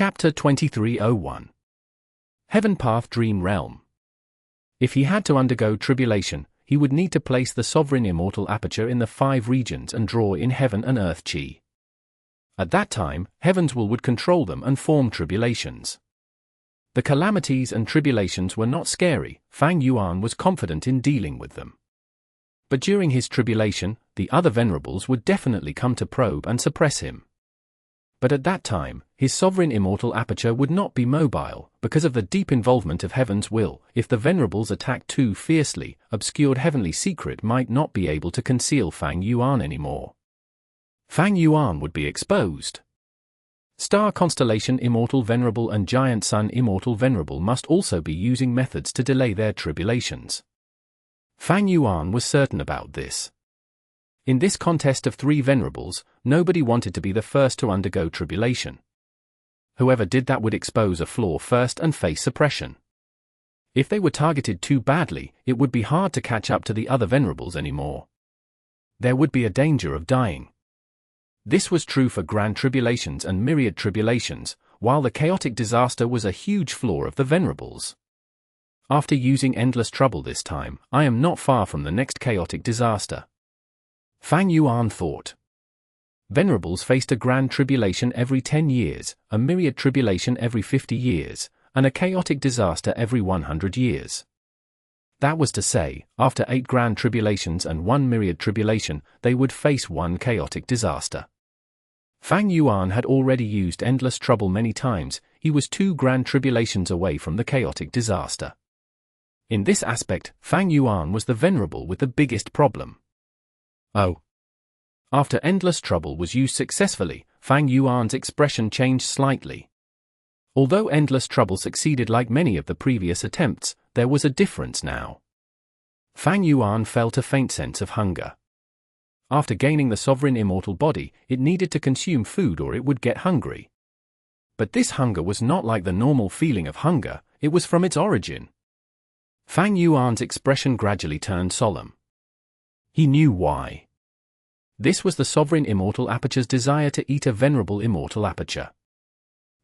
Chapter 2301. Heaven Path Dream Realm. If he had to undergo tribulation, he would need to place the sovereign immortal aperture in the 5 regions and draw in heaven and earth chi. At that time, heaven's will would control them and form tribulations. The calamities and tribulations were not scary. Fang Yuan was confident in dealing with them. But during his tribulation, the other Venerables would definitely come to probe and suppress him. But at that time, his sovereign immortal aperture would not be mobile, because of the deep involvement of heaven's will. If the Venerables attacked too fiercely, obscured heavenly secret might not be able to conceal Fang Yuan anymore. Fang Yuan would be exposed. Star Constellation Immortal Venerable and Giant Sun Immortal Venerable must also be using methods to delay their tribulations. Fang Yuan was certain about this. In this contest of 3 Venerables, nobody wanted to be the first to undergo tribulation. Whoever did that would expose a flaw first and face suppression. If they were targeted too badly, it would be hard to catch up to the other Venerables anymore. There would be a danger of dying. This was true for Grand Tribulations and Myriad Tribulations, while the chaotic disaster was a huge flaw of the Venerables. After using endless trouble this time, I am not far from the next chaotic disaster. Fang Yuan thought. Venerables faced a Grand Tribulation every 10 years, a Myriad Tribulation every 50 years, and a chaotic disaster every 100 years. That was to say, after 8 Grand Tribulations and 1 Myriad Tribulation, they would face 1 chaotic disaster. Fang Yuan had already used endless trouble many times. He was 2 Grand Tribulations away from the chaotic disaster. In this aspect, Fang Yuan was the Venerable with the biggest problem. Oh. After endless trouble was used successfully, Fang Yuan's expression changed slightly. Although endless trouble succeeded like many of the previous attempts, there was a difference now. Fang Yuan felt a faint sense of hunger. After gaining the sovereign immortal body, it needed to consume food or it would get hungry. But this hunger was not like the normal feeling of hunger, it was from its origin. Fang Yuan's expression gradually turned solemn. He knew why. This was the sovereign immortal aperture's desire to eat a venerable immortal aperture.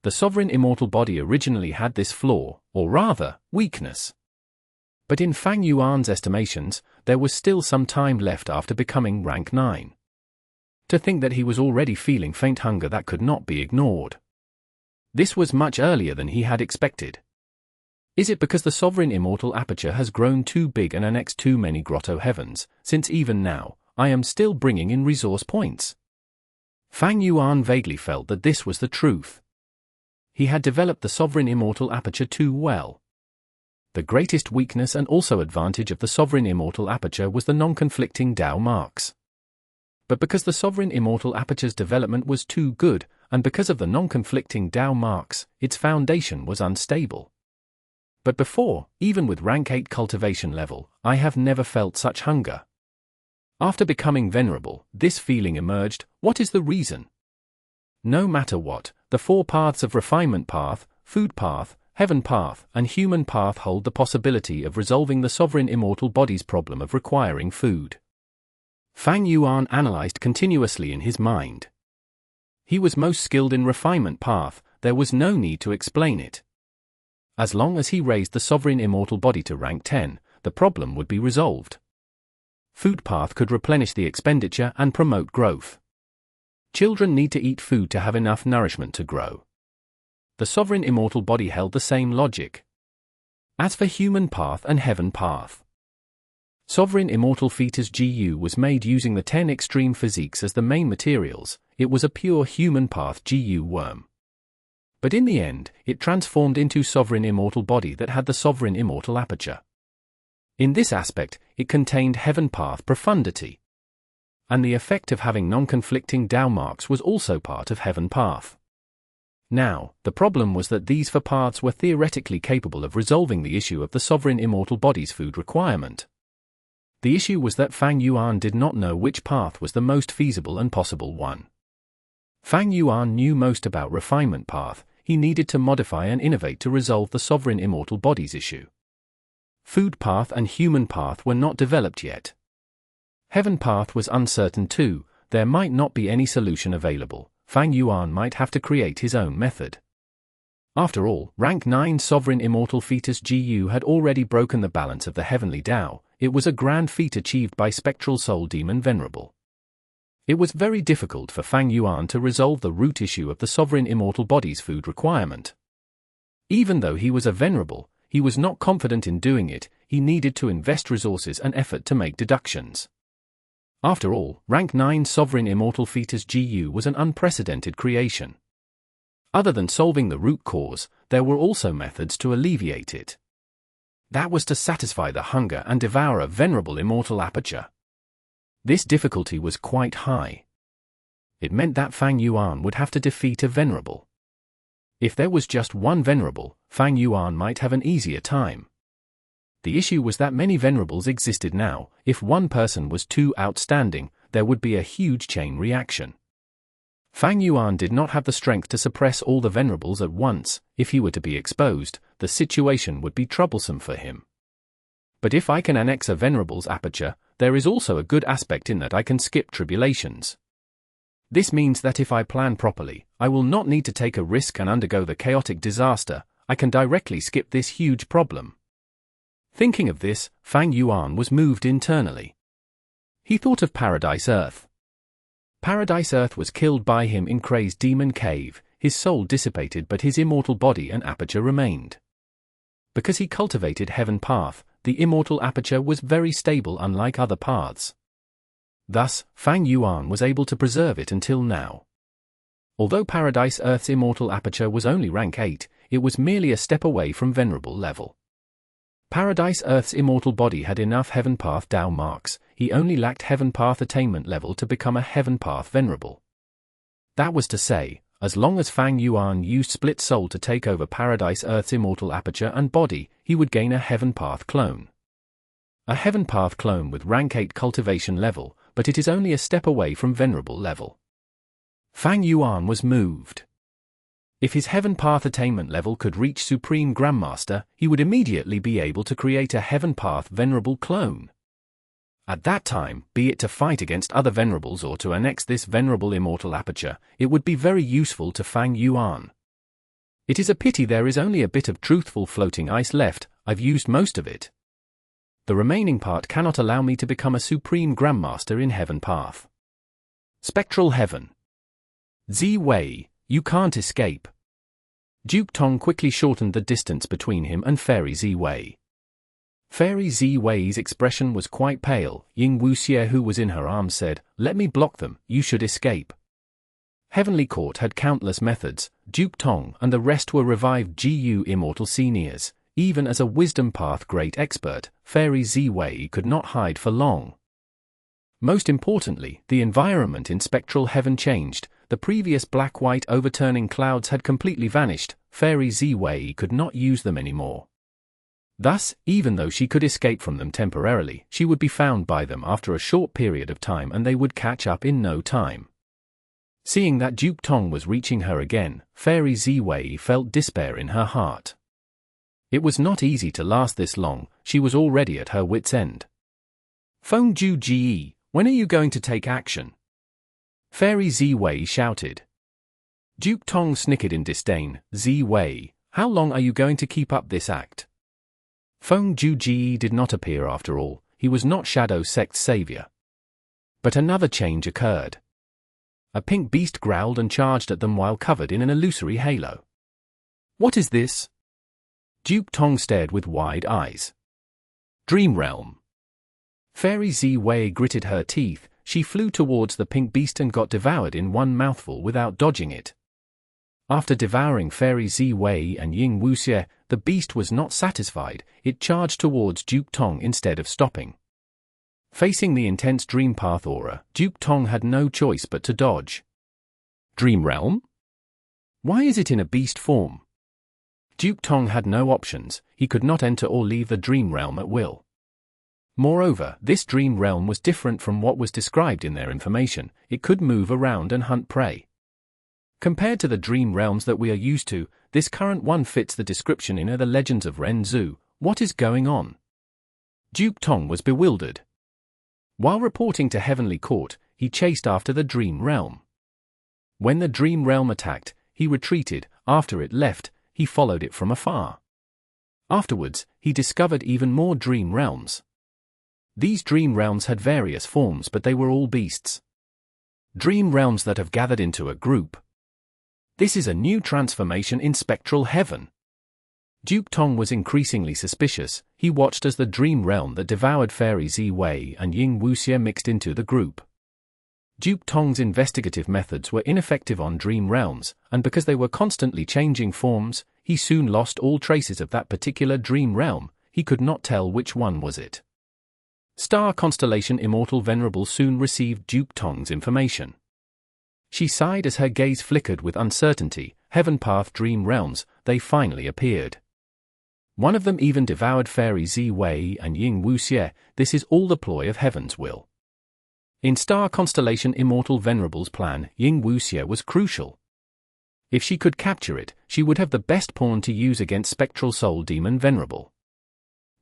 The sovereign immortal body originally had this flaw, or rather, weakness. But in Fang Yuan's estimations, there was still some time left after becoming rank 9. To think that he was already feeling faint hunger that could not be ignored. This was much earlier than he had expected. Is it because the sovereign immortal aperture has grown too big and annexed too many grotto heavens, since even now, I am still bringing in resource points? Fang Yuan vaguely felt that this was the truth. He had developed the sovereign immortal aperture too well. The greatest weakness and also advantage of the sovereign immortal aperture was the non-conflicting Dao marks. But because the sovereign immortal aperture's development was too good, and because of the non-conflicting Dao marks, its foundation was unstable. But before, even with rank 8 cultivation level, I have never felt such hunger. After becoming venerable, this feeling emerged. What is the reason? No matter what, the 4 paths of refinement path, food path, heaven path, and human path hold the possibility of resolving the sovereign immortal body's problem of requiring food. Fang Yuan analyzed continuously in his mind. He was most skilled in refinement path, there was no need to explain it. As long as he raised the sovereign immortal body to rank 10, the problem would be resolved. Food path could replenish the expenditure and promote growth. Children need to eat food to have enough nourishment to grow. The sovereign immortal body held the same logic. As for human path and heaven path, sovereign immortal fetus GU was made using the 10 extreme physiques as the main materials. It was a pure human path GU worm. But in the end, it transformed into sovereign immortal body that had the sovereign immortal aperture. In this aspect, it contained heaven path profundity. And the effect of having non-conflicting Dao marks was also part of heaven path. Now, the problem was that these 4 paths were theoretically capable of resolving the issue of the sovereign immortal body's food requirement. The issue was that Fang Yuan did not know which path was the most feasible and possible one. Fang Yuan knew most about refinement path. He needed to modify and innovate to resolve the sovereign immortal body's issue. Food path and human path were not developed yet. Heaven path was uncertain too. There might not be any solution available. Fang Yuan might have to create his own method. After all, rank 9 Sovereign Immortal Fetus GU had already broken the balance of the heavenly Tao. It was a grand feat achieved by Spectral Soul Demon Venerable. It was very difficult for Fang Yuan to resolve the root issue of the Sovereign Immortal Body's food requirement. Even though he was a Venerable, he was not confident in doing it. He needed to invest resources and effort to make deductions. After all, rank 9 Sovereign Immortal Fetus GU was an unprecedented creation. Other than solving the root cause, there were also methods to alleviate it. That was to satisfy the hunger and devour a Venerable Immortal Aperture. This difficulty was quite high. It meant that Fang Yuan would have to defeat a Venerable. If there was just one Venerable, Fang Yuan might have an easier time. The issue was that many Venerables existed now. If one person was too outstanding, there would be a huge chain reaction. Fang Yuan did not have the strength to suppress all the Venerables at once. If he were to be exposed, the situation would be troublesome for him. But if I can annex a Venerable's aperture, there is also a good aspect in that I can skip tribulations. This means that if I plan properly, I will not need to take a risk and undergo the chaotic disaster. I can directly skip this huge problem. Thinking of this, Fang Yuan was moved internally. He thought of Paradise Earth. Paradise Earth was killed by him in Crazed Demon Cave. His soul dissipated but his immortal body and aperture remained. Because he cultivated Heaven Path, the immortal aperture was very stable unlike other paths. Thus, Fang Yuan was able to preserve it until now. Although Paradise Earth's immortal aperture was only rank 8, it was merely a step away from Venerable level. Paradise Earth's immortal body had enough Heaven Path Tao marks. He only lacked Heaven Path attainment level to become a Heaven Path Venerable. That was to say, as long as Fang Yuan used Split Soul to take over Paradise Earth's immortal aperture and body, he would gain a Heaven Path clone. A Heaven Path clone with rank 8 cultivation level, but it is only a step away from Venerable level. Fang Yuan was moved. If his Heaven Path attainment level could reach Supreme Grandmaster, he would immediately be able to create a Heaven Path Venerable clone. At that time, be it to fight against other Venerables or to annex this Venerable Immortal Aperture, it would be very useful to Fang Yuan. It is a pity there is only a bit of truthful floating ice left. I've used most of it. The remaining part cannot allow me to become a Supreme Grandmaster in Heaven Path. Spectral Heaven. Zi-Wei, you can't escape. Duke Tong quickly shortened the distance between him and Fairy Zi-Wei. Fairy Zi-Wei's expression was quite pale. Ying Wuxie, who was in her arms, said, "Let me block them, you should escape." Heavenly Court had countless methods. Duke Tong and the rest were revived GU Immortal Seniors. Even as a Wisdom Path great expert, Fairy Zi-Wei could not hide for long. Most importantly, the environment in Spectral Heaven changed. The previous black-white overturning clouds had completely vanished. Fairy Zi-Wei could not use them anymore. Thus, even though she could escape from them temporarily, she would be found by them after a short period of time and they would catch up in no time. Seeing that Duke Tong was reaching her again, Fairy Zi-Wei felt despair in her heart. It was not easy to last this long. She was already at her wit's end. "Feng Ju Ji, when are you going to take action?" Fairy Zi-Wei shouted. Duke Tong snickered in disdain. "Zi-Wei, how long are you going to keep up this act?" Feng Ju Ji did not appear after all. He was not Shadow Sect's savior. But another change occurred. A pink beast growled and charged at them while covered in an illusory halo. "What is this?" Duke Tong stared with wide eyes. "Dream Realm." Fairy Zi-Wei gritted her teeth. She flew towards the pink beast and got devoured in one mouthful without dodging it. After devouring Fairy Zi-Wei and Ying Wuxie, the beast was not satisfied. It charged towards Duke Tong instead of stopping. Facing the intense Dream Path aura, Duke Tong had no choice but to dodge. Dream Realm? Why is it in a beast form? Duke Tong had no options. He could not enter or leave the Dream Realm at will. Moreover, this Dream Realm was different from what was described in their information. It could move around and hunt prey. Compared to the Dream Realms that we are used to, this current one fits the description in the Legends of Ren Zhu. What is going on? Duke Tong was bewildered. While reporting to Heavenly Court, he chased after the Dream Realm. When the Dream Realm attacked, he retreated. After it left, he followed it from afar. Afterwards, he discovered even more dream realms. These dream realms had various forms, but they were all beasts. Dream realms that have gathered into a group. This is a new transformation in spectral heaven. Duke Tong was increasingly suspicious. He watched as the dream realm that devoured Fairy Ziwei and Ying Wuxie mixed into the group. Duke Tong's investigative methods were ineffective on dream realms, and because they were constantly changing forms, he soon lost all traces of that particular dream realm. He could not tell which one was it. Star Constellation Immortal Venerable soon received Duke Tong's information. She sighed as her gaze flickered with uncertainty. Heaven Path dream realms, they finally appeared. One of them even devoured Fairy Ziwei and Ying Wuxie. This is all the ploy of Heaven's will. In Star Constellation Immortal Venerable's plan, Ying Wuxie was crucial. If she could capture it, she would have the best pawn to use against Spectral Soul Demon Venerable.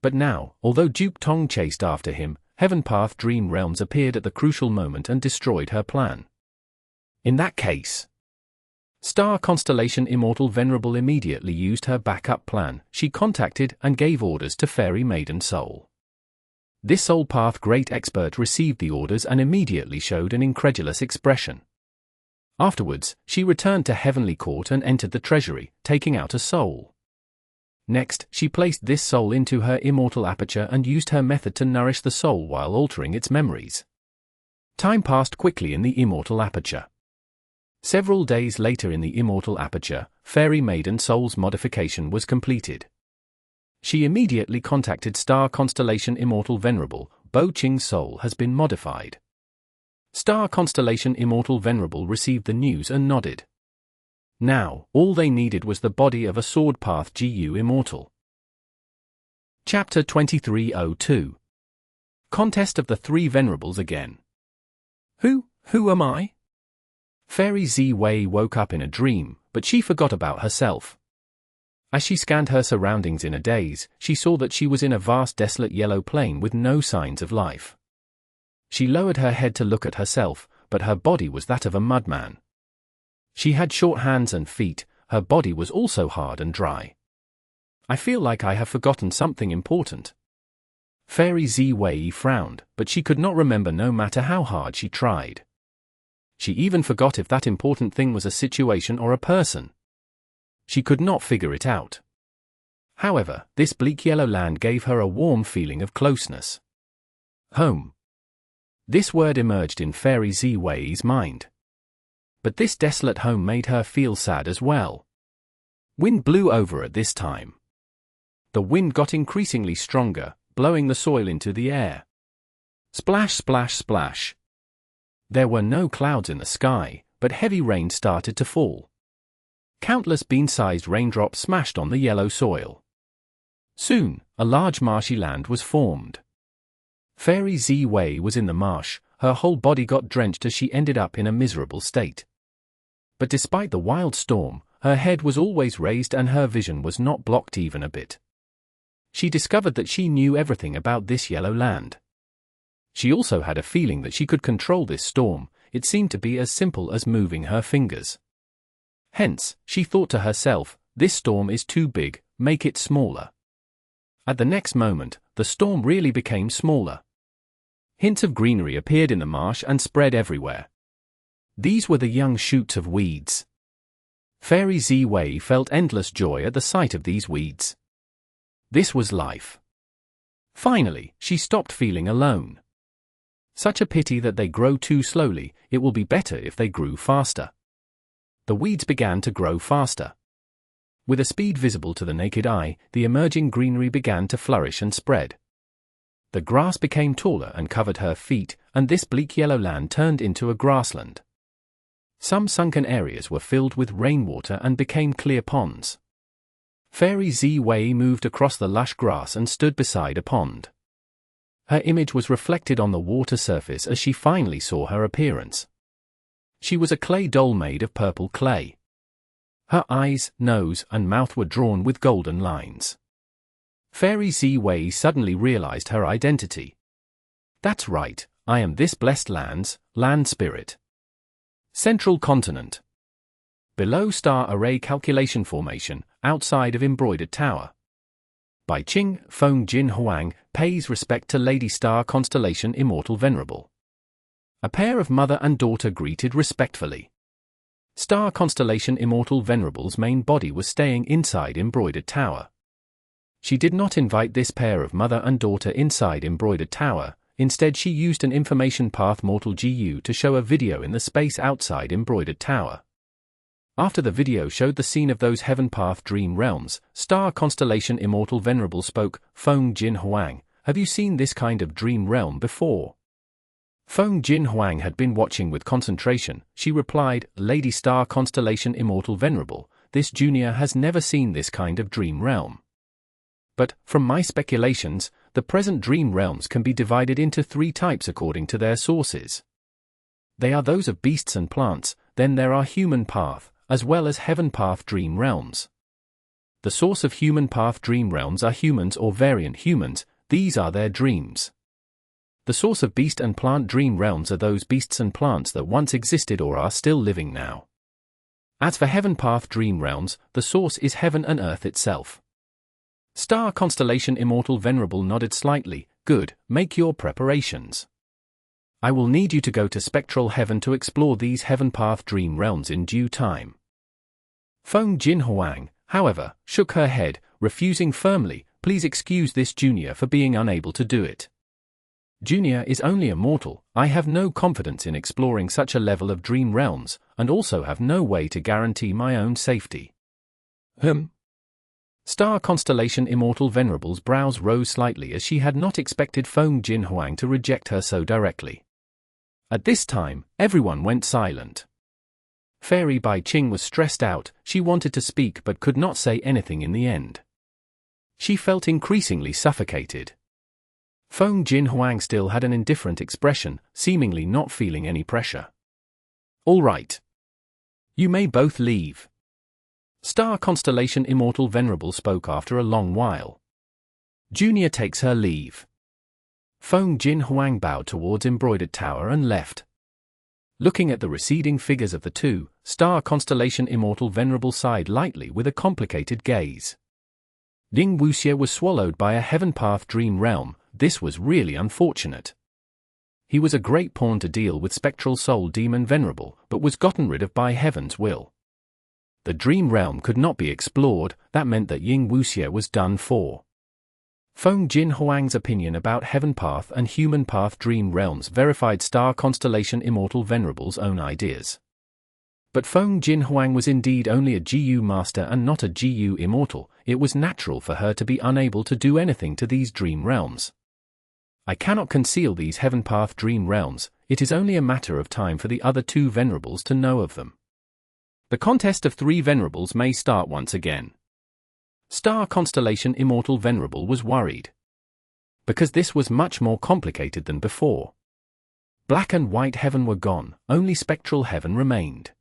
But now, although Duke Tong chased after him, Heaven Path dream realms appeared at the crucial moment and destroyed her plan. In that case, Star Constellation Immortal Venerable immediately used her backup plan. She contacted and gave orders to Fairy Maiden Soul. This Soul Path great expert received the orders and immediately showed an incredulous expression. Afterwards, she returned to Heavenly Court and entered the treasury, taking out a soul. Next, she placed this soul into her immortal aperture and used her method to nourish the soul while altering its memories. Time passed quickly in the immortal aperture. Several days later in the immortal aperture, Fairy Maiden Soul's modification was completed. She immediately contacted Star Constellation Immortal Venerable. Bo Qing's soul has been modified. Star Constellation Immortal Venerable received the news and nodded. Now, all they needed was the body of a Sword Path GU Immortal. Chapter 2302. Contest of the Three Venerables again. Who am I? Fairy Ziwei woke up in a dream, but she forgot about herself. As she scanned her surroundings in a daze, she saw that she was in a vast desolate yellow plain with no signs of life. She lowered her head to look at herself, but her body was that of a mudman. She had short hands and feet. Her body was also hard and dry. I feel like I have forgotten something important. Fairy Ziwei frowned, but she could not remember no matter how hard she tried. She even forgot if that important thing was a situation or a person. She could not figure it out. However, this bleak yellow land gave her a warm feeling of closeness. Home. This word emerged in Fairy Ziwei's mind. But this desolate home made her feel sad as well. Wind blew over at this time. The wind got increasingly stronger, blowing the soil into the air. Splash, splash, splash. There were no clouds in the sky, but heavy rain started to fall. Countless bean-sized raindrops smashed on the yellow soil. Soon, a large marshy land was formed. Fairy Ziwei was in the marsh. Her whole body got drenched as she ended up in a miserable state. But despite the wild storm, her head was always raised and her vision was not blocked even a bit. She discovered that she knew everything about this yellow land. She also had a feeling that she could control this storm. It seemed to be as simple as moving her fingers. Hence, she thought to herself, this storm is too big, make it smaller. At the next moment, the storm really became smaller. Hints of greenery appeared in the marsh and spread everywhere. These were the young shoots of weeds. Fairy Ziwei felt endless joy at the sight of these weeds. This was life. Finally, she stopped feeling alone. Such a pity that they grow too slowly. It will be better if they grew faster. The weeds began to grow faster. With a speed visible to the naked eye, the emerging greenery began to flourish and spread. The grass became taller and covered her feet, and this bleak yellow land turned into a grassland. Some sunken areas were filled with rainwater and became clear ponds. Fairy Ziwei moved across the lush grass and stood beside a pond. Her image was reflected on the water surface as she finally saw her appearance. She was a clay doll made of purple clay. Her eyes, nose, and mouth were drawn with golden lines. Fairy Ziwei suddenly realized her identity. That's right, I am this blessed land's land spirit. Central Continent. Below Star Array Calculation Formation, outside of Embroidered Tower. By Qing, Feng Jin Huang, pays respect to Lady Star Constellation Immortal Venerable. A pair of mother and daughter greeted respectfully. Star Constellation Immortal Venerable's main body was staying inside Embroidered Tower. She did not invite this pair of mother and daughter inside Embroidered Tower, instead she used an information path Mortal GU to show a video in the space outside Embroidered Tower. After the video showed the scene of those Heaven Path Dream Realms, Star Constellation Immortal Venerable spoke, Feng Jin Huang, have you seen this kind of dream realm before? Feng Jin Huang had been watching with concentration. She replied, Lady Star Constellation Immortal Venerable, this junior has never seen this kind of dream realm. But, from my speculations, the present dream realms can be divided into 3 types according to their sources. They are those of beasts and plants, then there are human path, as well as Heaven Path Dream Realms. The source of human path dream realms are humans or variant humans, these are their dreams. The source of beast and plant dream realms are those beasts and plants that once existed or are still living now. As for Heaven Path Dream Realms, the source is heaven and earth itself. Star Constellation Immortal Venerable nodded slightly, good, make your preparations. I will need you to go to Spectral Heaven to explore these Heaven Path Dream Realms in due time. Feng Jin Huang, however, shook her head, refusing firmly, please excuse this junior for being unable to do it. Junior is only a mortal, I have no confidence in exploring such a level of dream realms, and also have no way to guarantee my own safety. Star Constellation Immortal Venerable's brows rose slightly as she had not expected Feng Jin Huang to reject her so directly. At this time, everyone went silent. Fairy Bai Qing was stressed out, she wanted to speak but could not say anything in the end. She felt increasingly suffocated. Feng Jin Huang still had an indifferent expression, seemingly not feeling any pressure. All right. You may both leave. Star Constellation Immortal Venerable spoke after a long while. Junior takes her leave. Feng Jin Huang bowed towards Embroidered Tower and left. Looking at the receding figures of the two, Star Constellation Immortal Venerable sighed lightly with a complicated gaze. Ying Wuxie was swallowed by a Heaven Path Dream Realm, this was really unfortunate. He was a great pawn to deal with Spectral Soul Demon Venerable, but was gotten rid of by Heaven's will. The Dream Realm could not be explored, that meant that Ying Wuxie was done for. Feng Jin Huang's opinion about Heaven Path and Human Path Dream Realms verified Star Constellation Immortal Venerable's own ideas. But Feng Jin Huang was indeed only a GU Master and not a GU Immortal, it was natural for her to be unable to do anything to these Dream Realms. I cannot conceal these Heaven Path Dream Realms, it is only a matter of time for the other 2 Venerables to know of them. The contest of 3 Venerables may start once again. Star Constellation Immortal Venerable was worried. Because this was much more complicated than before. Black and White Heaven were gone, only Spectral Heaven remained.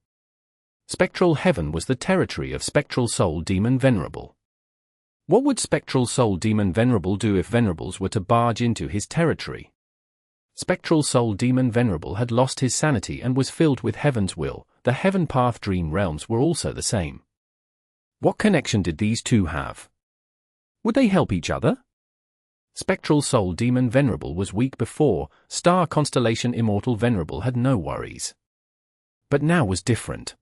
Spectral Heaven was the territory of Spectral Soul Demon Venerable. What would Spectral Soul Demon Venerable do if Venerables were to barge into his territory? Spectral Soul Demon Venerable had lost his sanity and was filled with Heaven's will, the Heaven Path Dream Realms were also the same. What connection did these 2 have? Would they help each other? Spectral Soul Demon Venerable was weak before, Star Constellation Immortal Venerable had no worries. But now was different.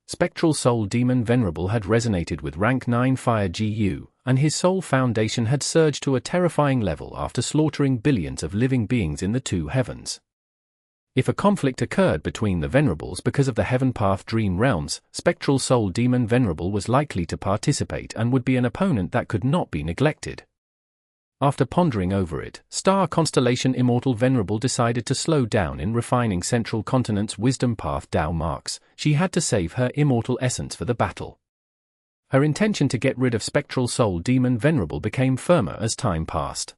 Spectral Soul Demon Venerable had resonated with rank 9 Fire GU, and his soul foundation had surged to a terrifying level after slaughtering billions of living beings in the 2 heavens. If a conflict occurred between the Venerables because of the Heaven Path Dream Realms, Spectral Soul Demon Venerable was likely to participate and would be an opponent that could not be neglected. After pondering over it, Star Constellation Immortal Venerable decided to slow down in refining Central Continent's Wisdom Path Dao marks, she had to save her immortal essence for the battle. Her intention to get rid of Spectral Soul Demon Venerable became firmer as time passed.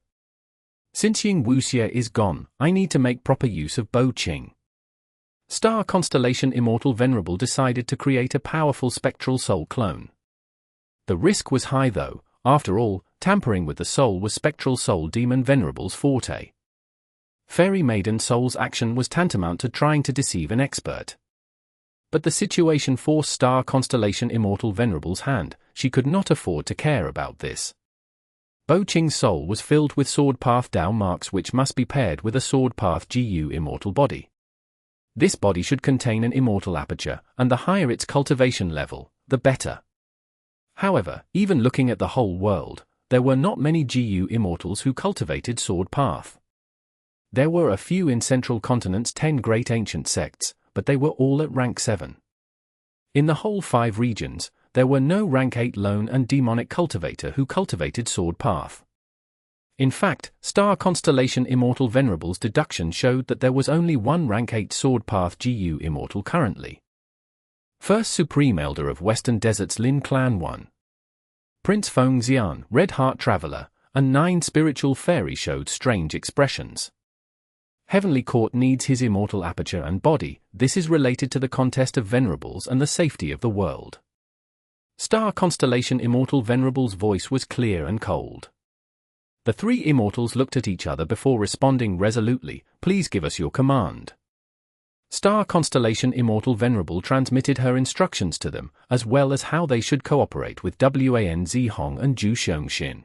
Since Ying Wuxie is gone, I need to make proper use of Bo Qing. Star Constellation Immortal Venerable decided to create a powerful Spectral Soul clone. The risk was high though, after all, tampering with the soul was Spectral Soul Demon Venerable's forte. Fairy Maiden Soul's action was tantamount to trying to deceive an expert. But the situation forced Star Constellation Immortal Venerable's hand. She could not afford to care about this. Bo Qing's soul was filled with Sword Path Dao marks which must be paired with a Sword Path GU immortal body. This body should contain an immortal aperture, and the higher its cultivation level, the better. However, even looking at the whole world, there were not many GU immortals who cultivated Sword Path. There were a few in Central Continent's 10 great ancient sects, but they were all at rank 7. In the whole 5 regions, there were no rank 8 lone and demonic cultivator who cultivated Sword Path. In fact, Star Constellation Immortal Venerable's deduction showed that there was only one rank 8 Sword Path GU immortal currently. First Supreme Elder of Western Deserts Lin Clan 1. Prince Feng Xian, Red Heart Traveler, and 9 Spiritual Fairy showed strange expressions. Heavenly Court needs his immortal aperture and body. This is related to the contest of Venerables and the safety of the world. Star Constellation Immortal Venerable's voice was clear and cold. The 3 immortals looked at each other before responding resolutely, "Please give us your command." Star Constellation Immortal Venerable transmitted her instructions to them, as well as how they should cooperate with Wan Zihong and Zhu Xiongxin.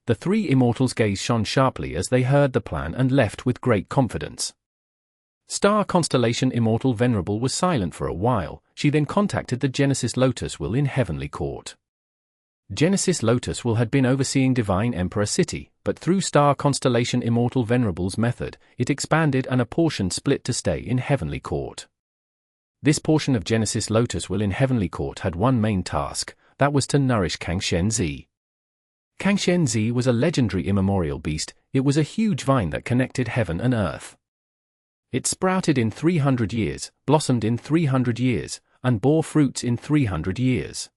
The 3 immortals' gaze shone sharply as they heard the plan and left with great confidence. Star Constellation Immortal Venerable was silent for a while. She then contacted the Genesis Lotus Will in Heavenly Court. Genesis Lotus Will had been overseeing Divine Emperor City, but through Star Constellation Immortal Venerable's method, it expanded and a portion split to stay in Heavenly Court. This portion of Genesis Lotus Will in Heavenly Court had one main task, that was to nourish Kangxianzi. Kangxianzi was a legendary immemorial beast. It was a huge vine that connected heaven and earth. It sprouted in 300 years, blossomed in 300 years, and bore fruits in 300 years.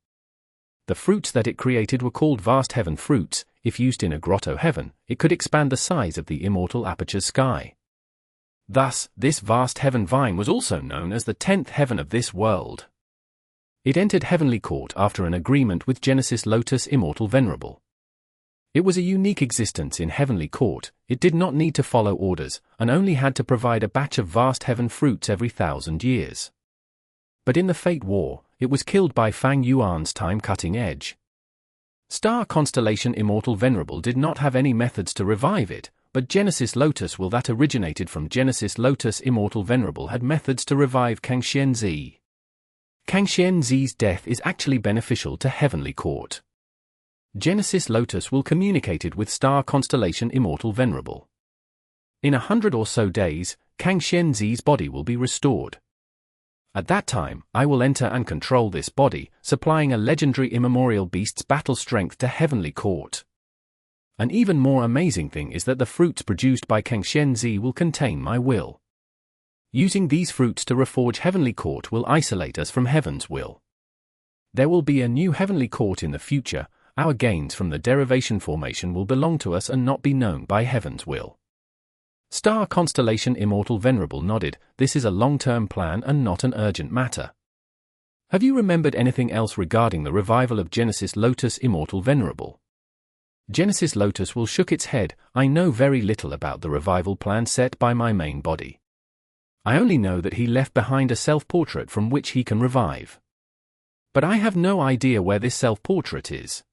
The fruits that it created were called vast heaven fruits. If used in a grotto heaven, it could expand the size of the immortal aperture sky. Thus, this vast heaven vine was also known as the 10th heaven of this world. It entered Heavenly Court after an agreement with Genesis Lotus Immortal Venerable. It was a unique existence in Heavenly Court. It did not need to follow orders, and only had to provide a batch of vast heaven fruits every 1,000 years. But in the Fate War, it was killed by Fang Yuan's time-cutting edge. Star Constellation Immortal Venerable did not have any methods to revive it, but Genesis Lotus Will that originated from Genesis Lotus Immortal Venerable had methods to revive Kangxianzi. Kangxianzi's death is actually beneficial to Heavenly Court. Genesis Lotus Will communicated with Star Constellation Immortal Venerable. In 100 or so days, Kangxianzi's body will be restored. At that time, I will enter and control this body, supplying a legendary immemorial beast's battle strength to Heavenly Court. An even more amazing thing is that the fruits produced by Kangxianzi will contain my will. Using these fruits to reforge Heavenly Court will isolate us from Heaven's will. There will be a new Heavenly Court in the future. Our gains from the derivation formation will belong to us and not be known by Heaven's will. Star Constellation Immortal Venerable nodded. This is a long-term plan and not an urgent matter. Have you remembered anything else regarding the revival of Genesis Lotus Immortal Venerable? Genesis Lotus Will shook its head. I know very little about the revival plan set by my main body. I only know that he left behind a self-portrait from which he can revive. But I have no idea where this self-portrait is.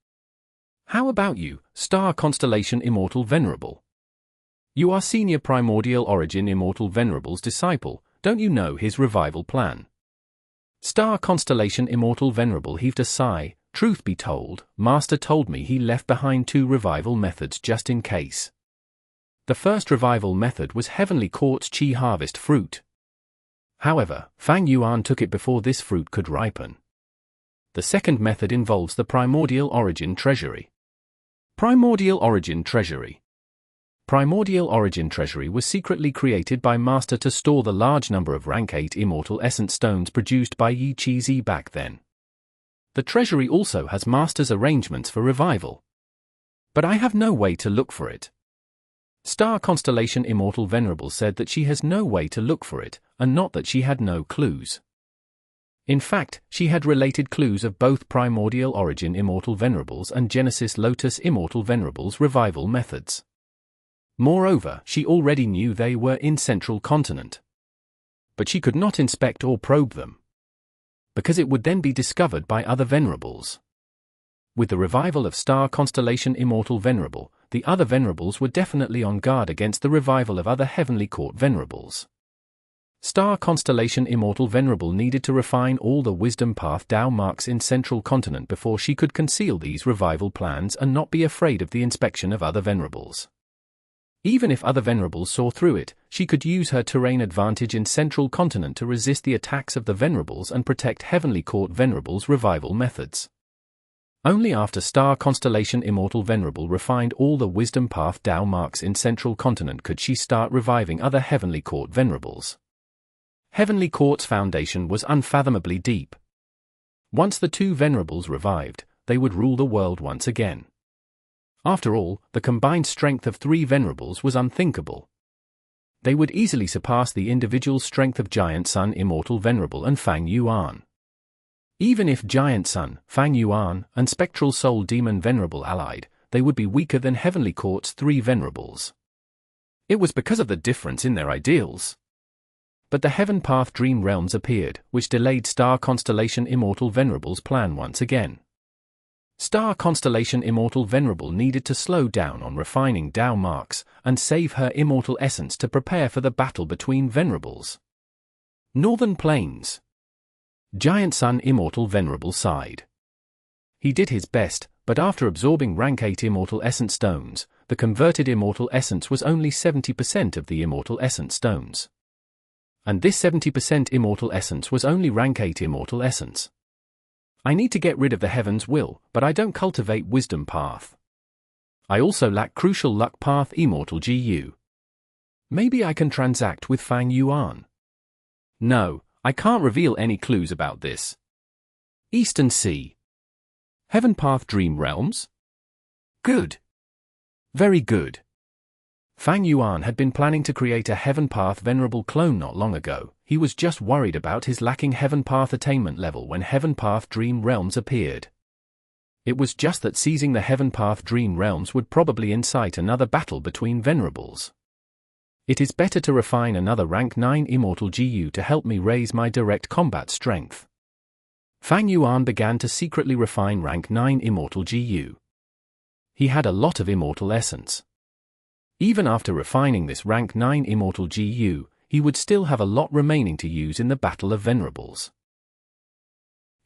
How about you, Star Constellation Immortal Venerable? You are Senior Primordial Origin Immortal Venerable's disciple. Don't you know his revival plan? Star Constellation Immortal Venerable heaved a sigh. Truth be told, Master told me he left behind 2 revival methods just in case. The first revival method was Heavenly Court's Qi Harvest fruit. However, Fang Yuan took it before this fruit could ripen. The second method involves the Primordial Origin Treasury. Primordial Origin Treasury. Primordial Origin Treasury was secretly created by Master to store the large number of rank 8 immortal essence stones produced by Yi Qizi back then. The treasury also has Master's arrangements for revival. But I have no way to look for it. Star Constellation Immortal Venerable said that she has no way to look for it, and not that she had no clues. In fact, she had related clues of both Primordial Origin Immortal Venerables and Genesis Lotus Immortal Venerables revival methods. Moreover, she already knew they were in Central Continent. But she could not inspect or probe them. because it would then be discovered by other Venerables. With the revival of Star Constellation Immortal Venerable, the other Venerables were definitely on guard against the revival of other Heavenly Court Venerables. Star Constellation Immortal Venerable needed to refine all the Wisdom Path Dao marks in Central Continent before she could conceal these revival plans and not be afraid of the inspection of other Venerables. Even if other Venerables saw through it, she could use her terrain advantage in Central Continent to resist the attacks of the Venerables and protect Heavenly Court Venerables' revival methods. Only after Star Constellation Immortal Venerable refined all the Wisdom Path Dao marks in Central Continent could she start reviving other Heavenly Court Venerables. Heavenly Court's foundation was unfathomably deep. Once the two Venerables revived, they would rule the world once again. After all, the combined strength of three Venerables was unthinkable. They would easily surpass the individual strength of Giant Sun Immortal Venerable and Fang Yuan. Even if Giant Sun, Fang Yuan, and Spectral Soul Demon Venerable allied, they would be weaker than Heavenly Court's three Venerables. It was because of the difference in their ideals. But the Heaven Path Dream Realms appeared, which delayed Star Constellation Immortal Venerable's plan once again. Star Constellation Immortal Venerable needed to slow down on refining Dao marks and save her immortal essence to prepare for the battle between Venerables. Northern Plains. Giant Sun Immortal Venerable sighed. He did his best, but after absorbing rank 8 Immortal Essence Stones, the converted Immortal Essence was only 70% of the Immortal Essence Stones. And this 70% Immortal Essence was only rank 8 Immortal Essence. I need to get rid of the Heaven's Will, but I don't cultivate Wisdom Path. I also lack Crucial Luck Path Immortal GU. Maybe I can transact with Fang Yuan. No, I can't reveal any clues about this. Eastern Sea. Heaven Path Dream Realms? Good. Very good. Fang Yuan had been planning to create a Heaven Path Venerable clone not long ago. He was just worried about his lacking Heaven Path attainment level when Heaven Path Dream Realms appeared. It was just that seizing the Heaven Path Dream Realms would probably incite another battle between Venerables. It is better to refine another rank 9 Immortal GU to help me raise my direct combat strength. Fang Yuan began to secretly refine rank 9 Immortal GU. He had a lot of Immortal Essence. Even after refining this rank 9 Immortal GU, he would still have a lot remaining to use in the Battle of Venerables.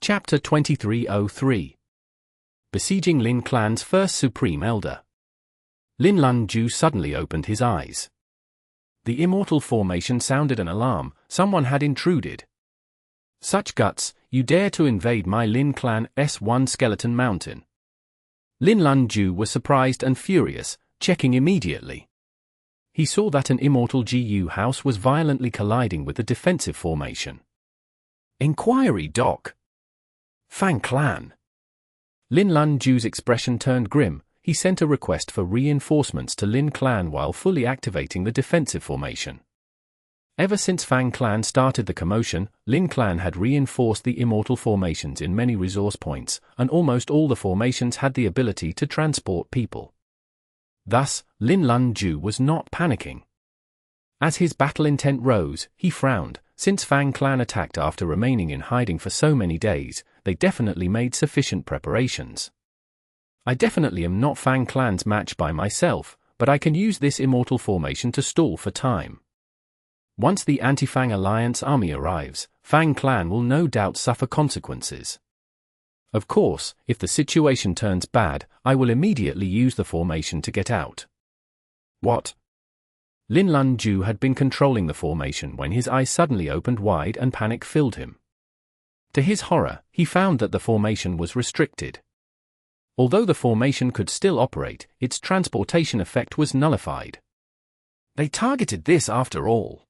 Chapter 2303. Besieging Lin Clan's first Supreme Elder. Lin Lunju suddenly opened his eyes. The Immortal formation sounded an alarm. Someone had intruded. Such guts, you dare to invade my Lin Clan S1 Skeleton Mountain. Lin Lunju was surprised and furious, checking immediately. He saw that an Immortal GU house was violently colliding with the defensive formation. Inquiry Doc. Fang Clan. Lin Lunju's expression turned grim. He sent a request for reinforcements to Lin Clan while fully activating the defensive formation. Ever since Fang Clan started the commotion, Lin Clan had reinforced the Immortal formations in many resource points, and almost all the formations had the ability to transport people. Thus, Lin Lunju was not panicking. As his battle intent rose, he frowned. Since Fang Clan attacked after remaining in hiding for so many days, they definitely made sufficient preparations. I definitely am not Fang Clan's match by myself, but I can use this Immortal formation to stall for time. Once the Anti-Fang Alliance army arrives, Fang Clan will no doubt suffer consequences. Of course, if the situation turns bad, I will immediately use the formation to get out. What? Lin Lunju had been controlling the formation when his eyes suddenly opened wide and panic filled him. To his horror, he found that the formation was restricted. Although the formation could still operate, its transportation effect was nullified. They targeted this after all.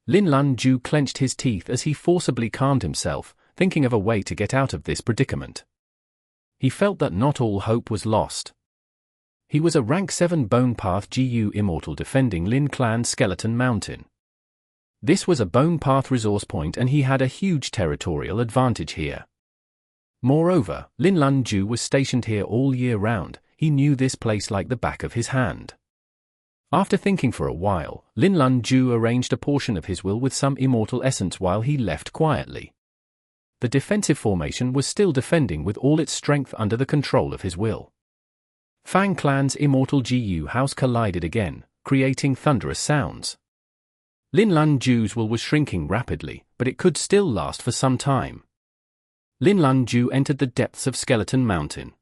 Lin Lunju clenched his teeth as he forcibly calmed himself, thinking of a way to get out of this predicament. He felt that not all hope was lost. He was a rank 7 Bone Path GU Immortal defending Lin Clan's Skeleton Mountain. This was a Bone Path resource point and he had a huge territorial advantage here. Moreover, Lin Lunju was stationed here all year round. He knew this place like the back of his hand. After thinking for a while, Lin Lunju arranged a portion of his will with some Immortal Essence while he left quietly. the defensive formation was still defending with all its strength under the control of his will. Fang Clan's Immortal GU house collided again, creating thunderous sounds. Lin Lun Ju's will was shrinking rapidly, but it could still last for some time. Lin Lun Ju entered the depths of Skeleton Mountain.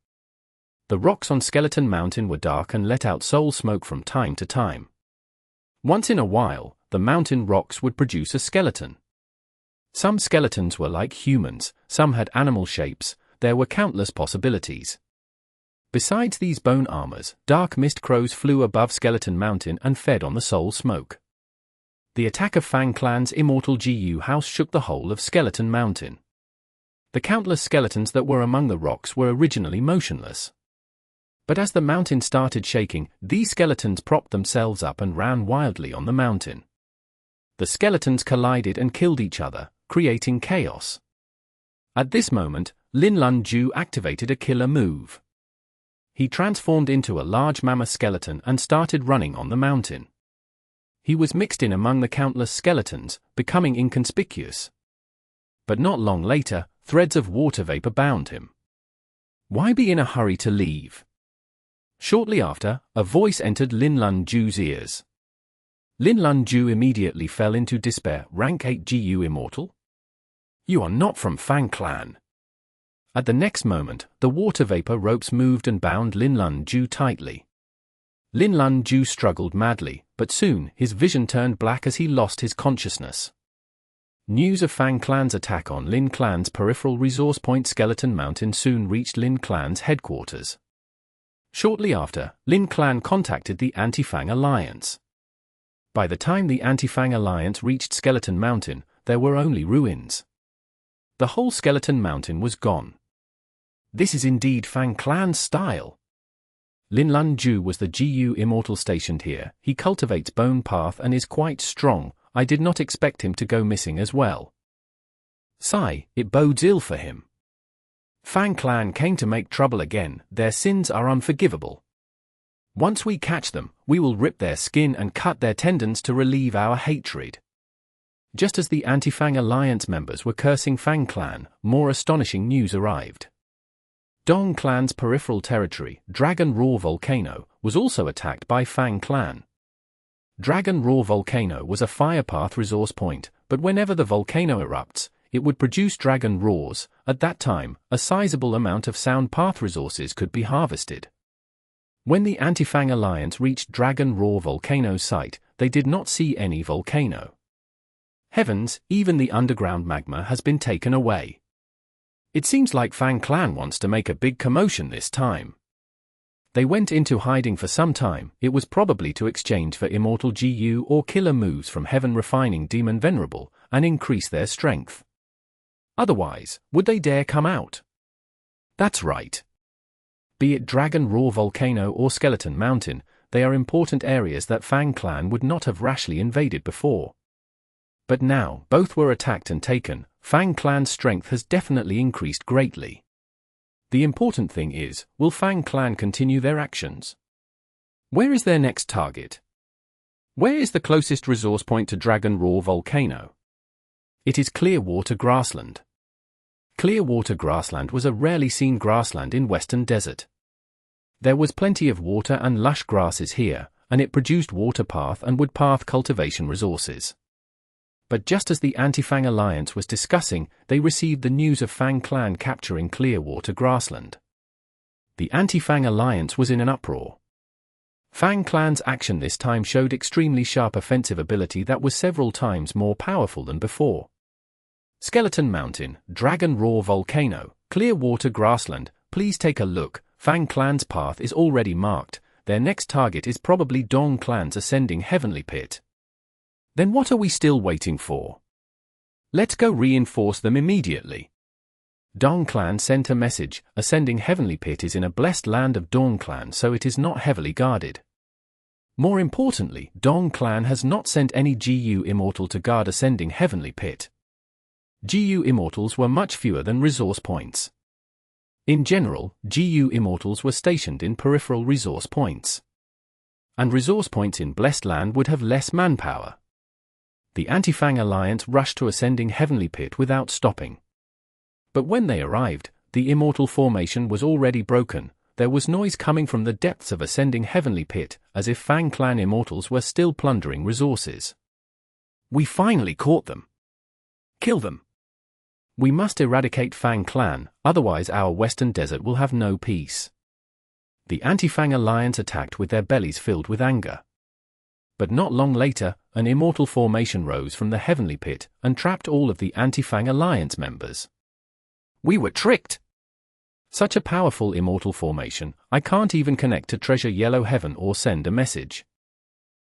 The rocks on Skeleton Mountain were dark and let out soul smoke from time to time. Once in a while, the mountain rocks would produce a skeleton. Some skeletons were like humans, some had animal shapes, there were countless possibilities. Besides these bone armors, dark mist crows flew above Skeleton Mountain and fed on the soul smoke. The attack of Fang Clan's Immortal GU house shook the whole of Skeleton Mountain. The countless skeletons that were among the rocks were originally motionless. But as the mountain started shaking, these skeletons propped themselves up and ran wildly on the mountain. The skeletons collided and killed each other, creating chaos. At this moment, Lin Lun Ju activated a killer move. He transformed into a large mammoth skeleton and started running on the mountain. He was mixed in among the countless skeletons, becoming inconspicuous. But not long later, threads of water vapor bound him. Why be in a hurry to leave? Shortly after, a voice entered Lin Lun Ju's ears. Lin Lun Ju immediately fell into despair. Rank 8 GU Immortal? You are not from Fang Clan. At the next moment, the water vapor ropes moved and bound Lin Lun Ju tightly. Lin Lun Ju struggled madly, but soon his vision turned black as he lost his consciousness. News of Fang Clan's attack on Lin Clan's peripheral resource point Skeleton Mountain soon reached Lin Clan's headquarters. Shortly after, Lin Clan contacted the Anti-Fang Alliance. By the time the Anti-Fang Alliance reached Skeleton Mountain, there were only ruins. The whole Skeleton Mountain was gone. This is indeed Fang Clan's style. Lin Lun Ju was the GU Immortal stationed here. He cultivates Bone Path and is quite strong. I did not expect him to go missing as well. Sigh, it bodes ill for him. Fang Clan came to make trouble again. Their sins are unforgivable. Once we catch them, we will rip their skin and cut their tendons to relieve our hatred. Just as the Anti-Fang Alliance members were cursing Fang Clan, more astonishing news arrived. Dong Clan's peripheral territory, Dragon Roar Volcano, was also attacked by Fang Clan. Dragon Roar Volcano was a fire path resource point, but whenever the volcano erupts, it would produce dragon roars. At that time, a sizable amount of sound path resources could be harvested. When the Anti-Fang Alliance reached Dragon Roar Volcano's site, they did not see any volcano. Heavens, even the underground magma has been taken away. It seems like Fang Clan wants to make a big commotion this time. They went into hiding for some time. It was probably to exchange for Immortal GU or killer moves from Heaven Refining Demon Venerable, and increase their strength. Otherwise, would they dare come out? That's right. Be it Dragon Roar Volcano or Skeleton Mountain, they are important areas that Fang Clan would not have rashly invaded before. But now, both were attacked and taken. Fang Clan's strength has definitely increased greatly. The important thing is, will Fang Clan continue their actions? Where is their next target? Where is the closest resource point to Dragon Roar Volcano? It is Clearwater Grassland. Clearwater Grassland was a rarely seen grassland in Western Desert. There was plenty of water and lush grasses here, and it produced water path and wood path cultivation resources. But just as the Anti-Fang Alliance was discussing, they received the news of Fang Clan capturing Clearwater Grassland. The Anti-Fang Alliance was in an uproar. Fang Clan's action this time showed extremely sharp offensive ability that was several times more powerful than before. Skeleton Mountain, Dragon Roar Volcano, Clearwater Grassland, please take a look. Fang Clan's path is already marked. Their next target is probably Dong Clan's ascending heavenly pit. Then what are we still waiting for? Let's go reinforce them immediately. Dong Clan sent a message. Ascending heavenly pit is in a blessed land of Dong Clan, so it is not heavily guarded. More importantly, Dong Clan has not sent any GU Immortal to guard ascending heavenly pit. GU Immortals were much fewer than resource points. In general, GU Immortals were stationed in peripheral resource points. And resource points in Blessed Land would have less manpower. The Anti-Fang Alliance rushed to ascending heavenly pit without stopping. But when they arrived, the Immortal formation was already broken. There was noise coming from the depths of ascending heavenly pit, as if Fang clan Immortals were still plundering resources. We finally caught them. Kill them. We must eradicate Fang clan, otherwise our western desert will have no peace. The anti-Fang alliance attacked with their bellies filled with anger. But not long later, an Immortal formation rose from the heavenly pit and trapped all of the anti-Fang alliance members. We were tricked! Such a powerful Immortal formation, I can't even connect to Treasure Yellow Heaven or send a message.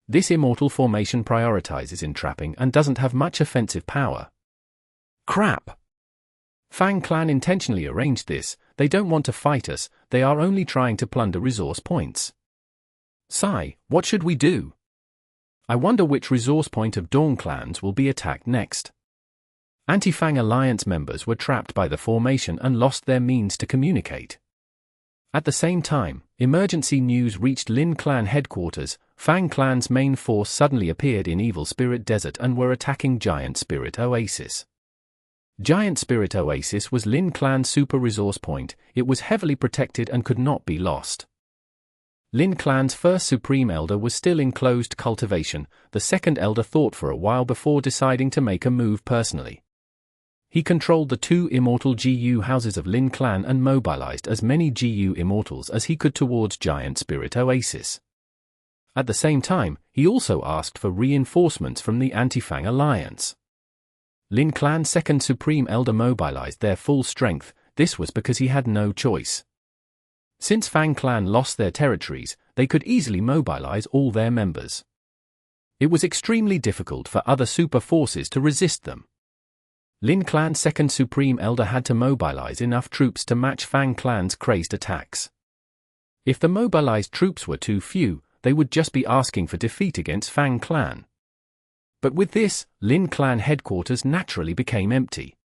This Immortal formation prioritizes entrapping and doesn't have much offensive power. Crap! Fang clan intentionally arranged this. They don't want to fight us, they are only trying to plunder resource points. Sigh, what should we do? I wonder which resource point of Dawn clans will be attacked next. Anti-Fang alliance members were trapped by the formation and lost their means to communicate. At the same time, emergency news reached Lin clan headquarters. Fang clan's main force suddenly appeared in Evil Spirit Desert and were attacking Giant Spirit Oasis. Giant Spirit Oasis was Lin clan's super resource point. It was heavily protected and could not be lost. Lin clan's first Supreme Elder was still in closed cultivation. The second Elder thought for a while before deciding to make a move personally. He controlled the 2 Immortal GU houses of Lin clan and mobilized as many GU Immortals as he could towards Giant Spirit Oasis. At the same time, he also asked for reinforcements from the Anti-Fang Alliance. Lin clan's second Supreme Elder mobilized their full strength. This was because he had no choice. Since Fang clan lost their territories, they could easily mobilize all their members. It was extremely difficult for other super forces to resist them. Lin clan's second Supreme Elder had to mobilize enough troops to match Fang clan's crazed attacks. If the mobilized troops were too few, they would just be asking for defeat against Fang clan. But with this, Lin clan headquarters naturally became empty.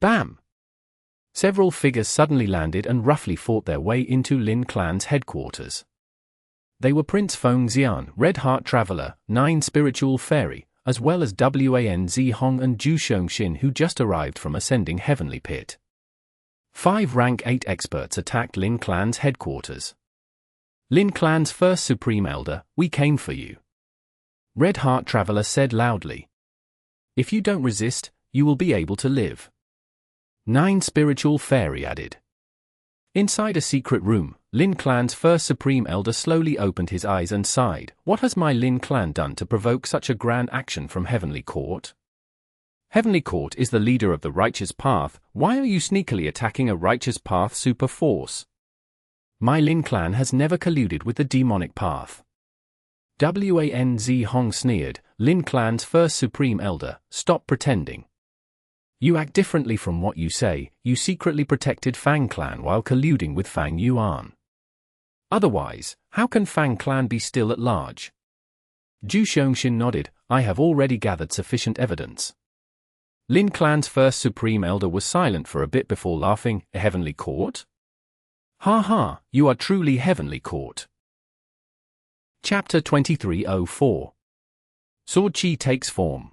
Bam! Several figures suddenly landed and roughly fought their way into Lin clan's headquarters. They were Prince Feng Xian, Red Heart Traveler, 9 Spiritual Fairy, as well as Wan Zi Hong and Zhu Shengxin, who just arrived from ascending heavenly pit. 5 rank 8 experts attacked Lin clan's headquarters. Lin clan's first Supreme Elder, we came for you. Red Heart Traveler said loudly. If you don't resist, you will be able to live. 9 Spiritual Fairy added. Inside a secret room, Lin clan's first Supreme Elder slowly opened his eyes and sighed. What has my Lin clan done to provoke such a grand action from Heavenly Court? Heavenly Court is the leader of the Righteous Path. Why are you sneakily attacking a Righteous Path super force? My Lin clan has never colluded with the demonic path. Wan Zi Hong sneered. Lin clan's first Supreme Elder, stop pretending. You act differently from what you say. You secretly protected Fang clan while colluding with Fang Yuan. Otherwise, how can Fang clan be still at large? Zhu Shengxin nodded. I have already gathered sufficient evidence. Lin clan's first Supreme Elder was silent for a bit before laughing. A Heavenly Court? Ha ha, you are truly Heavenly Court. Chapter 2304. Sword Chi takes form.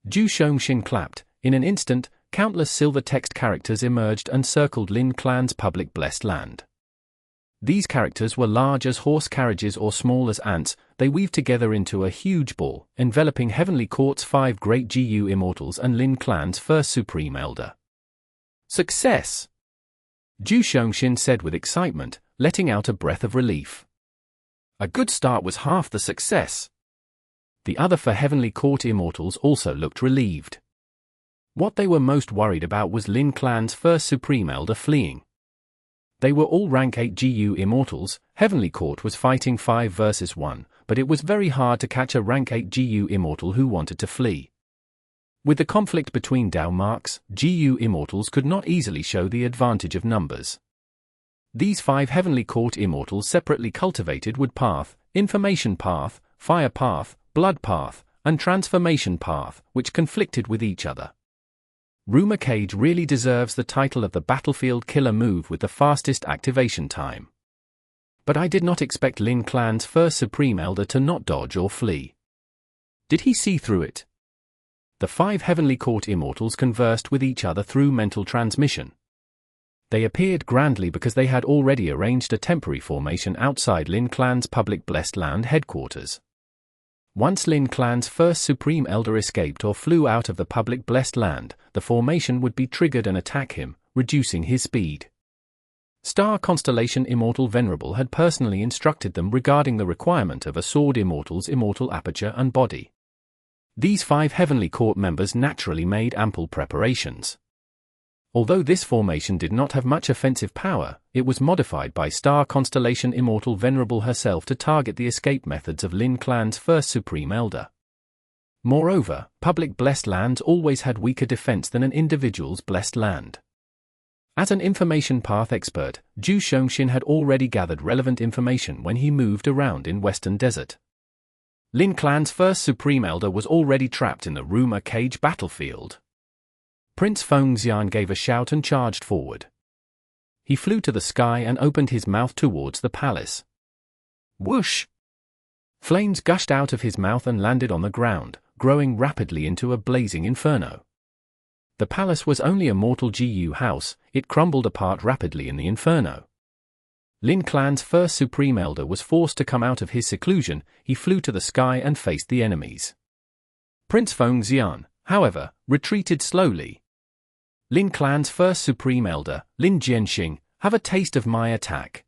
Zhu Shengxin clapped. In an instant, countless silver text characters emerged and circled Lin clan's public blessed land. These characters were large as horse carriages or small as ants. They weaved together into a huge ball, enveloping Heavenly Court's 5 great GU Immortals and Lin clan's first Supreme Elder. Success! Zhu Shengxin said with excitement, letting out a breath of relief. A good start was half the success. The other 4 Heavenly Court Immortals also looked relieved. What they were most worried about was Lin clan's first Supreme Elder fleeing. They were all rank 8 GU Immortals. Heavenly Court was fighting 5 versus 1, but it was very hard to catch a rank 8 GU Immortal who wanted to flee. With the conflict between Dao marks, GU Immortals could not easily show the advantage of numbers. These 5 Heavenly Court Immortals separately cultivated Wood Path, Information Path, Fire Path, Blood Path, and Transformation Path, which conflicted with each other. Rumor Cage really deserves the title of the battlefield killer move with the fastest activation time. But I did not expect Lin clan's first Supreme Elder to not dodge or flee. Did he see through it? The 5 Heavenly Court Immortals conversed with each other through mental transmission. They appeared grandly because they had already arranged a temporary formation outside Lin Clan's public Blessed Land headquarters. Once Lin Clan's first Supreme Elder escaped or flew out of the public Blessed Land, the formation would be triggered and attack him, reducing his speed. Star Constellation Immortal Venerable had personally instructed them regarding the requirement of a Sword Immortal's immortal aperture and body. These 5 Heavenly Court members naturally made ample preparations. Although this formation did not have much offensive power, it was modified by Star Constellation Immortal Venerable herself to target the escape methods of Lin Clan's first Supreme Elder. Moreover, public Blessed Lands always had weaker defense than an individual's Blessed Land. As an information path expert, Zhu Shongxin had already gathered relevant information when he moved around in Western Desert. Lin Clan's first Supreme Elder was already trapped in the rumor cage battlefield. Prince Feng Xian gave a shout and charged forward. He flew to the sky and opened his mouth towards the palace. Whoosh! Flames gushed out of his mouth and landed on the ground, growing rapidly into a blazing inferno. The palace was only a mortal GU house, it crumbled apart rapidly in the inferno. Lin Clan's first Supreme Elder was forced to come out of his seclusion, he flew to the sky and faced the enemies. Prince Feng Xian, however, retreated slowly. Lin Clan's first Supreme Elder, Lin Jianxing, have a taste of my attack.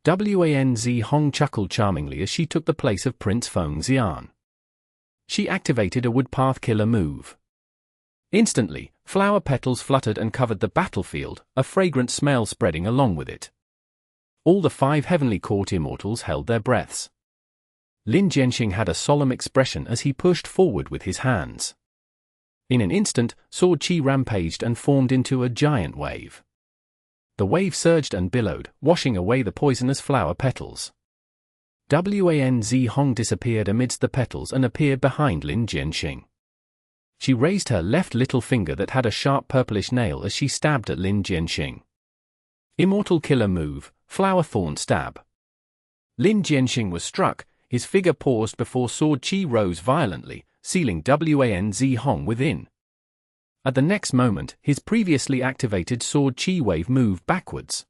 Wanz Hong chuckled charmingly as she took the place of Prince Feng Xian. She activated a Woodpath Killer move. Instantly, flower petals fluttered and covered the battlefield, a fragrant smell spreading along with it. All the 5 Heavenly Court Immortals held their breaths. Lin Jianxing had a solemn expression as he pushed forward with his hands. In an instant, Sword Chi rampaged and formed into a giant wave. The wave surged and billowed, washing away the poisonous flower petals. Wanz Hong disappeared amidst the petals and appeared behind Lin Jianxing. She raised her left little finger that had a sharp purplish nail as she stabbed at Lin Jianxing. Immortal Killer move, Flower Thorn Stab. Lin Jianxing was struck, his figure paused before Sword Chi rose violently, sealing Wanz Hong within. At the next moment, his previously activated Sword Chi wave moved backwards.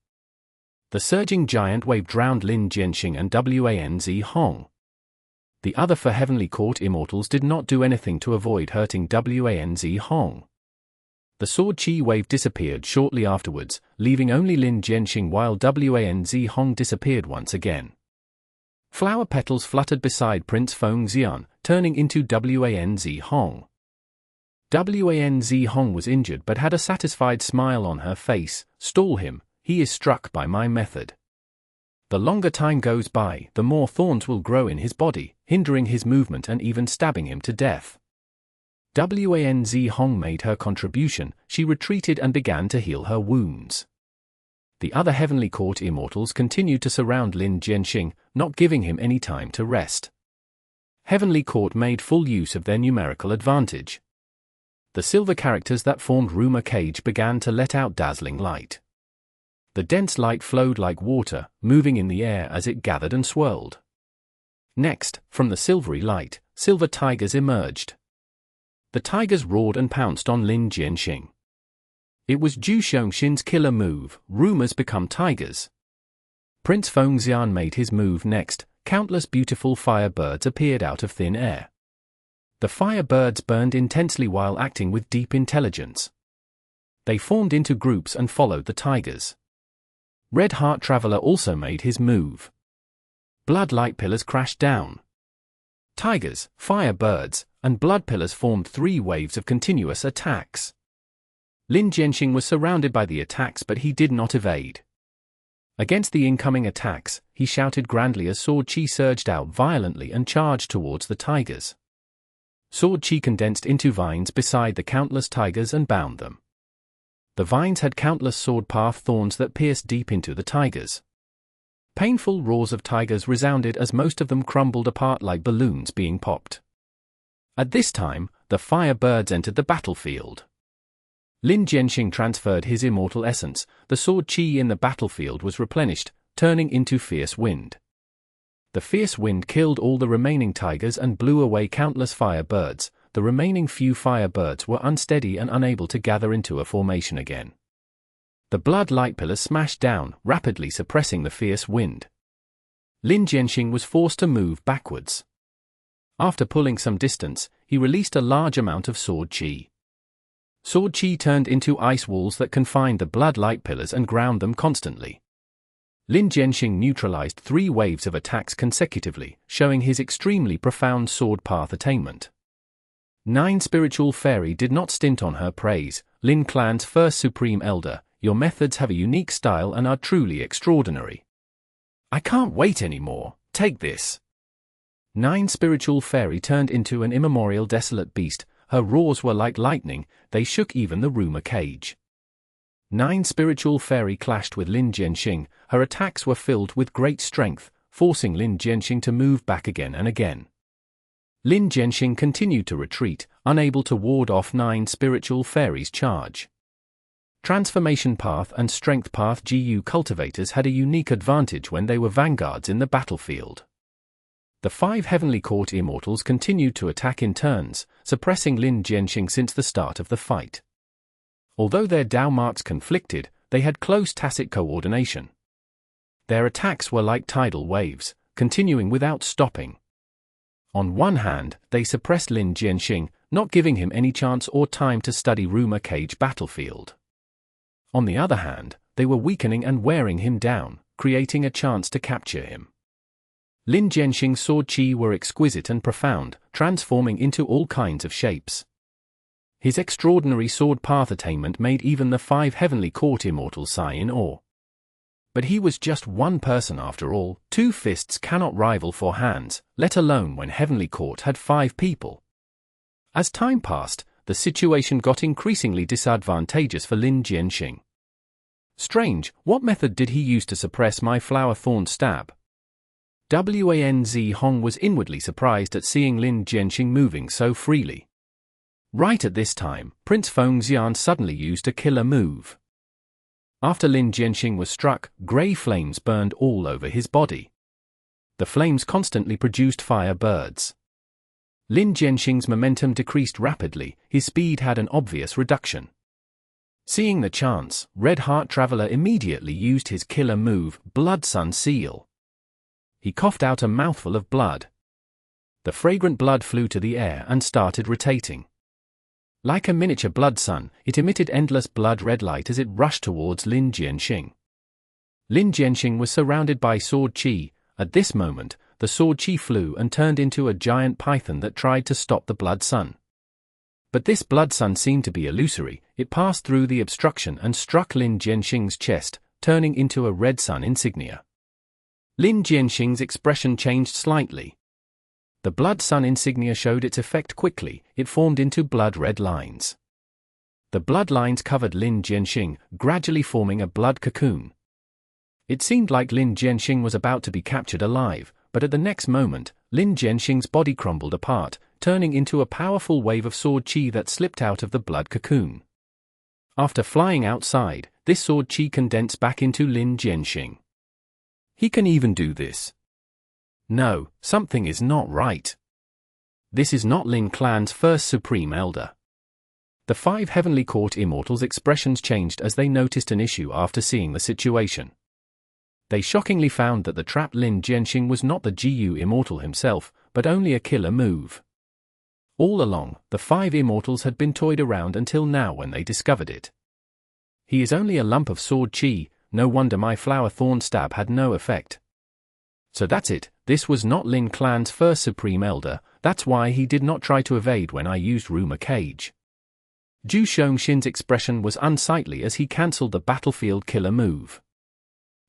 The surging giant wave drowned Lin Jianxing and Wanz Hong. The other 4 Heavenly Court Immortals did not do anything to avoid hurting Wanz Hong. The Sword Chi wave disappeared shortly afterwards, leaving only Lin Jianxing while Wanz Hong disappeared once again. Flower petals fluttered beside Prince Feng Xian, turning into Wanz Hong. Wanz Hong was injured but had a satisfied smile on her face. Stall him, he is struck by my method. The longer time goes by, the more thorns will grow in his body, hindering his movement and even stabbing him to death. Wanz Hong made her contribution, she retreated and began to heal her wounds. The other Heavenly Court Immortals continued to surround Lin Jianxing, not giving him any time to rest. Heavenly Court made full use of their numerical advantage. The silver characters that formed Rumor Cage began to let out dazzling light. The dense light flowed like water, moving in the air as it gathered and swirled. Next, from the silvery light, silver tigers emerged. The tigers roared and pounced on Lin Jianxing. It was Zhu Shongxin's killer move, Rumors Become Tigers. Prince Feng Xian made his move next, countless beautiful fire birds appeared out of thin air. The fire birds burned intensely while acting with deep intelligence. They formed into groups and followed the tigers. Red Heart Traveler also made his move. Blood light pillars crashed down. Tigers, fire birds, and blood pillars formed 3 waves of continuous attacks. Lin Jianxing was surrounded by the attacks but he did not evade. Against the incoming attacks, he shouted grandly as Sword Chi surged out violently and charged towards the tigers. Sword Chi condensed into vines beside the countless tigers and bound them. The vines had countless sword path thorns that pierced deep into the tigers. Painful roars of tigers resounded as most of them crumbled apart like balloons being popped. At this time, the fire birds entered the battlefield. Lin Jianxing transferred his immortal essence, the Sword Chi in the battlefield was replenished, turning into fierce wind. The fierce wind killed all the remaining tigers and blew away countless fire birds. The the remaining few fire birds were unsteady and unable to gather into a formation again. The blood light pillars smashed down, rapidly suppressing the fierce wind. Lin Jianxing was forced to move backwards. After pulling some distance, he released a large amount of sword qi. Sword qi turned into ice walls that confined the blood light pillars and ground them constantly. Lin Jianxing neutralized 3 waves of attacks consecutively, showing his extremely profound sword path attainment. 9 Spiritual Fairy did not stint on her praise. Lin Clan's first Supreme Elder, your methods have a unique style and are truly extraordinary. I can't wait anymore, take this. 9 Spiritual Fairy turned into an immemorial desolate beast. Her roars were like lightning, they shook even the rumor cage. 9 Spiritual Fairy clashed with Lin Jianxing. Her attacks were filled with great strength, forcing Lin Jianxing to move back again and again. Lin Jianxing continued to retreat, unable to ward off 9 Spiritual Fairies' charge. Transformation Path and Strength Path GU cultivators had a unique advantage when they were vanguards in the battlefield. The 5 Heavenly Court Immortals continued to attack in turns, suppressing Lin Jianxing since the start of the fight. Although their Dao marks conflicted, they had close tacit coordination. Their attacks were like tidal waves, continuing without stopping. On one hand, they suppressed Lin Jianxing, not giving him any chance or time to study rumor cage battlefield. On the other hand, they were weakening and wearing him down, creating a chance to capture him. Lin Jianxing's sword qi were exquisite and profound, transforming into all kinds of shapes. His extraordinary sword path attainment made even the 5 Heavenly Court Immortals sigh in awe. But he was just one person after all. 2 fists cannot rival 4 hands, let alone when Heavenly Court had 5 people. As time passed, the situation got increasingly disadvantageous for Lin Jianxing. Strange, what method did he use to suppress my flower thorn stab? Wanz Hong was inwardly surprised at seeing Lin Jianxing moving so freely. Right at this time, Prince Fengxian suddenly used a killer move. After Lin Jianxing was struck, grey flames burned all over his body. The flames constantly produced fire birds. Lin Jianxing's momentum decreased rapidly, his speed had an obvious reduction. Seeing the chance, Red Heart Traveler immediately used his killer move, Blood Sun Seal. He coughed out a mouthful of blood. The fragrant blood flew to the air and started rotating. Like a miniature blood sun, it emitted endless blood-red light as it rushed towards Lin Jianxing. Lin Jianxing was surrounded by sword qi. At this moment, the sword qi flew and turned into a giant python that tried to stop the blood sun. But this blood sun seemed to be illusory. It passed through the obstruction and struck Lin Jianxing's chest, turning into a red sun insignia. Lin Jianxing's expression changed slightly. The blood sun insignia showed its effect quickly. It formed into blood-red lines. The blood lines covered Lin Jianxing, gradually forming a blood cocoon. It seemed like Lin Jianxing was about to be captured alive, but at the next moment, Lin Jianxing's body crumbled apart, turning into a powerful wave of sword qi that slipped out of the blood cocoon. After flying outside, this sword qi condensed back into Lin Jianxing. He can even do this. No, something is not right. This is not Lin Clan's first Supreme Elder. The 5 Heavenly Court Immortals' expressions changed as they noticed an issue after seeing the situation. They shockingly found that the trapped Lin Jianxing was not the GU Immortal himself, but only a killer move. All along, the 5 Immortals had been toyed around until now when they discovered it. He is only a lump of sword qi, no wonder my flower thorn stab had no effect. So that's it, this was not Lin Clan's first Supreme Elder, that's why he did not try to evade when I used Rumor Cage. Zhu Shongxin's expression was unsightly as he cancelled the battlefield killer move.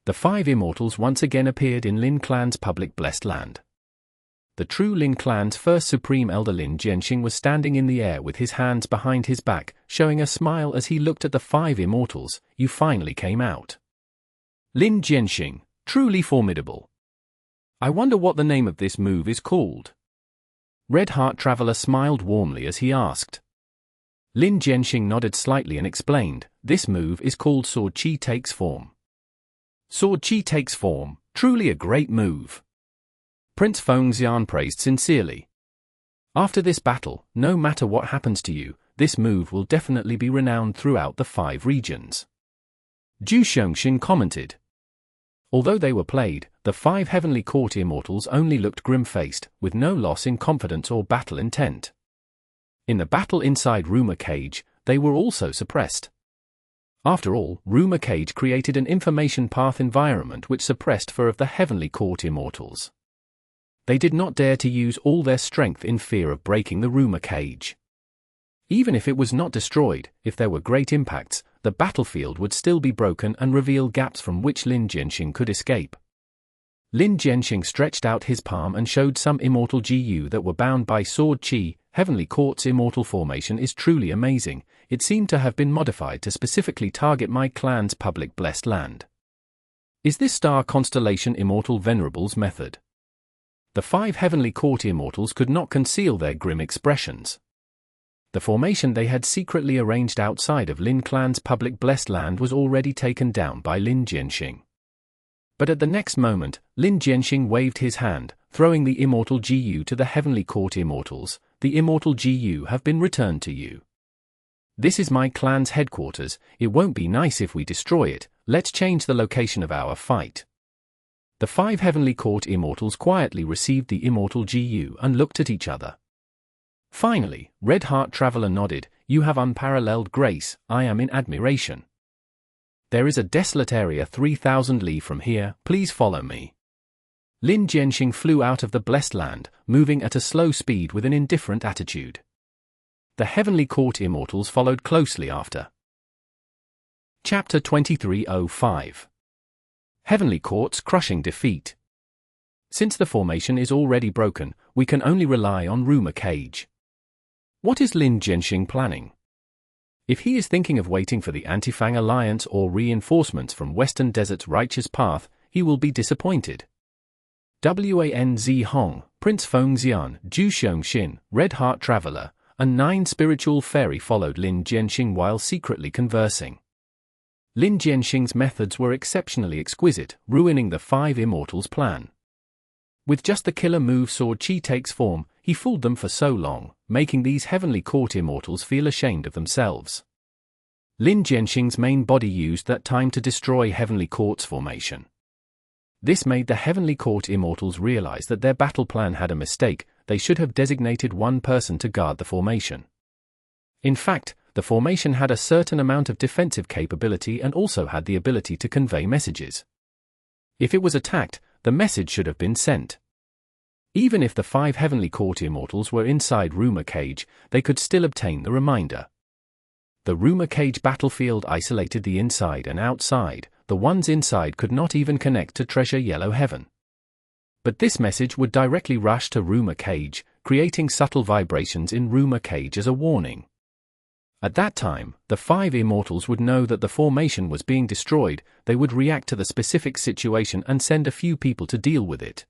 The 5 Immortals once again appeared in Lin Clan's public blessed land. The true Lin Clan's first Supreme Elder Lin Jianxing was standing in the air with his hands behind his back, showing a smile as he looked at the 5 Immortals. You finally came out. Lin Jianxing, truly formidable. I wonder what the name of this move is called. Red Heart Traveler smiled warmly as he asked. Lin Jianxing nodded slightly and explained, this move is called Sword Qi Takes Form. Sword Qi Takes Form, truly a great move. Prince Fengxian praised sincerely. After this battle, no matter what happens to you, this move will definitely be renowned throughout the 5 regions. Zhu Xiongxin commented. Although they were played, the 5 Heavenly Court Immortals only looked grim-faced, with no loss in confidence or battle intent. In the battle inside Rumor Cage, they were also suppressed. After all, Rumor Cage created an information path environment which suppressed 4 of the Heavenly Court Immortals. They did not dare to use all their strength in fear of breaking the Rumor Cage. Even if it was not destroyed, if there were great impacts, the battlefield would still be broken and reveal gaps from which Lin Jianxing could escape. Lin Jianxing stretched out his palm and showed some immortal GU that were bound by sword chi. Heavenly Court's immortal formation is truly amazing. It seemed to have been modified to specifically target my clan's public blessed land. Is this star constellation immortal Venerables method? The 5 Heavenly Court Immortals could not conceal their grim expressions. The formation they had secretly arranged outside of Lin clan's public blessed land was already taken down by Lin Jianxing. But at the next moment, Lin Jianxing waved his hand, throwing the immortal GU to the Heavenly Court Immortals. The immortal GU have been returned to you. This is my clan's headquarters. It won't be nice if we destroy it. Let's change the location of our fight. The 5 Heavenly Court Immortals quietly received the immortal GU and looked at each other. Finally, Red Heart Traveler nodded. You have unparalleled grace. I am in admiration. There is a desolate area 3,000 li from here. Please follow me. Lin Jianxing flew out of the blessed land, moving at a slow speed with an indifferent attitude. The Heavenly Court Immortals followed closely after. Chapter 2305. Heavenly Court's Crushing Defeat. Since the formation is already broken, we can only rely on Rumor Cage. What is Lin Jianxing planning? If he is thinking of waiting for the Anti-Fang Alliance or reinforcements from Western Desert's righteous path, he will be disappointed. Wan Zi Hong, Prince Feng Xian, Zhu Xiongxin, Red Heart Traveler, and 9 spiritual fairy followed Lin Jianxing while secretly conversing. Lin Jianxing's methods were exceptionally exquisite, ruining the 5 Immortals' plan. With just the killer move Sword Chi takes form, he fooled them for so long, making these Heavenly Court Immortals feel ashamed of themselves. Lin Jianxing's main body used that time to destroy Heavenly Court's formation. This made the Heavenly Court Immortals realize that their battle plan had a mistake. They should have designated one person to guard the formation. In fact, the formation had a certain amount of defensive capability and also had the ability to convey messages. If it was attacked, the message should have been sent. Even if the 5 Heavenly Court Immortals were inside Rumor Cage, they could still obtain the reminder. The Rumor Cage battlefield isolated the inside and outside. The ones inside could not even connect to Treasure Yellow Heaven. But this message would directly rush to Rumor Cage, creating subtle vibrations in Rumor Cage as a warning. At that time, the 5 Immortals would know that the formation was being destroyed. They would react to the specific situation and send a few people to deal with it.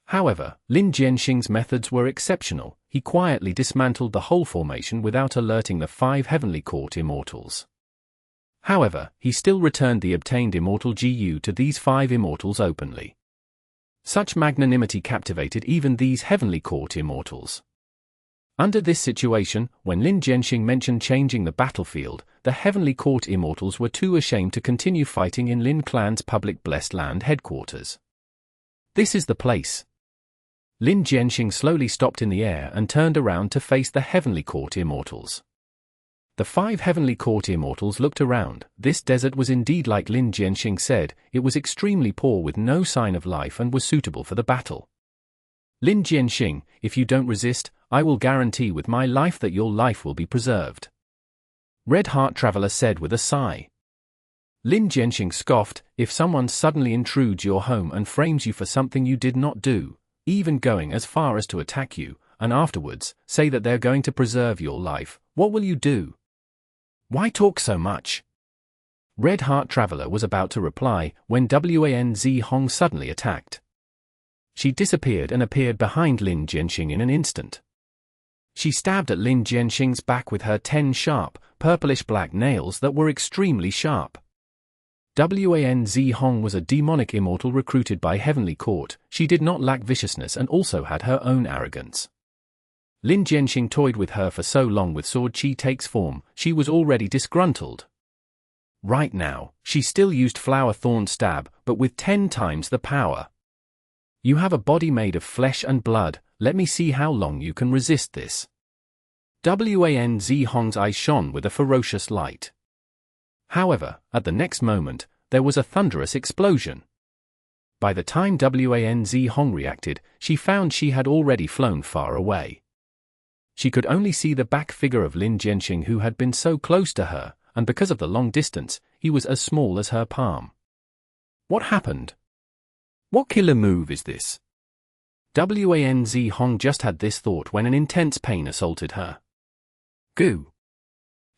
However, Lin Jianxing's methods were exceptional. He quietly dismantled the whole formation without alerting the 5 Heavenly Court Immortals. However, he still returned the obtained immortal GU to these 5 Immortals openly. Such magnanimity captivated even these Heavenly Court Immortals. Under this situation, when Lin Jianxing mentioned changing the battlefield, the Heavenly Court Immortals were too ashamed to continue fighting in Lin clan's public blessed land headquarters. This is the place. Lin Jianxing slowly stopped in the air and turned around to face the Heavenly Court Immortals. The 5 Heavenly Court Immortals looked around. This desert was indeed like Lin Jianxing said. It was extremely poor with no sign of life and was suitable for the battle. Lin Jianxing, if you don't resist, I will guarantee with my life that your life will be preserved. Red Heart Traveler said with a sigh. Lin Jianxing scoffed. If someone suddenly intrudes your home and frames you for something you did not do, even going as far as to attack you, and afterwards say that they're going to preserve your life, what will you do? Why talk so much? Red Heart Traveler was about to reply when Wan Zi Hong suddenly attacked. She disappeared and appeared behind Lin Jianxing in an instant. She stabbed at Lin Jianxing's back with her 10 sharp, purplish-black nails that were extremely sharp. Wan Zi Hong was a demonic immortal recruited by Heavenly Court. She did not lack viciousness and also had her own arrogance. Lin Jianxing toyed with her for so long with Sword Chi takes form, she was already disgruntled. Right now, she still used Flower Thorn Stab, but with 10 times the power. You have a body made of flesh and blood, let me see how long you can resist this. Wan Zhong's eyes shone with a ferocious light. However, at the next moment, there was a thunderous explosion. By the time Wan Zhong reacted, she found she had already flown far away. She could only see the back figure of Lin Jianxing, who had been so close to her, and because of the long distance, he was as small as her palm. What happened? What killer move is this? Wan Zhong just had this thought when an intense pain assaulted her. Goo!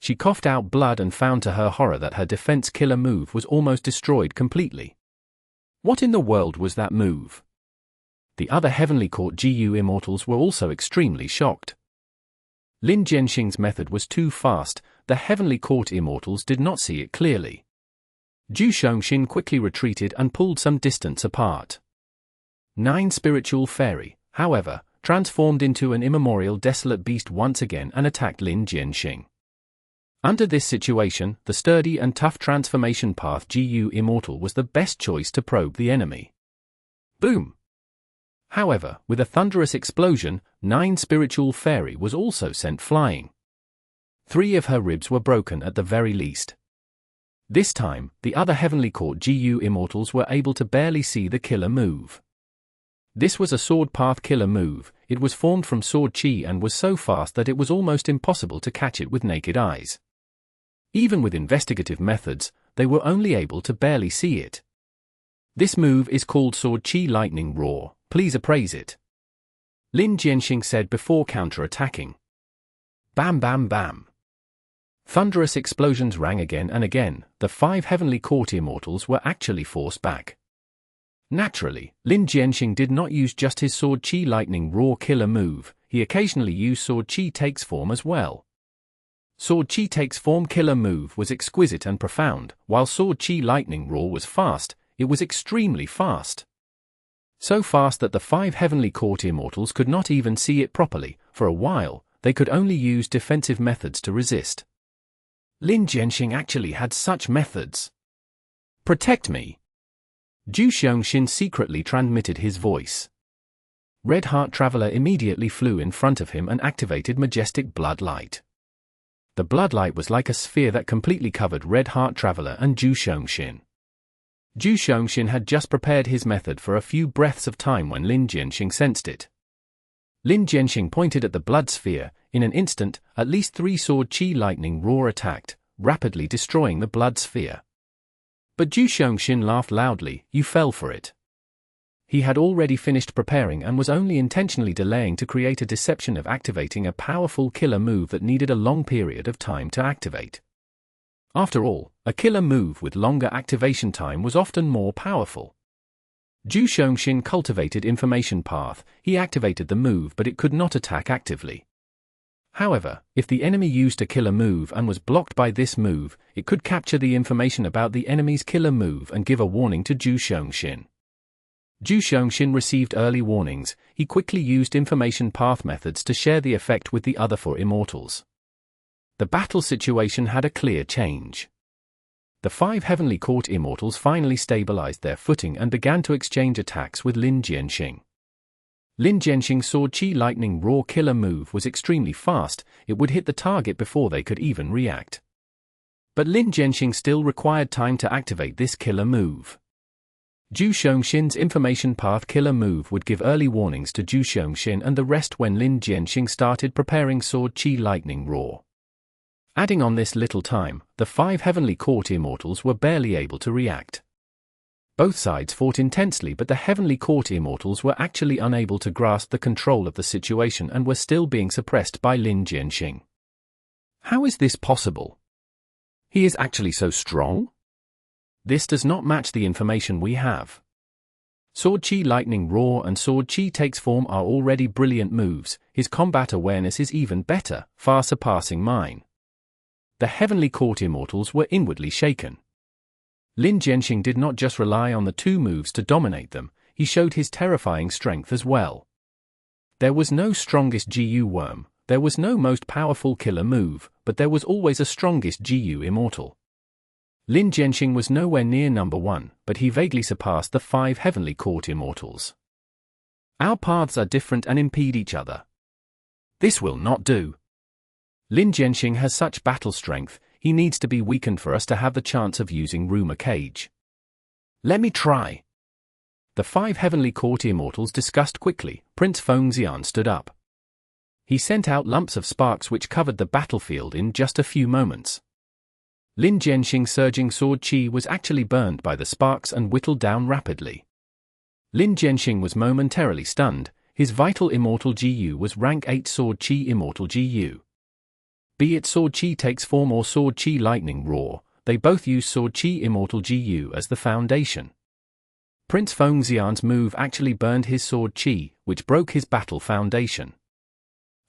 She coughed out blood and found to her horror that her defense killer move was almost destroyed completely. What in the world was that move? The other Heavenly Court GU Immortals were also extremely shocked. Lin Jianxing's method was too fast, the Heavenly Court Immortals did not see it clearly. Zhu Shongxin quickly retreated and pulled some distance apart. 9 Spiritual Fairy, however, transformed into an immemorial desolate beast once again and attacked Lin Jianxing. Under this situation, the sturdy and tough transformation path GU Immortal was the best choice to probe the enemy. Boom! However, with a thunderous explosion, 9 Spiritual Fairy was also sent flying. 3 of her ribs were broken at the very least. This time, the other Heavenly Court GU Immortals were able to barely see the killer move. This was a sword path killer move, it was formed from Sword Chi and was so fast that it was almost impossible to catch it with naked eyes. Even with investigative methods, they were only able to barely see it. This move is called Sword Chi Lightning Roar, please appraise it. Lin Jianxing said before counter-attacking. Bam bam bam. Thunderous explosions rang again and again, the 5 Heavenly Court Immortals were actually forced back. Naturally, Lin Jianxing did not use just his Sword Chi Lightning Roar killer move, he occasionally used Sword Chi takes form as well. Sword Chi takes form killer move was exquisite and profound, while Sword Chi Lightning Roar was fast, it was extremely fast. So fast that the 5 Heavenly Court Immortals could not even see it properly, for a while, they could only use defensive methods to resist. Lin Jianxing actually had such methods. Protect me! Zhu Shongxin secretly transmitted his voice. Red Heart Traveler immediately flew in front of him and activated Majestic Blood Light. The blood light was like a sphere that completely covered Red Heart Traveler and Zhu Shongxin. Zhu Shongxin had just prepared his method for a few breaths of time when Lin Jianxing sensed it. Lin Jianxing pointed at the blood sphere, in an instant, at least 3 Sword Chi Lightning Roar attacked, rapidly destroying the blood sphere. But Zhu Shongxin laughed loudly, you fell for it. He had already finished preparing and was only intentionally delaying to create a deception of activating a powerful killer move that needed a long period of time to activate. After all, a killer move with longer activation time was often more powerful. Zhu Shongxin cultivated Information Path, he activated the move but it could not attack actively. However, if the enemy used a killer move and was blocked by this move, it could capture the information about the enemy's killer move and give a warning to Zhu Shongxin. Zhu Shongxin received early warnings, he quickly used Information Path methods to share the effect with the other 4 Immortals. The battle situation had a clear change. The 5 Heavenly Court Immortals finally stabilized their footing and began to exchange attacks with Lin Jianxing. Lin Jianxing's Sword Chi Lightning Roar killer move was extremely fast, it would hit the target before they could even react. But Lin Jianxing still required time to activate this killer move. Zhu Shongxin's Information Path killer move would give early warnings to Zhu Shongxin and the rest when Lin Jianxing started preparing Sword Chi Lightning Roar. Adding on this little time, the 5 Heavenly Court Immortals were barely able to react. Both sides fought intensely but the Heavenly Court Immortals were actually unable to grasp the control of the situation and were still being suppressed by Lin Jianxing. How is this possible? He is actually so strong? This does not match the information we have. Sword Chi Lightning Roar and Sword Chi Takes Form are already brilliant moves, his combat awareness is even better, far surpassing mine. The Heavenly Court Immortals were inwardly shaken. Lin Jianxing did not just rely on the 2 moves to dominate them, he showed his terrifying strength as well. There was no strongest GU worm, there was no most powerful killer move, but there was always a strongest GU immortal. Lin Jianxing was nowhere near number 1, but he vaguely surpassed the 5 Heavenly Court Immortals. Our paths are different and impede each other. This will not do. Lin Jianxing has such battle strength, he needs to be weakened for us to have the chance of using Rumor Cage. Let me try. The 5 Heavenly Court Immortals discussed quickly. Prince Fengxian stood up. He sent out lumps of sparks which covered the battlefield in just a few moments. Lin Jianxing's surging sword chi was actually burned by the sparks and whittled down rapidly. Lin Jianxing was momentarily stunned. His vital immortal GU was rank 8 sword chi immortal GU. Be it sword chi takes form or sword chi lightning roar, they both use sword chi immortal GU as the foundation. Prince Fengxian's move actually burned his sword chi, which broke his battle foundation.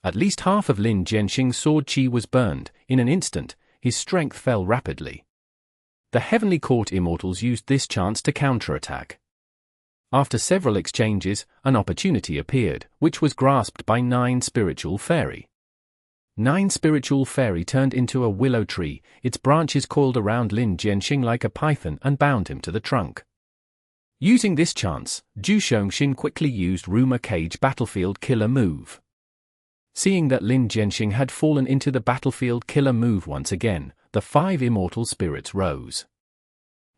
At least half of Lin Jianxing's sword chi was burned. In an instant, his strength fell rapidly. The Heavenly Court Immortals used this chance to counterattack. After several exchanges, an opportunity appeared, which was grasped by 9 Spiritual Fairy. 9 Spiritual Fairy turned into a willow tree, its branches coiled around Lin Jianxing like a python and bound him to the trunk. Using this chance, Zhu Xiongxin quickly used Rumor Cage Battlefield Killer move. Seeing that Lin Jianxing had fallen into the Battlefield Killer move once again, the 5 immortal spirits rose.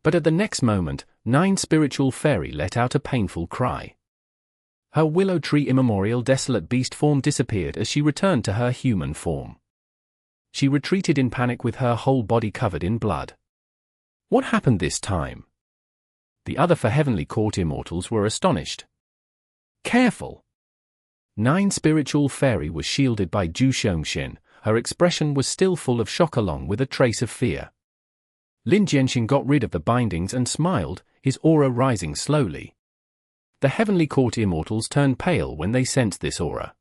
But at the next moment, 9 Spiritual Fairy let out a painful cry. Her willow tree immemorial desolate beast form disappeared as she returned to her human form. She retreated in panic with her whole body covered in blood. What happened this time? The other 4 Heavenly Court Immortals were astonished. Careful! 9 Spiritual Fairy was shielded by Zhu Xiongxin. Her expression was still full of shock along with a trace of fear. Lin Jianxing got rid of the bindings and smiled, his aura rising slowly. The Heavenly Court Immortals turned pale when they sensed this aura.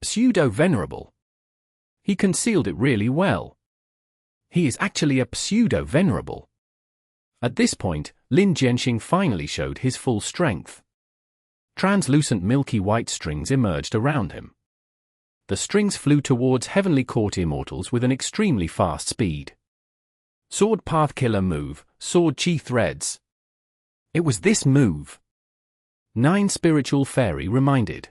Pseudo-Venerable. He concealed it really well. He is actually a pseudo-Venerable. At this point, Lin Jianxing finally showed his full strength. Translucent milky white strings emerged around him. The strings flew towards Heavenly Court Immortals with an extremely fast speed. Sword Path Killer move, Sword Chi Threads. It was this move. 9 Spiritual Fairy reminded.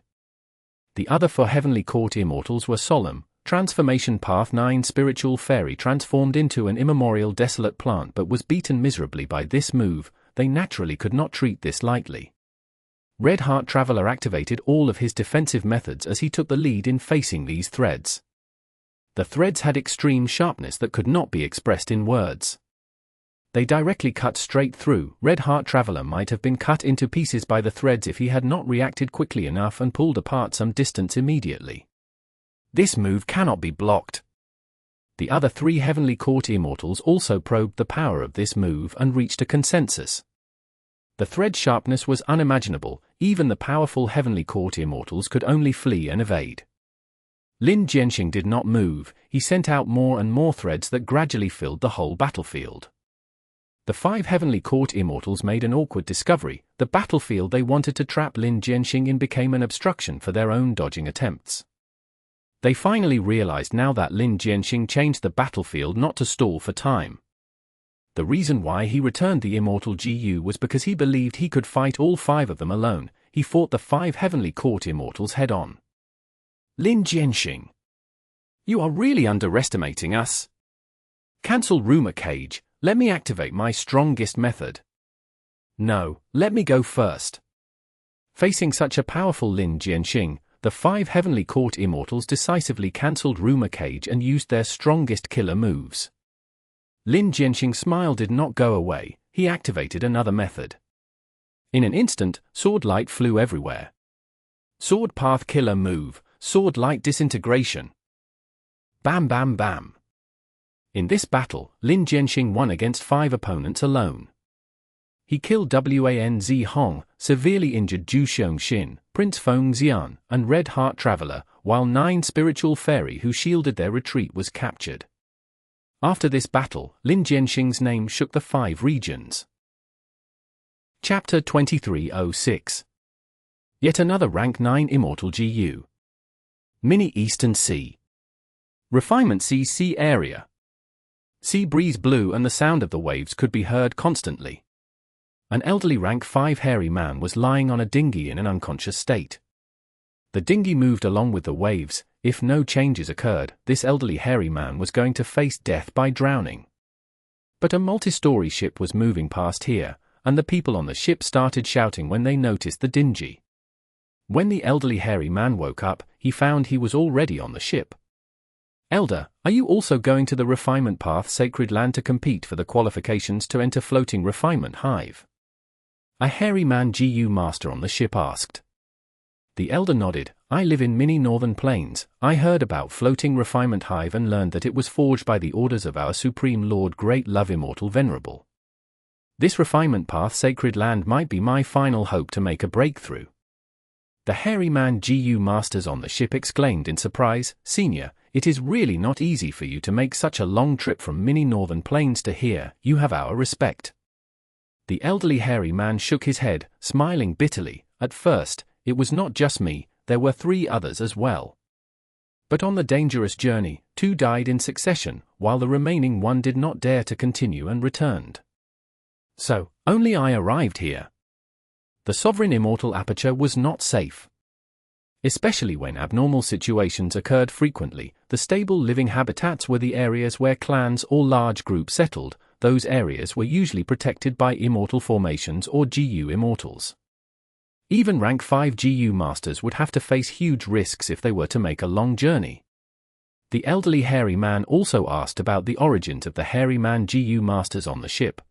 The other 4 Heavenly Court Immortals were solemn. Transformation Path 9 Spiritual Fairy transformed into an immemorial desolate plant but was beaten miserably by this move. They naturally could not treat this lightly. Red Heart Traveler activated all of his defensive methods as he took the lead in facing these threads. The threads had extreme sharpness that could not be expressed in words. They directly cut straight through. Red Heart Traveler might have been cut into pieces by the threads if he had not reacted quickly enough and pulled apart some distance immediately. This move cannot be blocked. The other 3 Heavenly Court Immortals also probed the power of this move and reached a consensus. The thread sharpness was unimaginable, even the powerful Heavenly Court Immortals could only flee and evade. Lin Jianxing did not move, he sent out more and more threads that gradually filled the whole battlefield. The 5 Heavenly Court Immortals made an awkward discovery. The battlefield they wanted to trap Lin Jianxing in became an obstruction for their own dodging attempts. They finally realized now that Lin Jianxing changed the battlefield not to stall for time. The reason why he returned the Immortal GU was because he believed he could fight all 5 of them alone. He fought the 5 Heavenly Court Immortals head-on. Lin Jianxing, you are really underestimating us. Cancel Rumor Cage, let me activate my strongest method. No, let me go first. Facing such a powerful Lin Jianxing, the 5 Heavenly Court Immortals decisively cancelled Rumor Cage and used their strongest killer moves. Lin Jianxing's smile did not go away, he activated another method. In an instant, Sword Light flew everywhere. Sword Path Killer move, Sword Light Disintegration. Bam bam bam. In this battle, Lin Jianxing won against 5 opponents alone. He killed Wan Zi Hong, severely injured Zhu Xiongxin, Prince Fengxian, and Red Heart Traveler, while 9 Spiritual Fairy who shielded their retreat was captured. After this battle, Lin Jianxing's name shook the 5 regions. Chapter 2306. Yet another rank 9 Immortal GU. Mini Eastern Sea. Refinement Sea area. Sea breeze blew and the sound of the waves could be heard constantly. An elderly rank 5 hairy man was lying on a dinghy in an unconscious state. The dinghy moved along with the waves. If no changes occurred, this elderly hairy man was going to face death by drowning. But a multi-story ship was moving past here, and the people on the ship started shouting when they noticed the dinghy. When the elderly hairy man woke up, he found he was already on the ship. "Elder, are you also going to the Refinement Path Sacred Land to compete for the qualifications to enter Floating Refinement Hive?" A hairy man GU master on the ship asked. The elder nodded. "I live in mini Northern Plains. I heard about Floating Refinement Hive and learned that it was forged by the orders of our Supreme Lord Great Love Immortal Venerable. This Refinement Path Sacred Land might be my final hope to make a breakthrough." The hairy man GU masters on the ship exclaimed in surprise, "Senior, it is really not easy for you to make such a long trip from mini Northern Plains to here. You have our respect." The elderly hairy man shook his head, smiling bitterly. "At first, it was not just me, there were 3 others as well. But on the dangerous journey, 2 died in succession, while the remaining 1 did not dare to continue and returned. So, only I arrived here." The Sovereign Immortal Aperture was not safe. Especially when abnormal situations occurred frequently, the stable living habitats were the areas where clans or large groups settled. Those areas were usually protected by immortal formations or GU immortals. Even rank 5 GU masters would have to face huge risks if they were to make a long journey. The elderly hairy man also asked about the origins of the hairy man GU masters on the ship.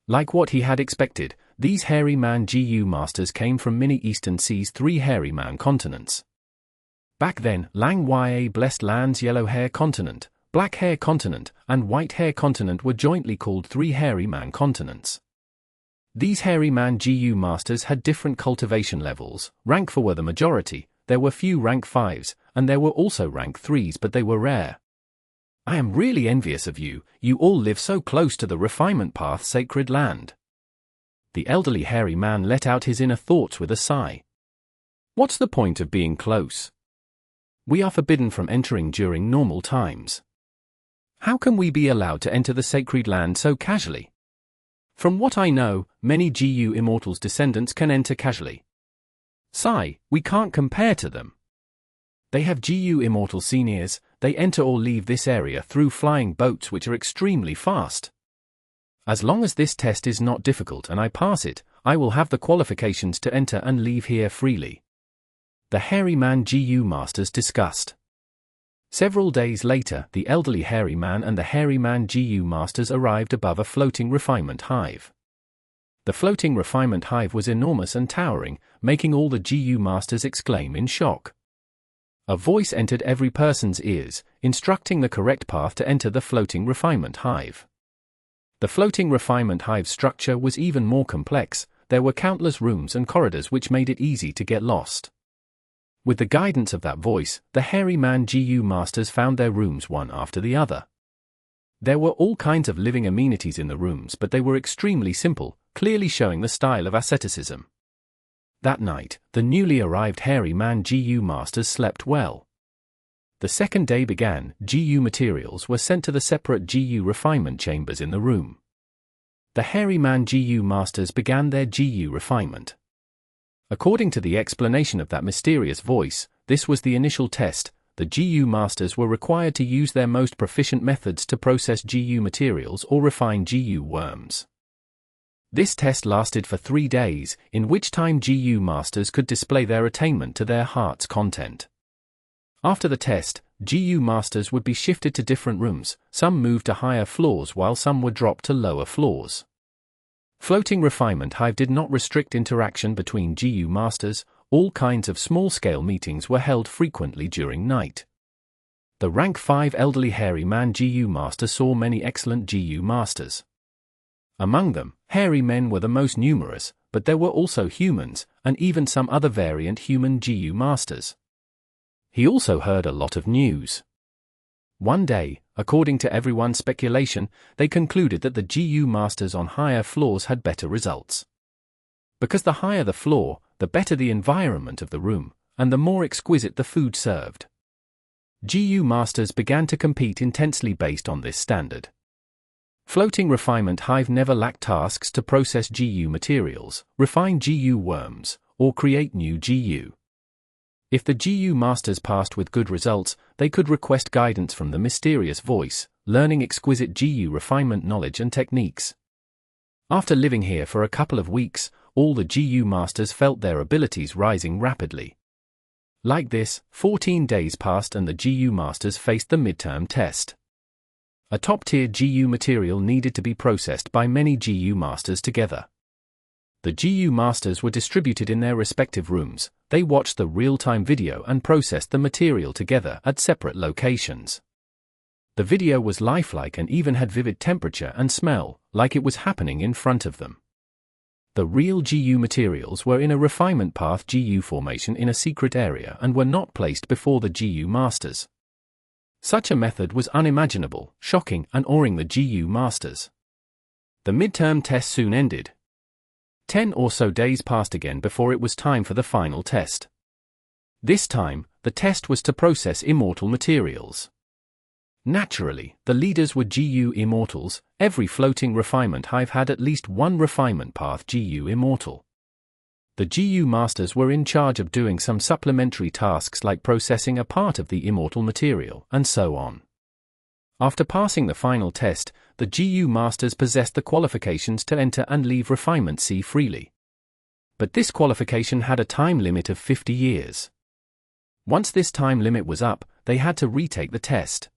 Like what he had expected, these hairy man GU masters came from mini Eastern Sea's 3 hairy man continents. Back then, Lang Ya Blessed Land's Yellow Hair Continent, Black Hair Continent, and White Hair Continent were jointly called 3 hairy man continents. These hairy man GU masters had different cultivation levels. Rank 4 were the majority, there were few rank 5s, and there were also rank 3s, but they were rare. "I am really envious of you, you all live so close to the Refinement Path Sacred Land." The elderly hairy man let out his inner thoughts with a sigh. "What's the point of being close? We are forbidden from entering during normal times. How can we be allowed to enter the Sacred Land so casually? From what I know, many GU Immortals' descendants can enter casually. Sigh, we can't compare to them. They have GU Immortal seniors, they enter or leave this area through flying boats which are extremely fast. As long as this test is not difficult and I pass it, I will have the qualifications to enter and leave here freely." The hairy man GU masters discussed. Several days later, the elderly hairy man and the hairy man GU masters arrived above a floating refinement hive. The floating refinement hive was enormous and towering, making all the GU masters exclaim in shock. A voice entered every person's ears, instructing the correct path to enter the floating refinement hive. The floating refinement hive structure was even more complex. There were countless rooms and corridors which made it easy to get lost. With the guidance of that voice, the hairy man GU masters found their rooms one after the other. There were all kinds of living amenities in the rooms, but they were extremely simple, clearly showing the style of asceticism. That night, the newly arrived hairy man GU masters slept well. The second day began. GU materials were sent to the separate GU refinement chambers in the room. The hairy man GU masters began their GU refinement. According to the explanation of that mysterious voice, this was the initial test. The GU masters were required to use their most proficient methods to process GU materials or refine GU worms. This test lasted for 3 days, in which time GU masters could display their attainment to their heart's content. After the test, GU masters would be shifted to different rooms, some moved to higher floors while some were dropped to lower floors. Floating Refinement Hive did not restrict interaction between GU masters. All kinds of small-scale meetings were held frequently during night. The rank 5 elderly hairy man GU master saw many excellent GU masters. Among them, hairy men were the most numerous, but there were also humans, and even some other variant human GU masters. He also heard a lot of news. One day, according to everyone's speculation, they concluded that the GU masters on higher floors had better results. because the higher the floor, the better the environment of the room, and the more exquisite the food served. GU masters began to compete intensely based on this standard. Floating Refinement Hive never lacked tasks to process GU materials, refine GU worms, or create new GU. If the GU masters passed with good results, they could request guidance from the mysterious voice, learning exquisite GU refinement knowledge and techniques. After living here for a couple of weeks, all the GU masters felt their abilities rising rapidly. Like this, 14 days passed and the GU masters faced the midterm test. A top-tier GU material needed to be processed by many GU masters together. The GU masters were distributed in their respective rooms. They watched the real-time video and processed the material together at separate locations. The video was lifelike and even had vivid temperature and smell, like it was happening in front of them. The real GU materials were in a refinement path GU formation in a secret area and were not placed before the GU masters. Such a method was unimaginable, shocking, and awing the GU masters. The midterm test soon ended. 10 or so days passed again before it was time for the final test. This time, the test was to process immortal materials. Naturally, the leaders were GU Immortals. Every floating refinement hive had at least one refinement path GU Immortal. The GU masters were in charge of doing some supplementary tasks like processing a part of the immortal material, and so on. After passing the final test, the GU masters possessed the qualifications to enter and leave Refinement C freely. But this qualification had a time limit of 50 years. Once this time limit was up, they had to retake the test.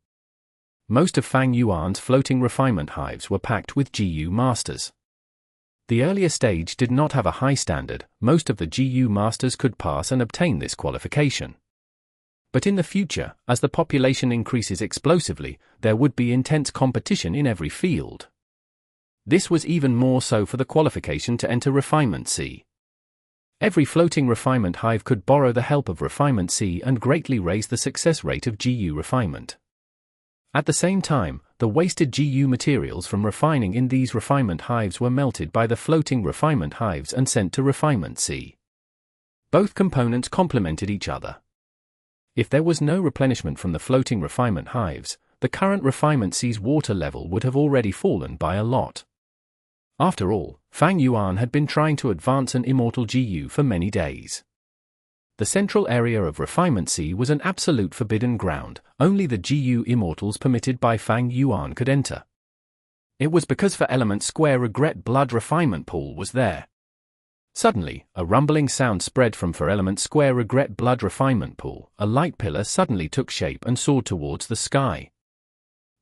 Most of Fang Yuan's floating refinement hives were packed with GU masters. The earlier stage did not have a high standard. Most of the GU masters could pass and obtain this qualification. But in the future, as the population increases explosively, there would be intense competition in every field. This was even more so for the qualification to enter Refinement C. Every floating refinement hive could borrow the help of Refinement C and greatly raise the success rate of GU refinement. At the same time, the wasted GU materials from refining in these refinement hives were melted by the floating refinement hives and sent to Refinement C. Both components complemented each other. If there was no replenishment from the floating refinement hives, the current Refinement C's water level would have already fallen by a lot. After all, Fang Yuan had been trying to advance an immortal GU for many days. The central area of Refinement C was an absolute forbidden ground. Only the GU Immortals permitted by Fang Yuan could enter. It was because for Element Square Regret Blood Refinement Pool was there. Suddenly, a rumbling sound spread from For Element Square Regret Blood Refinement Pool. A light pillar suddenly took shape and soared towards the sky.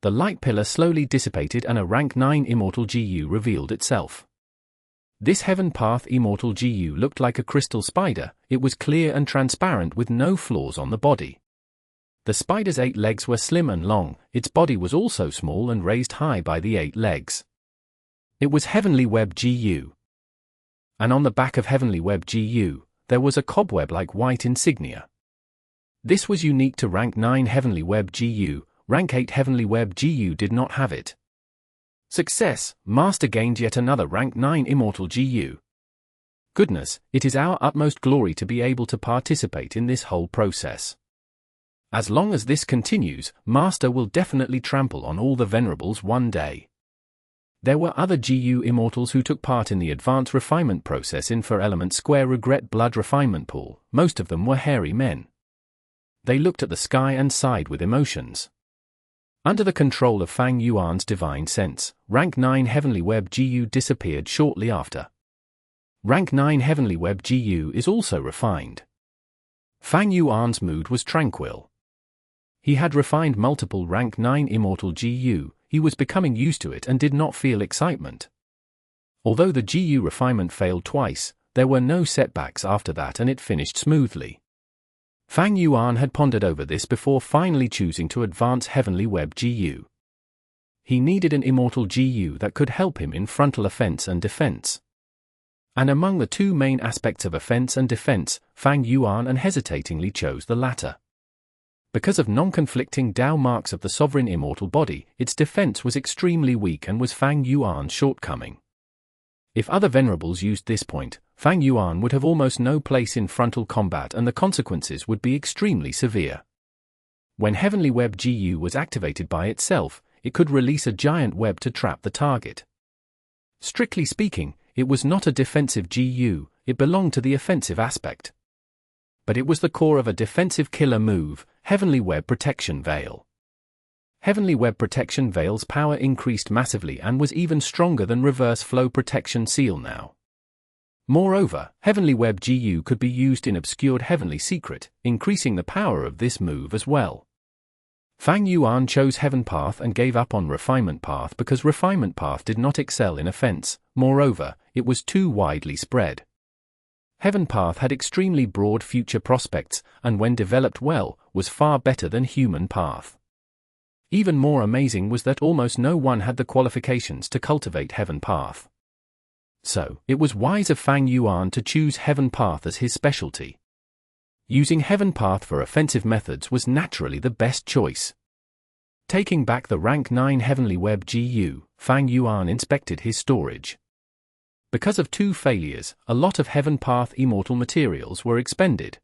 The light pillar slowly dissipated and a rank 9 Immortal GU revealed itself. This Heaven Path Immortal GU looked like a crystal spider. It was clear and transparent with no flaws on the body. The spider's 8 legs were slim and long. Its body was also small and raised high by the 8 legs. It was Heavenly Web GU. And on the back of Heavenly Web GU, there was a cobweb-like white insignia. This was unique to rank 9 Heavenly Web GU. Rank 8 Heavenly Web GU did not have it. Success! Master gained yet another rank 9 Immortal GU. Goodness, it is our utmost glory to be able to participate in this whole process. As long as this continues, Master will definitely trample on all the Venerables one day. There were other GU Immortals who took part in the advanced refinement process in For Element Square Regret Blood Refinement Pool. Most of them were hairy men. They looked at the sky and sighed with emotions. Under the control of Fang Yuan's divine sense, rank 9 Heavenly Web GU disappeared shortly after. Rank 9 Heavenly Web GU is also refined. Fang Yuan's mood was tranquil. He had refined multiple rank 9 Immortal GU, he was becoming used to it and did not feel excitement. Although the GU refinement failed twice, there were no setbacks after that and it finished smoothly. Fang Yuan had pondered over this before finally choosing to advance Heavenly Web GU. He needed an Immortal GU that could help him in frontal offense and defense. And among the two main aspects of offense and defense, Fang Yuan unhesitatingly chose the latter. Because of non-conflicting Dao marks of the sovereign immortal body, its defense was extremely weak and was Fang Yuan's shortcoming. If other Venerables used this point, Fang Yuan would have almost no place in frontal combat and the consequences would be extremely severe. When Heavenly Web GU was activated by itself, it could release a giant web to trap the target. Strictly speaking, it was not a defensive GU, it belonged to the offensive aspect. But it was the core of a defensive killer move, Heavenly Web Protection Veil. Heavenly Web Protection Veil's power increased massively and was even stronger than Reverse Flow Protection Seal now. Moreover, Heavenly Web GU could be used in Obscured Heavenly Secret, increasing the power of this move as well. Fang Yuan chose Heaven Path and gave up on Refinement Path because Refinement Path did not excel in offense, moreover, it was too widely spread. Heaven Path had extremely broad future prospects and when developed well, was far better than Human Path. Even more amazing was that almost no one had the qualifications to cultivate Heaven Path. So, it was wise of Fang Yuan to choose Heaven Path as his specialty. Using Heaven Path for offensive methods was naturally the best choice. Taking back the rank 9 Heavenly Web GU, Fang Yuan inspected his storage. Because of 2 failures, a lot of Heaven Path Immortal materials were expended.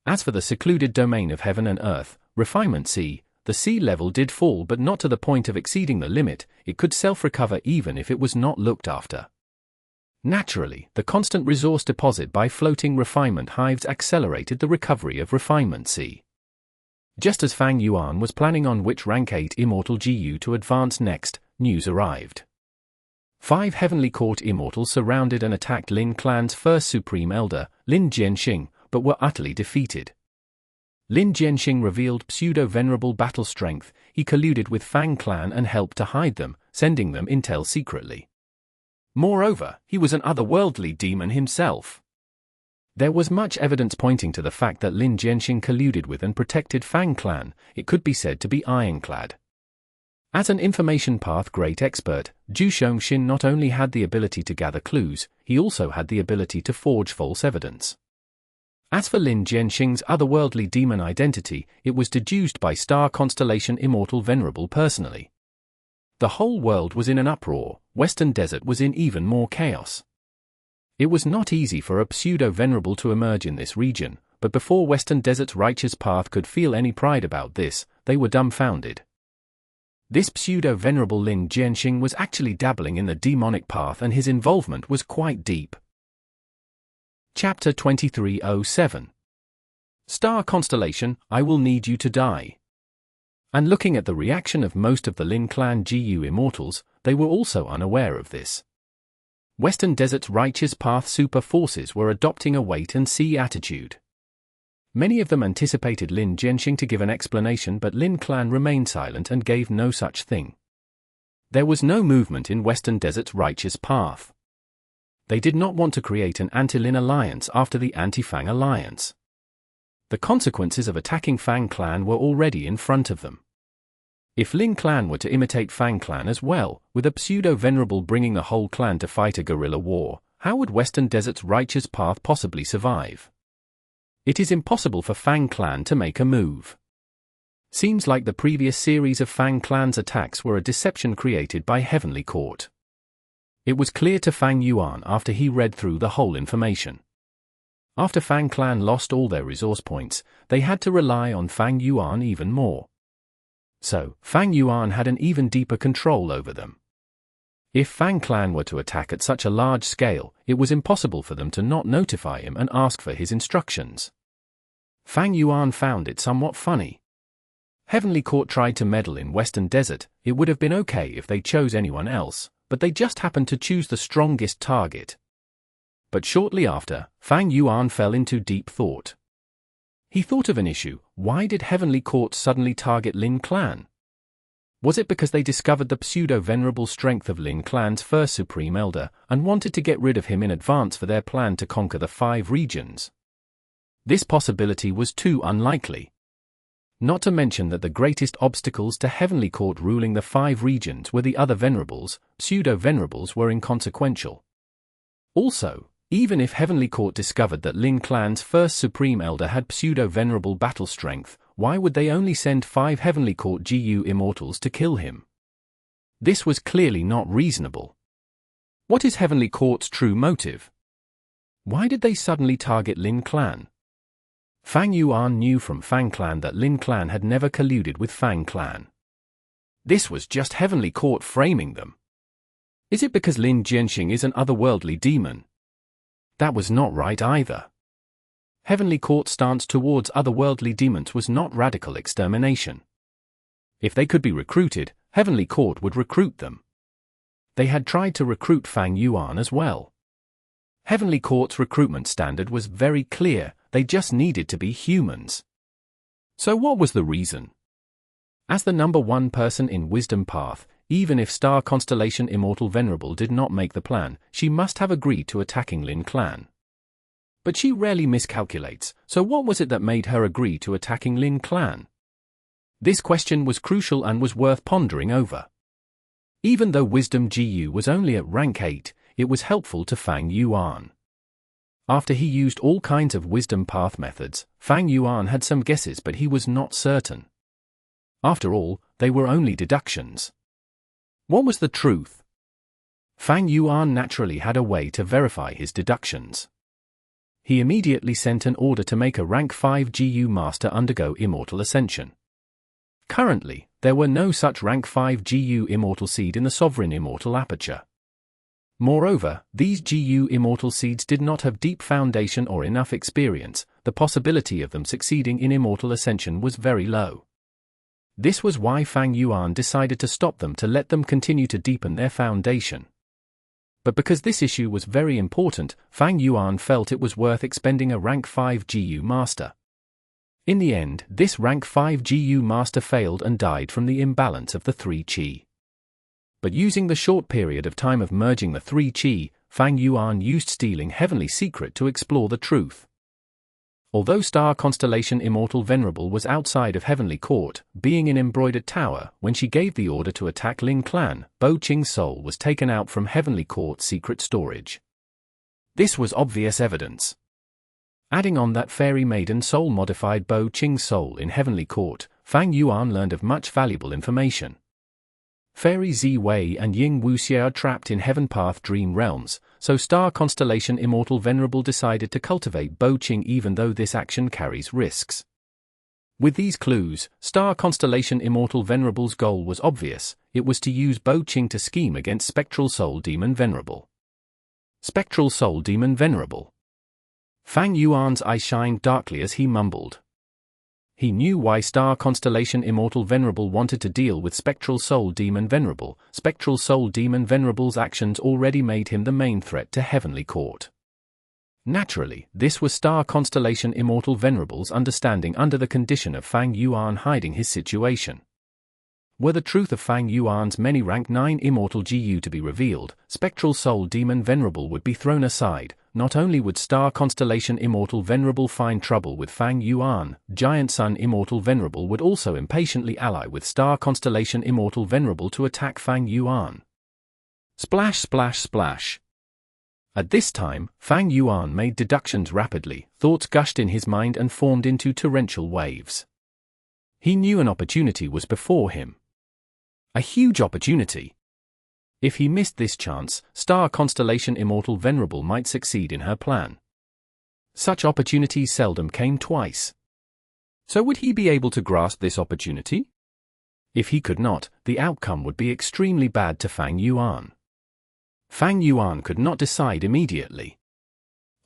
As for the secluded domain of Heaven and Earth, Refinement C, the sea level did fall but not to the point of exceeding the limit, it could self-recover even if it was not looked after. Naturally, the constant resource deposit by floating refinement hives accelerated the recovery of Refinement C. Just as Fang Yuan was planning on which rank 8 Immortal GU to advance next, news arrived. 5 Heavenly Court Immortals surrounded and attacked Lin Clan's first Supreme Elder, Lin Jianxing, but were utterly defeated. Lin Jianxing revealed pseudo-venerable battle strength, he colluded with Fang Clan and helped to hide them, sending them intel secretly. Moreover, he was an otherworldly demon himself. There was much evidence pointing to the fact that Lin Jianxing colluded with and protected Fang Clan, it could be said to be ironclad. As an information path great expert, Zhu Shongxin not only had the ability to gather clues, he also had the ability to forge false evidence. As for Lin Jianxing's otherworldly demon identity, it was deduced by Star Constellation Immortal Venerable personally. The whole world was in an uproar, Western Desert was in even more chaos. It was not easy for a pseudo-venerable to emerge in this region, but before Western Desert's righteous path could feel any pride about this, they were dumbfounded. This pseudo-venerable Lin Jianxing was actually dabbling in the demonic path and his involvement was quite deep. Chapter 2307 Star Constellation, I will need you to die. And looking at the reaction of most of the Lin Clan GU Immortals, they were also unaware of this. Western Desert's righteous path super forces were adopting a wait-and-see attitude. Many of them anticipated Lin Jianxing to give an explanation but Lin Clan remained silent and gave no such thing. There was no movement in Western Desert's righteous path. They did not want to create an anti-Lin alliance after the anti-Fang alliance. The consequences of attacking Fang Clan were already in front of them. If Lin Clan were to imitate Fang Clan as well, with a pseudo-venerable bringing the whole clan to fight a guerrilla war, how would Western Desert's righteous path possibly survive? It is impossible for Fang Clan to make a move. Seems like the previous series of Fang Clan's attacks were a deception created by Heavenly Court. It was clear to Fang Yuan after he read through the whole information. After Fang Clan lost all their resource points, they had to rely on Fang Yuan even more. So, Fang Yuan had an even deeper control over them. If Fang Clan were to attack at such a large scale, it was impossible for them to not notify him and ask for his instructions. Fang Yuan found it somewhat funny. Heavenly Court tried to meddle in Western Desert, it would have been okay if they chose anyone else, but they just happened to choose the strongest target. But shortly after, Fang Yuan fell into deep thought. He thought of an issue, why did Heavenly Court suddenly target Lin Clan? Was it because they discovered the pseudo-venerable strength of Lin Clan's first Supreme Elder, and wanted to get rid of him in advance for their plan to conquer the 5 regions? This possibility was too unlikely. Not to mention that the greatest obstacles to Heavenly Court ruling the 5 regions were the other Venerables, pseudo-Venerables were inconsequential. Also, even if Heavenly Court discovered that Lin Clan's first Supreme Elder had pseudo-venerable battle strength, why would they only send 5 Heavenly Court GU Immortals to kill him? This was clearly not reasonable. What is Heavenly Court's true motive? Why did they suddenly target Lin Clan? Fang Yuan knew from Fang Clan that Lin Clan had never colluded with Fang Clan. This was just Heavenly Court framing them. Is it because Lin Jianxing is an otherworldly demon? That was not right either. Heavenly Court's stance towards otherworldly demons was not radical extermination. If they could be recruited, Heavenly Court would recruit them. They had tried to recruit Fang Yuan as well. Heavenly Court's recruitment standard was very clear, they just needed to be humans. So what was the reason? As the number one person in Wisdom Path, even if Star Constellation Immortal Venerable did not make the plan, she must have agreed to attacking Lin Clan. But she rarely miscalculates, so what was it that made her agree to attacking Lin Clan? This question was crucial and was worth pondering over. Even though Wisdom GU was only at rank 8, it was helpful to Fang Yuan. After he used all kinds of Wisdom Path methods, Fang Yuan had some guesses but he was not certain. After all, they were only deductions. What was the truth? Fang Yuan naturally had a way to verify his deductions. He immediately sent an order to make a rank 5 GU master undergo Immortal Ascension. Currently, there were no such rank 5 GU Immortal seed in the Sovereign Immortal Aperture. Moreover, these GU Immortal seeds did not have deep foundation or enough experience, the possibility of them succeeding in Immortal Ascension was very low. This was why Fang Yuan decided to stop them to let them continue to deepen their foundation. But because this issue was very important, Fang Yuan felt it was worth expending a rank 5 GU master. In the end, this rank 5 GU master failed and died from the imbalance of the 3 Qi. But using the short period of time of merging the 3 Qi, Fang Yuan used stealing Heavenly Secret to explore the truth. Although Star Constellation Immortal Venerable was outside of Heavenly Court, being in Embroidered Tower, when she gave the order to attack Lin Clan, Bo Qing's soul was taken out from Heavenly Court's secret storage. This was obvious evidence. Adding on that Fairy Maiden soul modified Bo Qing's soul in Heavenly Court, Fang Yuan learned of much valuable information. Fairy Ziwei and Ying Wuxie are trapped in Heaven Path Dream Realms, so Star Constellation Immortal Venerable decided to cultivate Bo Qing even though this action carries risks. With these clues, Star Constellation Immortal Venerable's goal was obvious, it was to use Bo Qing to scheme against Spectral Soul Demon Venerable. Spectral Soul Demon Venerable. Fang Yuan's eye shined darkly as he mumbled. He knew why Star Constellation Immortal Venerable wanted to deal with Spectral Soul Demon Venerable. Spectral Soul Demon Venerable's actions already made him the main threat to Heavenly Court. Naturally, this was Star Constellation Immortal Venerable's understanding under the condition of Fang Yuan hiding his situation. Were the truth of Fang Yuan's many rank 9 Immortal GU to be revealed, Spectral Soul Demon Venerable would be thrown aside. Not only would Star Constellation Immortal Venerable find trouble with Fang Yuan, Giant Sun Immortal Venerable would also impatiently ally with Star Constellation Immortal Venerable to attack Fang Yuan. Splash splash splash. At this time, Fang Yuan made deductions rapidly, thoughts gushed in his mind and formed into torrential waves. He knew an opportunity was before him. A huge opportunity. If he missed this chance, Star Constellation Immortal Venerable might succeed in her plan. Such opportunities seldom came twice. So would he be able to grasp this opportunity? If he could not, the outcome would be extremely bad to Fang Yuan. Fang Yuan could not decide immediately.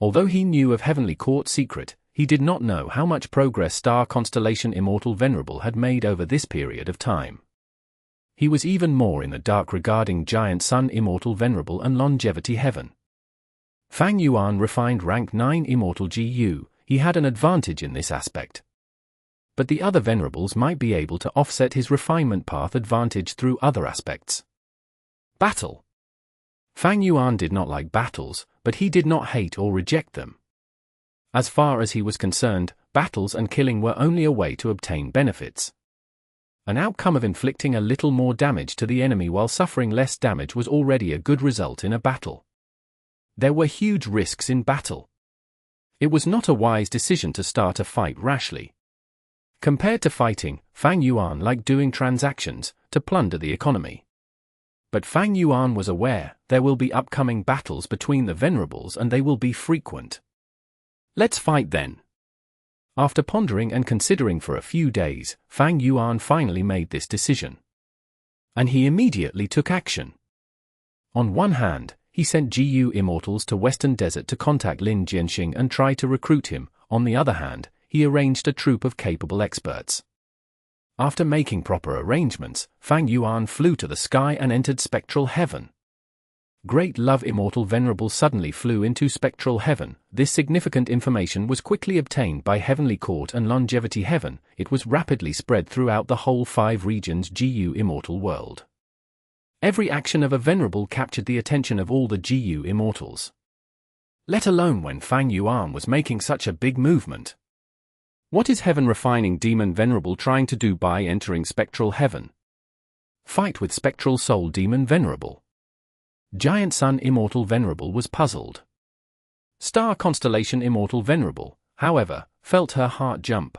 Although he knew of Heavenly Court's secret, he did not know how much progress Star Constellation Immortal Venerable had made over this period of time. He was even more in the dark regarding Giant Sun Immortal Venerable and Longevity Heaven. Fang Yuan refined rank 9 Immortal GU, he had an advantage in this aspect. But the other Venerables might be able to offset his refinement path advantage through other aspects. Battle. Fang Yuan did not like battles, but he did not hate or reject them. As far as he was concerned, battles and killing were only a way to obtain benefits. An outcome of inflicting a little more damage to the enemy while suffering less damage was already a good result in a battle. There were huge risks in battle. It was not a wise decision to start a fight rashly. Compared to fighting, Fang Yuan liked doing transactions, to plunder the economy. But Fang Yuan was aware there will be upcoming battles between the Venerables and they will be frequent. Let's fight then. After pondering and considering for a few days, Fang Yuan finally made this decision. And he immediately took action. On one hand, he sent GU Immortals to Western Desert to contact Lin Jianxing and try to recruit him. On the other hand, he arranged a troop of capable experts. After making proper arrangements, Fang Yuan flew to the sky and entered Spectral Heaven. Great Love Immortal Venerable suddenly flew into Spectral Heaven. This significant information was quickly obtained by Heavenly Court and Longevity Heaven. It was rapidly spread throughout the whole 5 regions GU Immortal world. Every action of a Venerable captured the attention of all the GU Immortals. Let alone when Fang Yuan was making such a big movement. What is Heaven Refining Demon Venerable trying to do by entering Spectral Heaven? Fight with Spectral Soul Demon Venerable. Giant Sun Immortal Venerable was puzzled. Star Constellation Immortal Venerable, however, felt her heart jump.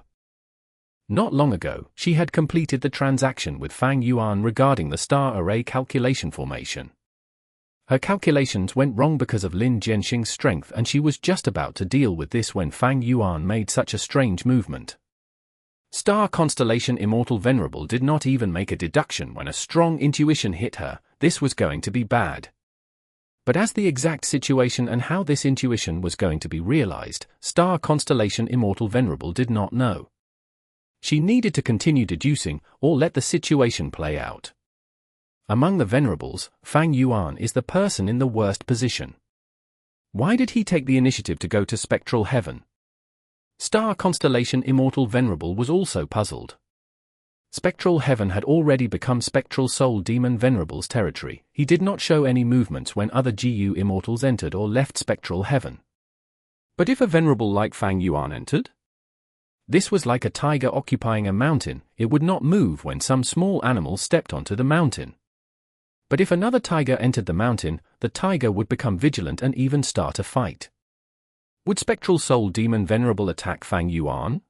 Not long ago, she had completed the transaction with Fang Yuan regarding the star array calculation formation. Her calculations went wrong because of Lin Jianxing's strength and she was just about to deal with this when Fang Yuan made such a strange movement. Star Constellation Immortal Venerable did not even make a deduction when a strong intuition hit her. This was going to be bad. But as the exact situation and how this intuition was going to be realized, Star Constellation Immortal Venerable did not know. She needed to continue deducing or let the situation play out. Among the Venerables, Fang Yuan is the person in the worst position. Why did he take the initiative to go to Spectral Heaven? Star Constellation Immortal Venerable was also puzzled. Spectral Heaven had already become Spectral Soul Demon Venerable's territory. He did not show any movements when other GU Immortals entered or left Spectral Heaven. But if a Venerable like Fang Yuan entered? This was like a tiger occupying a mountain. It would not move when some small animal stepped onto the mountain. But if another tiger entered the mountain, the tiger would become vigilant and even start a fight. Would Spectral Soul Demon Venerable attack Fang Yuan?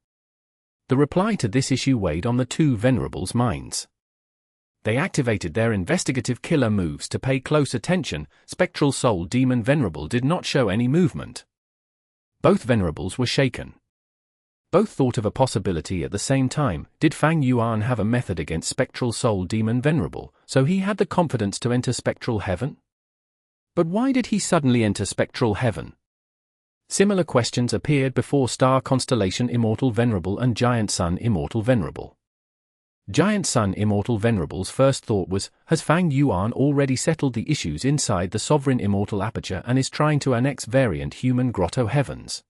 The reply to this issue weighed on the 2 Venerables' minds. They activated their investigative killer moves to pay close attention. Spectral Soul Demon Venerable did not show any movement. Both Venerables were shaken. Both thought of a possibility at the same time. Did Fang Yuan have a method against Spectral Soul Demon Venerable, so he had the confidence to enter Spectral Heaven? But why did he suddenly enter Spectral Heaven? Similar questions appeared before Star Constellation Immortal Venerable and Giant Sun Immortal Venerable. Giant Sun Immortal Venerable's first thought was, has Fang Yuan already settled the issues inside the Sovereign Immortal Aperture and is trying to annex variant human Grotto Heavens?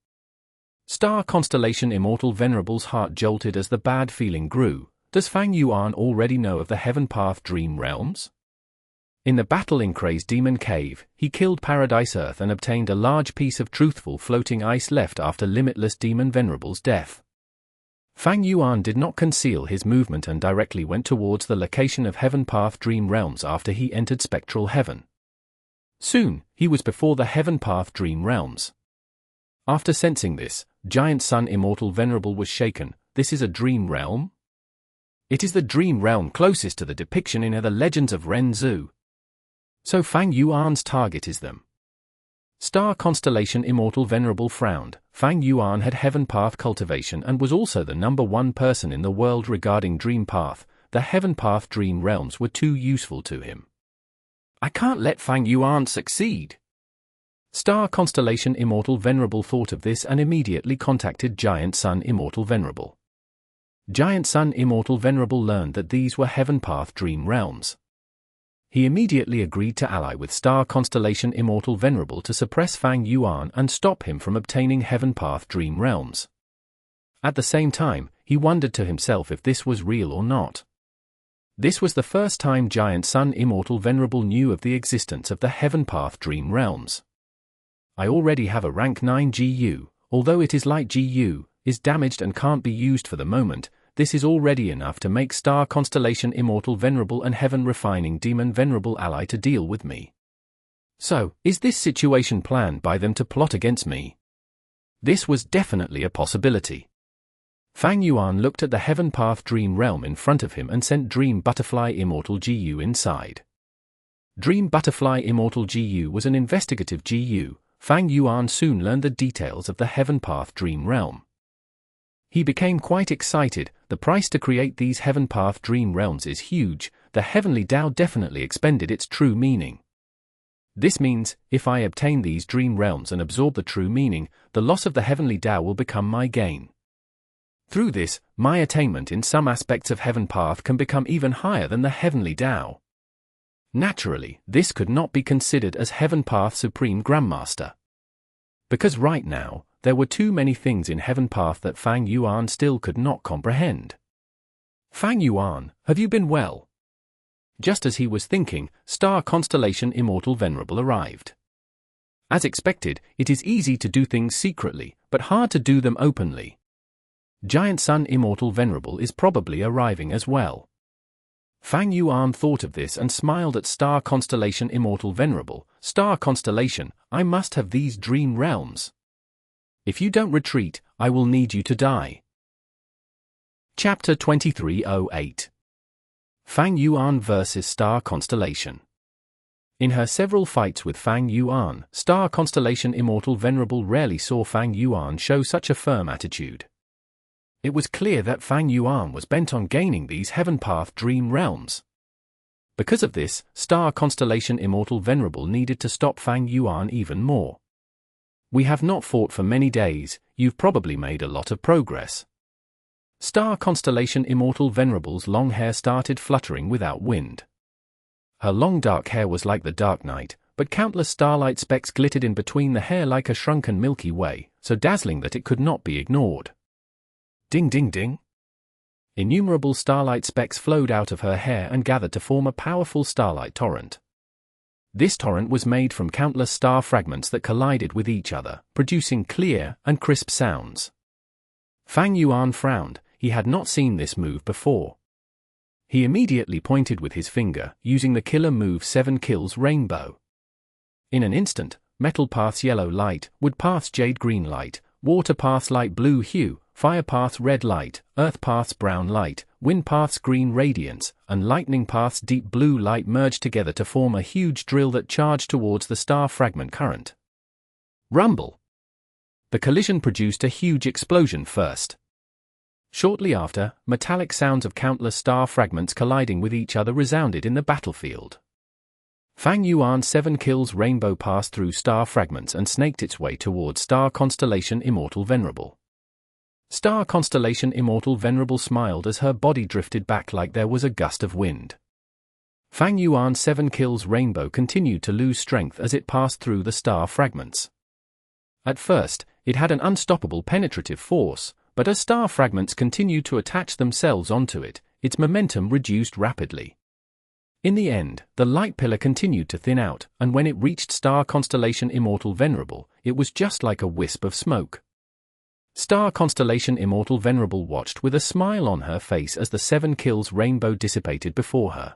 Star Constellation Immortal Venerable's heart jolted as the bad feeling grew. Does Fang Yuan already know of the Heaven Path Dream Realms? In the battle in Kray's Demon Cave, he killed Paradise Earth and obtained a large piece of truthful floating ice left after Limitless Demon Venerable's death. Fang Yuan did not conceal his movement and directly went towards the location of Heaven Path Dream Realms after he entered Spectral Heaven. Soon, he was before the Heaven Path Dream Realms. After sensing this, Giant Sun Immortal Venerable was shaken. This is a dream realm? It is the dream realm closest to the depiction in the Legends of Ren Zhu. So Fang Yuan's target is them. Star Constellation Immortal Venerable frowned. Fang Yuan had Heaven Path cultivation and was also the #1 person in the world regarding Dream Path. The Heaven Path Dream Realms were too useful to him. I can't let Fang Yuan succeed. Star Constellation Immortal Venerable thought of this and immediately contacted Giant Sun Immortal Venerable. Giant Sun Immortal Venerable learned that these were Heaven Path Dream Realms. He immediately agreed to ally with Star Constellation Immortal Venerable to suppress Fang Yuan and stop him from obtaining Heaven Path Dream Realms. At the same time, he wondered to himself if this was real or not. This was the first time Giant Sun Immortal Venerable knew of the existence of the Heaven Path Dream Realms. I already have a rank 9 GU, although it is light GU, is damaged and can't be used for the moment. This is already enough to make Star Constellation Immortal Venerable and Heaven Refining Demon Venerable ally to deal with me. So, is this situation planned by them to plot against me? This was definitely a possibility. Fang Yuan looked at the Heaven Path Dream Realm in front of him and sent Dream Butterfly Immortal GU inside. Dream Butterfly Immortal GU was an investigative GU. Fang Yuan soon learned the details of the Heaven Path Dream Realm. He became quite excited. The price to create these Heaven Path Dream Realms is huge. The Heavenly Tao definitely expended its true meaning. This means, if I obtain these Dream Realms and absorb the true meaning, the loss of the Heavenly Tao will become my gain. Through this, my attainment in some aspects of Heaven Path can become even higher than the Heavenly Tao. Naturally, this could not be considered as Heaven Path Supreme Grandmaster. Because right now, there were too many things in Heaven Path that Fang Yuan still could not comprehend. Fang Yuan, have you been well? Just as he was thinking, Star Constellation Immortal Venerable arrived. As expected, it is easy to do things secretly, but hard to do them openly. Giant Sun Immortal Venerable is probably arriving as well. Fang Yuan thought of this and smiled at Star Constellation Immortal Venerable. Star Constellation, I must have these dream realms. If you don't retreat, I will need you to die. Chapter 2308. Fang Yuan vs. Star Constellation. In her several fights with Fang Yuan, Star Constellation Immortal Venerable rarely saw Fang Yuan show such a firm attitude. It was clear that Fang Yuan was bent on gaining these Heaven Path Dream Realms. Because of this, Star Constellation Immortal Venerable needed to stop Fang Yuan even more. We have not fought for many days, you've probably made a lot of progress. Star Constellation Immortal Venerable's long hair started fluttering without wind. Her long dark hair was like the dark night, but countless starlight specks glittered in between the hair like a shrunken Milky Way, so dazzling that it could not be ignored. Ding ding ding. Innumerable starlight specks flowed out of her hair and gathered to form a powerful starlight torrent. This torrent was made from countless star fragments that collided with each other, producing clear and crisp sounds. Fang Yuan frowned. He had not seen this move before. He immediately pointed with his finger, using the killer move 7 Kills Rainbow. In an instant, metal paths yellow light, wood paths jade green light, water paths light blue hue, fire paths red light, earth paths brown light, wind paths green radiance, and lightning paths deep blue light merged together to form a huge drill that charged towards the star fragment current. Rumble! The collision produced a huge explosion first. Shortly after, metallic sounds of countless star fragments colliding with each other resounded in the battlefield. Fang Yuan's 7 Kills Rainbow passed through star fragments and snaked its way towards Star Constellation Immortal Venerable. Star Constellation Immortal Venerable smiled as her body drifted back like there was a gust of wind. Fang Yuan's 7 Kills Rainbow continued to lose strength as it passed through the star fragments. At first, it had an unstoppable penetrative force, but as star fragments continued to attach themselves onto it, its momentum reduced rapidly. In the end, the light pillar continued to thin out, and when it reached Star Constellation Immortal Venerable, it was just like a wisp of smoke. Star Constellation Immortal Venerable watched with a smile on her face as the 7 Kills Rainbow dissipated before her.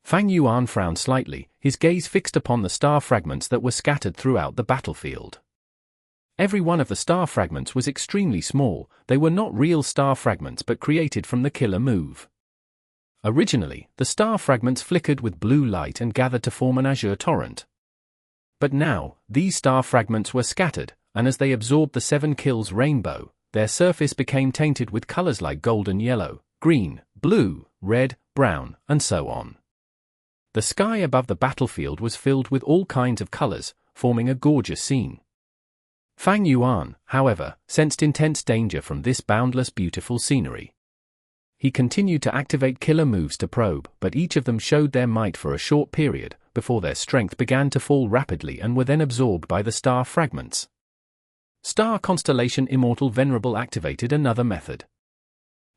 Fang Yuan frowned slightly, his gaze fixed upon the star fragments that were scattered throughout the battlefield. Every one of the star fragments was extremely small. They were not real star fragments but created from the killer move. Originally, the star fragments flickered with blue light and gathered to form an azure torrent. But now, these star fragments were scattered, and as they absorbed the 7 Kills Rainbow, their surface became tainted with colors like golden yellow, green, blue, red, brown, and so on. The sky above the battlefield was filled with all kinds of colors, forming a gorgeous scene. Fang Yuan, however, sensed intense danger from this boundless beautiful scenery. He continued to activate killer moves to probe, but each of them showed their might for a short period, before their strength began to fall rapidly and were then absorbed by the star fragments. Star Constellation Immortal Venerable activated another method.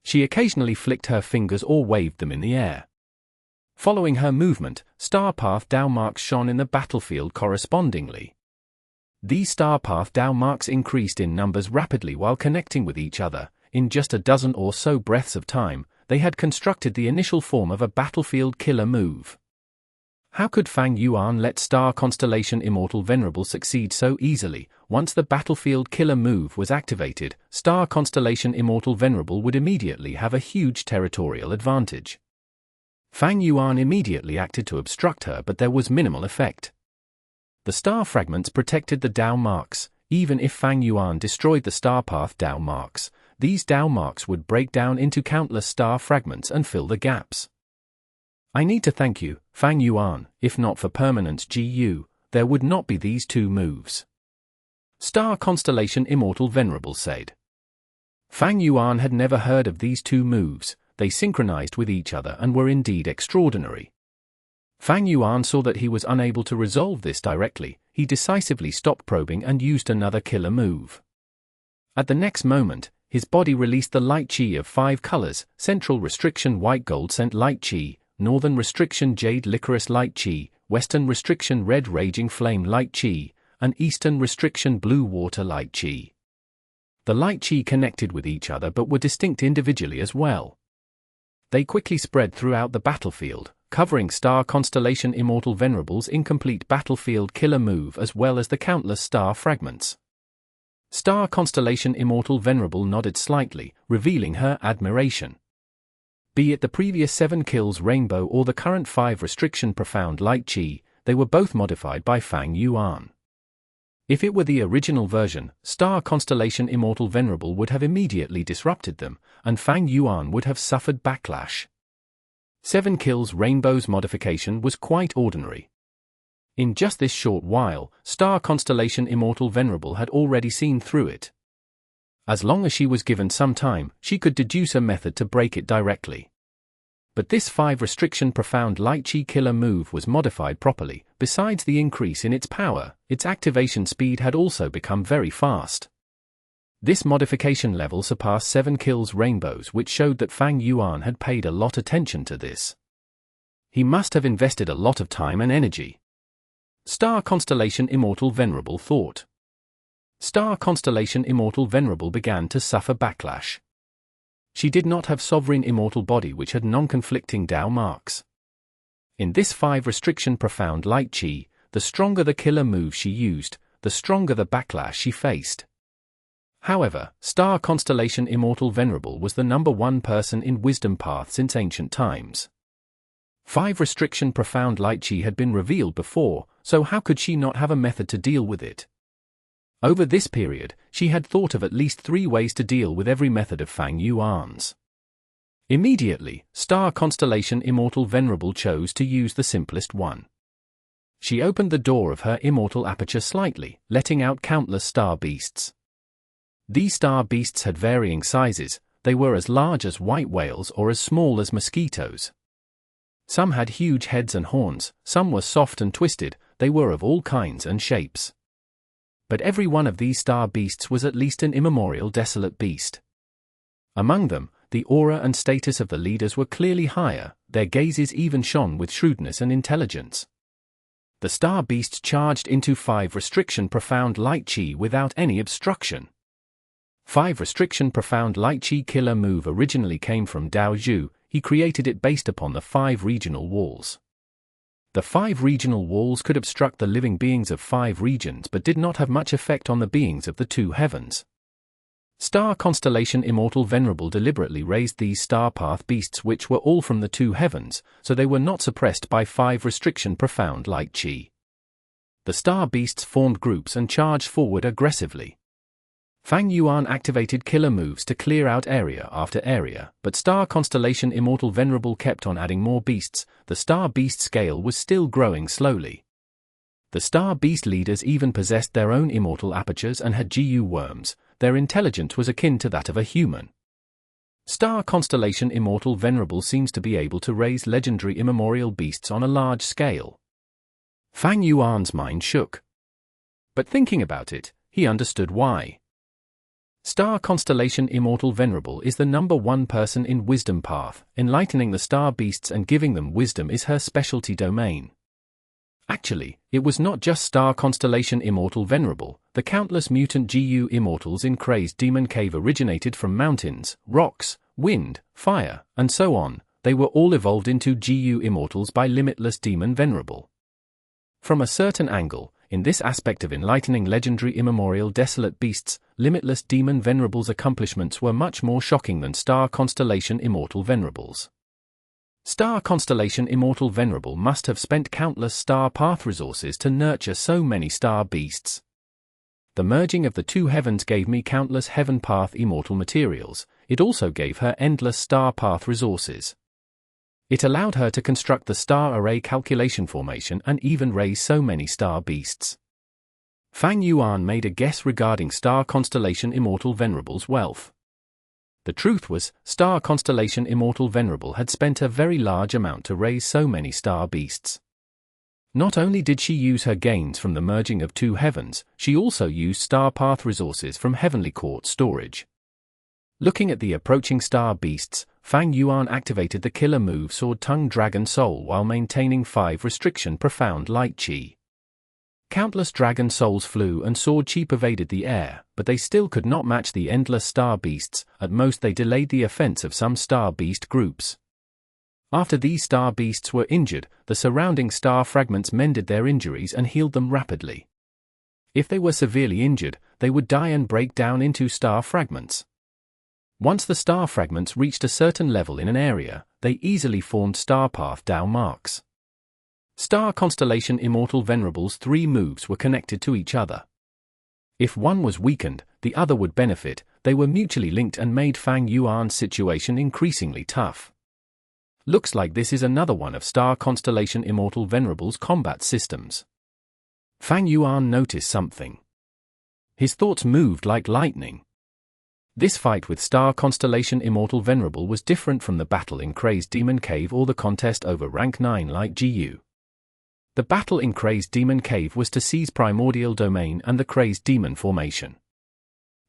She occasionally flicked her fingers or waved them in the air. Following her movement, star path Dao marks shone in the battlefield correspondingly. These star path Dao marks increased in numbers rapidly while connecting with each other. In just a dozen or so breaths of time, they had constructed the initial form of a battlefield killer move. How could Fang Yuan let Star Constellation Immortal Venerable succeed so easily? Once the battlefield killer move was activated, Star Constellation Immortal Venerable would immediately have a huge territorial advantage. Fang Yuan immediately acted to obstruct her, but there was minimal effect. The star fragments protected the Dao marks. Even if Fang Yuan destroyed the star path Dao marks, these Dao marks would break down into countless star fragments and fill the gaps. I need to thank you, Fang Yuan. If not for permanent GU, there would not be these two moves. Star Constellation Immortal Venerable said. Fang Yuan had never heard of these two moves. They synchronized with each other and were indeed extraordinary. Fang Yuan saw that he was unable to resolve this directly. He decisively stopped probing and used another killer move. At the next moment, his body released the light chi of 5 colors: Central Restriction White Gold Scent Light Chi, Northern Restriction Jade Licorice Light Chi, Western Restriction Red Raging Flame Light Chi, and Eastern Restriction Blue Water Light Chi. The light chi connected with each other but were distinct individually as well. They quickly spread throughout the battlefield, covering Star Constellation Immortal Venerable's incomplete battlefield killer move as well as the countless star fragments. Star Constellation Immortal Venerable nodded slightly, revealing her admiration. Be it the previous 7 kills Rainbow or the current 5 restriction Profound Light Chi, they were both modified by Fang Yuan. If it were the original version, Star Constellation Immortal Venerable would have immediately disrupted them, and Fang Yuan would have suffered backlash. 7 kills Rainbow's modification was quite ordinary. In just this short while, Star Constellation Immortal Venerable had already seen through it. As long as she was given some time, she could deduce a method to break it directly. But this 5 restriction Profound Light Chi killer move was modified properly. Besides the increase in its power, its activation speed had also become very fast. This modification level surpassed 7 kills Rainbows, which showed that Fang Yuan had paid a lot attention to this. He must have invested a lot of time and energy. Star Constellation Immortal Venerable thought. Star Constellation Immortal Venerable began to suffer backlash. She did not have sovereign immortal body which had non-conflicting Dao marks. In this 5 restriction Profound Light Chi, the stronger the killer move she used, the stronger the backlash she faced. However, Star Constellation Immortal Venerable was the #1 person in Wisdom Path since ancient times. 5 restriction Profound Light Chi had been revealed before, so how could she not have a method to deal with it? Over this period, she had thought of at least 3 ways to deal with every method of Fang Yuan's. Immediately, Star Constellation Immortal Venerable chose to use the simplest one. She opened the door of her immortal aperture slightly, letting out countless star beasts. These star beasts had varying sizes. They were as large as white whales or as small as mosquitoes. Some had huge heads and horns, some were soft and twisted. They were of all kinds and shapes. But every one of these star beasts was at least an immemorial desolate beast. Among them, the aura and status of the leaders were clearly higher. Their gazes even shone with shrewdness and intelligence. The star beasts charged into 5 restriction Profound Light Chi without any obstruction. 5 restriction Profound Light Chi killer move originally came from Dao Zhu. He created it based upon the 5 regional walls. The 5 regional walls could obstruct the living beings of 5 regions but did not have much effect on the beings of the 2 heavens. Star Constellation Immortal Venerable deliberately raised these star path beasts which were all from the 2 heavens, so they were not suppressed by 5 restriction Profound Light Chi. The star beasts formed groups and charged forward aggressively. Fang Yuan activated killer moves to clear out area after area, but Star Constellation Immortal Venerable kept on adding more beasts. The star beast scale was still growing slowly. The star beast leaders even possessed their own immortal apertures and had GU worms. Their intelligence was akin to that of a human. Star Constellation Immortal Venerable seems to be able to raise legendary immemorial beasts on a large scale. Fang Yuan's mind shook. But thinking about it, he understood why. Star Constellation Immortal Venerable is the #1 person in Wisdom Path. Enlightening the star beasts and giving them wisdom is her specialty domain. Actually, it was not just Star Constellation Immortal Venerable. The countless mutant GU immortals in Crazed Demon Cave originated from mountains, rocks, wind, fire, and so on. They were all evolved into GU immortals by Limitless Demon Venerable. From a certain angle, in this aspect of enlightening legendary immemorial desolate beasts, Limitless Demon Venerable's accomplishments were much more shocking than Star Constellation Immortal Venerable's. Star Constellation Immortal Venerable must have spent countless star path resources to nurture so many star beasts. The merging of the two heavens gave me countless heaven path immortal materials. It also gave her endless star path resources. It allowed her to construct the star array calculation formation and even raise so many star beasts. Fang Yuan made a guess regarding Star Constellation Immortal Venerable's wealth. The truth was, Star Constellation Immortal Venerable had spent a very large amount to raise so many star beasts. Not only did she use her gains from the merging of two heavens, she also used star path resources from Heavenly Court storage. Looking at the approaching star beasts, Fang Yuan activated the killer move Sword Tongue Dragon Soul while maintaining 5 restriction Profound Light Chi. Countless dragon souls flew and Sword Chi pervaded the air, but they still could not match the endless star beasts. At most they delayed the offense of some star beast groups. After these star beasts were injured, the surrounding star fragments mended their injuries and healed them rapidly. If they were severely injured, they would die and break down into star fragments. Once the star fragments reached a certain level in an area, they easily formed star path Dao marks. Star Constellation Immortal Venerable's 3 moves were connected to each other. If one was weakened, the other would benefit. They were mutually linked and made Fang Yuan's situation increasingly tough. Looks like this is another one of Star Constellation Immortal Venerable's combat systems. Fang Yuan noticed something. His thoughts moved like lightning. This fight with Star Constellation Immortal Venerable was different from the battle in Crazed Demon Cave or the contest over rank 9 like GU. The battle in Crazed Demon Cave was to seize Primordial Domain and the Crazed Demon formation.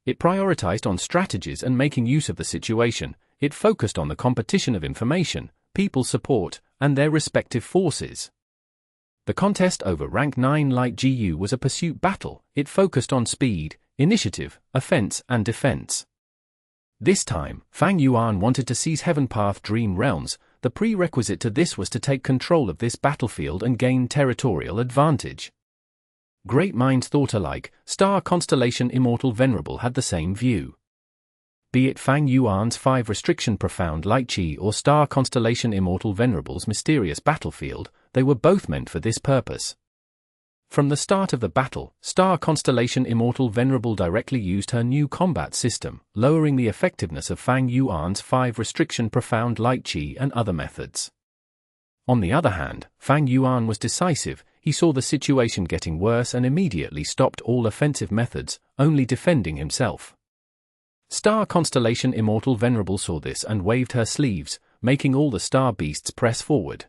It prioritized on strategies and making use of the situation. It focused on the competition of information, people support, and their respective forces. The contest over rank 9 like GU was a pursuit battle. It focused on speed, initiative, offense, and defense. This time, Fang Yuan wanted to seize Heaven Path Dream Realms. The prerequisite to this was to take control of this battlefield and gain territorial advantage. Great minds thought alike. Star Constellation Immortal Venerable had the same view. Be it Fang Yuan's 5 restriction Profound Light Chi or Star Constellation Immortal Venerable's mysterious battlefield, they were both meant for this purpose. From the start of the battle, Star Constellation Immortal Venerable directly used her new combat system, lowering the effectiveness of Fang Yuan's 5 restriction Profound Light Chi and other methods. On the other hand, Fang Yuan was decisive. He saw the situation getting worse and immediately stopped all offensive methods, only defending himself. Star Constellation Immortal Venerable saw this and waved her sleeves, making all the star beasts press forward.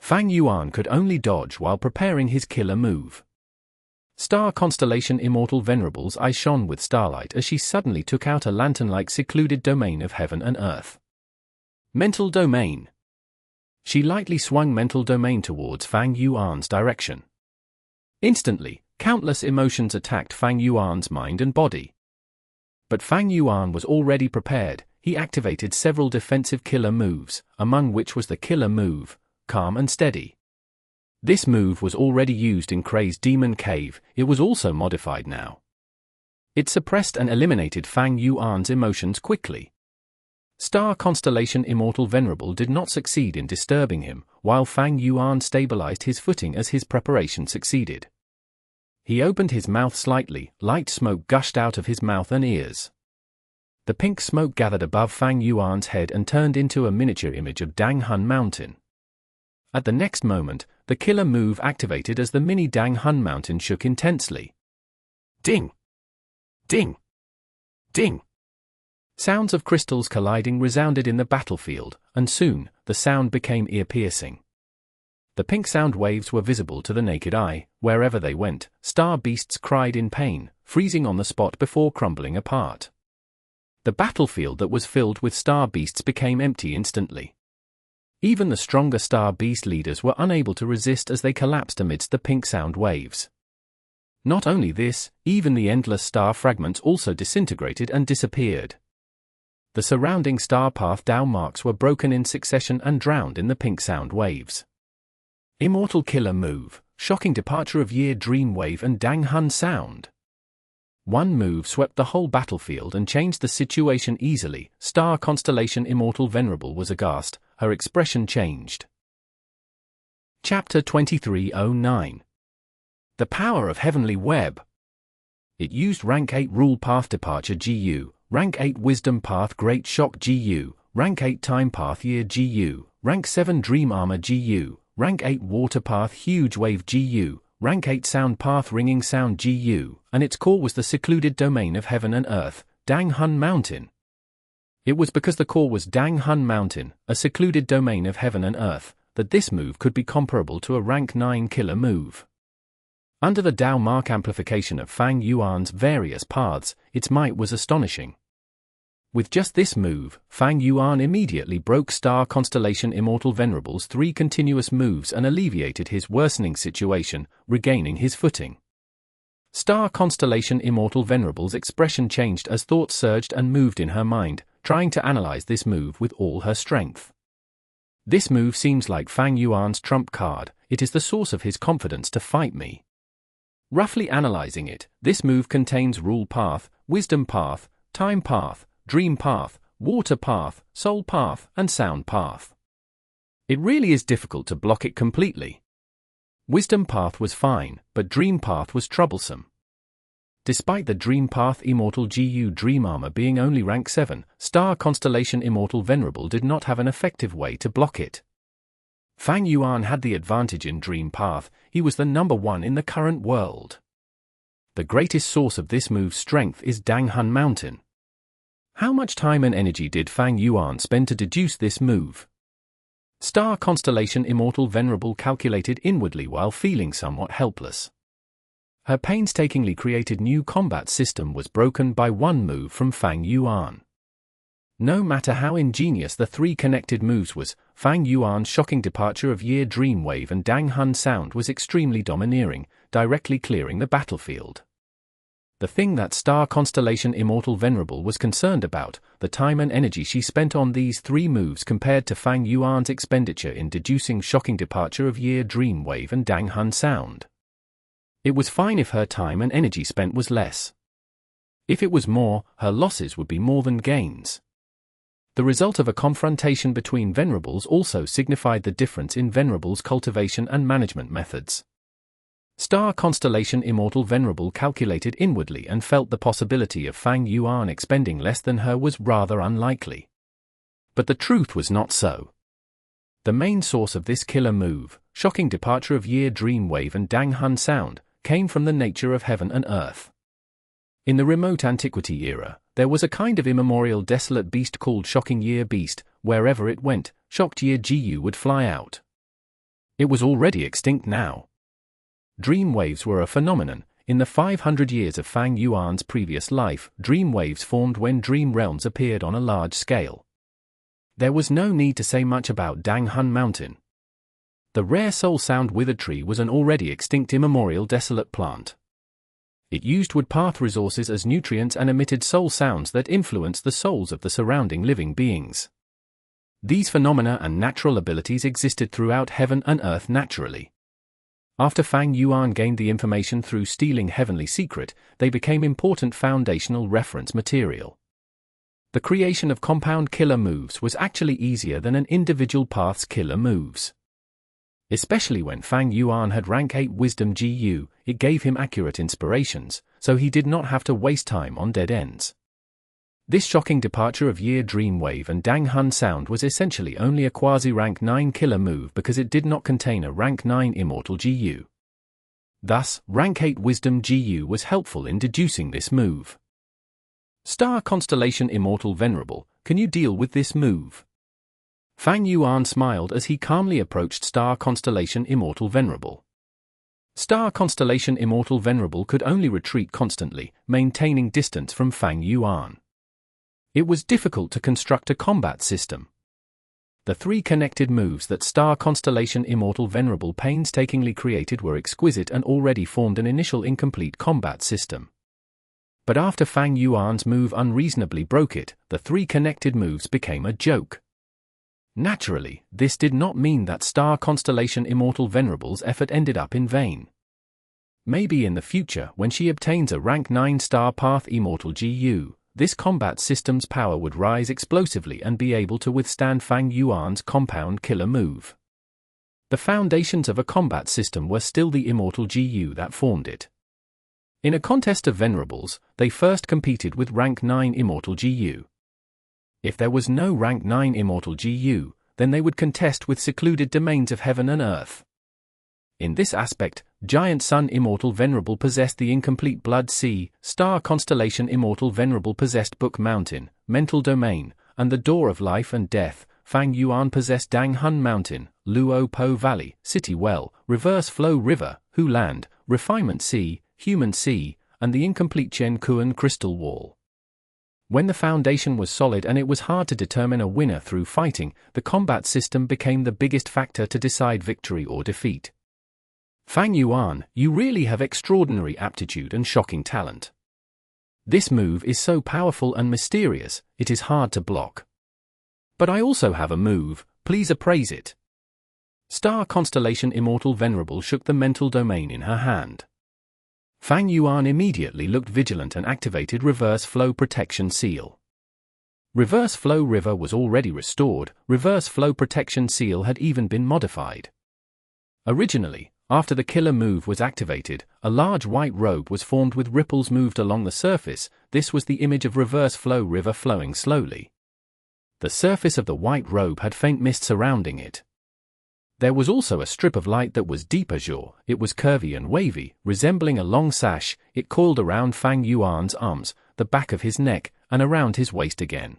Fang Yuan could only dodge while preparing his killer move. Star Constellation Immortal Venerable's eyes shone with starlight as she suddenly took out a lantern-like secluded domain of heaven and earth. Mental Domain. She lightly swung Mental Domain towards Fang Yuan's direction. Instantly, countless emotions attacked Fang Yuan's mind and body. But Fang Yuan was already prepared. He activated several defensive killer moves, among which was the killer move, Calm and Steady. This move was already used in Crazed Demon Cave. It was also modified now. It suppressed and eliminated Fang Yuan's emotions quickly. Star Constellation Immortal Venerable did not succeed in disturbing him, while Fang Yuan stabilized his footing as his preparation succeeded. He opened his mouth slightly. Light smoke gushed out of his mouth and ears. The pink smoke gathered above Fang Yuan's head and turned into a miniature image of Dang Hun Mountain. At the next moment, the killer move activated as the mini Dang Hun Mountain shook intensely. Ding! Ding! Ding! Sounds of crystals colliding resounded in the battlefield, and soon, the sound became ear-piercing. The pink sound waves were visible to the naked eye. Wherever they went, star beasts cried in pain, freezing on the spot before crumbling apart. The battlefield that was filled with star beasts became empty instantly. Even the stronger star beast leaders were unable to resist as they collapsed amidst the pink sound waves. Not only this, even the endless star fragments also disintegrated and disappeared. The surrounding star path Dao marks were broken in succession and drowned in the pink sound waves. Immortal Killer Move, Shocking Departure of Year Dream Wave and Dang Hun Sound. One move swept the whole battlefield and changed the situation easily. Star Constellation Immortal Venerable was aghast. her expression changed. Chapter 2309. The Power of Heavenly Web. It used Rank 8 Rule Path Departure GU, Rank 8 Wisdom Path Great Shock GU, Rank 8 Time Path Year GU, Rank 7 Dream Armor GU, Rank 8 Water Path Huge Wave GU, Rank 8 Sound Path Ringing Sound GU, and its core was the secluded domain of heaven and earth, Dang Hun Mountain. It was because the core was Dang Hun Mountain, a secluded domain of heaven and earth, that this move could be comparable to a Rank 9 killer move. Under the Dao Mark amplification of Fang Yuan's various paths, its might was astonishing. With just this move, Fang Yuan immediately broke Star Constellation Immortal Venerable's 3 continuous moves and alleviated his worsening situation, regaining his footing. Star Constellation Immortal Venerable's expression changed as thoughts surged and moved in her mind, trying to analyze this move with all her strength. This move seems like Fang Yuan's trump card. It is the source of his confidence to fight me. Roughly analyzing it, this move contains Rule Path, Wisdom Path, Time Path, Dream Path, Water Path, Soul Path, and Sound Path. It really is difficult to block it completely. Wisdom Path was fine, but Dream Path was troublesome. Despite the Dream Path Immortal GU Dream Armor being only Rank 7, Star Constellation Immortal Venerable did not have an effective way to block it. Fang Yuan had the advantage in Dream Path. He was the number 1 in the current world. The greatest source of this move's strength is Dang Hun Mountain. How much time and energy did Fang Yuan spend to deduce this move? Star Constellation Immortal Venerable calculated inwardly while feeling somewhat helpless. Her painstakingly created new combat system was broken by one move from Fang Yuan. No matter how ingenious the 3 connected moves was, Fang Yuan's shocking departure of Year Dream Wave and Dang Hun Sound was extremely domineering, directly clearing the battlefield. The thing that Star Constellation Immortal Venerable was concerned about, the time and energy she spent on these 3 moves compared to Fang Yuan's expenditure in deducing shocking departure of Year Dream Wave and Dang Hun Sound. It was fine if her time and energy spent was less. If it was more, her losses would be more than gains. The result of a confrontation between Venerables also signified the difference in Venerables' cultivation and management methods. Star Constellation Immortal Venerable calculated inwardly and felt the possibility of Fang Yuan expending less than her was rather unlikely. But the truth was not so. The main source of this killer move, shocking departure of Year Dream Wave and Dang Hun Sound, came from the nature of heaven and earth. In the remote antiquity era, there was a kind of immemorial desolate beast called Shocking Year Beast. Wherever it went, Shocked Year GU would fly out. It was already extinct now. Dream waves were a phenomenon. In the 500 years of Fang Yuan's previous life, dream waves formed when dream realms appeared on a large scale. There was no need to say much about Dang Hun Mountain. The rare Soul Sound Withered Tree was an already extinct immemorial desolate plant. It used wood path resources as nutrients and emitted soul sounds that influenced the souls of the surrounding living beings. These phenomena and natural abilities existed throughout heaven and earth naturally. After Fang Yuan gained the information through stealing Heavenly Secret, they became important foundational reference material. The creation of compound killer moves was actually easier than an individual path's killer moves. Especially when Fang Yuan had Rank 8 Wisdom GU, it gave him accurate inspirations, so he did not have to waste time on dead ends. This shocking departure of Year Dream Wave and Dang Hun Sound was essentially only a quasi-Rank 9 killer move because it did not contain a Rank 9 Immortal GU. Thus, Rank 8 Wisdom GU was helpful in deducing this move. Star Constellation Immortal Venerable, can you deal with this move? Fang Yuan smiled as he calmly approached Star Constellation Immortal Venerable. Star Constellation Immortal Venerable could only retreat constantly, maintaining distance from Fang Yuan. It was difficult to construct a combat system. The 3 connected moves that Star Constellation Immortal Venerable painstakingly created were exquisite and already formed an initial incomplete combat system. But after Fang Yuan's move unreasonably broke it, the 3 connected moves became a joke. Naturally, this did not mean that Star Constellation Immortal Venerable's effort ended up in vain. Maybe in the future, when she obtains a Rank 9 Star Path Immortal GU, this combat system's power would rise explosively and be able to withstand Fang Yuan's compound killer move. The foundations of a combat system were still the Immortal GU that formed it. In a contest of Venerables, they first competed with rank 9 Immortal GU. If there was no rank 9 Immortal GU, then they would contest with secluded domains of heaven and earth. In this aspect, Giant Sun Immortal Venerable possessed the incomplete Blood Sea, Star Constellation Immortal Venerable possessed Book Mountain, Mental Domain, and the Door of Life and Death. Fang Yuan possessed Dang Hun Mountain, Luo Po Valley, City Well, Reverse Flow River, Hu Land, Refinement Sea, Human Sea, and the incomplete Chen Kuan Crystal Wall. When the foundation was solid and it was hard to determine a winner through fighting, the combat system became the biggest factor to decide victory or defeat. Fang Yuan, you really have extraordinary aptitude and shocking talent. This move is so powerful and mysterious, it is hard to block. But I also have a move, please appraise it. Star Constellation Immortal Venerable shook the mental domain in her hand. Fang Yuan immediately looked vigilant and activated Reverse Flow Protection Seal. Reverse Flow River was already restored, Reverse Flow Protection Seal had even been modified. Originally, after the killer move was activated, a large white robe was formed with ripples moved along the surface. This was the image of Reverse Flow River flowing slowly. The surface of the white robe had faint mist surrounding it. There was also a strip of light that was deep azure. It was curvy and wavy, resembling a long sash. It coiled around Fang Yuan's arms, the back of his neck, and around his waist again.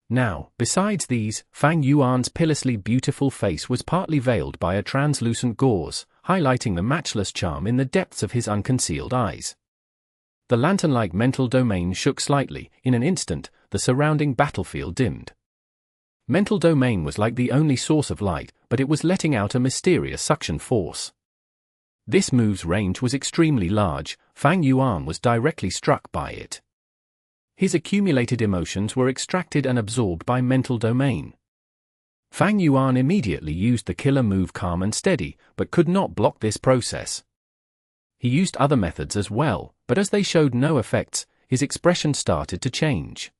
Now, besides these, Fang Yuan's pitilessly beautiful face was partly veiled by a translucent gauze, highlighting the matchless charm in the depths of his unconcealed eyes. The lantern-like mental domain shook slightly. In an instant, the surrounding battlefield dimmed. Mental domain was like the only source of light, but it was letting out a mysterious suction force. This move's range was extremely large. Fang Yuan was directly struck by it. His accumulated emotions were extracted and absorbed by mental domain. Fang Yuan immediately used the killer move Calm and Steady, but could not block this process. He used other methods as well, but as they showed no effects, his expression started to change.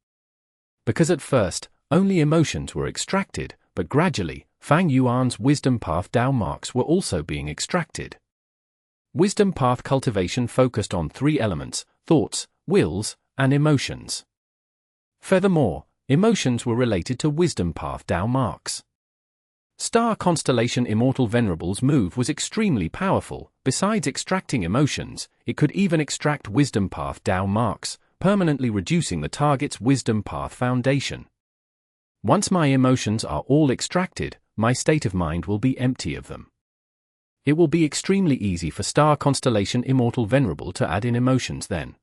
Because at first, only emotions were extracted, but gradually, Fang Yuan's Wisdom Path Dao marks were also being extracted. Wisdom Path cultivation focused on 3 elements: thoughts, wills, and emotions. Furthermore, emotions were related to Wisdom Path Dao marks. Star Constellation Immortal Venerable's move was extremely powerful. Besides extracting emotions, it could even extract Wisdom Path Dao marks, permanently reducing the target's Wisdom Path foundation. Once my emotions are all extracted, my state of mind will be empty of them. It will be extremely easy for Star Constellation Immortal Venerable to add in emotions then.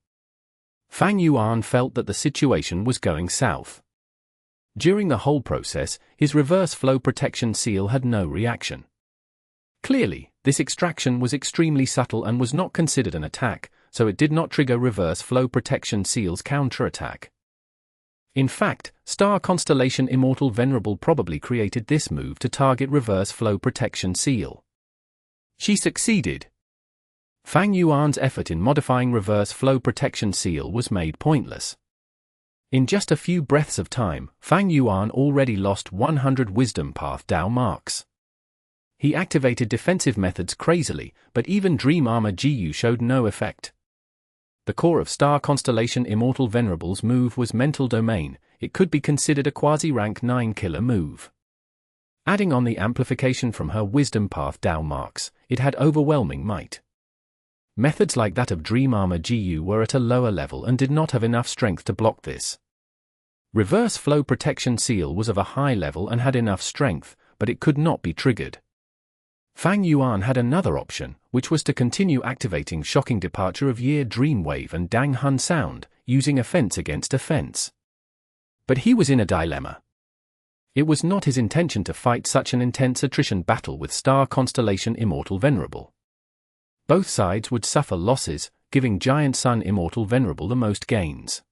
Fang Yuan felt that the situation was going south. During the whole process, his Reverse Flow Protection Seal had no reaction. Clearly, this extraction was extremely subtle and was not considered an attack, so it did not trigger Reverse Flow Protection Seal's counterattack. In fact, Star Constellation Immortal Venerable probably created this move to target Reverse Flow Protection Seal. She succeeded. Fang Yuan's effort in modifying Reverse Flow Protection Seal was made pointless. In just a few breaths of time, Fang Yuan already lost 100 Wisdom Path Dao marks. He activated defensive methods crazily, but even Dream Armor GU showed no effect. The core of Star Constellation Immortal Venerable's move was Mental Domain. It could be considered a quasi-rank 9 killer move. Adding on the amplification from her Wisdom Path Dao marks, it had overwhelming might. Methods like that of Dream Armor GU were at a lower level and did not have enough strength to block this. Reverse Flow Protection Seal was of a high level and had enough strength, but it could not be triggered. Fang Yuan had another option, which was to continue activating Shocking Departure of Year Dream Wave and Dang Hun Sound, using offense against offense. But he was in a dilemma. It was not his intention to fight such an intense attrition battle with Star Constellation Immortal Venerable. Both sides would suffer losses, giving Giant Sun Immortal Venerable the most gains.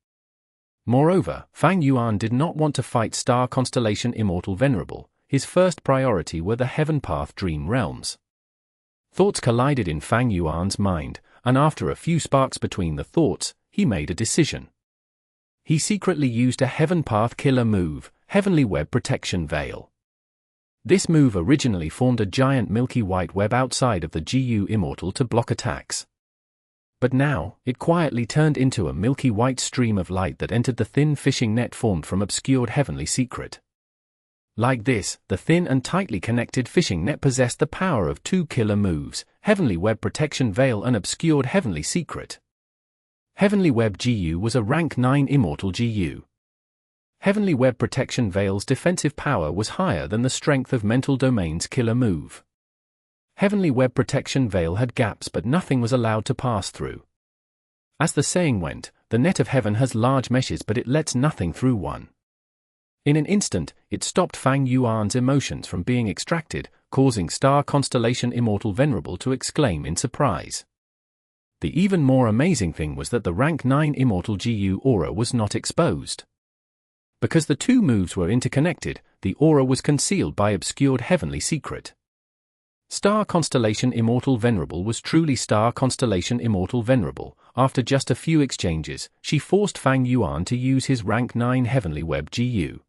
Moreover, Fang Yuan did not want to fight Star Constellation Immortal Venerable. His first priority were the Heaven Path Dream Realms. Thoughts collided in Fang Yuan's mind, and after a few sparks between the thoughts, he made a decision. He secretly used a Heaven Path killer move, Heavenly Web Protection Veil. This move originally formed a giant milky white web outside of the GU Immortal to block attacks. But now, it quietly turned into a milky white stream of light that entered the thin fishing net formed from obscured heavenly secret. Like this, the thin and tightly connected fishing net possessed the power of two killer moves, Heavenly Web Protection Veil and Obscured Heavenly Secret. Heavenly Web GU was a rank 9 Immortal GU. Heavenly Web Protection Veil's defensive power was higher than the strength of Mental Domain's killer move. Heavenly Web Protection Veil had gaps but nothing was allowed to pass through. As the saying went, the net of heaven has large meshes but it lets nothing through one. In an instant, it stopped Fang Yuan's emotions from being extracted, causing Star Constellation Immortal Venerable to exclaim in surprise. The even more amazing thing was that the rank 9 Immortal GU aura was not exposed. Because the two moves were interconnected, the aura was concealed by obscured heavenly secret. Star Constellation Immortal Venerable was truly Star Constellation Immortal Venerable. After just a few exchanges, she forced Fang Yuan to use his rank 9 Heavenly Web GU.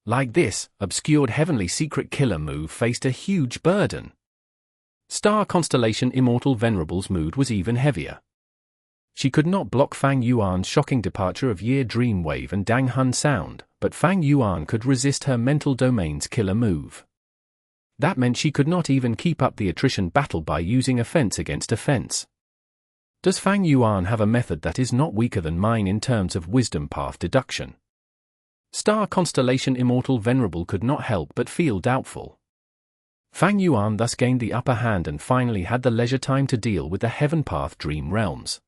Like this, obscured heavenly secret killer move faced a huge burden. Star Constellation Immortal Venerable's mood was even heavier. She could not block Fang Yuan's shocking departure of Year Dream Wave and Dang Hun Sound, but Fang Yuan could resist her Mental Domain's killer move. That meant she could not even keep up the attrition battle by using offense against offense. Does Fang Yuan have a method that is not weaker than mine in terms of wisdom path deduction? Star Constellation Immortal Venerable could not help but feel doubtful. Fang Yuan thus gained the upper hand and finally had the leisure time to deal with the Heaven Path Dream Realms.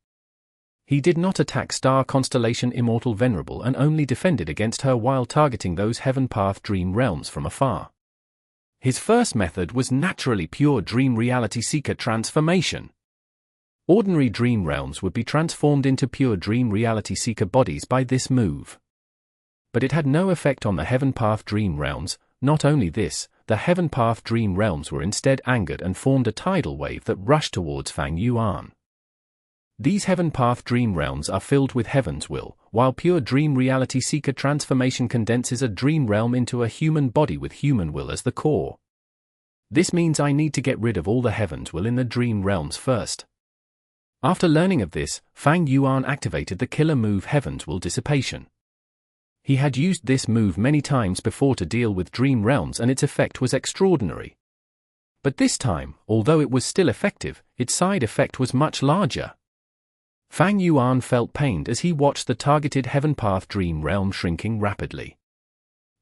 He did not attack Star Constellation Immortal Venerable and only defended against her while targeting those Heaven Path Dream Realms from afar. His first method was naturally pure Dream Reality Seeker transformation. Ordinary dream realms would be transformed into pure Dream Reality Seeker bodies by this move. But it had no effect on the Heaven Path Dream Realms. Not only this, the Heaven Path Dream Realms were instead angered and formed a tidal wave that rushed towards Fang Yuan. These Heaven Path Dream Realms are filled with Heaven's will, while pure Dream Reality Seeker transformation condenses a dream realm into a human body with human will as the core. This means I need to get rid of all the Heaven's will in the dream realms first. After learning of this, Fang Yuan activated the killer move Heaven's Will Dissipation. He had used this move many times before to deal with dream realms and its effect was extraordinary. But this time, although it was still effective, its side effect was much larger. Fang Yuan felt pained as he watched the targeted Heaven Path Dream Realm shrinking rapidly.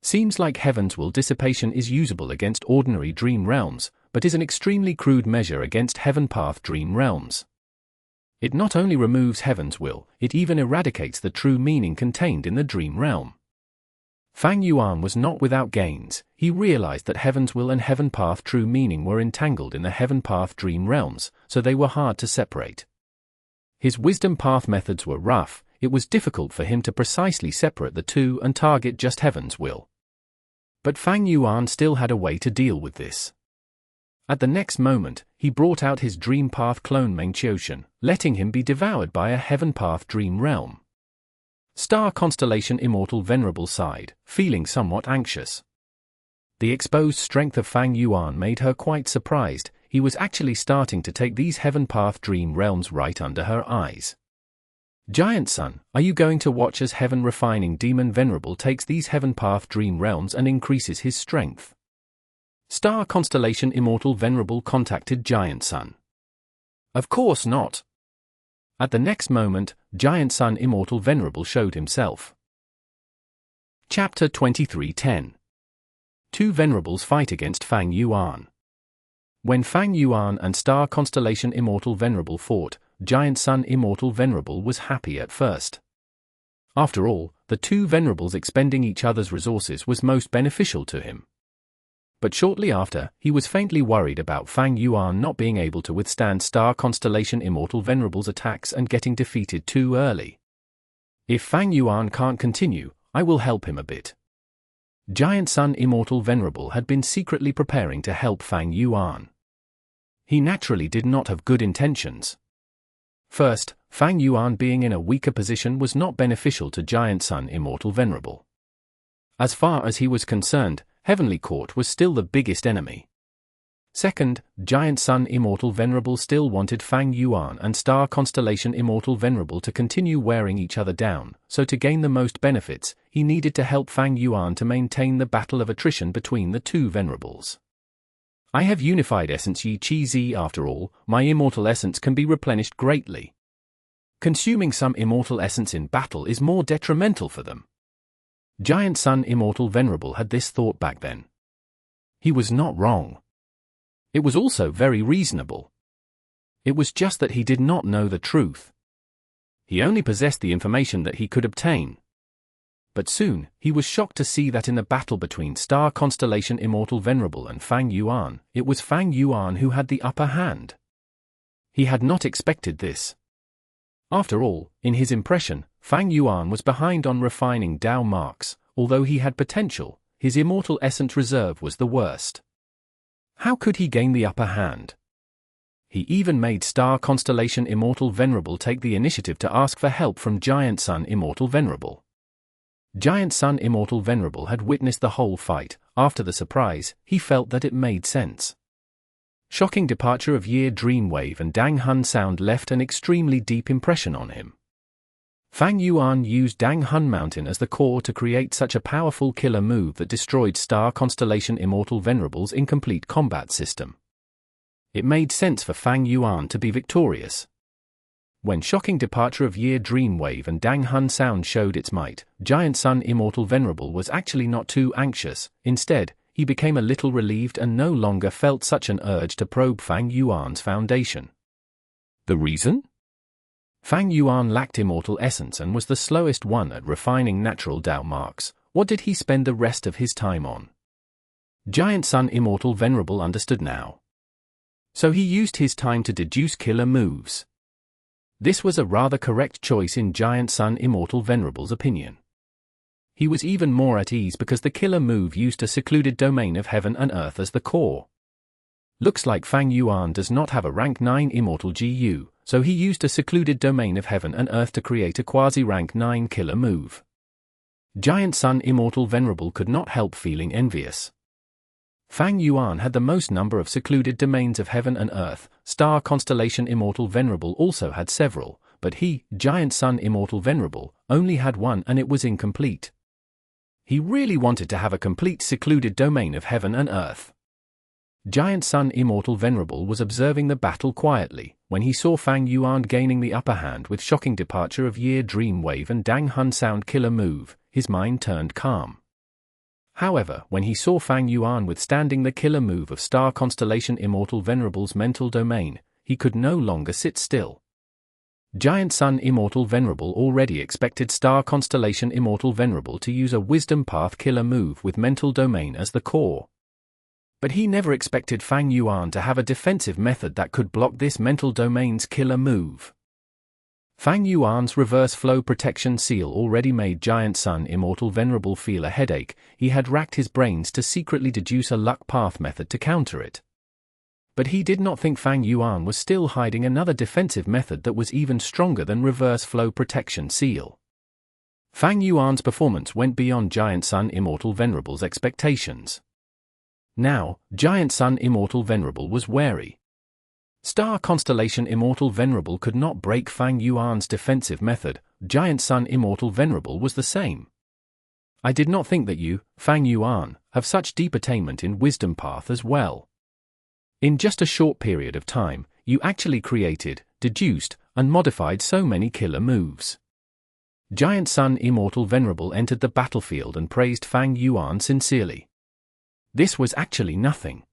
Seems like Heaven's Will Dissipation is usable against ordinary dream realms, but is an extremely crude measure against Heaven Path Dream Realms. It not only removes Heaven's will, it even eradicates the true meaning contained in the dream realm. Fang Yuan was not without gains. He realized that Heaven's will and Heaven Path true meaning were entangled in the Heaven Path Dream Realms, so they were hard to separate. His wisdom path methods were rough. It was difficult for him to precisely separate the two and target just Heaven's will. But Fang Yuan still had a way to deal with this. At the next moment, he brought out his Dream Path clone Meng, letting him be devoured by a Heaven Path Dream Realm. Star Constellation Immortal Venerable sighed, feeling somewhat anxious. The exposed strength of Fang Yuan made her quite surprised. He was actually starting to take these Heaven Path Dream Realms right under her eyes. Giant Son, are you going to watch as Heaven Refining Demon Venerable takes these Heaven Path Dream Realms and increases his strength? Star Constellation Immortal Venerable contacted Giant Son. Of course not. At the next moment, Giant Son Immortal Venerable showed himself. Chapter 23:10. Two Venerables fight against Fang Yuan. When Fang Yuan and Star Constellation Immortal Venerable fought, Giant Son Immortal Venerable was happy at first. After all, the two Venerables expending each other's resources was most beneficial to him. But shortly after, he was faintly worried about Fang Yuan not being able to withstand Star Constellation Immortal Venerable's attacks and getting defeated too early. If Fang Yuan can't continue, I will help him a bit. Giant Son Immortal Venerable had been secretly preparing to help Fang Yuan. He naturally did not have good intentions. First, Fang Yuan being in a weaker position was not beneficial to Giant Sun Immortal Venerable. As far as he was concerned, Heavenly Court was still the biggest enemy. Second, Giant Sun Immortal Venerable still wanted Fang Yuan and Star Constellation Immortal Venerable to continue wearing each other down, so to gain the most benefits, he needed to help Fang Yuan to maintain the battle of attrition between the two Venerables. I have unified essence Yi Qi Z after all, my immortal essence can be replenished greatly. Consuming some immortal essence in battle is more detrimental for them. Giant Sun Immortal Venerable had this thought back then. He was not wrong. It was also very reasonable. It was just that he did not know the truth. He only possessed the information that he could obtain. But soon, he was shocked to see that in the battle between Star Constellation Immortal Venerable and Fang Yuan, it was Fang Yuan who had the upper hand. He had not expected this. After all, in his impression, Fang Yuan was behind on refining Dao marks, although he had potential, his immortal essence reserve was the worst. How could he gain the upper hand? He even made Star Constellation Immortal Venerable take the initiative to ask for help from Giant Sun Immortal Venerable. Giant Sun Immortal Venerable had witnessed the whole fight. After the surprise, he felt that it made sense. Shocking departure of Year Dreamwave and Dang Hun Sound left an extremely deep impression on him. Fang Yuan used Dang Hun Mountain as the core to create such a powerful killer move that destroyed Star Constellation Immortal Venerable's incomplete combat system. It made sense for Fang Yuan to be victorious. When shocking departure of Year Dreamwave and Dang Hun Sound showed its might, Giant Sun Immortal Venerable was actually not too anxious. Instead, he became a little relieved and no longer felt such an urge to probe Fang Yuan's foundation. The reason? Fang Yuan lacked immortal essence and was the slowest one at refining natural Dao marks. What did he spend the rest of his time on? Giant Sun Immortal Venerable understood now. So he used his time to deduce killer moves. This was a rather correct choice in Giant Sun Immortal Venerable's opinion. He was even more at ease because the killer move used a secluded domain of heaven and earth as the core. Looks like Fang Yuan does not have a rank 9 immortal GU, so he used a secluded domain of heaven and earth to create a quasi-rank 9 killer move. Giant Sun Immortal Venerable could not help feeling envious. Fang Yuan had the most number of secluded domains of heaven and earth. Star Constellation Immortal Venerable also had several, but he, Giant Sun Immortal Venerable, only had one and it was incomplete. He really wanted to have a complete secluded domain of heaven and earth. Giant Sun Immortal Venerable was observing the battle quietly, when he saw Fang Yuan gaining the upper hand with shocking departure of Year Dreamwave and Dang Hun Sound killer move, his mind turned calm. However, when he saw Fang Yuan withstanding the killer move of Star Constellation Immortal Venerable's mental domain, he could no longer sit still. Giant Sun Immortal Venerable already expected Star Constellation Immortal Venerable to use a Wisdom Path killer move with mental domain as the core. But he never expected Fang Yuan to have a defensive method that could block this mental domain's killer move. Fang Yuan's reverse flow protection seal already made Giant Sun Immortal Venerable feel a headache. He had racked his brains to secretly deduce a luck path method to counter it. But he did not think Fang Yuan was still hiding another defensive method that was even stronger than reverse flow protection seal. Fang Yuan's performance went beyond Giant Sun Immortal Venerable's expectations. Now, Giant Sun Immortal Venerable was wary. Star Constellation Immortal Venerable could not break Fang Yuan's defensive method. Giant Sun Immortal Venerable was the same. I did not think that you, Fang Yuan, have such deep attainment in Wisdom Path as well. In just a short period of time, you actually created, deduced, and modified so many killer moves. Giant Sun Immortal Venerable entered the battlefield and praised Fang Yuan sincerely. This was actually nothing.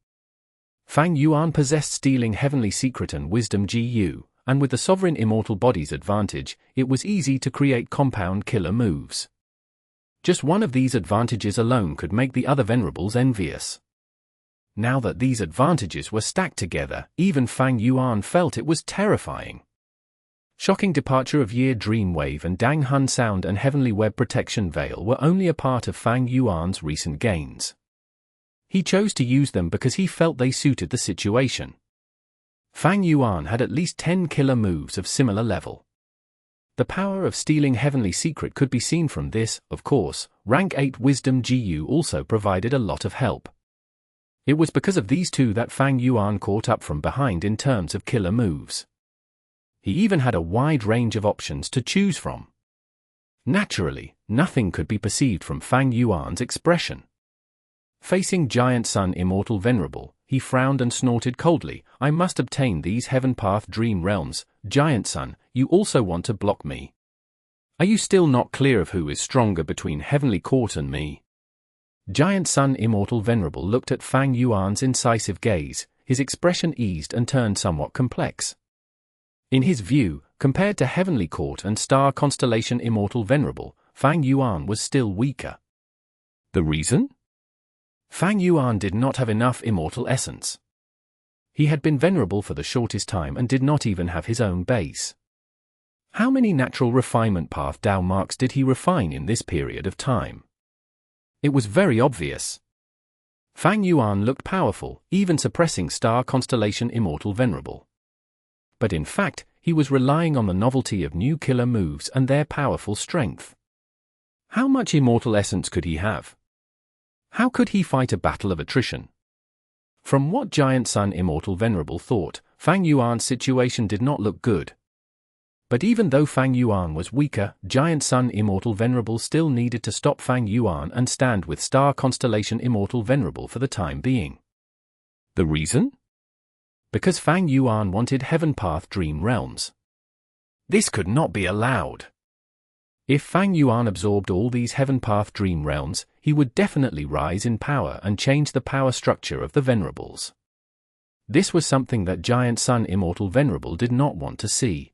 Fang Yuan possessed Stealing Heavenly Secret and Wisdom GU, and with the Sovereign Immortal Body's advantage, it was easy to create compound killer moves. Just one of these advantages alone could make the other Venerables envious. Now that these advantages were stacked together, even Fang Yuan felt it was terrifying. Shocking departure of Year Dreamwave and Dang Hun Sound and Heavenly Web Protection Veil were only a part of Fang Yuan's recent gains. He chose to use them because he felt they suited the situation. Fang Yuan had at least 10 killer moves of similar level. The power of stealing heavenly secret could be seen from this. Of course, rank 8 Wisdom GU also provided a lot of help. It was because of these two that Fang Yuan caught up from behind in terms of killer moves. He even had a wide range of options to choose from. Naturally, nothing could be perceived from Fang Yuan's expression. Facing Giant Sun Immortal Venerable, he frowned and snorted coldly. I must obtain these Heaven Path Dream Realms. Giant Sun, you also want to block me? Are you still not clear of who is stronger between Heavenly Court and me? Giant Sun Immortal Venerable looked at Fang Yuan's incisive gaze, his expression eased and turned somewhat complex. In his view, compared to Heavenly Court and Star Constellation Immortal Venerable, Fang Yuan was still weaker. The reason? Fang Yuan did not have enough immortal essence. He had been venerable for the shortest time and did not even have his own base. How many natural refinement path Dao marks did he refine in this period of time? It was very obvious. Fang Yuan looked powerful, even suppressing Star Constellation Immortal Venerable. But in fact, he was relying on the novelty of new killer moves and their powerful strength. How much immortal essence could he have? How could he fight a battle of attrition? From what Giant Sun Immortal Venerable thought, Fang Yuan's situation did not look good. But even though Fang Yuan was weaker, Giant Sun Immortal Venerable still needed to stop Fang Yuan and stand with Star Constellation Immortal Venerable for the time being. The reason? Because Fang Yuan wanted Heaven Path Dream Realms. This could not be allowed. If Fang Yuan absorbed all these Heaven Path Dream Realms, he would definitely rise in power and change the power structure of the Venerables. This was something that Giant Sun Immortal Venerable did not want to see.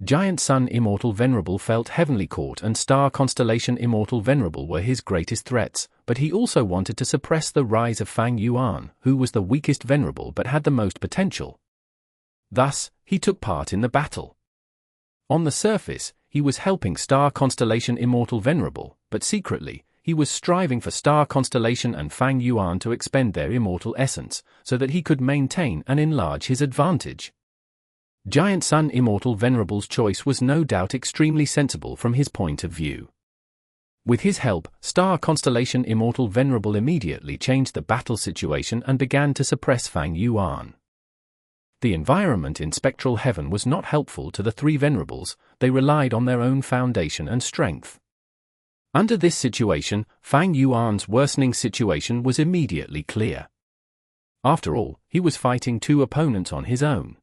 Giant Sun Immortal Venerable felt Heavenly Court and Star Constellation Immortal Venerable were his greatest threats, but he also wanted to suppress the rise of Fang Yuan, who was the weakest Venerable but had the most potential. Thus, he took part in the battle. On the surface, he was helping Star Constellation Immortal Venerable, but secretly, he was striving for Star Constellation and Fang Yuan to expend their immortal essence, so that he could maintain and enlarge his advantage. Giant Sun Immortal Venerable's choice was no doubt extremely sensible from his point of view. With his help, Star Constellation Immortal Venerable immediately changed the battle situation and began to suppress Fang Yuan. The environment in Spectral Heaven was not helpful to the three Venerables. They relied on their own foundation and strength. Under this situation, Fang Yuan's worsening situation was immediately clear. After all, he was fighting two opponents on his own.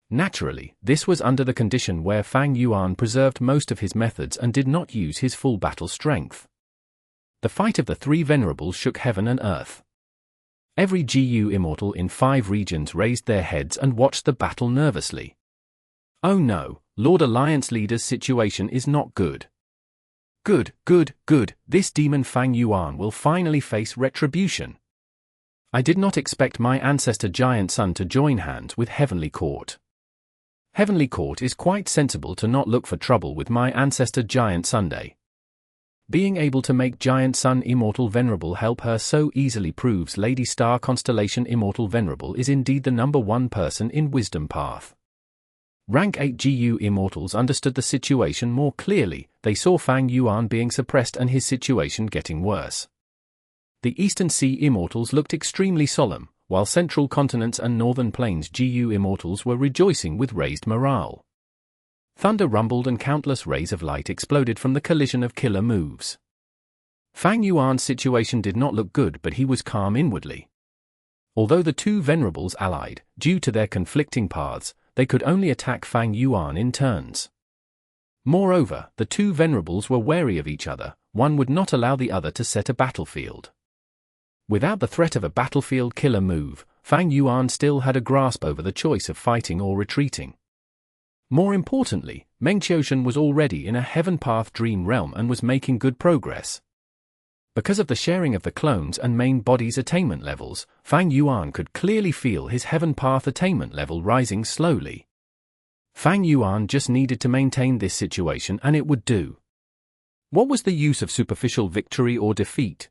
Naturally, this was under the condition where Fang Yuan preserved most of his methods and did not use his full battle strength. The fight of the three Venerables shook heaven and earth. Every GU Immortal in 5 regions raised their heads and watched the battle nervously. Oh no, Lord Alliance Leader's situation is not good. Good, this demon Fang Yuan will finally face retribution. I did not expect my ancestor Giant Sun to join hands with Heavenly Court. Heavenly Court is quite sensible to not look for trouble with my ancestor Giant Sunday. Being able to make Giant Sun Immortal Venerable help her so easily proves Lady Star Constellation Immortal Venerable is indeed the #1 person in Wisdom Path. Rank 8 GU Immortals understood the situation more clearly. They saw Fang Yuan being suppressed and his situation getting worse. The Eastern Sea Immortals looked extremely solemn, while Central Continents and Northern Plains GU Immortals were rejoicing with raised morale. Thunder rumbled and countless rays of light exploded from the collision of killer moves. Fang Yuan's situation did not look good, but he was calm inwardly. Although the two Venerables allied, due to their conflicting paths, they could only attack Fang Yuan in turns. Moreover, the two Venerables were wary of each other. One would not allow the other to set a battlefield. Without the threat of a battlefield killer move, Fang Yuan still had a grasp over the choice of fighting or retreating. More importantly, Meng was already in a Heaven Path Dream Realm and was making good progress. Because of the sharing of the clones and main body's attainment levels, Fang Yuan could clearly feel his Heaven Path attainment level rising slowly. Fang Yuan just needed to maintain this situation and it would do. What was the use of superficial victory or defeat?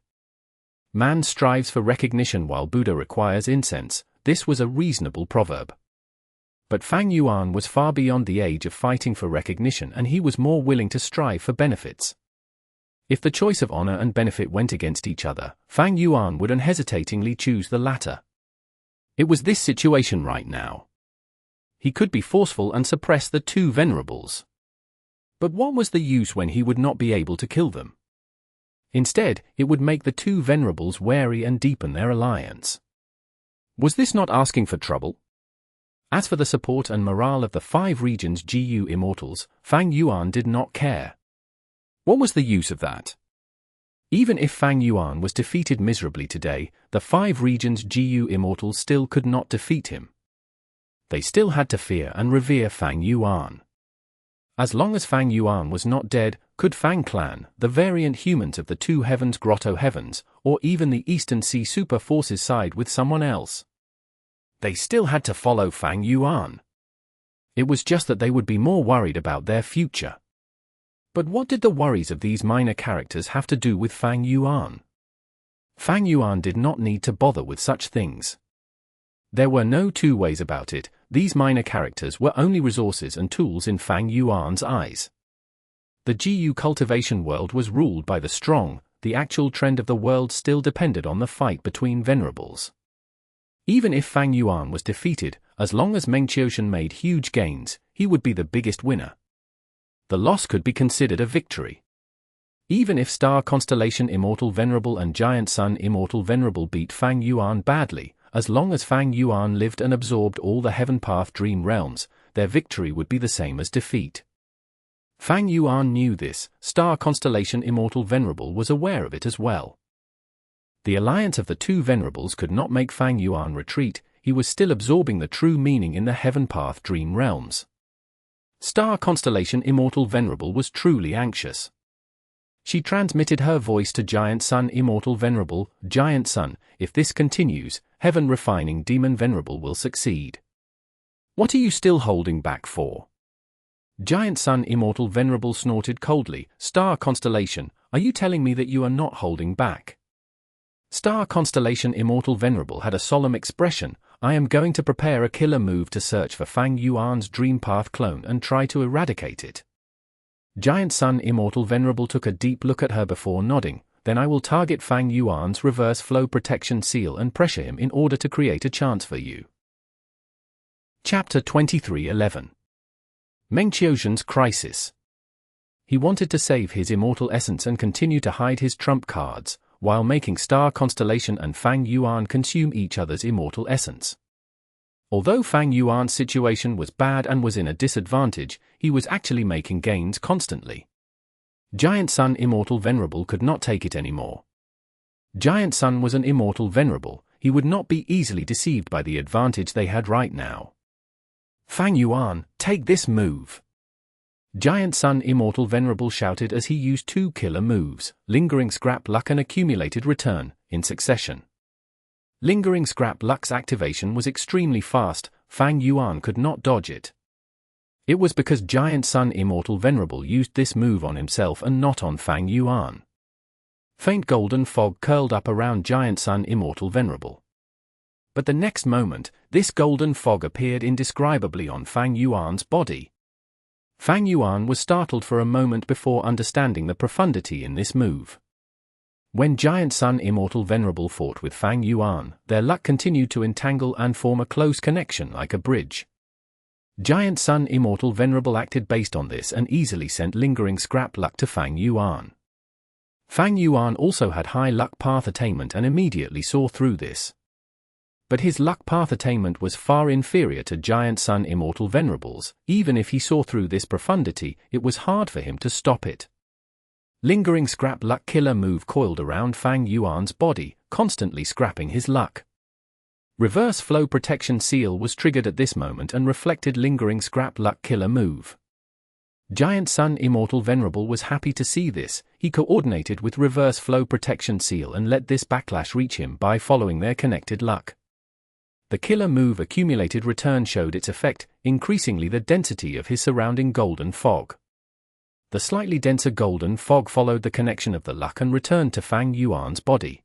Man strives for recognition while Buddha requires incense. This was a reasonable proverb. But Fang Yuan was far beyond the age of fighting for recognition, and he was more willing to strive for benefits. If the choice of honor and benefit went against each other, Fang Yuan would unhesitatingly choose the latter. It was this situation right now. He could be forceful and suppress the two Venerables. But what was the use when he would not be able to kill them? Instead, it would make the two Venerables wary and deepen their alliance. Was this not asking for trouble? As for the support and morale of the 5 regions GU Immortals, Fang Yuan did not care. What was the use of that? Even if Fang Yuan was defeated miserably today, the 5 regions GU Immortals still could not defeat him. They still had to fear and revere Fang Yuan. As long as Fang Yuan was not dead, could Fang Clan, the variant humans of the 2 Heavens Grotto Heavens, or even the Eastern Sea Super Forces side with someone else? They still had to follow Fang Yuan. It was just that they would be more worried about their future. But what did the worries of these minor characters have to do with Fang Yuan? Fang Yuan did not need to bother with such things. There were no two ways about it. These minor characters were only resources and tools in Fang Yuan's eyes. The GU cultivation world was ruled by the strong. The actual trend of the world still depended on the fight between Venerables. Even if Fang Yuan was defeated, as long as Meng made huge gains, he would be the biggest winner. The loss could be considered a victory. Even if Star Constellation Immortal Venerable and Giant Sun Immortal Venerable beat Fang Yuan badly, as long as Fang Yuan lived and absorbed all the Heaven Path Dream Realms, their victory would be the same as defeat. Fang Yuan knew this. Star Constellation Immortal Venerable was aware of it as well. The alliance of the 2 Venerables could not make Fang Yuan retreat. He was still absorbing the true meaning in the Heaven Path Dream Realms. Star Constellation Immortal Venerable was truly anxious. She transmitted her voice to Giant Sun Immortal Venerable. Giant Sun, if this continues, Heaven Refining Demon Venerable will succeed. What are you still holding back for? Giant Sun Immortal Venerable snorted coldly. Star Constellation, are you telling me that you are not holding back? Star Constellation Immortal Venerable had a solemn expression. I am going to prepare a killer move to search for Fang Yuan's Dream Path clone and try to eradicate it. Giant Sun Immortal Venerable took a deep look at her before nodding. Then I will target Fang Yuan's reverse flow protection seal and pressure him in order to create a chance for you. Chapter 23:11 Meng Qiuzhen's Crisis. He wanted to save his immortal essence and continue to hide his trump cards, while making Star Constellation and Fang Yuan consume each other's immortal essence. Although Fang Yuan's situation was bad and was in a disadvantage, he was actually making gains constantly. Giant Sun Immortal Venerable could not take it anymore. Giant Sun was an immortal Venerable. He would not be easily deceived by the advantage they had right now. Fang Yuan, take this move! Giant Sun Immortal Venerable shouted as he used 2 killer moves, Lingering Scrap Luck and Accumulated Return, in succession. Lingering Scrap Luck's activation was extremely fast. Fang Yuan could not dodge it. It was because Giant Sun Immortal Venerable used this move on himself and not on Fang Yuan. Faint golden fog curled up around Giant Sun Immortal Venerable. But the next moment, this golden fog appeared indescribably on Fang Yuan's body. Fang Yuan was startled for a moment before understanding the profundity in this move. When Giant Sun Immortal Venerable fought with Fang Yuan, their luck continued to entangle and form a close connection like a bridge. Giant Sun Immortal Venerable acted based on this and easily sent Lingering Scrap Luck to Fang Yuan. Fang Yuan also had high luck path attainment and immediately saw through this. But his luck path attainment was far inferior to Giant Sun Immortal Venerable's. Even if he saw through this profundity, it was hard for him to stop it. Lingering Scrap Luck killer move coiled around Fang Yuan's body, constantly scrapping his luck. Reverse Flow Protection Seal was triggered at this moment and reflected Lingering Scrap Luck killer move. Giant Sun Immortal Venerable was happy to see this. He coordinated with Reverse Flow Protection Seal and let this backlash reach him by following their connected luck. The killer move Accumulated Return showed its effect, increasingly the density of his surrounding golden fog. The slightly denser golden fog followed the connection of the luck and returned to Fang Yuan's body.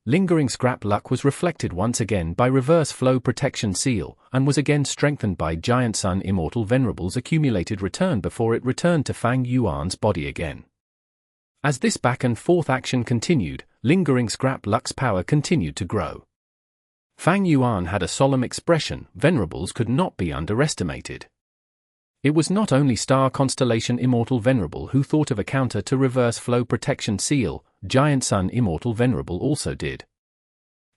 Lingering scrap luck was reflected once again by Reverse Flow Protection Seal, and was again strengthened by Giant Sun Immortal Venerable's accumulated return before it returned to Fang Yuan's body again. As this back and forth action continued, Lingering scrap luck's power continued to grow. Fang Yuan had a solemn expression. Venerables could not be underestimated. It was not only Star Constellation Immortal Venerable who thought of a counter to Reverse Flow Protection Seal, Giant Sun Immortal Venerable also did.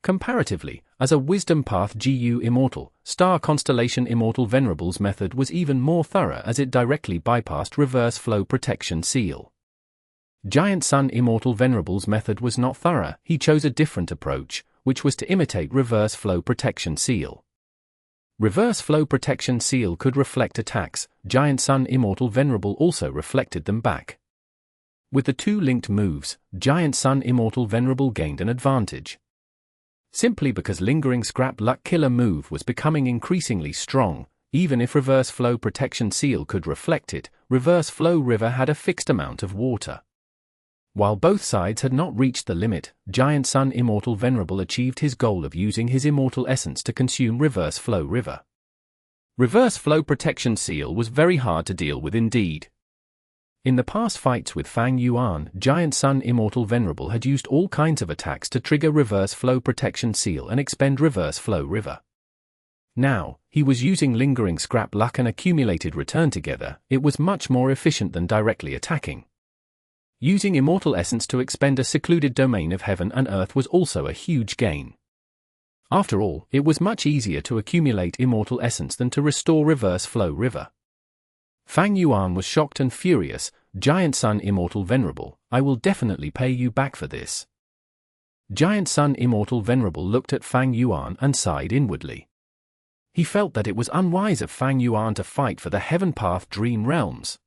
Comparatively, as a Wisdom Path GU Immortal, Star Constellation Immortal Venerable's method was even more thorough as it directly bypassed Reverse Flow Protection Seal. Giant Sun Immortal Venerable's method was not thorough. He chose a different approach, which was to imitate Reverse Flow Protection Seal. Reverse Flow Protection Seal could reflect attacks. Giant Sun Immortal Venerable also reflected them back. With the two linked moves, Giant Sun Immortal Venerable gained an advantage. Simply because Lingering Scrap Luck Killer move was becoming increasingly strong, even if Reverse Flow Protection Seal could reflect it, Reverse Flow River had a fixed amount of water. While both sides had not reached the limit, Giant Sun Immortal Venerable achieved his goal of using his immortal essence to consume Reverse Flow River. Reverse Flow Protection Seal was very hard to deal with indeed. In the past fights with Fang Yuan, Giant Sun Immortal Venerable had used all kinds of attacks to trigger Reverse Flow Protection Seal and expend Reverse Flow River. Now, he was using Lingering Scrap Luck and accumulated return together. It was much more efficient than directly attacking. Using Immortal Essence to expend a secluded domain of heaven and earth was also a huge gain. After all, it was much easier to accumulate Immortal Essence than to restore Reverse Flow River. Fang Yuan was shocked and furious. Giant Sun Immortal Venerable, I will definitely pay you back for this. Giant Sun Immortal Venerable looked at Fang Yuan and sighed inwardly. He felt that it was unwise of Fang Yuan to fight for the Heaven Path Dream Realms.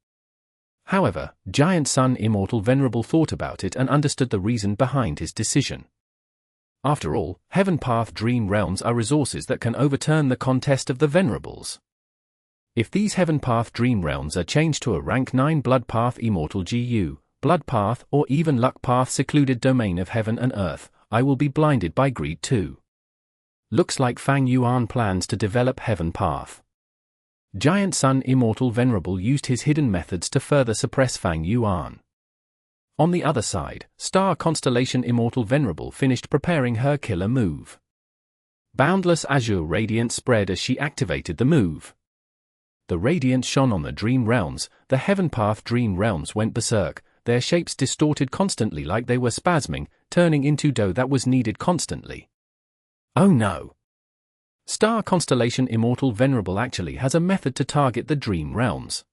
However, Giant Sun Immortal Venerable thought about it and understood the reason behind his decision. After all, Heaven Path Dream Realms are resources that can overturn the contest of the Venerables. If these Heaven Path Dream Realms are changed to a Rank 9 Blood Path Immortal GU, Blood Path, or even Luck Path Secluded Domain of Heaven and Earth, I will be blinded by greed too. Looks like Fang Yuan plans to develop Heaven Path. Giant Sun Immortal Venerable used his hidden methods to further suppress Fang Yuan. On the other side, Star Constellation Immortal Venerable finished preparing her killer move. Boundless azure radiance spread as she activated the move. The radiance shone on the Dream Realms. The Heaven Path Dream Realms went berserk, their shapes distorted constantly like they were spasming, turning into dough that was kneaded constantly. Oh no! Star Constellation Immortal Venerable actually has a method to target the Dream Realms.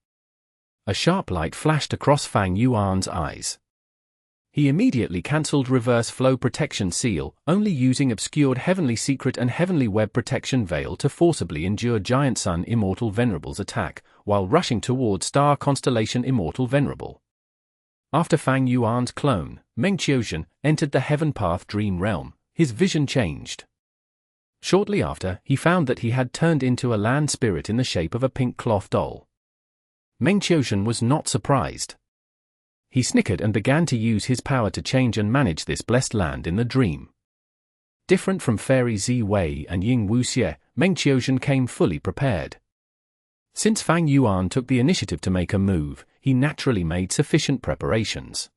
A sharp light flashed across Fang Yuan's eyes. He immediately cancelled Reverse Flow Protection Seal, only using obscured Heavenly Secret and Heavenly Web Protection Veil to forcibly endure Giant Sun Immortal Venerable's attack, while rushing toward Star Constellation Immortal Venerable. After Fang Yuan's clone, Meng, entered the Heaven Path Dream Realm, his vision changed. Shortly after, he found that he had turned into a land spirit in the shape of a pink cloth doll. Meng was not surprised. He snickered and began to use his power to change and manage this blessed land in the dream. Different from Fairy Zi Wei and Ying Wuxie, Meng came fully prepared. Since Fang Yuan took the initiative to make a move, he naturally made sufficient preparations.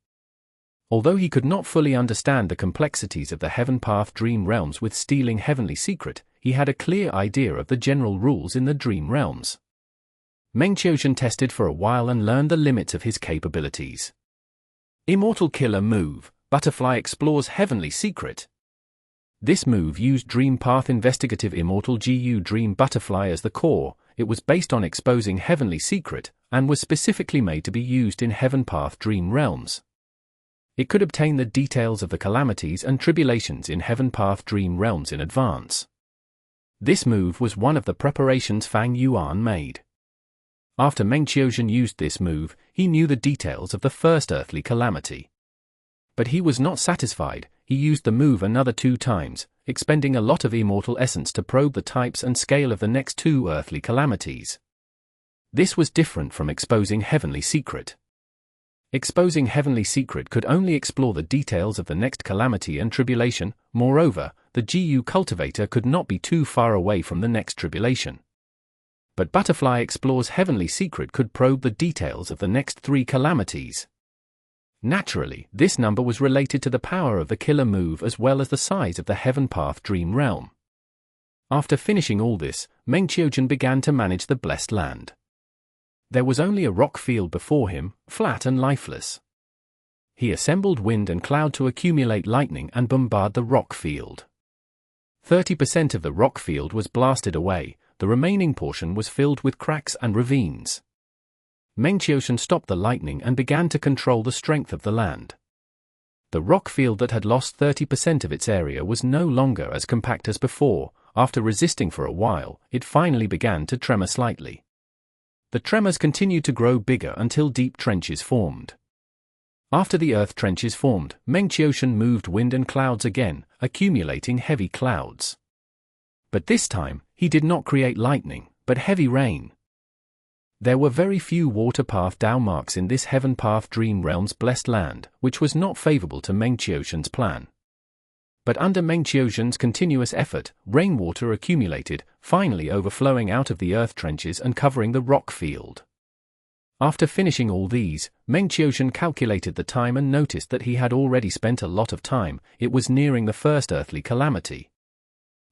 Although he could not fully understand the complexities of the Heaven Path Dream Realms with stealing Heavenly Secret, he had a clear idea of the general rules in the Dream Realms. Meng tested for a while and learned the limits of his capabilities. Immortal Killer Move, Butterfly Explores Heavenly Secret. This move used Dream Path Investigative Immortal GU Dream Butterfly as the core. It was based on exposing Heavenly Secret, and was specifically made to be used in Heaven Path Dream Realms. It could obtain the details of the calamities and tribulations in Heaven Path Dream Realms in advance. This move was one of the preparations Fang Yuan made. After Meng used this move, he knew the details of the first earthly calamity. But he was not satisfied. He used the move another 2 times, expending a lot of immortal essence to probe the types and scale of the next 2 earthly calamities. This was different from exposing Heavenly Secret. Exposing Heavenly Secret could only explore the details of the next calamity and tribulation. Moreover, the GU cultivator could not be too far away from the next tribulation. But Butterfly Explores Heavenly Secret could probe the details of the next 3 calamities. Naturally, this number was related to the power of the killer move as well as the size of the Heaven Path Dream Realm. After finishing all this, Meng began to manage the Blessed Land. There was only a rock field before him, flat and lifeless. He assembled wind and cloud to accumulate lightning and bombard the rock field. 30% of the rock field was blasted away, the remaining portion was filled with cracks and ravines. Meng stopped the lightning and began to control the strength of the land. The rock field that had lost 30% of its area was no longer as compact as before. After resisting for a while, it finally began to tremor slightly. The tremors continued to grow bigger until deep trenches formed. After the earth trenches formed, Meng moved wind and clouds again, accumulating heavy clouds. But this time, he did not create lightning, but heavy rain. There were very few water path Dao marks in this Heaven Path Dream Realm's blessed land, which was not favorable to Meng Qiuxian's plan. But under Meng Qiuxian's continuous effort, rainwater accumulated, finally overflowing out of the earth trenches and covering the rock field. After finishing all these, Meng Qiuxian calculated the time and noticed that he had already spent a lot of time. It was nearing the first earthly calamity.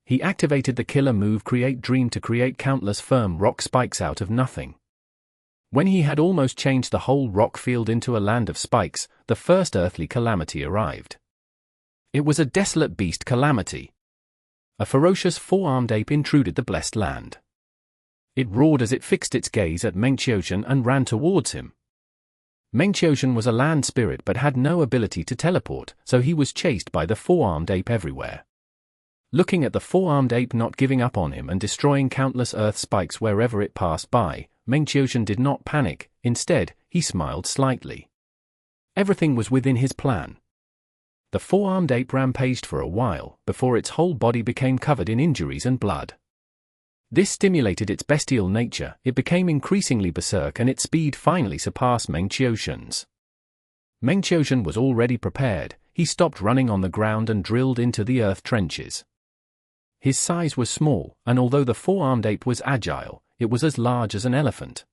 He activated the killer move Create Dream to create countless firm rock spikes out of nothing. When he had almost changed the whole rock field into a land of spikes, the first earthly calamity arrived. It was a desolate beast calamity. A ferocious 4-armed ape intruded the blessed land. It roared as it fixed its gaze at Meng Qiuxian and ran towards him. Meng Qiuxian was a land spirit but had no ability to teleport, so he was chased by the 4-armed ape everywhere. Looking at the 4-armed ape not giving up on him and destroying countless earth spikes wherever it passed by, Meng Qiuxian did not panic. Instead, he smiled slightly. Everything was within his plan. The 4-armed ape rampaged for a while, before its whole body became covered in injuries and blood. This stimulated its bestial nature, it became increasingly berserk and its speed finally surpassed Meng Qiuxian's. Meng Qiuxian was already prepared. He stopped running on the ground and drilled into the earth trenches. His size was small, and although the 4-armed ape was agile, it was as large as an elephant.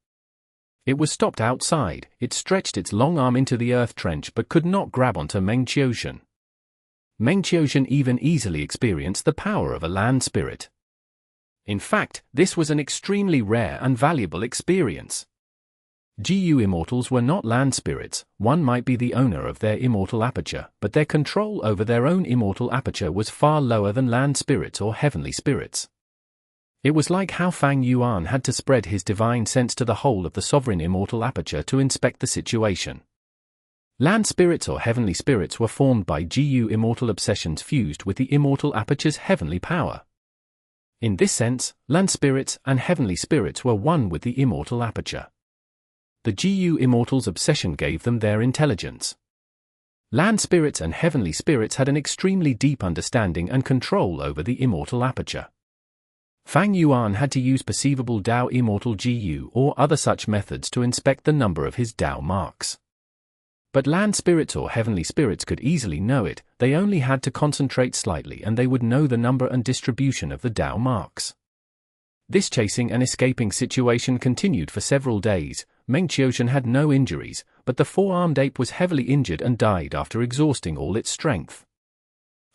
It was stopped outside. It stretched its long arm into the earth trench but could not grab onto Meng Qiuxian. Meng Qiuxian even easily experienced the power of a land spirit. In fact, this was an extremely rare and valuable experience. GU immortals were not land spirits. One might be the owner of their immortal aperture, but their control over their own immortal aperture was far lower than land spirits or heavenly spirits. It was like how Fang Yuan had to spread his divine sense to the whole of the sovereign immortal aperture to inspect the situation. Land spirits or heavenly spirits were formed by GU immortal obsessions fused with the immortal aperture's heavenly power. In this sense, land spirits and heavenly spirits were one with the immortal aperture. The GU immortal's obsession gave them their intelligence. Land spirits and heavenly spirits had an extremely deep understanding and control over the immortal aperture. Fang Yuan had to use perceivable Dao immortal GU or other such methods to inspect the number of his Dao marks. But land spirits or heavenly spirits could easily know it. They only had to concentrate slightly and they would know the number and distribution of the Dao marks. This chasing and escaping situation continued for several days. Meng Qiuxian had no injuries, but the 4-armed ape was heavily injured and died after exhausting all its strength.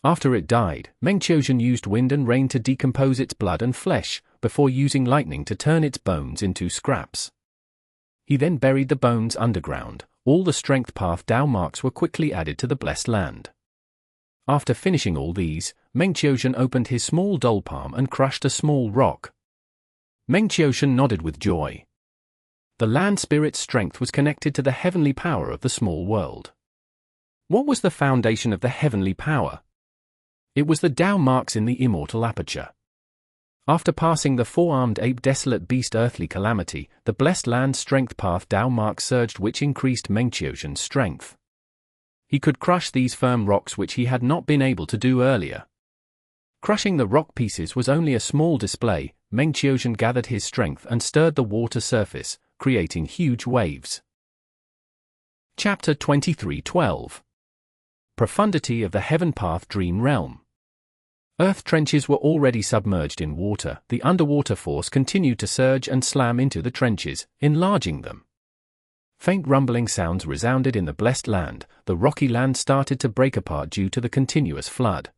After it died, Meng Qiuxian used wind and rain to decompose its blood and flesh, before using lightning to turn its bones into scraps. He then buried the bones underground. All the strength path Dao marks were quickly added to the blessed land. After finishing all these, Meng Qiuxian opened his small doll palm and crushed a small rock. Meng Qiuxian nodded with joy. The land spirit's strength was connected to the heavenly power of the small world. What was the foundation of the heavenly power? It was the Dao marks in the immortal aperture. After passing the 4-armed ape desolate beast earthly calamity, the blessed land strength path Dao mark surged, which increased Meng Qiuxian's strength. He could crush these firm rocks which he had not been able to do earlier. Crushing the rock pieces was only a small display. Meng Qiuxian gathered his strength and stirred the water surface, creating huge waves. Chapter 23:12. Profundity of the Heaven Path Dream Realm. Earth trenches were already submerged in water. The underwater force continued to surge and slam into the trenches, enlarging them. Faint rumbling sounds resounded in the blessed land. The rocky land started to break apart due to the continuous flood.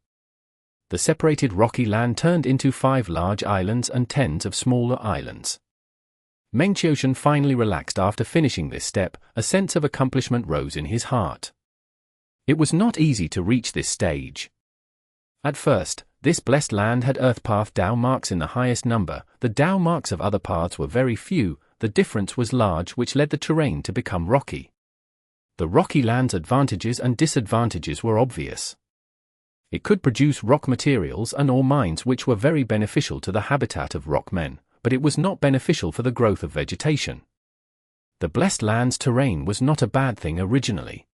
The separated rocky land turned into 5 large islands and tens of smaller islands. Meng finally relaxed after finishing this step. A sense of accomplishment rose in his heart. It was not easy to reach this stage. At first, this blessed land had earth path Dao marks in the highest number. The Dao marks of other paths were very few. The difference was large, which led the terrain to become rocky. The rocky land's advantages and disadvantages were obvious. It could produce rock materials and ore mines which were very beneficial to the habitat of rock men, but it was not beneficial for the growth of vegetation. The blessed land's terrain was not a bad thing originally.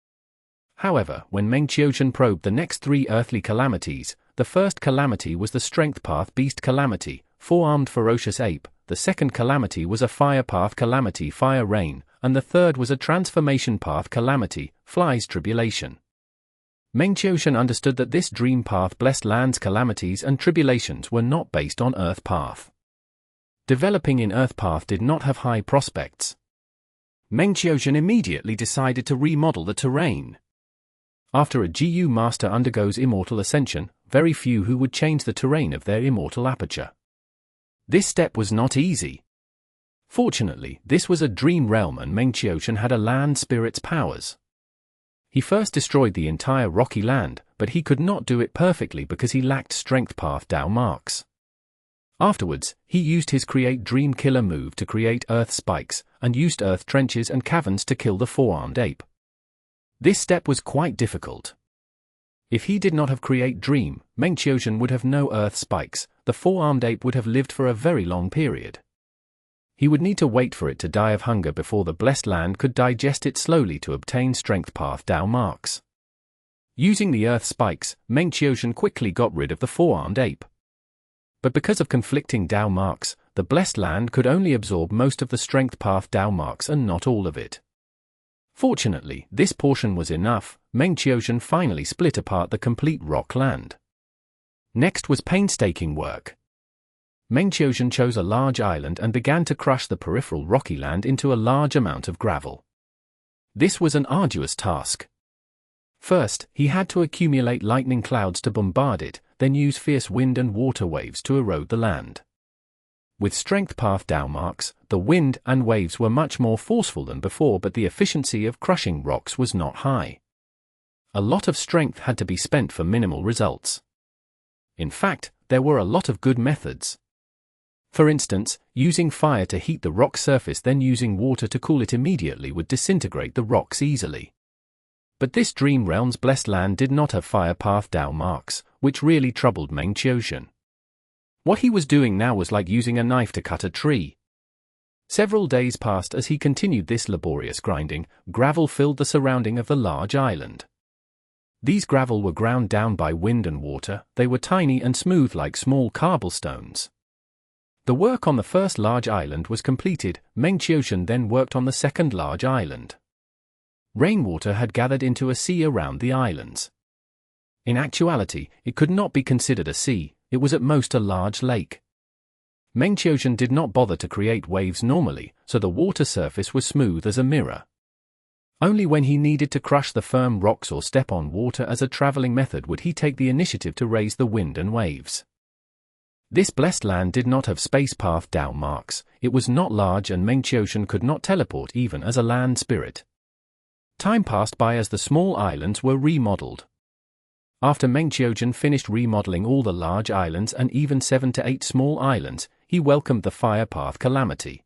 However, when Meng probed the next 3 earthly calamities, the first calamity was the Strength Path Beast Calamity, 4-armed ferocious ape, the second calamity was a Fire Path Calamity Fire Rain, and the third was a Transformation Path Calamity, Flies Tribulation. Meng understood that this Dream Path Blessed Land's calamities and tribulations were not based on Earth Path. Developing in Earth Path did not have high prospects. Meng immediately decided to remodel the terrain. After a GU master undergoes Immortal Ascension, very few who would change the terrain of their Immortal aperture. This step was not easy. Fortunately, this was a dream realm and Meng had a land spirit's powers. He first destroyed the entire rocky land, but he could not do it perfectly because he lacked Strength Path Dao marks. Afterwards, he used his Create Dream Killer move to create earth spikes, and used earth trenches and caverns to kill the 4-armed ape. This step was quite difficult. If he did not have Create Dream, Meng would have no earth spikes. The 4-armed ape would have lived for a very long period. He would need to wait for it to die of hunger before the blessed land could digest it slowly to obtain Strength Path Dao marks. Using the earth spikes, Meng quickly got rid of the 4-armed ape. But because of conflicting Dao marks, the blessed land could only absorb most of the Strength Path Dao marks and not all of it. Fortunately, this portion was enough. Meng finally split apart the complete rock land. Next was painstaking work. Meng chose a large island and began to crush the peripheral rocky land into a large amount of gravel. This was an arduous task. First, he had to accumulate lightning clouds to bombard it, then use fierce wind and water waves to erode the land. With Strength Path Dao marks, the wind and waves were much more forceful than before, but the efficiency of crushing rocks was not high. A lot of strength had to be spent for minimal results. In fact, there were a lot of good methods. For instance, using fire to heat the rock surface then using water to cool it immediately would disintegrate the rocks easily. But this Dream Realm's blessed land did not have Fire Path Dao marks, which really troubled Meng. What he was doing now was like using a knife to cut a tree. Several days passed as he continued this laborious grinding. Gravel filled the surrounding of the large island. These gravel were ground down by wind and water. They were tiny and smooth like small cobblestones. The work on the first large island was completed. Meng then worked on the second large island. Rainwater had gathered into a sea around the islands. In actuality, it could not be considered a sea, it was at most a large lake. Meng did not bother to create waves normally, so the water surface was smooth as a mirror. Only when he needed to crush the firm rocks or step on water as a traveling method would he take the initiative to raise the wind and waves. This blessed land did not have Space Path Dao marks, it was not large and Meng could not teleport even as a land spirit. Time passed by as the small islands were remodeled. After Meng finished remodeling all the large islands and even 7 to 8 small islands, he welcomed the Fire Path Calamity.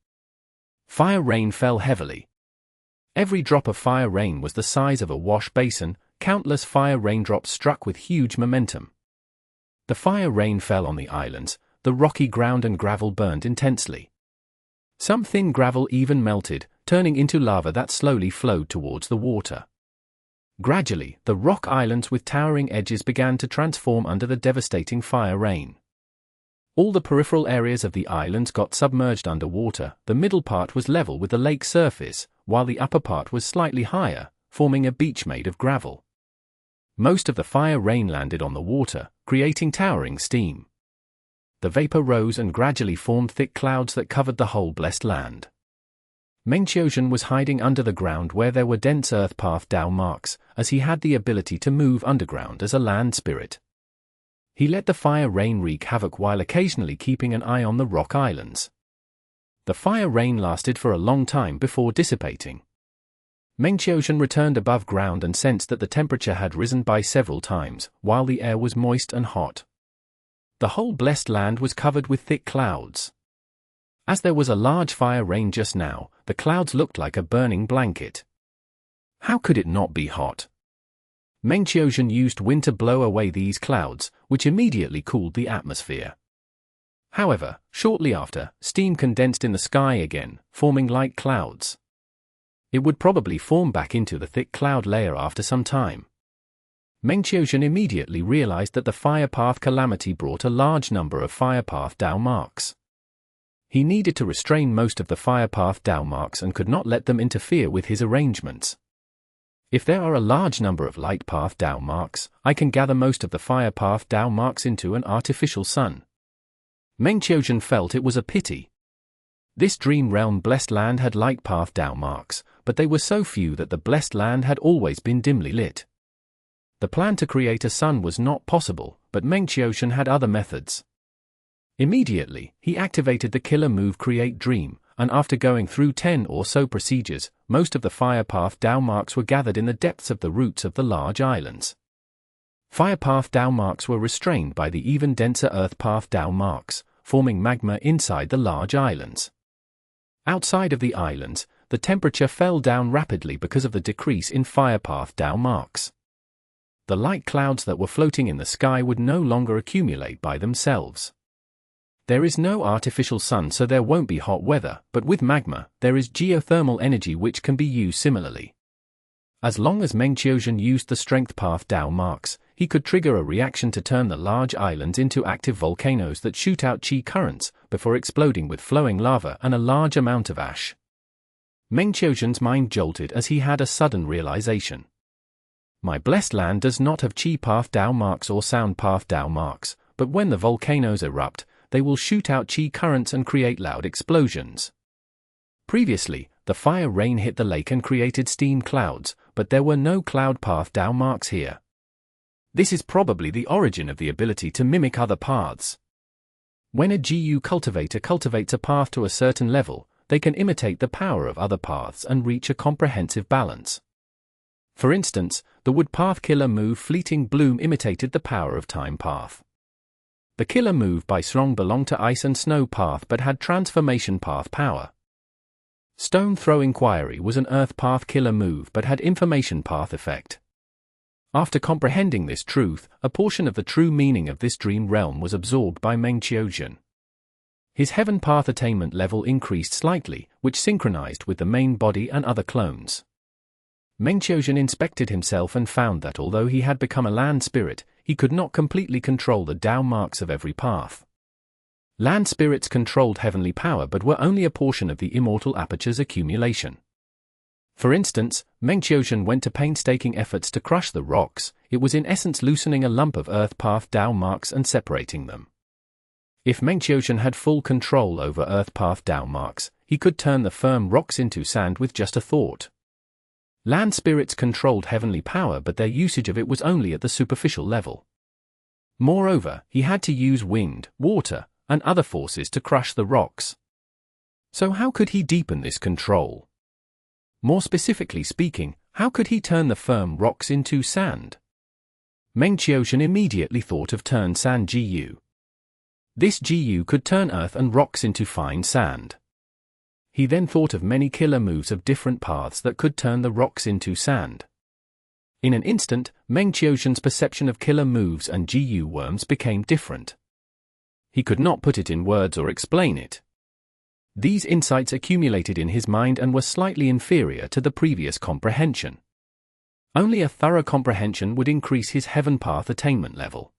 Fire rain fell heavily. Every drop of fire rain was the size of a wash basin. Countless fire raindrops struck with huge momentum. The fire rain fell on the islands, the rocky ground and gravel burned intensely. Some thin gravel even melted, turning into lava that slowly flowed towards the water. Gradually, the rock islands with towering edges began to transform under the devastating fire rain. All the peripheral areas of the islands got submerged under water. The middle part was level with the lake surface, while the upper part was slightly higher. forming a beach made of gravel. Most of the fire rain landed on the water, creating towering steam. The vapor rose and gradually formed thick clouds that covered the whole blessed land. Meng was hiding under the ground where there were dense earth path Dao marks, as he had the ability to move underground as a land spirit. He let the fire rain wreak havoc while occasionally keeping an eye on the rock islands. The fire rain lasted for a long time before dissipating. Meng returned above ground and sensed that the temperature had risen by several times, while the air was moist and hot. The whole blessed land was covered with thick clouds. As there was a large fire rain just now, the clouds looked like a burning blanket. How could it not be hot? Meng used wind to blow away these clouds, which immediately cooled the atmosphere. However, shortly after, steam condensed in the sky again, forming light clouds. It would probably form back into the thick cloud layer after some time. Meng immediately realized that the fire path calamity brought a large number of fire path Dao marks. He needed to restrain most of the fire path Dao marks and could not let them interfere with his arrangements. If there are a large number of light path Dao marks, I can gather most of the fire path Dao marks into an artificial sun. Meng felt it was a pity. This dream realm blessed land had light path Dao marks, but they were so few that the blessed land had always been dimly lit. The plan to create a sun was not possible, but Meng had other methods. Immediately, he activated the killer move Create Dream, and after going through 10 or so procedures, most of the fire path Dao marks were gathered in the depths of the roots of the large islands. Fire path Dao marks were restrained by the even denser earth path Dao marks, forming magma inside the large islands. Outside of the islands, the temperature fell down rapidly because of the decrease in fire path Dao marks. The light clouds that were floating in the sky would no longer accumulate by themselves. There is no artificial sun, so there won't be hot weather, but with magma, there is geothermal energy which can be used similarly. As long as Meng used the strength path Dao marks, he could trigger a reaction to turn the large islands into active volcanoes that shoot out chi currents, before exploding with flowing lava and a large amount of ash. Meng mind jolted as he had a sudden realization. My blessed land does not have chi path Dao marks or sound path Dao marks, but when the volcanoes erupt, they will shoot out chi currents and create loud explosions. Previously, the fire rain hit the lake and created steam clouds, but there were no cloud path Dao marks here. This is probably the origin of the ability to mimic other paths. When a GU cultivator cultivates a path to a certain level, they can imitate the power of other paths and reach a comprehensive balance. For instance, the wood path killer move Fleeting Bloom imitated the power of time path. The killer move by Srong belonged to ice and snow path but had transformation path power. Stone Throw Inquiry was an earth path killer move but had information path effect. After comprehending this truth, a portion of the true meaning of this dream realm was absorbed by Meng. His heaven path attainment level increased slightly, which synchronized with the main body and other clones. Meng inspected himself and found that although he had become a land spirit, he could not completely control the Dao marks of every path. Land spirits controlled heavenly power but were only a portion of the immortal aperture's accumulation. For instance, Meng went to painstaking efforts to crush the rocks. It was in essence loosening a lump of earth path Dao marks and separating them. If Meng had full control over earth path Dao marks, he could turn the firm rocks into sand with just a thought. Land spirits controlled heavenly power but their usage of it was only at the superficial level. Moreover, he had to use wind, water, and other forces to crush the rocks. So how could he deepen this control? More specifically speaking, how could he turn the firm rocks into sand? Meng immediately thought of Turn Sand GU. This GU could turn earth and rocks into fine sand. He then thought of many killer moves of different paths that could turn the rocks into sand. In an instant, Meng perception of killer moves and GU worms became different. He could not put it in words or explain it. These insights accumulated in his mind and were slightly inferior to the previous comprehension. Only a thorough comprehension would increase his heaven path attainment level.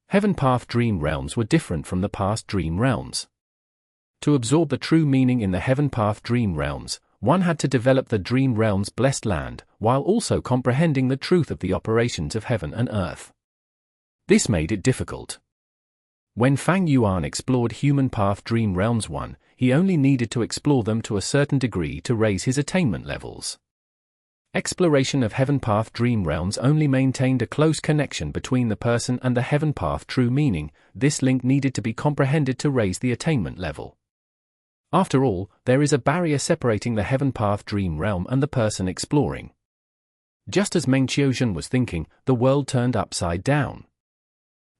Heaven path dream realms were different from the past dream realms. To absorb the true meaning in the heaven path dream realms, one had to develop the Dream Realm's blessed land, while also comprehending the truth of the operations of heaven and earth. This made it difficult. When Fang Yuan explored Human Path Dream Realms 1, he only needed to explore them to a certain degree to raise his attainment levels. Exploration of Heaven Path Dream Realms only maintained a close connection between the person and the Heaven Path true meaning. This link needed to be comprehended to raise the attainment level. After all, there is a barrier separating the Heaven Path Dream Realm and the person exploring. Just as Meng was thinking, the world turned upside down.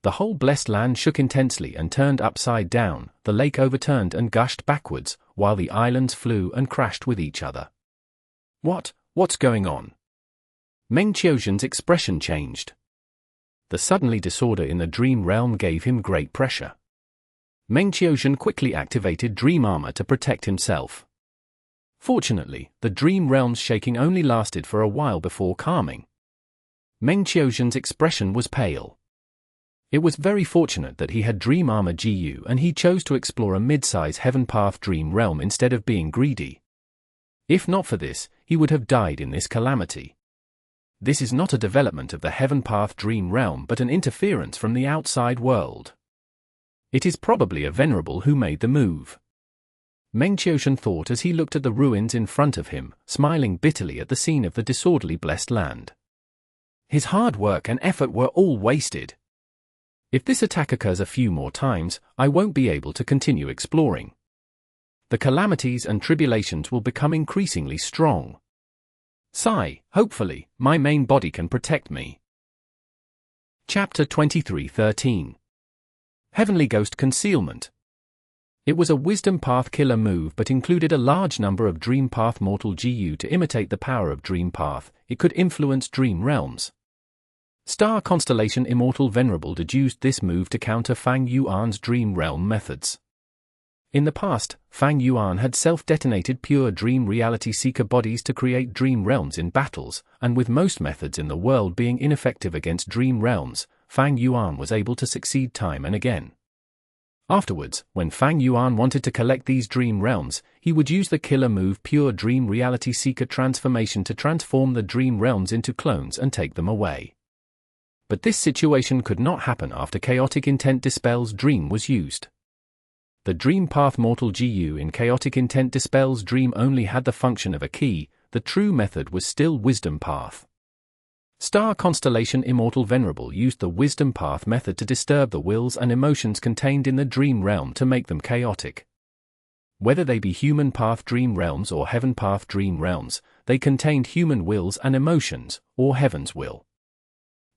The whole blessed land shook intensely and turned upside down, the lake overturned and gushed backwards, while the islands flew and crashed with each other. What's going on? Meng Qiujian's expression changed. The suddenly disorder in the dream realm gave him great pressure. Meng Qiujian quickly activated dream armor to protect himself. Fortunately, the dream realm's shaking only lasted for a while before calming. Meng Qiujian's expression was pale. It was very fortunate that he had dream armor GU and he chose to explore a mid-size Heaven Path dream realm instead of being greedy. If not for this, he would have died in this calamity. This is not a development of the Heaven Path dream realm but an interference from the outside world. It is probably a Venerable who made the move. Meng Qiujian thought as he looked at the ruins in front of him, smiling bitterly at the scene of the disorderly blessed land. His hard work and effort were all wasted. If this attack occurs a few more times, I won't be able to continue exploring. The calamities and tribulations will become increasingly strong. Sigh, hopefully, my main body can protect me. Chapter 23:13. Heavenly Ghost Concealment. It was a Wisdom Path killer move but included a large number of Dream Path Mortal GU to imitate the power of Dream Path. It could influence dream realms. Star Constellation Immortal Venerable deduced this move to counter Fang Yuan's Dream Realm methods. In the past, Fang Yuan had self-detonated pure dream reality seeker bodies to create dream realms in battles, and with most methods in the world being ineffective against dream realms, Fang Yuan was able to succeed time and again. Afterwards, when Fang Yuan wanted to collect these dream realms, he would use the killer move Pure Dream Reality Seeker Transformation to transform the dream realms into clones and take them away. But this situation could not happen after Chaotic Intent Dispel's Dream was used. The Dream Path Mortal GU in Chaotic Intent Dispel's Dream only had the function of a key. The true method was still Wisdom Path. Star Constellation Immortal Venerable used the Wisdom Path method to disturb the wills and emotions contained in the dream realm to make them chaotic. Whether they be Human Path Dream Realms or Heaven Path Dream Realms, they contained human wills and emotions, or Heaven's will.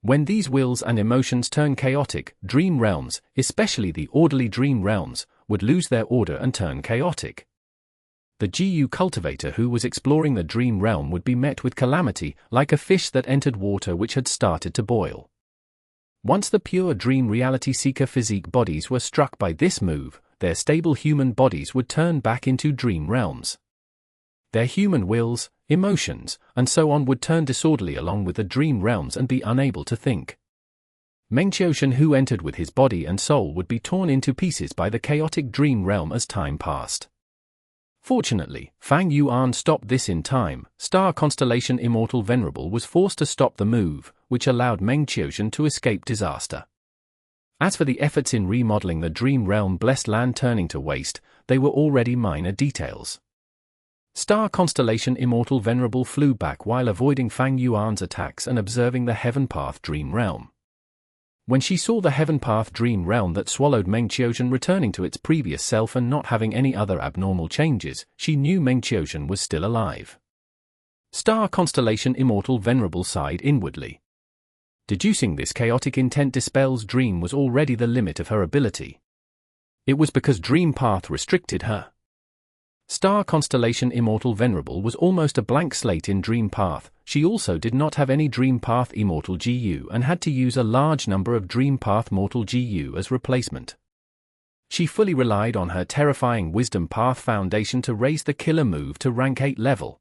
When these wills and emotions turn chaotic, dream realms, especially the orderly dream realms, would lose their order and turn chaotic. The GU cultivator who was exploring the dream realm would be met with calamity, like a fish that entered water which had started to boil. Once the pure dream reality seeker physique bodies were struck by this move, their stable human bodies would turn back into dream realms. Their human wills, emotions, and so on would turn disorderly along with the dream realms and be unable to think. Meng Qiujian who entered with his body and soul would be torn into pieces by the chaotic dream realm as time passed. Fortunately, Fang Yuan stopped this in time. Star Constellation Immortal Venerable was forced to stop the move, which allowed Meng Qiujian to escape disaster. As for the efforts in remodeling the dream realm blessed land turning to waste, they were already minor details. Star Constellation Immortal Venerable flew back while avoiding Fang Yuan's attacks and observing the Heaven Path Dream Realm. When she saw the Heaven Path Dream Realm that swallowed Meng Qiujian returning to its previous self and not having any other abnormal changes, she knew Meng Qiujian was still alive. Star Constellation Immortal Venerable sighed inwardly. Deducing this Chaotic Intent Dispel's Dream was already the limit of her ability. It was because Dream Path restricted her. Star Constellation Immortal Venerable was almost a blank slate in Dream Path. She also did not have any Dream Path Immortal GU and had to use a large number of Dream Path Mortal GU as replacement. She fully relied on her terrifying Wisdom Path Foundation to raise the killer move to rank 8 level.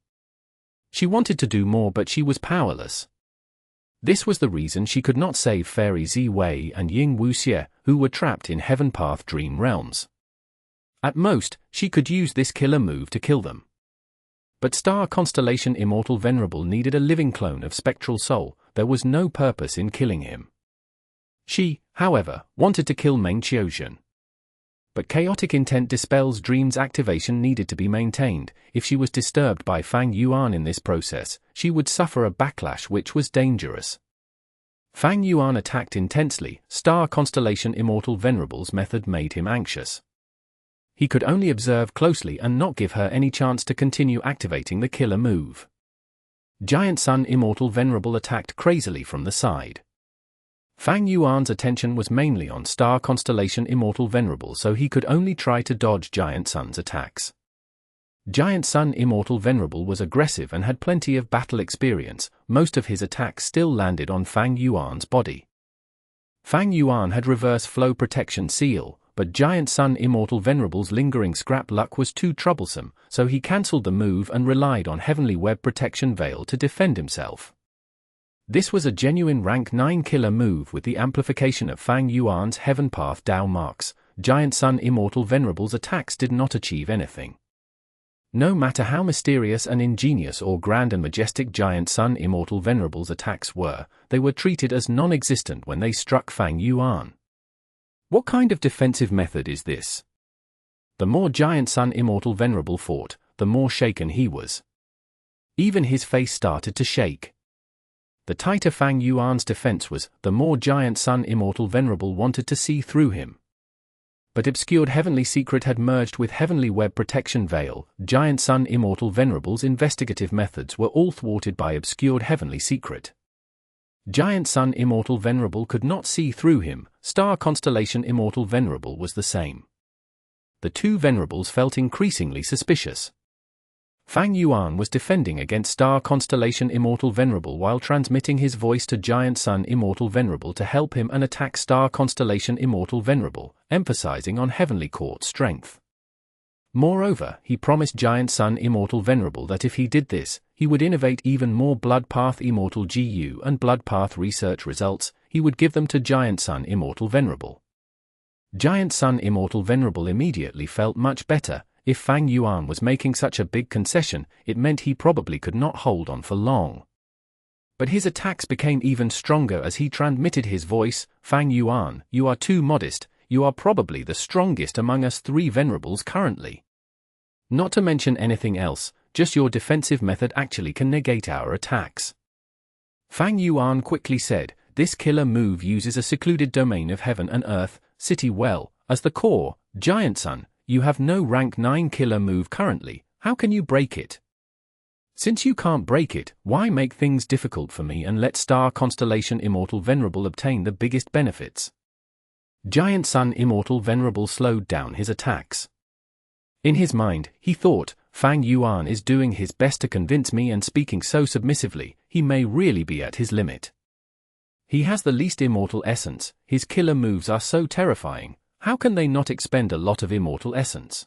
She wanted to do more but she was powerless. This was the reason she could not save Fairy Ziwei and Ying Wuxie, who were trapped in Heaven Path Dream Realms. At most, she could use this killer move to kill them. But Star Constellation Immortal Venerable needed a living clone of Spectral Soul. There was no purpose in killing him. She, however, wanted to kill Meng Qiuzhen. But chaotic intent dispels dreams activation needed to be maintained. If she was disturbed by Fang Yuan in this process, she would suffer a backlash which was dangerous. Fang Yuan attacked intensely. Star Constellation Immortal Venerable's method made him anxious. He could only observe closely and not give her any chance to continue activating the killer move. Giant Sun Immortal Venerable attacked crazily from the side. Fang Yuan's attention was mainly on Star Constellation Immortal Venerable, so he could only try to dodge Giant Sun's attacks. Giant Sun Immortal Venerable was aggressive and had plenty of battle experience. Most of his attacks still landed on Fang Yuan's body. Fang Yuan had reverse flow protection seal, but Giant Sun Immortal Venerable's lingering scrap luck was too troublesome, so he cancelled the move and relied on Heavenly Web Protection Veil to defend himself. This was a genuine rank 9 killer move with the amplification of Fang Yuan's Heaven Path Dao marks. Giant Sun Immortal Venerable's attacks did not achieve anything. No matter how mysterious and ingenious or grand and majestic Giant Sun Immortal Venerable's attacks were, they were treated as non-existent when they struck Fang Yuan. What kind of defensive method is this? The more Giant Sun Immortal Venerable fought, the more shaken he was. Even his face started to shake. The tighter Fang Yuan's defense was, the more Giant Sun Immortal Venerable wanted to see through him. But Obscured Heavenly Secret had merged with Heavenly Web Protection Veil. Giant Sun Immortal Venerable's investigative methods were all thwarted by Obscured Heavenly Secret. Giant Sun Immortal Venerable could not see through him. Star Constellation Immortal Venerable was the same. The two Venerables felt increasingly suspicious. Fang Yuan was defending against Star Constellation Immortal Venerable while transmitting his voice to Giant Sun Immortal Venerable to help him and attack Star Constellation Immortal Venerable, emphasizing on Heavenly Court's strength. Moreover, he promised Giant Sun Immortal Venerable that if he did this, he would innovate even more Blood Path Immortal GU and Blood Path research results. He would give them to Giant Sun Immortal Venerable. Giant Sun Immortal Venerable immediately felt much better. If Fang Yuan was making such a big concession, it meant he probably could not hold on for long. But his attacks became even stronger as he transmitted his voice. Fang Yuan, you are too modest. You are probably the strongest among us three Venerables currently. Not to mention anything else, just your defensive method actually can negate our attacks. Fang Yuan quickly said, this killer move uses a secluded domain of heaven and earth, city well, as the core. Giant Sun, you have no rank 9 killer move currently. How can you break it? Since you can't break it, why make things difficult for me and let Star Constellation Immortal Venerable obtain the biggest benefits? Giant Sun Immortal Venerable slowed down his attacks. In his mind, he thought, Fang Yuan is doing his best to convince me, and speaking so submissively, he may really be at his limit. He has the least immortal essence. His killer moves are so terrifying. How can they not expend a lot of immortal essence?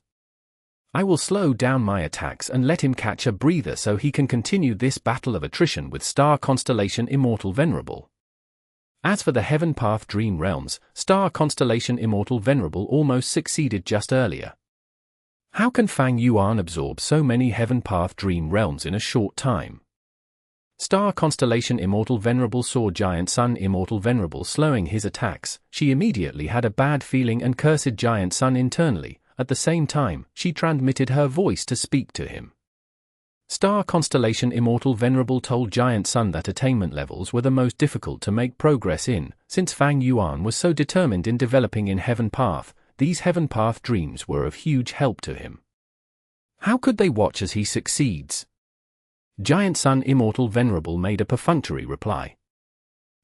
I will slow down my attacks and let him catch a breather so he can continue this battle of attrition with Star Constellation Immortal Venerable. As for the Heaven Path Dream Realms, Star Constellation Immortal Venerable almost succeeded just earlier. How can Fang Yuan absorb so many Heaven Path Dream Realms in a short time? Star Constellation Immortal Venerable saw Giant Sun Immortal Venerable slowing his attacks. She immediately had a bad feeling and cursed Giant Sun internally. At the same time, she transmitted her voice to speak to him. Star Constellation Immortal Venerable told Giant Sun that attainment levels were the most difficult to make progress in. Since Fang Yuan was so determined in developing in Heaven Path, these Heaven Path dreams were of huge help to him. How could they watch as he succeeds? Giant Sun Immortal Venerable made a perfunctory reply.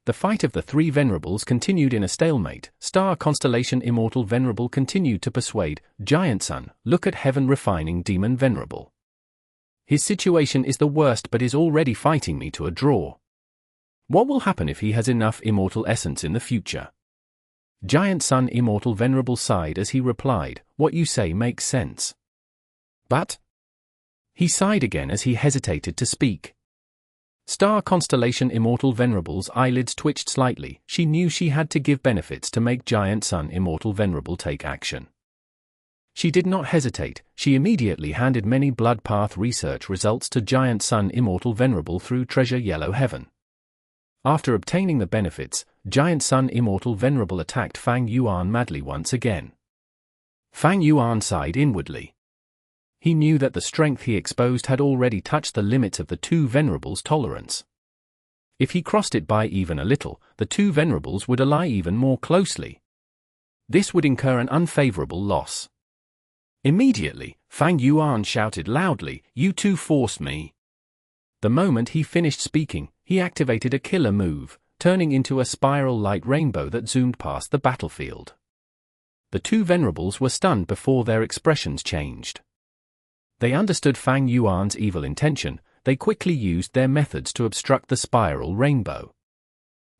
The fight of the three Venerables continued in a stalemate. Star Constellation Immortal Venerable continued to persuade Giant Sun, look at Heaven Refining Demon Venerable. His situation is the worst but is already fighting me to a draw. What will happen if he has enough immortal essence in the future? Giant Sun Immortal Venerable sighed as he replied, what you say makes sense. But? He sighed again as he hesitated to speak. Star Constellation Immortal Venerable's eyelids twitched slightly. She knew she had to give benefits to make Giant Sun Immortal Venerable take action. She did not hesitate, she immediately handed many blood path research results to Giant Sun Immortal Venerable through Treasure Yellow Heaven. After obtaining the benefits, Giant Sun Immortal Venerable attacked Fang Yuan madly once again. Fang Yuan sighed inwardly. He knew that the strength he exposed had already touched the limits of the two Venerables' tolerance. If he crossed it by even a little, the two Venerables would ally even more closely. This would incur an unfavorable loss. Immediately, Fang Yuan shouted loudly, "You two forced me." The moment he finished speaking, he activated a killer move, turning into a spiral light rainbow that zoomed past the battlefield. The two Venerables were stunned before their expressions changed. They understood Fang Yuan's evil intention. They quickly used their methods to obstruct the spiral rainbow.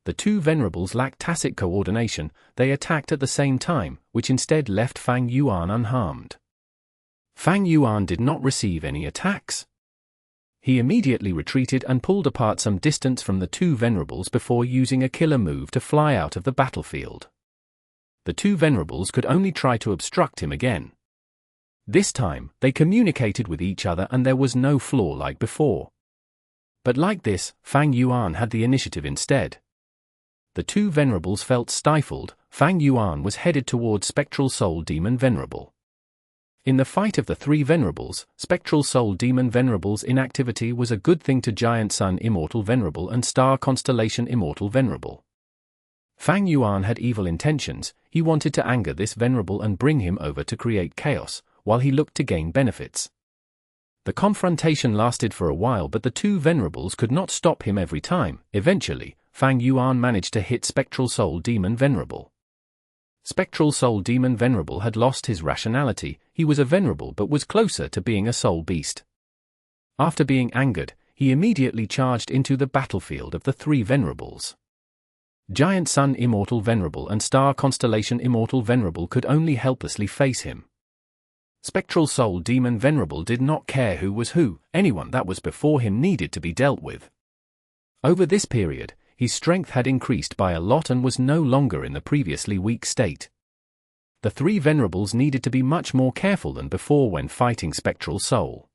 The two Venerables lacked tacit coordination. They attacked at the same time, which instead left Fang Yuan unharmed. Fang Yuan did not receive any attacks. He immediately retreated and pulled apart some distance from the two Venerables before using a killer move to fly out of the battlefield. The two Venerables could only try to obstruct him again. This time, they communicated with each other and there was no flaw like before. But like this, Fang Yuan had the initiative instead. The two Venerables felt stifled. Fang Yuan was headed towards Spectral Soul Demon Venerable. In the fight of the three Venerables, Spectral Soul Demon Venerable's inactivity was a good thing to Giant Sun Immortal Venerable and Star Constellation Immortal Venerable. Fang Yuan had evil intentions. He wanted to anger this Venerable and bring him over to create chaos, while he looked to gain benefits. The confrontation lasted for a while, but the two Venerables could not stop him every time. Eventually, Fang Yuan managed to hit Spectral Soul Demon Venerable. Spectral Soul Demon Venerable had lost his rationality. He was a Venerable but was closer to being a soul beast. After being angered, he immediately charged into the battlefield of the three Venerables. Giant Sun Immortal Venerable and Star Constellation Immortal Venerable could only helplessly face him. Spectral Soul Demon Venerable did not care who was who. Anyone that was before him needed to be dealt with. Over this period, his strength had increased by a lot and was no longer in the previously weak state. The three Venerables needed to be much more careful than before when fighting Spectral Soul.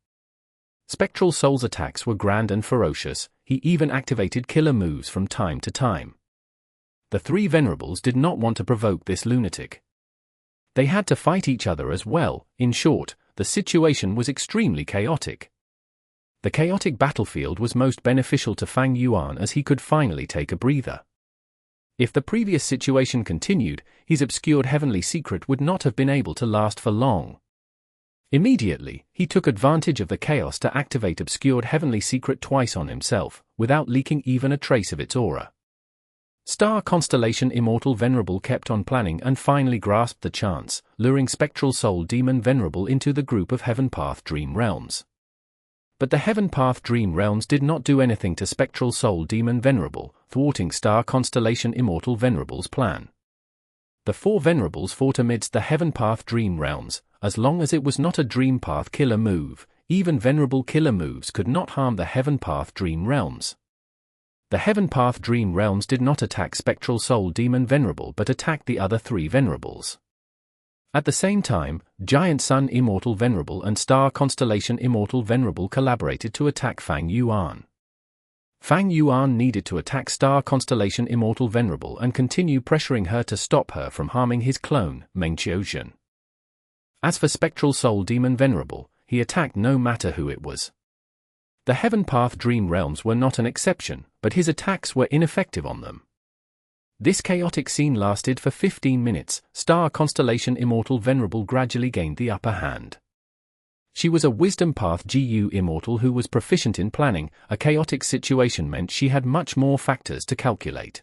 Spectral Soul's attacks were grand and ferocious. He even activated killer moves from time to time. The three Venerables did not want to provoke this lunatic. They had to fight each other as well. In short, the situation was extremely chaotic. The chaotic battlefield was most beneficial to Fang Yuan as he could finally take a breather. If the previous situation continued, his obscured heavenly secret would not have been able to last for long. Immediately, he took advantage of the chaos to activate obscured heavenly secret twice on himself, without leaking even a trace of its aura. Star Constellation Immortal Venerable kept on planning and finally grasped the chance, luring Spectral Soul Demon Venerable into the group of Heaven Path Dream Realms. But the Heaven Path Dream Realms did not do anything to Spectral Soul Demon Venerable, thwarting Star Constellation Immortal Venerable's plan. The four Venerables fought amidst the Heaven Path Dream Realms. As long as it was not a Dream Path killer move, even Venerable killer moves could not harm the Heaven Path Dream Realms. The Heaven Path Dream Realms did not attack Spectral Soul Demon Venerable but attacked the other three Venerables. At the same time, Giant Sun Immortal Venerable and Star Constellation Immortal Venerable collaborated to attack Fang Yuan. Fang Yuan needed to attack Star Constellation Immortal Venerable and continue pressuring her to stop her from harming his clone, Meng. As for Spectral Soul Demon Venerable, he attacked no matter who it was. The Heaven Path Dream Realms were not an exception, but his attacks were ineffective on them. This chaotic scene lasted for 15 minutes. Star Constellation Immortal Venerable gradually gained the upper hand. She was a Wisdom Path GU Immortal who was proficient in planning. A chaotic situation meant she had much more factors to calculate.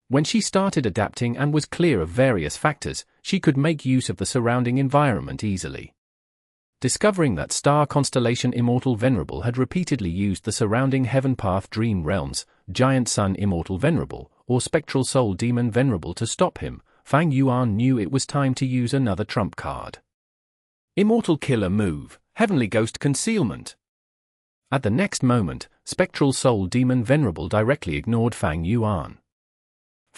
When she started adapting and was clear of various factors, she could make use of the surrounding environment easily. Discovering that Star Constellation Immortal Venerable had repeatedly used the surrounding Heaven Path Dream Realms, Giant Sun Immortal Venerable, or Spectral Soul Demon Venerable to stop him, Fang Yuan knew it was time to use another trump card. Immortal Killer Move, Heavenly Ghost Concealment. At the next moment, Spectral Soul Demon Venerable directly ignored Fang Yuan.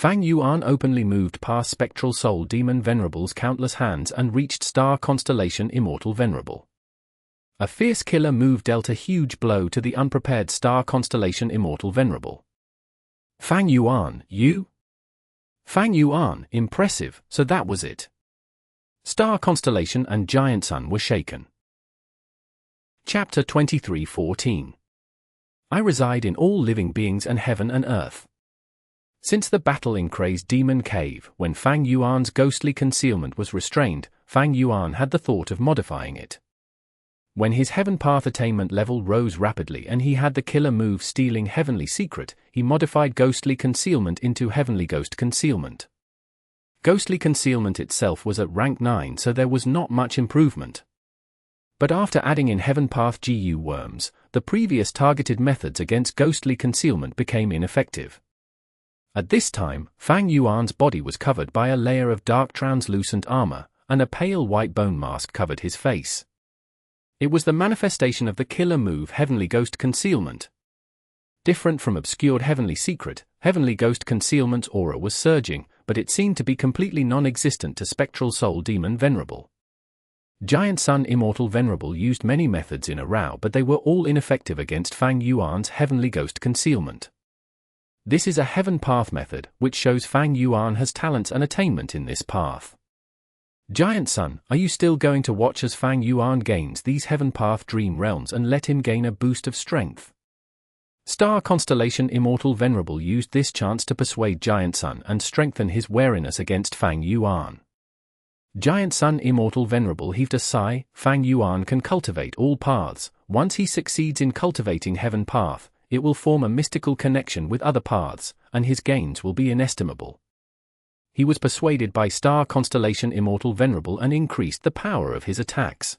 Fang Yuan openly moved past Spectral Soul Demon Venerable's countless hands and reached Star Constellation Immortal Venerable. A fierce killer move dealt a huge blow to the unprepared Star Constellation Immortal Venerable. Fang Yuan, you? Fang Yuan, impressive, so that was it. Star Constellation and Giant Sun were shaken. Chapter 23:14. I reside in all living beings and heaven and earth. Since the battle in Kray's Demon Cave, when Fang Yuan's ghostly concealment was restrained, Fang Yuan had the thought of modifying it. When his Heaven Path attainment level rose rapidly and he had the killer move Stealing Heavenly Secret, he modified Ghostly Concealment into Heavenly Ghost Concealment. Ghostly Concealment itself was at rank 9, so there was not much improvement. But after adding in Heaven Path GU worms, the previous targeted methods against Ghostly Concealment became ineffective. At this time, Fang Yuan's body was covered by a layer of dark translucent armor, and a pale white bone mask covered his face. It was the manifestation of the killer move Heavenly Ghost Concealment. Different from obscured Heavenly Secret, Heavenly Ghost Concealment's aura was surging, but it seemed to be completely non-existent to Spectral Soul Demon Venerable. Giant Sun Immortal Venerable used many methods in a row, but they were all ineffective against Fang Yuan's Heavenly Ghost Concealment. This is a Heaven Path method, which shows Fang Yuan has talents and attainment in this path. Giant Sun, are you still going to watch as Fang Yuan gains these Heaven Path Dream Realms and let him gain a boost of strength? Star Constellation Immortal Venerable used this chance to persuade Giant Sun and strengthen his wariness against Fang Yuan. Giant Sun Immortal Venerable heaved a sigh. Fang Yuan can cultivate all paths. Once he succeeds in cultivating Heaven Path, it will form a mystical connection with other paths, and his gains will be inestimable. He was persuaded by Star Constellation Immortal Venerable and increased the power of his attacks.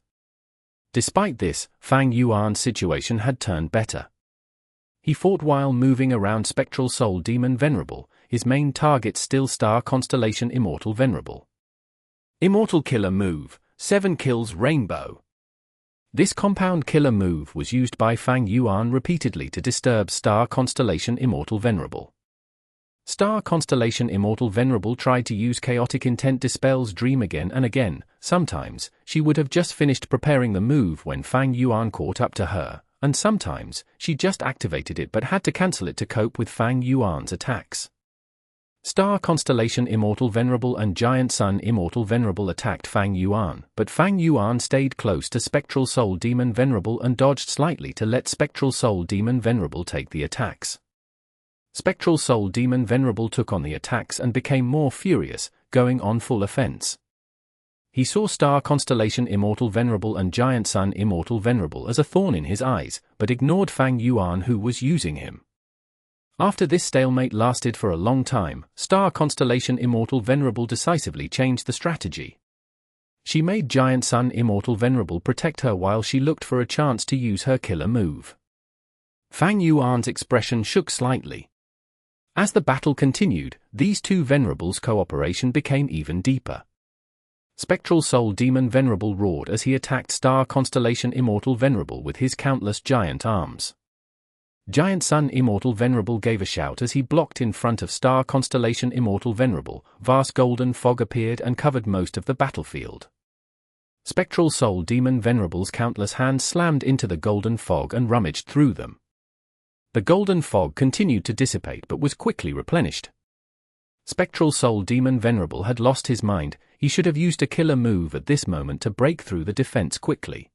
Despite this, Fang Yuan's situation had turned better. He fought while moving around Spectral Soul Demon Venerable, his main target still Star Constellation Immortal Venerable. Immortal Killer Move, 7 Kills Rainbow. This compound killer move was used by Fang Yuan repeatedly to disturb Star Constellation Immortal Venerable. Star Constellation Immortal Venerable tried to use Chaotic Intent Dispel's Dream again and again. Sometimes, she would have just finished preparing the move when Fang Yuan caught up to her, and sometimes, she just activated it but had to cancel it to cope with Fang Yuan's attacks. Star Constellation Immortal Venerable and Giant Sun Immortal Venerable attacked Fang Yuan, but Fang Yuan stayed close to Spectral Soul Demon Venerable and dodged slightly to let Spectral Soul Demon Venerable take the attacks. Spectral Soul Demon Venerable took on the attacks and became more furious, going on full offense. He saw Star Constellation Immortal Venerable and Giant Sun Immortal Venerable as a thorn in his eyes, but ignored Fang Yuan who was using him. After this stalemate lasted for a long time, Star Constellation Immortal Venerable decisively changed the strategy. She made Giant Sun Immortal Venerable protect her while she looked for a chance to use her killer move. Fang Yuan's expression shook slightly. As the battle continued, these two Venerables' cooperation became even deeper. Spectral Soul Demon Venerable roared as he attacked Star Constellation Immortal Venerable with his countless giant arms. Giant Sun Immortal Venerable gave a shout as he blocked in front of Star Constellation Immortal Venerable. Vast golden fog appeared and covered most of the battlefield. Spectral Soul Demon Venerable's countless hands slammed into the golden fog and rummaged through them. The golden fog continued to dissipate but was quickly replenished. Spectral Soul Demon Venerable had lost his mind. He should have used a killer move at this moment to break through the defense quickly.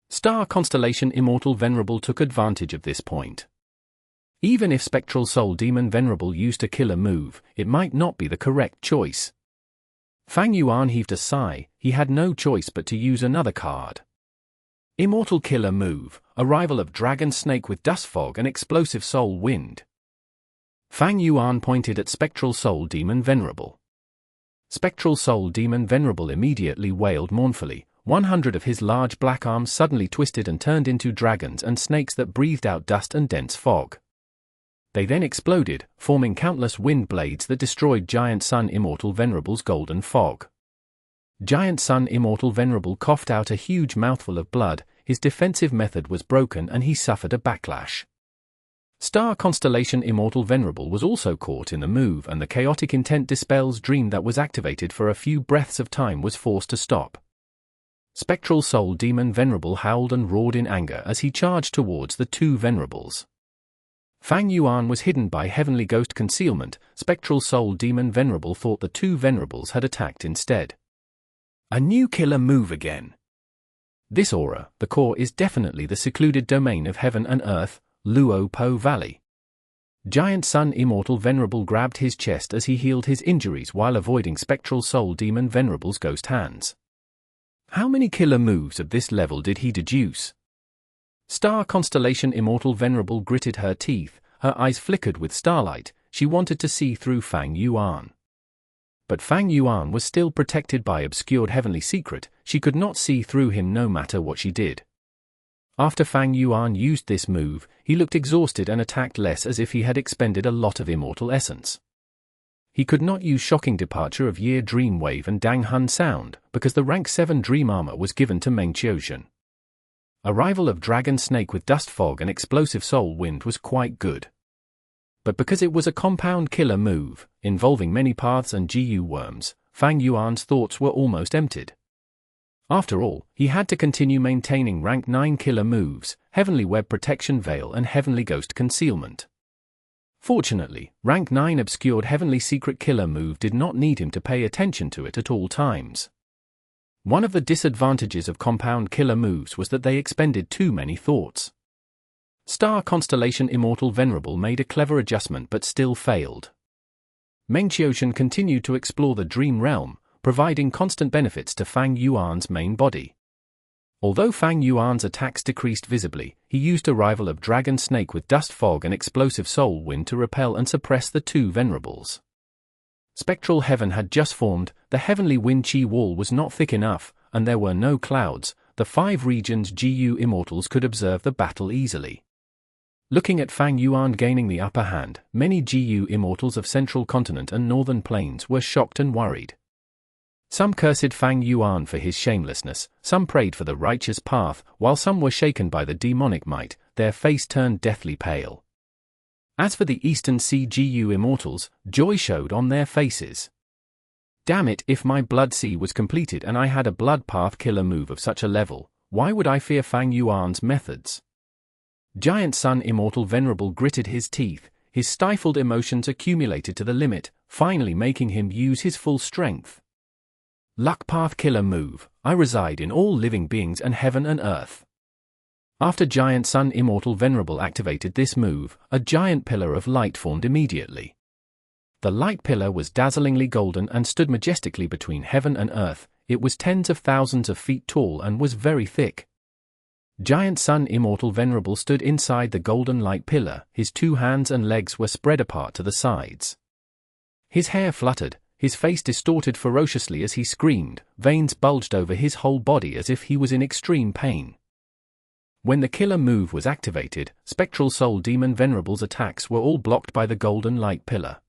Star Constellation Immortal Venerable took advantage of this point. Even if Spectral Soul Demon Venerable used a killer move, it might not be the correct choice. Fang Yuan heaved a sigh. He had no choice but to use another card. Immortal Killer Move, Arrival of Dragon Snake with Dust Fog and Explosive Soul Wind. Fang Yuan pointed at Spectral Soul Demon Venerable. Spectral Soul Demon Venerable immediately wailed mournfully. 100 of his large black arms suddenly twisted and turned into dragons and snakes that breathed out dust and dense fog. They then exploded, forming countless wind blades that destroyed Giant Sun Immortal Venerable's golden fog. Giant Sun Immortal Venerable coughed out a huge mouthful of blood. His defensive method was broken and he suffered a backlash. Star Constellation Immortal Venerable was also caught in the move, and the chaotic intent dispels dream that was activated for a few breaths of time was forced to stop. Spectral Soul Demon Venerable howled and roared in anger as he charged towards the two Venerables. Fang Yuan was hidden by Heavenly Ghost Concealment. Spectral Soul Demon Venerable thought the two Venerables had attacked instead. A new killer move again. This aura, the core, is definitely the secluded domain of heaven and earth, Luo Po Valley. Giant Sun Immortal Venerable grabbed his chest as he healed his injuries while avoiding Spectral Soul Demon Venerable's ghost hands. How many killer moves of this level did he deduce? Star Constellation Immortal Venerable gritted her teeth, her eyes flickered with starlight. She wanted to see through Fang Yuan. But Fang Yuan was still protected by obscured heavenly secret. She could not see through him no matter what she did. After Fang Yuan used this move, he looked exhausted and attacked less, as if he had expended a lot of immortal essence. He could not use Shocking Departure of Year Dream Wave and Dang Hun Sound, because the rank 7 Dream Armor was given to Meng. Arrival of Dragon Snake with Dust Fog and Explosive Soul Wind was quite good. But because it was a compound killer move, involving many paths and GU worms, Fang Yuan's thoughts were almost emptied. After all, he had to continue maintaining rank 9 killer moves, Heavenly Web Protection Veil and Heavenly Ghost Concealment. Fortunately, rank 9 obscured Heavenly Secret killer move did not need him to pay attention to it at all times. One of the disadvantages of compound killer moves was that they expended too many thoughts. Star Constellation Immortal Venerable made a clever adjustment but still failed. Meng continued to explore the Dream Realm, providing constant benefits to Fang Yuan's main body. Although Fang Yuan's attacks decreased visibly, he used Arrival of Dragon Snake with Dust Fog and Explosive Soul Wind to repel and suppress the two Venerables. Spectral Heaven had just formed, the Heavenly Wind Chi wall was not thick enough, and there were no clouds. The 5 regions GU Immortals could observe the battle easily. Looking at Fang Yuan gaining the upper hand, many GU Immortals of Central Continent and Northern Plains were shocked and worried. Some cursed Fang Yuan for his shamelessness, some prayed for the righteous path, while some were shaken by the demonic might, their face turned deathly pale. As for the Eastern Sea GU Immortals, joy showed on their faces. Damn it, if my Blood Sea was completed and I had a Blood Path killer move of such a level, why would I fear Fang Yuan's methods? Giant Sun Immortal Venerable gritted his teeth, his stifled emotions accumulated to the limit, finally making him use his full strength. Luck Path killer move, I reside in all living beings and heaven and earth. After Giant Sun Immortal Venerable activated this move, a giant pillar of light formed immediately. The light pillar was dazzlingly golden and stood majestically between heaven and earth. It was tens of thousands of feet tall and was very thick. Giant Sun Immortal Venerable stood inside the golden light pillar, his 2 hands and legs were spread apart to the sides. His hair fluttered, his face distorted ferociously as he screamed, veins bulged over his whole body as if he was in extreme pain. When the killer move was activated, Spectral Soul Demon Venerable's attacks were all blocked by the golden light pillar.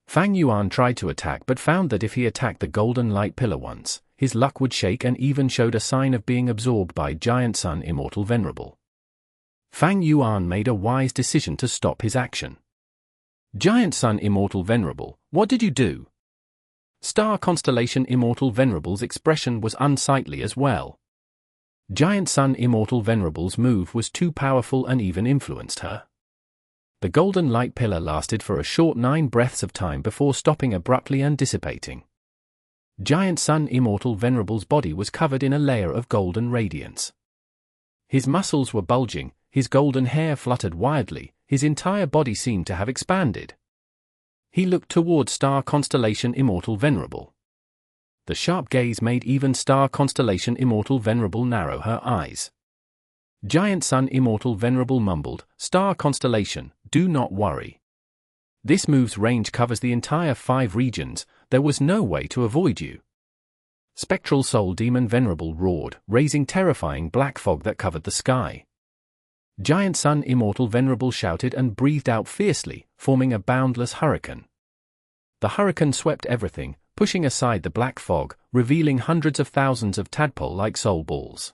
Fang Yuan tried to attack but found that if he attacked the golden light pillar once, his luck would shake and even showed a sign of being absorbed by Giant Sun Immortal Venerable. Fang Yuan made a wise decision to stop his action. Giant Sun Immortal Venerable, what did you do? Star Constellation Immortal Venerable's expression was unsightly as well. Giant Sun Immortal Venerable's move was too powerful and even influenced her. The golden light pillar lasted for a short 9 breaths of time before stopping abruptly and dissipating. Giant Sun Immortal Venerable's body was covered in a layer of golden radiance. His muscles were bulging, his golden hair fluttered wildly, his entire body seemed to have expanded. He looked toward Star Constellation Immortal Venerable. The sharp gaze made even Star Constellation Immortal Venerable narrow her eyes. Giant Sun Immortal Venerable mumbled, "Star Constellation, do not worry. This move's range covers the entire 5 regions, there was no way to avoid you." Spectral Soul Demon Venerable roared, raising terrifying black fog that covered the sky. Giant Sun Immortal Venerable shouted and breathed out fiercely, forming a boundless hurricane. The hurricane swept everything, pushing aside the black fog, revealing hundreds of thousands of tadpole-like soul balls.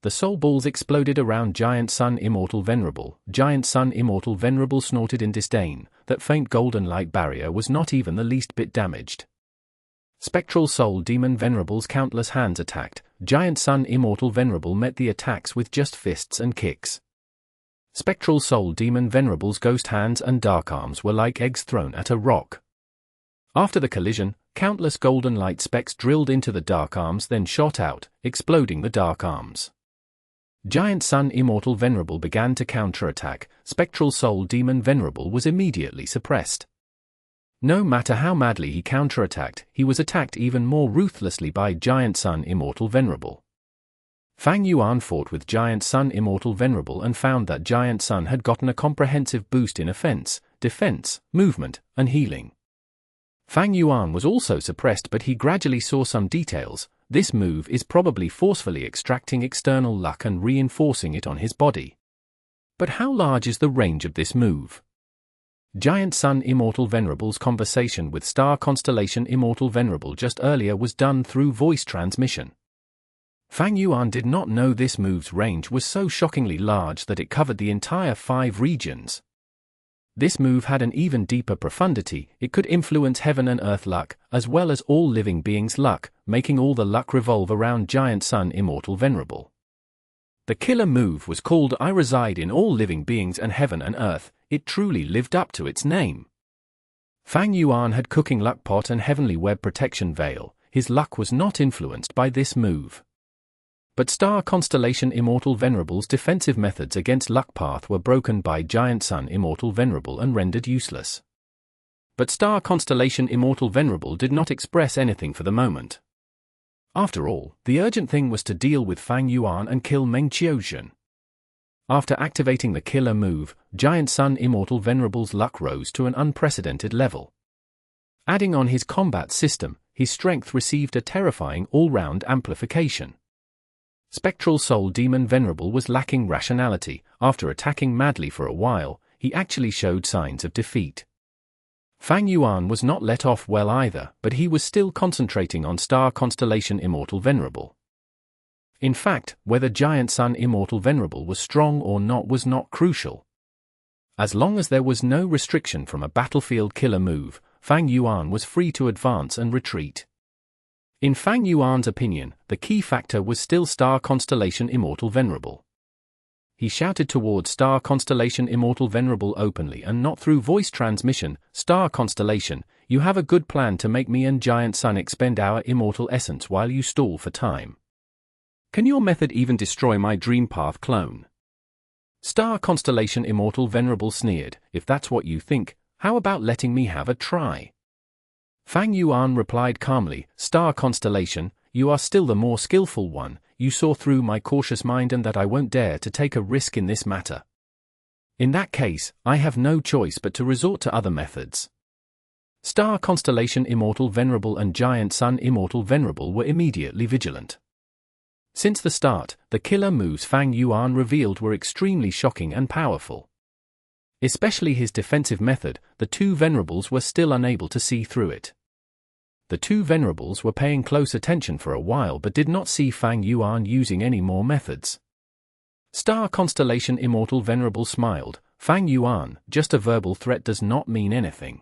The soul balls exploded around Giant Sun Immortal Venerable. Giant Sun Immortal Venerable snorted in disdain. That faint golden light barrier was not even the least bit damaged. Spectral Soul Demon Venerable's countless hands attacked. Giant Sun Immortal Venerable met the attacks with just fists and kicks. Spectral Soul Demon Venerable's ghost hands and dark arms were like eggs thrown at a rock. After the collision, countless golden light specks drilled into the dark arms, then shot out, exploding the dark arms. Giant Sun Immortal Venerable began to counterattack. Spectral Soul Demon Venerable was immediately suppressed. No matter how madly he counterattacked, he was attacked even more ruthlessly by Giant Sun Immortal Venerable. Fang Yuan fought with Giant Sun Immortal Venerable and found that Giant Sun had gotten a comprehensive boost in offense, defense, movement, and healing. Fang Yuan was also suppressed, but he gradually saw some details. This move is probably forcefully extracting external luck and reinforcing it on his body. But how large is the range of this move? Giant Sun Immortal Venerable's conversation with Star Constellation Immortal Venerable just earlier was done through voice transmission. Fang Yuan did not know this move's range was so shockingly large that it covered the entire 5 regions. This move had an even deeper profundity. It could influence heaven and earth luck, as well as all living beings' luck, making all the luck revolve around Giant Sun Immortal Venerable. The killer move was called I Reside in All Living Beings and Heaven and Earth. It truly lived up to its name. Fang Yuan had Cooking Luck Pot and Heavenly Web Protection Veil. His luck was not influenced by this move. But Star Constellation Immortal Venerable's defensive methods against Luck Path were broken by Giant Sun Immortal Venerable and rendered useless. But Star Constellation Immortal Venerable did not express anything for the moment. After all, the urgent thing was to deal with Fang Yuan and kill Meng Zhen. After activating the killer move, Giant Sun Immortal Venerable's luck rose to an unprecedented level. Adding on his combat system, his strength received a terrifying all-round amplification. Spectral Soul Demon Venerable was lacking rationality. After attacking madly for a while, he actually showed signs of defeat. Fang Yuan was not let off well either, but he was still concentrating on Star Constellation Immortal Venerable. In fact, whether Giant Sun Immortal Venerable was strong or not was not crucial. As long as there was no restriction from a battlefield killer move, Fang Yuan was free to advance and retreat. In Fang Yuan's opinion, the key factor was still Star Constellation Immortal Venerable. He shouted towards Star Constellation Immortal Venerable openly and not through voice transmission. Star Constellation, you have a good plan to make me and Giant Sun expend our immortal essence while you stall for time. Can your method even destroy my Dream Path clone? Star Constellation Immortal Venerable sneered. If that's what you think, how about letting me have a try? Fang Yuan replied calmly, Star Constellation, you are still the more skillful one. You saw through my cautious mind and that I won't dare to take a risk in this matter. In that case, I have no choice but to resort to other methods. Star Constellation Immortal Venerable and Giant Sun Immortal Venerable were immediately vigilant. Since the start, the killer moves Fang Yuan revealed were extremely shocking and powerful. Especially his defensive method, the two Venerables were still unable to see through it. The two Venerables were paying close attention for a while but did not see Fang Yuan using any more methods. Star Constellation Immortal Venerable smiled. Fang Yuan, just a verbal threat does not mean anything.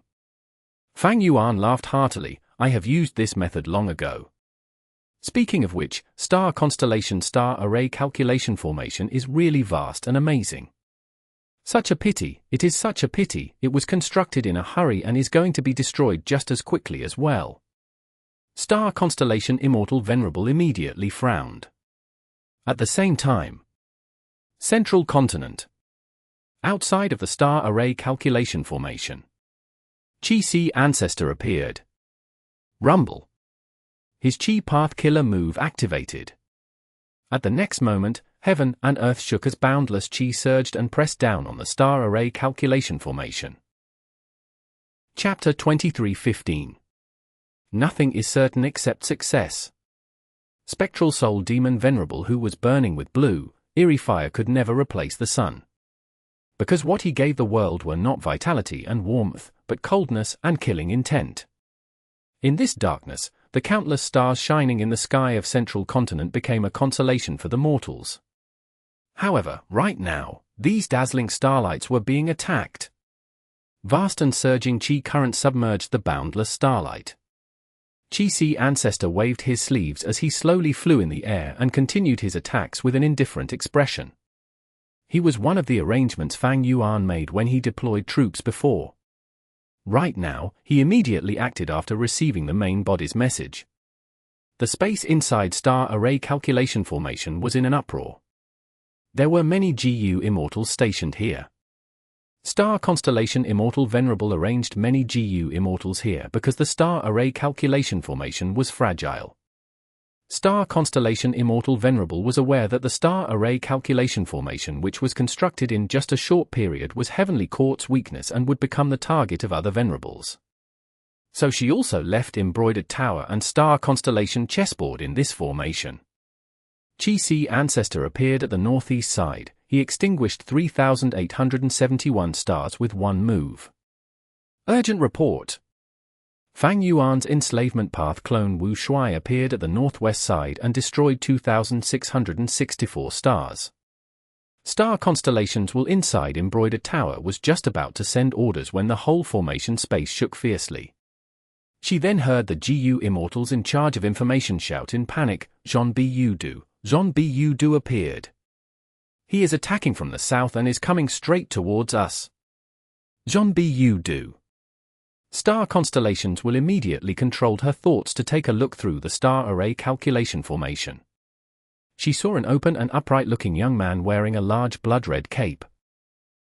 Fang Yuan laughed heartily. I have used this method long ago. Speaking of which, Star Constellation Star Array Calculation Formation is really vast and amazing. Such a pity, it is such a pity, it was constructed in a hurry and is going to be destroyed just as quickly as well. Star Constellation Immortal Venerable immediately frowned. At the same time, Central Continent. Outside of the Star Array Calculation Formation, Chi-Si Ancestor appeared. Rumble. His Chi Path Killer move activated. At the next moment, heaven and earth shook as boundless chi surged and pressed down on the Star Array Calculation Formation. Chapter 23:15. Nothing is certain except success. Spectral Soul Demon Venerable, who was burning with blue, eerie fire, could never replace the sun. Because what he gave the world were not vitality and warmth, but coldness and killing intent. In this darkness, the countless stars shining in the sky of Central Continent became a consolation for the mortals. However, right now, these dazzling starlights were being attacked. Vast and surging chi current submerged the boundless starlight. Chi-Si Ancestor waved his sleeves as he slowly flew in the air and continued his attacks with an indifferent expression. He was one of the arrangements Fang Yuan made when he deployed troops before. Right now, he immediately acted after receiving the main body's message. The space inside Star Array Calculation Formation was in an uproar. There were many GU Immortals stationed here. Star Constellation Immortal Venerable arranged many GU Immortals here because the Star Array Calculation Formation was fragile. Star Constellation Immortal Venerable was aware that the Star Array Calculation Formation, which was constructed in just a short period, was Heavenly Court's weakness and would become the target of other Venerables. So she also left Embroidered Tower and Star Constellation chessboard in this formation. Chi-Si Ancestor appeared at the northeast side. He extinguished 3,871 stars with one move. Urgent report. Fang Yuan's enslavement path clone Wu Shuai appeared at the northwest side and destroyed 2,664 stars. Star Constellation's Will inside Embroidered Tower was just about to send orders when the whole formation space shook fiercely. She then heard the GU Immortals in charge of information shout in panic, Zhen Bu. Zhen Bu appeared. He is attacking from the south and is coming straight towards us. Zhen Bu. Star Constellations Will immediately controlled her thoughts to take a look through the Star Array Calculation Formation. She saw an open and upright-looking young man wearing a large blood-red cape.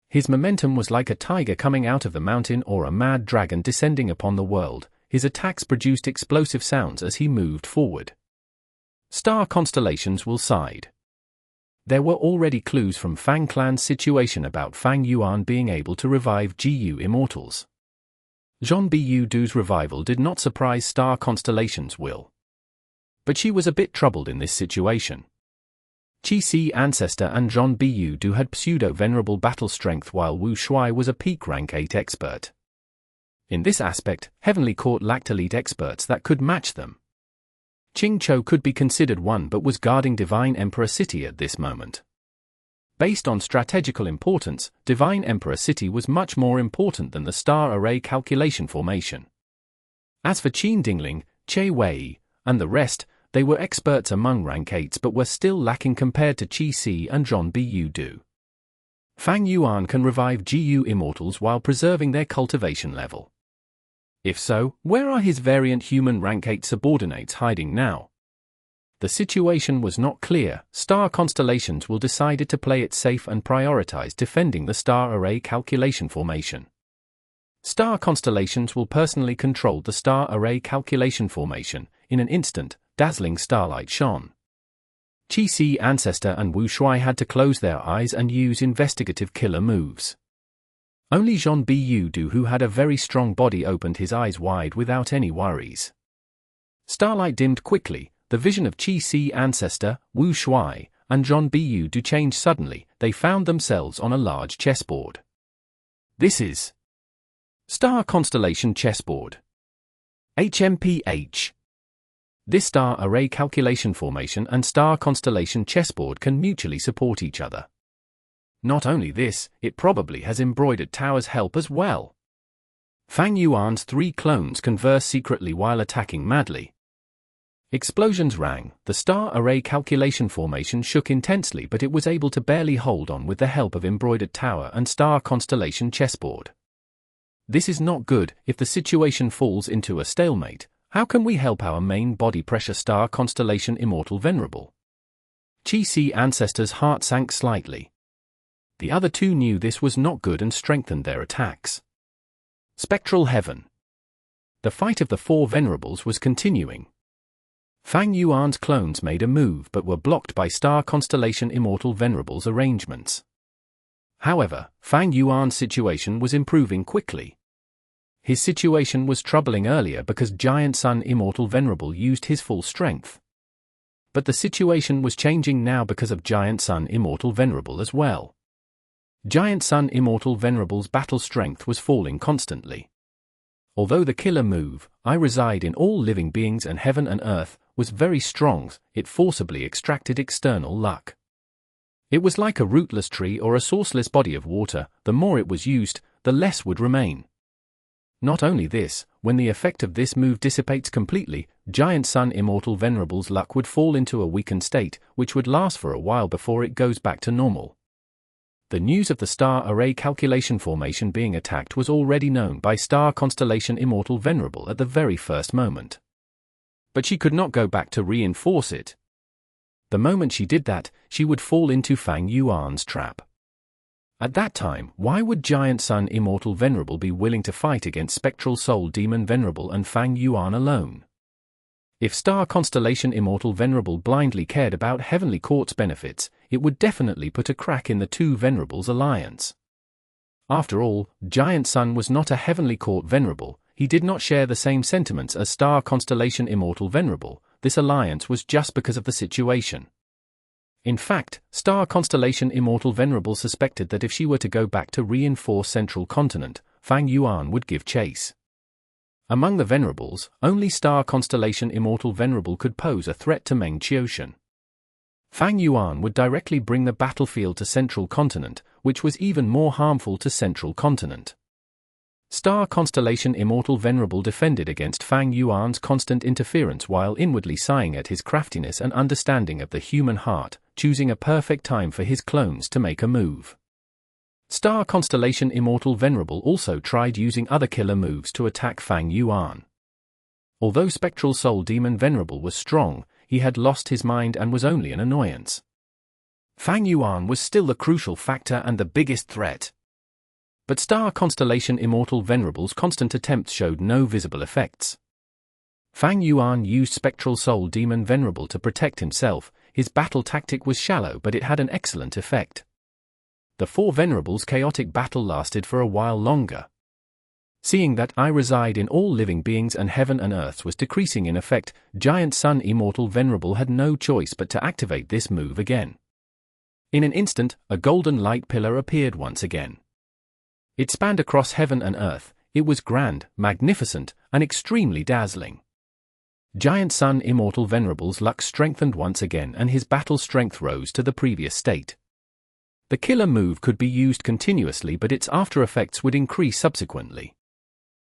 His momentum was like a tiger coming out of the mountain or a mad dragon descending upon the world. His attacks produced explosive sounds as he moved forward. Star Constellations Will sighed. There were already clues from Fang Clan's situation about Fang Yuan being able to revive GU Immortals. Zhen Bu's revival did not surprise Star Constellation's Will. But she was a bit troubled in this situation. Chi-Si Ancestor and Zhen Bu had pseudo-venerable battle strength while Wu Shuai was a peak rank 8 expert. In this aspect, Heavenly Court lacked elite experts that could match them. Qing Chou could be considered one but was guarding Divine Emperor City at this moment. Based on strategical importance, Divine Emperor City was much more important than the Star Array Calculation Formation. As for Qin Dingling, Che Wei, and the rest, they were experts among rank 8s but were still lacking compared to Chi-Si and Zhen Bu. Fang Yuan can revive GU Immortals while preserving their cultivation level. If so, where are his variant human rank 8 subordinates hiding now? The situation was not clear. Star Constellations Will decided to play it safe and prioritize defending the Star Array Calculation Formation. Star Constellations Will personally controlled the Star Array Calculation Formation. In an instant, dazzling starlight shone. Chi-Si Ancestor and Wu Shuai had to close their eyes and use investigative killer moves. Only Zhen Bu, who had a very strong body, opened his eyes wide without any worries. Starlight dimmed quickly. The vision of Chi-Si Ancestor, Wu Shuai, and Zhen Bu changed suddenly. They found themselves on a large chessboard. This is Star Constellation Chessboard. HMPH. This Star Array Calculation Formation and Star Constellation Chessboard can mutually support each other. Not only this, it probably has Embroidered Tower's help as well. Fang Yuan's 3 clones converse secretly while attacking madly. Explosions rang. The Star Array Calculation Formation shook intensely, but it was able to barely hold on with the help of Embroidered Tower and Star Constellation Chessboard. This is not good. If the situation falls into a stalemate, how can we help our main body pressure Star Constellation Immortal Venerable? Chi-Si Ancestor's heart sank slightly. The other two knew this was not good and strengthened their attacks. Spectral Heaven. The fight of the 4 Venerables was continuing. Fang Yuan's clones made a move but were blocked by Star Constellation Immortal Venerables arrangements. However, Fang Yuan's situation was improving quickly. His situation was troubling earlier because Giant Sun Immortal Venerable used his full strength. But the situation was changing now because of Giant Sun Immortal Venerable as well. Giant Sun Immortal Venerable's battle strength was falling constantly. Although the killer move, I reside in all living beings and heaven and earth, was very strong, it forcibly extracted external luck. It was like a rootless tree or a sourceless body of water. The more it was used, the less would remain. Not only this, when the effect of this move dissipates completely, Giant Sun Immortal Venerable's luck would fall into a weakened state, which would last for a while before it goes back to normal. The news of the star array calculation formation being attacked was already known by Star Constellation Immortal Venerable at the very first moment. But she could not go back to reinforce it. The moment she did that, she would fall into Fang Yuan's trap. At that time, why would Giant Sun Immortal Venerable be willing to fight against Spectral Soul Demon Venerable and Fang Yuan alone? If Star Constellation Immortal Venerable blindly cared about Heavenly Court's benefits, it would definitely put a crack in the two Venerables' alliance. After all, Giant Sun was not a Heavenly Court Venerable. He did not share the same sentiments as Star Constellation Immortal Venerable. This alliance was just because of the situation. In fact, Star Constellation Immortal Venerable suspected that if she were to go back to reinforce Central Continent, Fang Yuan would give chase. Among the Venerables, only Star Constellation Immortal Venerable could pose a threat to Meng. Fang Yuan would directly bring the battlefield to Central Continent, which was even more harmful to Central Continent. Star Constellation Immortal Venerable defended against Fang Yuan's constant interference while inwardly sighing at his craftiness and understanding of the human heart, choosing a perfect time for his clones to make a move. Star Constellation Immortal Venerable also tried using other killer moves to attack Fang Yuan. Although Spectral Soul Demon Venerable was strong, he had lost his mind and was only an annoyance. Fang Yuan was still the crucial factor and the biggest threat. But Star Constellation Immortal Venerable's constant attempts showed no visible effects. Fang Yuan used Spectral Soul Demon Venerable to protect himself. His battle tactic was shallow, but it had an excellent effect. The four Venerables' chaotic battle lasted for a while longer. Seeing that I reside in all living beings and heaven and earth was decreasing in effect, Giant Sun Immortal Venerable had no choice but to activate this move again. In an instant, a golden light pillar appeared once again. It spanned across heaven and earth. It was grand, magnificent, and extremely dazzling. Giant Sun Immortal Venerable's luck strengthened once again and his battle strength rose to the previous state. The killer move could be used continuously, but its after effects would increase subsequently.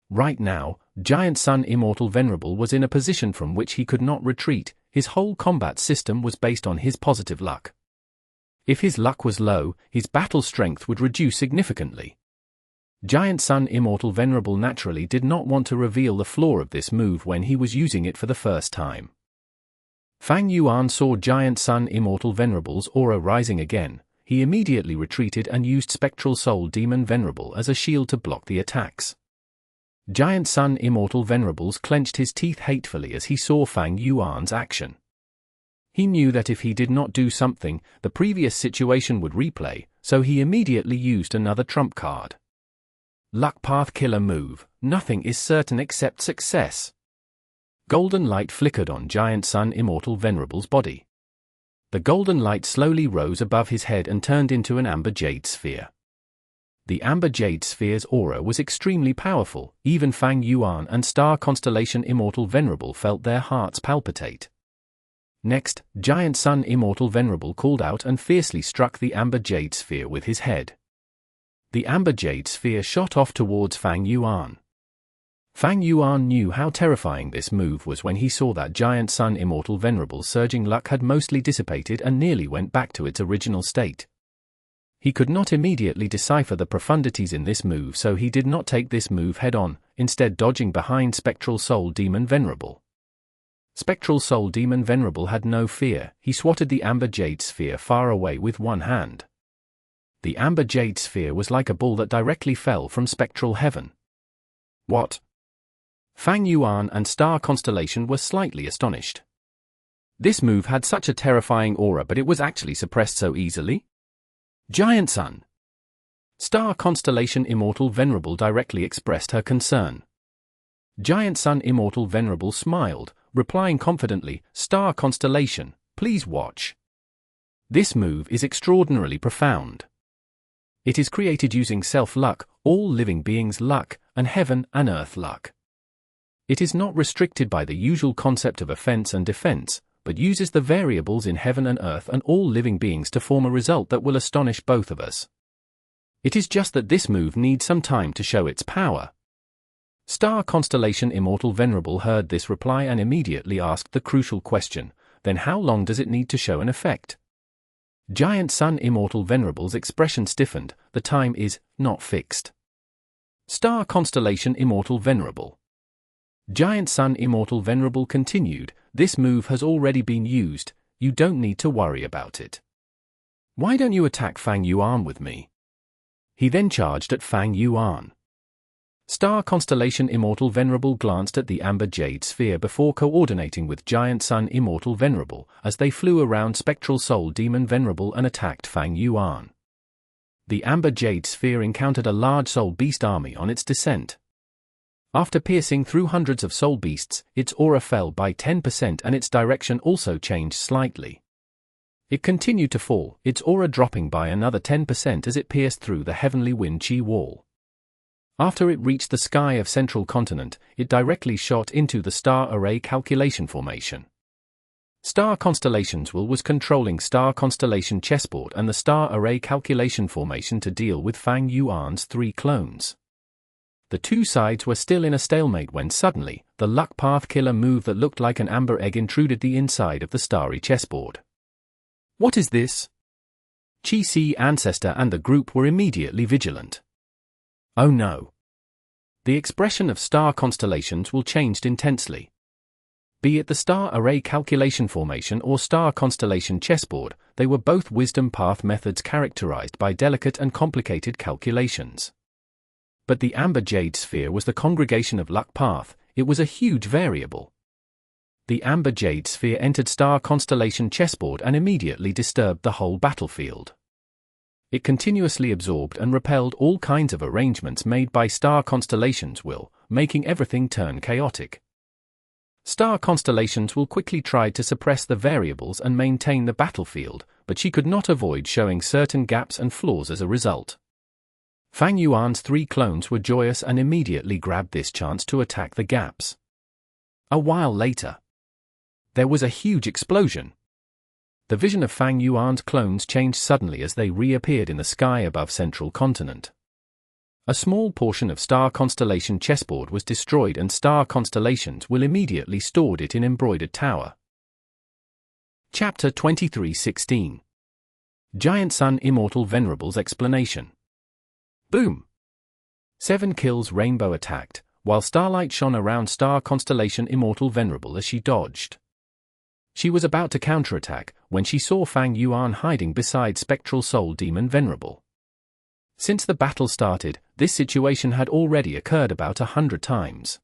Right now, Giant Sun Immortal Venerable was in a position from which he could not retreat. His whole combat system was based on his positive luck. If his luck was low, his battle strength would reduce significantly. Giant Sun Immortal Venerable naturally did not want to reveal the flaw of this move when he was using it for the first time. Fang Yuan saw Giant Sun Immortal Venerable's aura rising again. He immediately retreated and used Spectral Soul Demon Venerable as a shield to block the attacks. Giant Sun Immortal Venerables clenched his teeth hatefully as he saw Fang Yuan's action. He knew that if he did not do something, the previous situation would replay, so he immediately used another trump card. Luck Path Killer Move. Nothing is certain except success. Golden light flickered on Giant Sun Immortal Venerable's body. The golden light slowly rose above his head and turned into an amber jade sphere. The amber jade sphere's aura was extremely powerful. Even Fang Yuan and Star Constellation Immortal Venerable felt their hearts palpitate. Next, Giant Sun Immortal Venerable called out and fiercely struck the amber jade sphere with his head. The amber jade sphere shot off towards Fang Yuan. Fang Yuan knew how terrifying this move was when he saw that Giant Sun Immortal Venerable's surging luck had mostly dissipated and nearly went back to its original state. He could not immediately decipher the profundities in this move, so he did not take this move head-on, instead dodging behind Spectral Soul Demon Venerable. Spectral Soul Demon Venerable had no fear. He swatted the amber jade sphere far away with one hand. The amber jade sphere was like a ball that directly fell from spectral heaven. What? Fang Yuan and Star Constellation were slightly astonished. This move had such a terrifying aura, but it was actually suppressed so easily? Giant Sun. Star Constellation Immortal Venerable directly expressed her concern. Giant Sun Immortal Venerable smiled, replying confidently, Star Constellation, please watch. This move is extraordinarily profound. It is created using self-luck, all living beings' luck, and heaven and earth luck. It is not restricted by the usual concept of offense and defense, but uses the variables in heaven and earth and all living beings to form a result that will astonish both of us. It is just that this move needs some time to show its power. Star Constellation Immortal Venerable heard this reply and immediately asked the crucial question, then how long does it need to show an effect? Giant Sun Immortal Venerable's expression stiffened, the time is not fixed. Star Constellation Immortal Venerable. Giant Sun Immortal Venerable continued, this move has already been used, you don't need to worry about it. Why don't you attack Fang Yuan with me? He then charged at Fang Yuan. Star Constellation Immortal Venerable glanced at the Amber Jade Sphere before coordinating with Giant Sun Immortal Venerable as they flew around Spectral Soul Demon Venerable and attacked Fang Yuan. The Amber Jade Sphere encountered a large Soul Beast army on its descent. After piercing through hundreds of Soul Beasts, its aura fell by 10% and its direction also changed slightly. It continued to fall, its aura dropping by another 10% as it pierced through the Heavenly Wind Chi wall. After it reached the sky of Central Continent, it directly shot into the Star Array Calculation Formation. Star Constellation's will was controlling Star Constellation Chessboard and the Star Array Calculation Formation to deal with Fang Yuan's 3 clones. The two sides were still in a stalemate when suddenly, the Luck Path Killer move that looked like an amber egg intruded the inside of the starry chessboard. What is this? Chi-Si Ancestor and the group were immediately vigilant. Oh no. The expression of star constellations will changed intensely. Be it the Star Array Calculation Formation or Star Constellation Chessboard, they were both wisdom path methods characterized by delicate and complicated calculations. But the Amber Jade Sphere was the congregation of Luck Path, it was a huge variable. The Amber Jade Sphere entered Star Constellation Chessboard and immediately disturbed the whole battlefield. It continuously absorbed and repelled all kinds of arrangements made by Star Constellation's will, making everything turn chaotic. Star Constellation's will quickly tried to suppress the variables and maintain the battlefield, but she could not avoid showing certain gaps and flaws as a result. Fang Yuan's 3 clones were joyous and immediately grabbed this chance to attack the gaps. A while later, there was a huge explosion. The vision of Fang Yuan's clones changed suddenly as they reappeared in the sky above Central Continent. A small portion of Star Constellation Chessboard was destroyed and Star Constellations will immediately stored it in Embroidered Tower. Chapter 23:16. Giant Sun Immortal Venerable's Explanation. Boom! 7 kills Rainbow attacked, while starlight shone around Star Constellation Immortal Venerable as she dodged. She was about to counterattack when she saw Fang Yuan hiding beside Spectral Soul Demon Venerable. Since the battle started, this situation had already occurred about 100 times.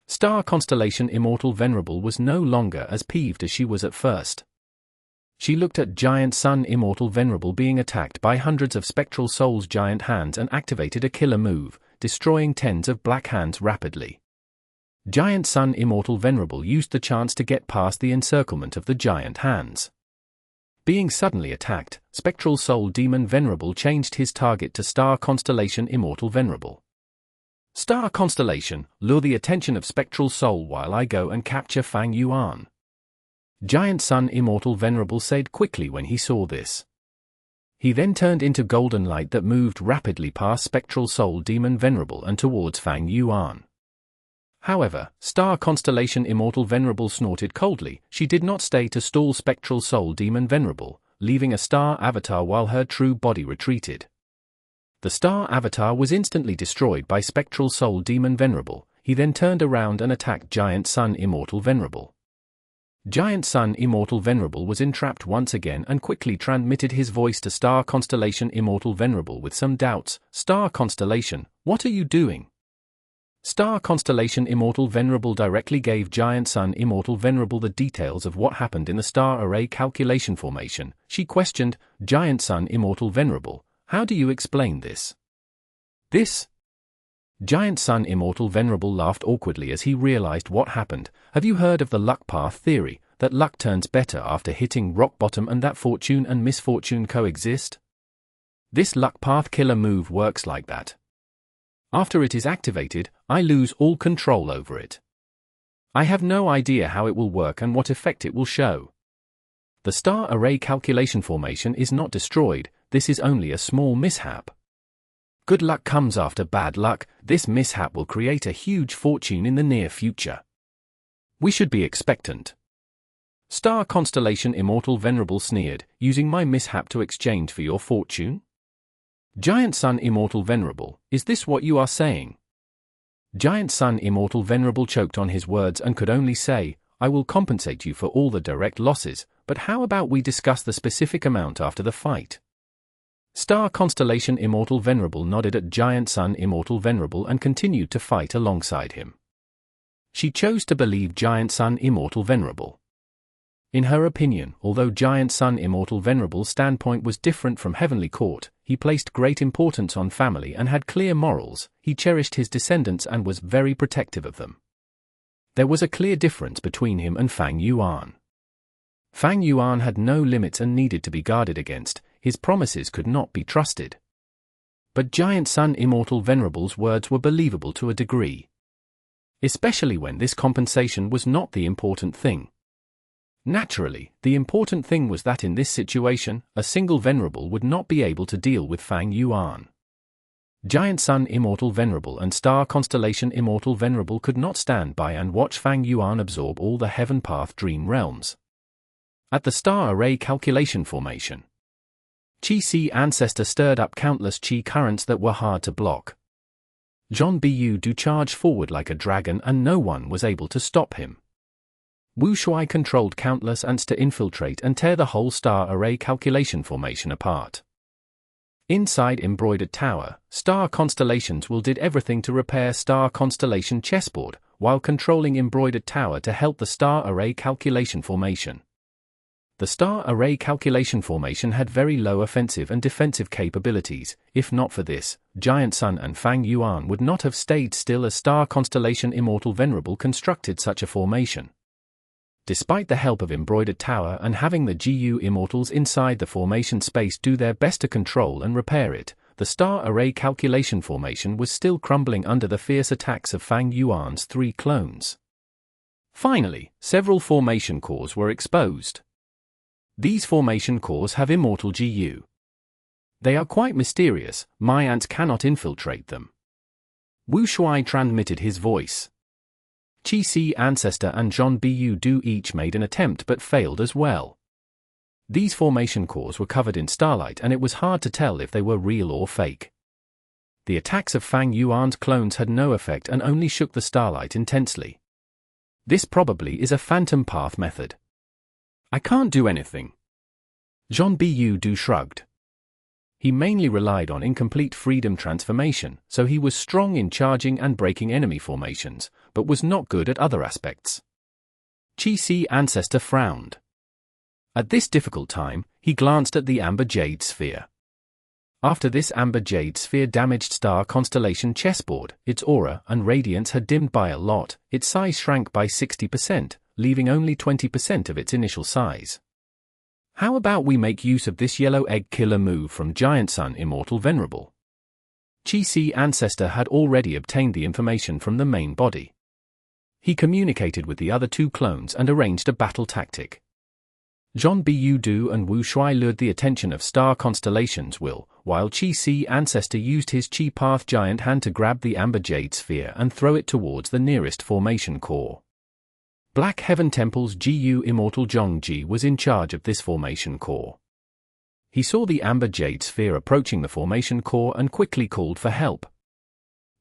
Star Constellation Immortal Venerable was no longer as peeved as she was at first. She looked at Giant Sun Immortal Venerable being attacked by hundreds of Spectral Soul's giant hands and activated a killer move, destroying tens of black hands rapidly. Giant Sun Immortal Venerable used the chance to get past the encirclement of the giant hands. Being suddenly attacked, Spectral Soul Demon Venerable changed his target to Star Constellation Immortal Venerable. Star Constellation, lure the attention of Spectral Soul while I go and capture Fang Yuan. Giant Sun Immortal Venerable said quickly when he saw this. He then turned into golden light that moved rapidly past Spectral Soul Demon Venerable and towards Fang Yuan. However, Star Constellation Immortal Venerable snorted coldly. She did not stay to stall Spectral Soul Demon Venerable, leaving a star avatar while her true body retreated. The star avatar was instantly destroyed by Spectral Soul Demon Venerable. He then turned around and attacked Giant Sun Immortal Venerable. Giant Sun Immortal Venerable was entrapped once again and quickly transmitted his voice to Star Constellation Immortal Venerable with some doubts. Star Constellation, what are you doing? Star Constellation Immortal Venerable directly gave Giant Sun Immortal Venerable the details of what happened in the Star Array Calculation Formation. She questioned, Giant Sun Immortal Venerable, how do you explain this? This? Giant Sun Immortal Venerable laughed awkwardly as he realized what happened. Have you heard of the luck path theory, that luck turns better after hitting rock bottom and that fortune and misfortune coexist? This luck path killer move works like that. After it is activated, I lose all control over it. I have no idea how it will work and what effect it will show. The star array calculation formation is not destroyed, this is only a small mishap. Good luck comes after bad luck, this mishap will create a huge fortune in the near future. We should be expectant. Star Constellation Immortal Venerable sneered, using my mishap to exchange for your fortune? Giant Sun Immortal Venerable, is this what you are saying? Giant Sun Immortal Venerable choked on his words and could only say, I will compensate you for all the direct losses, but how about we discuss the specific amount after the fight? Star Constellation Immortal Venerable nodded at Giant Sun Immortal Venerable and continued to fight alongside him. She chose to believe Giant Sun Immortal Venerable. In her opinion, although Giant Sun Immortal Venerable's standpoint was different from Heavenly Court, he placed great importance on family and had clear morals, he cherished his descendants and was very protective of them. There was a clear difference between him and Fang Yuan. Fang Yuan had no limits and needed to be guarded against, his promises could not be trusted. But Giant Sun Immortal Venerable's words were believable to a degree. Especially when this compensation was not the important thing. Naturally, the important thing was that in this situation, a single Venerable would not be able to deal with Fang Yuan. Giant Sun Immortal Venerable and Star Constellation Immortal Venerable could not stand by and watch Fang Yuan absorb all the Heaven Path Dream Realms. At the Star Array Calculation Formation, Qi Ancestor stirred up countless Qi currents that were hard to block. Zhen Bu charged forward like a dragon and no one was able to stop him. Wu Shuai controlled countless ants to infiltrate and tear the whole Star Array Calculation Formation apart. Inside Embroidered Tower, Star Constellations will did everything to repair Star Constellation chessboard, while controlling Embroidered Tower to help the Star Array Calculation Formation. The Star Array Calculation Formation had very low offensive and defensive capabilities. If not for this, Giant Sun and Fang Yuan would not have stayed still as Star Constellation Immortal Venerable constructed such a formation. Despite the help of Embroidered Tower and having the GU Immortals inside the formation space do their best to control and repair it, the Star Array Calculation Formation was still crumbling under the fierce attacks of Fang Yuan's 3 clones. Finally, several formation cores were exposed. These formation cores have immortal GU. They are quite mysterious, my ants cannot infiltrate them. Wu Shuai transmitted his voice. Qi Ancestor and Zhen Bu each made an attempt but failed as well. These formation cores were covered in starlight and it was hard to tell if they were real or fake. The attacks of Fang Yuan's clones had no effect and only shook the starlight intensely. This probably is a phantom path method. I can't do anything. Zhen Bu shrugged. He mainly relied on incomplete freedom transformation, so he was strong in charging and breaking enemy formations, but was not good at other aspects. Qi Ancestor frowned. At this difficult time, he glanced at the Amber Jade Sphere. After this Amber Jade Sphere damaged Star Constellation chessboard, its aura and radiance had dimmed by a lot, its size shrank by 60%, leaving only 20% of its initial size. How about we make use of this yellow egg killer move from Giant Sun Immortal Venerable? Qi Ancestor had already obtained the information from the main body. He communicated with the other 2 clones and arranged a battle tactic. Zhen Bu and Wu Shuai lured the attention of Star Constellation's will, while Qi Ancestor used his Qi Path Giant Hand to grab the Amber Jade Sphere and throw it towards the nearest formation core. Black Heaven Temple's GU Immortal Zhongji was in charge of this formation core. He saw the Amber Jade Sphere approaching the formation core and quickly called for help.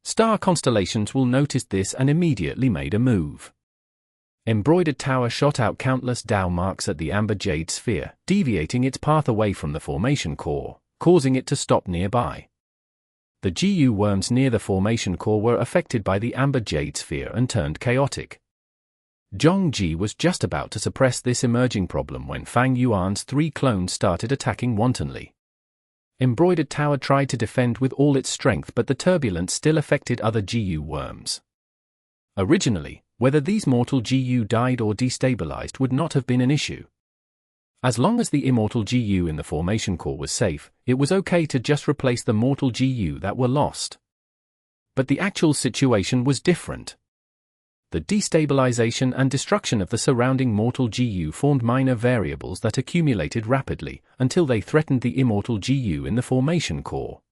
Star Constellations will noticed this and immediately made a move. Embroidered Tower shot out countless Dao marks at the Amber Jade Sphere, deviating its path away from the formation core, causing it to stop nearby. The GU worms near the formation core were affected by the Amber Jade Sphere and turned chaotic. Zhongji was just about to suppress this emerging problem when Fang Yuan's 3 clones started attacking wantonly. Embroidered Tower tried to defend with all its strength but the turbulence still affected other GU worms. Originally, whether these mortal GU died or destabilized would not have been an issue. As long as the immortal GU in the formation core was safe, it was okay to just replace the mortal GU that were lost. But the actual situation was different. The destabilization and destruction of the surrounding mortal GU formed minor variables that accumulated rapidly until they threatened the immortal GU in the formation core.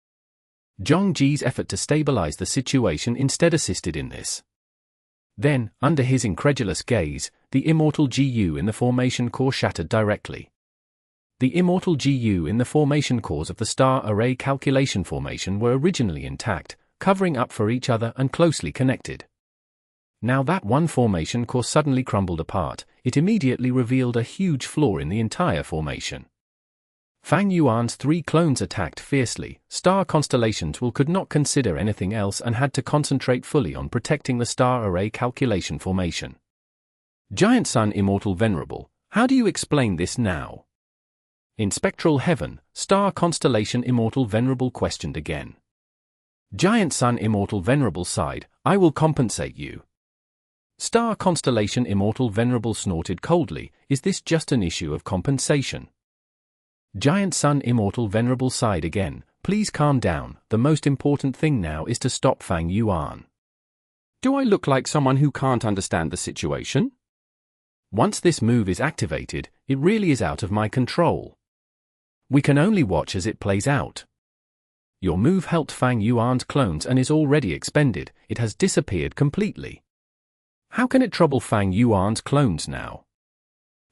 Zhongji's effort to stabilize the situation instead assisted in this. Then, under his incredulous gaze, the immortal GU in the formation core shattered directly. The immortal GU in the formation cores of the star array calculation formation were originally intact, covering up for each other and closely connected. Now that one formation core suddenly crumbled apart, it immediately revealed a huge flaw in the entire formation. Fang Yuan's 3 clones attacked fiercely. Star Constellation Tool could not consider anything else and had to concentrate fully on protecting the star array calculation formation. Giant Sun Immortal Venerable, how do you explain this now? In Spectral Heaven, Star Constellation Immortal Venerable questioned again. Giant Sun Immortal Venerable sighed, I will compensate you. Star Constellation Immortal Venerable snorted coldly, is this just an issue of compensation? Giant Sun Immortal Venerable sighed again, please calm down, the most important thing now is to stop Fang Yuan. Do I look like someone who can't understand the situation? Once this move is activated, it really is out of my control. We can only watch as it plays out. Your move helped Fang Yuan's clones and is already expended, it has disappeared completely. How can it trouble Fang Yuan's clones now?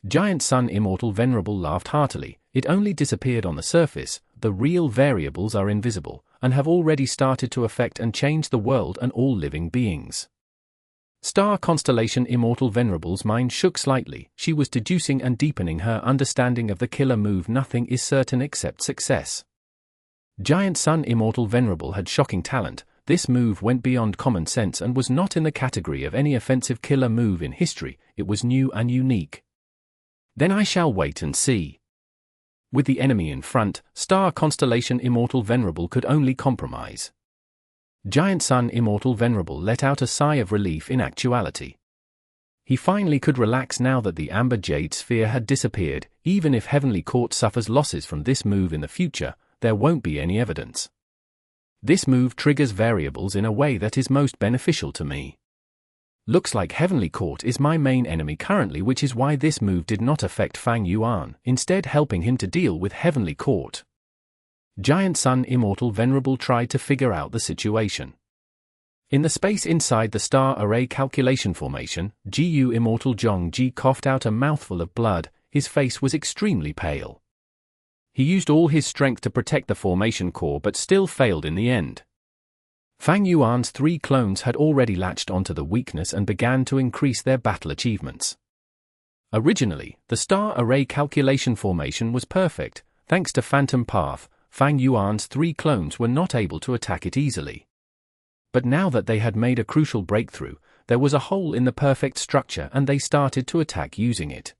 Giant Sun Immortal Venerable laughed heartily, it only disappeared on the surface, the real variables are invisible, and have already started to affect and change the world and all living beings. Star Constellation Immortal Venerable's mind shook slightly, she was deducing and deepening her understanding of the killer move nothing is certain except success. Giant Sun Immortal Venerable had shocking talent, this move went beyond common sense and was not in the category of any offensive killer move in history, it was new and unique. Then I shall wait and see. With the enemy in front, Star Constellation Immortal Venerable could only compromise. Giant Sun Immortal Venerable let out a sigh of relief in actuality. He finally could relax now that the Amber Jade Sphere had disappeared, even if Heavenly Court suffers losses from this move in the future, there won't be any evidence. This move triggers variables in a way that is most beneficial to me. Looks like Heavenly Court is my main enemy currently, which is why this move did not affect Fang Yuan, instead helping him to deal with Heavenly Court. Giant Sun Immortal Venerable tried to figure out the situation. In the space inside the star array calculation formation, GU Immortal Zhongji coughed out a mouthful of blood, his face was extremely pale. He used all his strength to protect the formation core but still failed in the end. Fang Yuan's 3 clones had already latched onto the weakness and began to increase their battle achievements. Originally, the star array calculation formation was perfect, thanks to Phantom Path, Fang Yuan's 3 clones were not able to attack it easily. But now that they had made a crucial breakthrough, there was a hole in the perfect structure and they started to attack using it.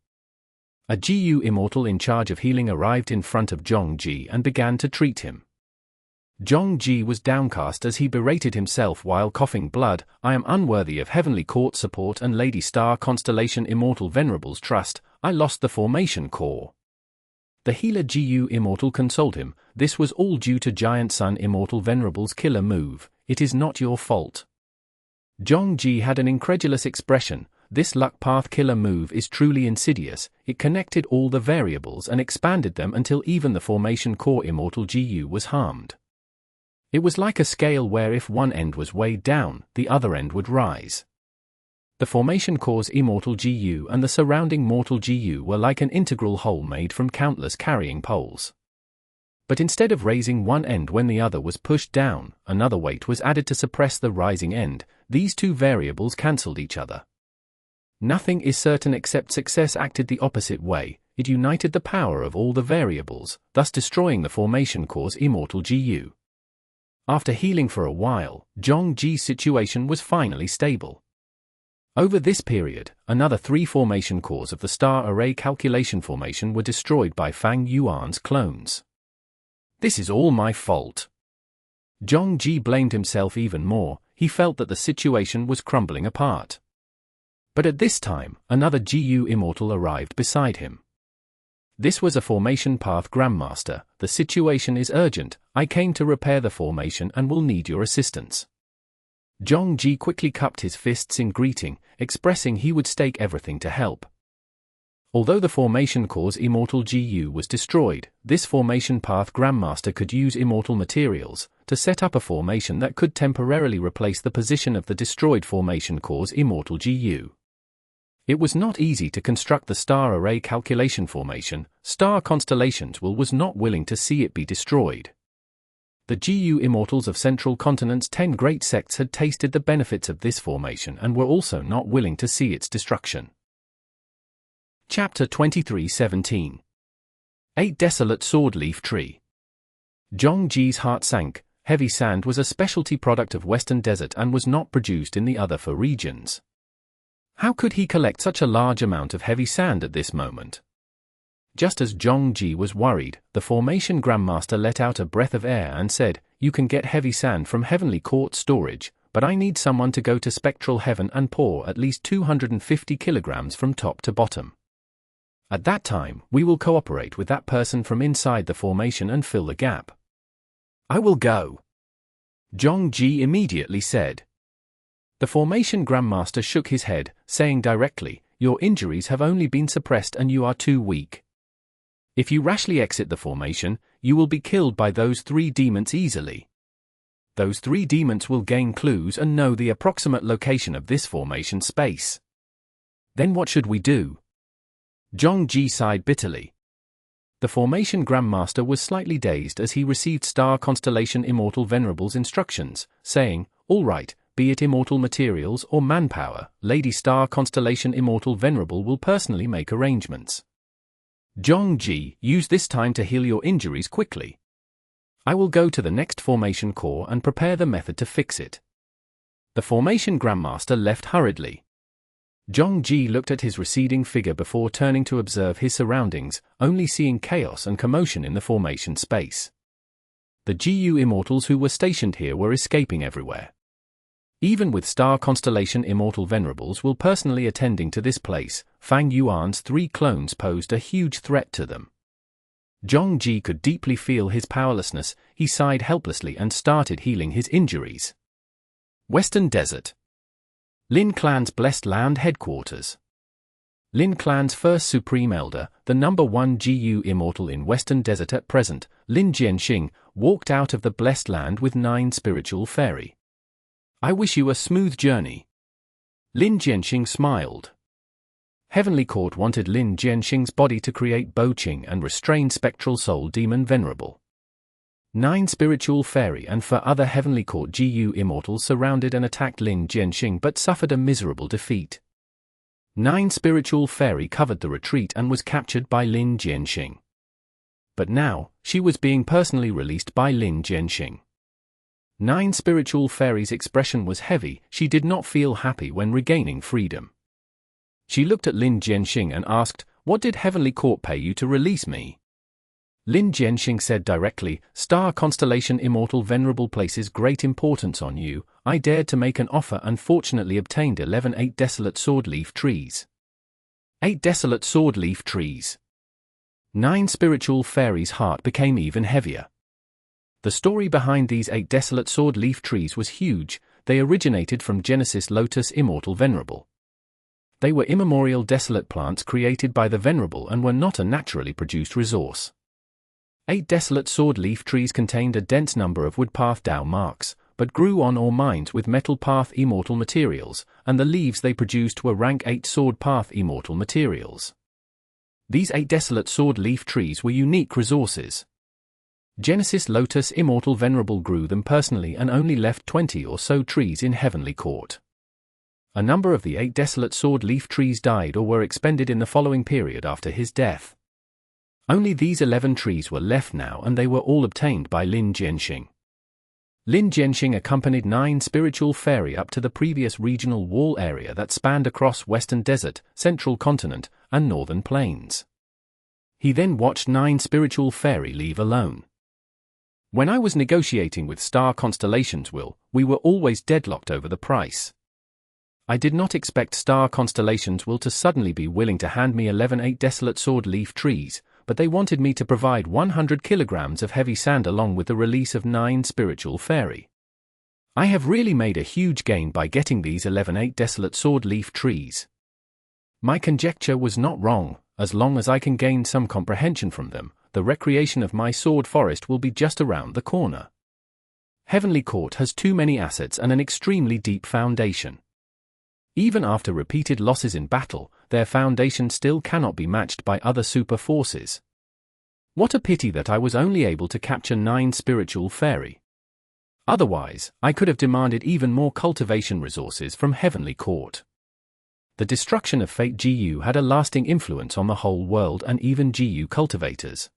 A GU Immortal in charge of healing arrived in front of Zhongji and began to treat him. Zhongji was downcast as he berated himself while coughing blood, I am unworthy of Heavenly Court support and Lady Star Constellation Immortal Venerable's trust, I lost the formation core. The healer GU Immortal consoled him, this was all due to Giant Sun Immortal Venerable's killer move, it is not your fault. Zhongji had an incredulous expression, this luck path killer move is truly insidious, it connected all the variables and expanded them until even the formation core Immortal GU was harmed. It was like a scale where if one end was weighed down, the other end would rise. The formation core's Immortal GU and the surrounding mortal GU were like an integral whole made from countless carrying poles. But instead of raising one end when the other was pushed down, another weight was added to suppress the rising end, these 2 variables cancelled each other. Nothing is certain except success acted the opposite way, it united the power of all the variables, thus destroying the formation core's Immortal GU. After healing for a while, Zhongji's situation was finally stable. Over this period, another 3 formation cores of the star array calculation formation were destroyed by Fang Yuan's clones. This is all my fault. Zhongji blamed himself even more, he felt that the situation was crumbling apart. But at this time, another GU Immortal arrived beside him. This was a formation path Grandmaster, the situation is urgent, I came to repair the formation and will need your assistance. Zhongji quickly cupped his fists in greeting, expressing he would stake everything to help. Although the formation core's Immortal GU was destroyed, this formation path Grandmaster could use Immortal materials to set up a formation that could temporarily replace the position of the destroyed formation core's Immortal GU. It was not easy to construct the star array calculation formation. Star Constellations was not willing to see it be destroyed. The GU Immortals of Central Continent's 10 great sects had tasted the benefits of this formation and were also not willing to see its destruction. Chapter 23:17 Eight-Desolate Sword Leaf Tree. Zhong Ji's heart sank. Heavy sand was a specialty product of Western Desert and was not produced in the other 4 regions. How could he collect such a large amount of heavy sand at this moment? Just as Zhong Ji was worried, the formation Grandmaster let out a breath of air and said, "You can get heavy sand from Heavenly Court storage, but I need someone to go to Spectral Heaven and pour at least 250 kilograms from top to bottom. At that time, we will cooperate with that person from inside the formation and fill the gap." "I will go," Zhong Ji immediately said. The formation Grandmaster shook his head, saying directly, "Your injuries have only been suppressed and you are too weak. If you rashly exit the formation, you will be killed by those 3 demons easily. Those 3 demons will gain clues and know the approximate location of this formation space. Then what should we do?" Zhong Ji sighed bitterly. The formation Grandmaster was slightly dazed as he received Star Constellation Immortal Venerable's instructions, saying, "All right, be it Immortal materials or manpower, Lady Star Constellation Immortal Venerable will personally make arrangements. Zhong Ji, use this time to heal your injuries quickly. I will go to the next formation core and prepare the method to fix it." The formation Grandmaster left hurriedly. Zhong Ji looked at his receding figure before turning to observe his surroundings, only seeing chaos and commotion in the formation space. The GU Immortals who were stationed here were escaping everywhere. Even with Star Constellation Immortal Venerables will personally attending to this place, Fang Yuan's 3 clones posed a huge threat to them. Zhong Ji could deeply feel his powerlessness. He sighed helplessly and started healing his injuries. Western Desert. Lin Clan's Blessed Land Headquarters. Lin Clan's first Supreme Elder, the #1 GU Immortal in Western Desert at present, Lin Jianxing, walked out of the Blessed Land with 9 spiritual fairy. "I wish you a smooth journey." Lin Jianxing smiled. Heavenly Court wanted Lin Jianxing's body to create Bo Qing and restrain Spectral Soul Demon Venerable. 9 spiritual fairy and 4 other Heavenly Court GU Immortals surrounded and attacked Lin Jianxing but suffered a miserable defeat. 9 spiritual fairy covered the retreat and was captured by Lin Jianxing. But now, she was being personally released by Lin Jianxing. 9 spiritual fairy's expression was heavy. She did not feel happy when regaining freedom. She looked at Lin Jianxing and asked, "What did Heavenly Court pay you to release me?" Lin Jianxing said directly, "Star Constellation Immortal Venerable places great importance on you. I dared to make an offer and fortunately obtained 11 Eight-Desolate Sword Leaf Trees." 8 desolate sword leaf trees. 9 spiritual fairies' heart became even heavier. The story behind these 8 desolate sword leaf trees was huge. They originated from Genesis Lotus Immortal Venerable. They were immemorial desolate plants created by the Venerable and were not a naturally produced resource. 8 desolate sword leaf trees contained a dense number of woodpath Dao marks, but grew on or mines with metal path immortal materials, and the leaves they produced were rank 8 sword path immortal materials. These 8 desolate sword leaf trees were unique resources. Genesis Lotus Immortal Venerable grew them personally and only left 20 or so trees in Heavenly Court. A number of the 8 desolate sword leaf trees died or were expended in the following period after his death. Only these 11 trees were left now and they were all obtained by Lin Jianxing. Lin Jianxing accompanied 9 spiritual fairy up to the previous regional wall area that spanned across Western Desert, Central Continent, and Northern Plains. He then watched 9 spiritual fairy leave alone. When I was negotiating with Star Constellations, we were always deadlocked over the price. I did not expect Star Constellations to suddenly be willing to hand me 11 8 desolate sword leaf trees, but they wanted me to provide 100 kilograms of heavy sand along with the release of 9 spiritual fairy. I have really made a huge gain by getting these 11 Eight-Desolate sword leaf trees. My conjecture was not wrong. As long as I can gain some comprehension from them, the recreation of my sword forest will be just around the corner. Heavenly Court has too many assets and an extremely deep foundation. Even after repeated losses in battle, their foundation still cannot be matched by other super forces. What a pity that I was only able to capture 9 spiritual fairy. Otherwise, I could have demanded even more cultivation resources from Heavenly Court. The destruction of Fate GU had a lasting influence on the whole world and even GU cultivators.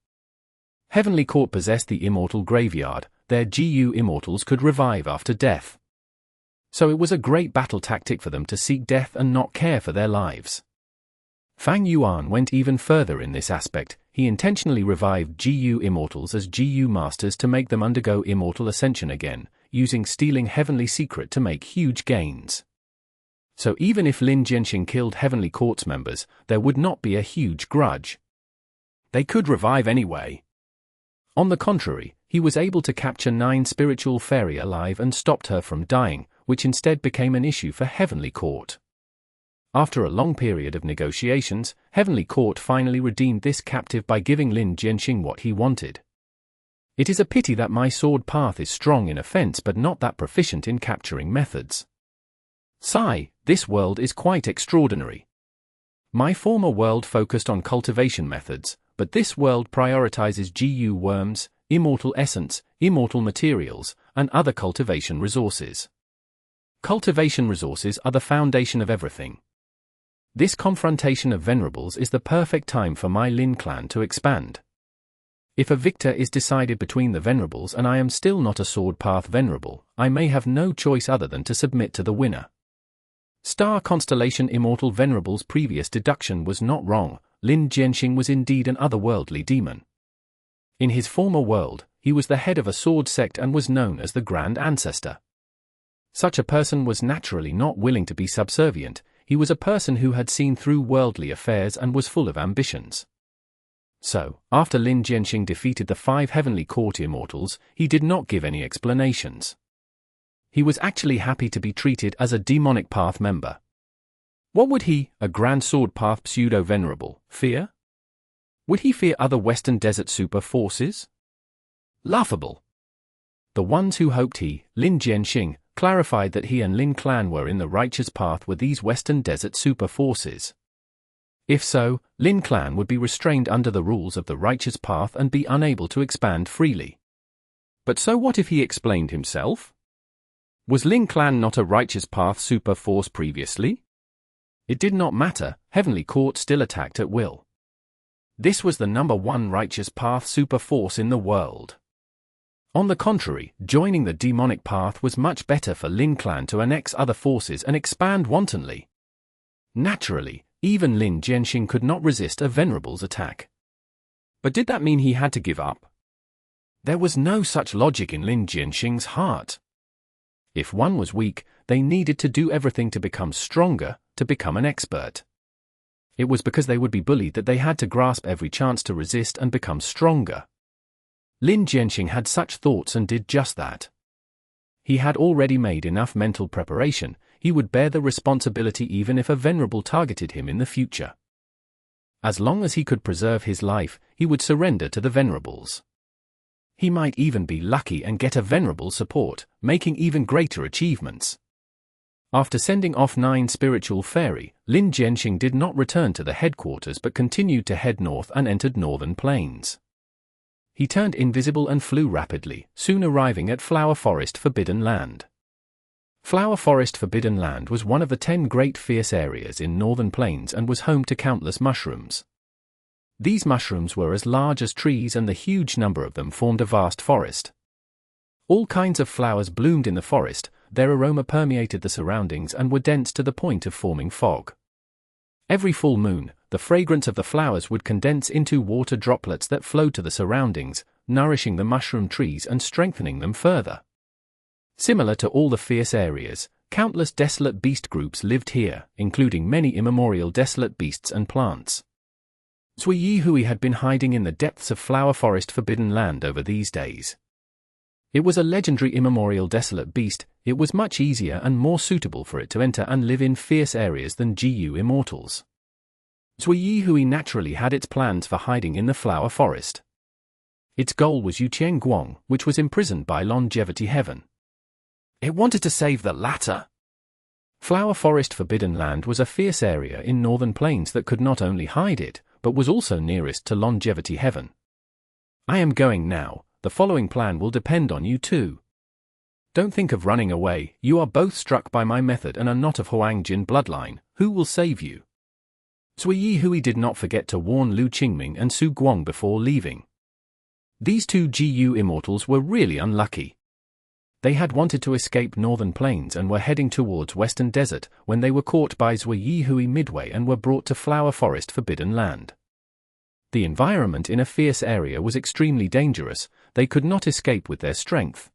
Heavenly Court possessed the Immortal Graveyard. Their GU immortals could revive after death. So it was a great battle tactic for them to seek death and not care for their lives. Fang Yuan went even further in this aspect. He intentionally revived GU immortals as GU masters to make them undergo immortal ascension again, using stealing Heavenly Secret to make huge gains. So even if Lin Jianxing killed Heavenly Court's members, there would not be a huge grudge. They could revive anyway. On the contrary, he was able to capture 9 spiritual fairy alive and stopped her from dying, which instead became an issue for Heavenly Court. After a long period of negotiations, Heavenly Court finally redeemed this captive by giving Lin Jianxing what he wanted. It is a pity that my sword path is strong in offense but not that proficient in capturing methods. Sigh, this world is quite extraordinary. My former world focused on cultivation methods, but this world prioritizes GU worms, immortal essence, immortal materials, and other cultivation resources. Cultivation resources are the foundation of everything. This confrontation of Venerables is the perfect time for my Lin clan to expand. If a victor is decided between the Venerables and I am still not a sword path Venerable, I may have no choice other than to submit to the winner. Star Constellation Immortal Venerable's previous deduction was not wrong. Lin Jianxing was indeed an otherworldly demon. In his former world, he was the head of a sword sect and was known as the Grand Ancestor. Such a person was naturally not willing to be subservient. He was a person who had seen through worldly affairs and was full of ambitions. So, after Lin Jianxing defeated the 5 Heavenly Court Immortals, he did not give any explanations. He was actually happy to be treated as a demonic path member. What would he, a Grand Sword Path pseudo-venerable, fear? Would he fear other Western Desert super forces? Laughable. The ones who hoped he, Lin Jianxing, clarified that he and Lin clan were in the righteous path were these Western Desert super forces. If so, Lin clan would be restrained under the rules of the righteous path and be unable to expand freely. But so what if he explained himself? Was Lin clan not a righteous path super force previously? It did not matter, Heavenly Court still attacked at will. This was the #1 righteous path super force in the world. On the contrary, joining the demonic path was much better for Lin clan to annex other forces and expand wantonly. Naturally, even Lin Jianxing could not resist a Venerable's attack. But did that mean he had to give up? There was no such logic in Lin Jianxing's heart. If one was weak, they needed to do everything to become stronger, to become an expert. It was because they would be bullied that they had to grasp every chance to resist and become stronger. Lin Jianxing had such thoughts and did just that. He had already made enough mental preparation. He would bear the responsibility even if a Venerable targeted him in the future. As long as he could preserve his life, he would surrender to the Venerables. He might even be lucky and get a Venerable support, making even greater achievements. After sending off 9 spiritual fairy, Lin Jianxing did not return to the headquarters but continued to head north and entered northern plains. He turned invisible and flew rapidly, soon arriving at Flower Forest Forbidden Land. Flower Forest Forbidden Land was one of the 10 great fierce areas in northern plains and was home to countless mushrooms. These mushrooms were as large as trees and the huge number of them formed a vast forest. All kinds of flowers bloomed in the forest, their aroma permeated the surroundings and were dense to the point of forming fog. Every full moon, the fragrance of the flowers would condense into water droplets that flowed to the surroundings, nourishing the mushroom trees and strengthening them further. Similar to all the fierce areas, countless desolate beast groups lived here, including many immemorial desolate beasts and plants. Zui Yihui had been hiding in the depths of Flower Forest Forbidden Land over these days. It was a legendary immemorial desolate beast. It was much easier and more suitable for it to enter and live in fierce areas than GU Immortals. Zui Hui naturally had its plans for hiding in the Flower Forest. Its goal was Yuqian Guang, which was imprisoned by Longevity Heaven. It wanted to save the latter. Flower Forest Forbidden Land was a fierce area in northern plains that could not only hide it, but was also nearest to Longevity Heaven. I am going now. The following plan will depend on you too. Don't think of running away. You are both struck by my method and are not of Huangjin bloodline. Who will save you? Zui Hui did not forget to warn Lu Qingming and Su Guang before leaving. These two GU Immortals were really unlucky. They had wanted to escape northern plains and were heading towards Western Desert when they were caught by Zui Hui midway and were brought to Flower Forest Forbidden Land. The environment in a fierce area was extremely dangerous. They could not escape with their strength.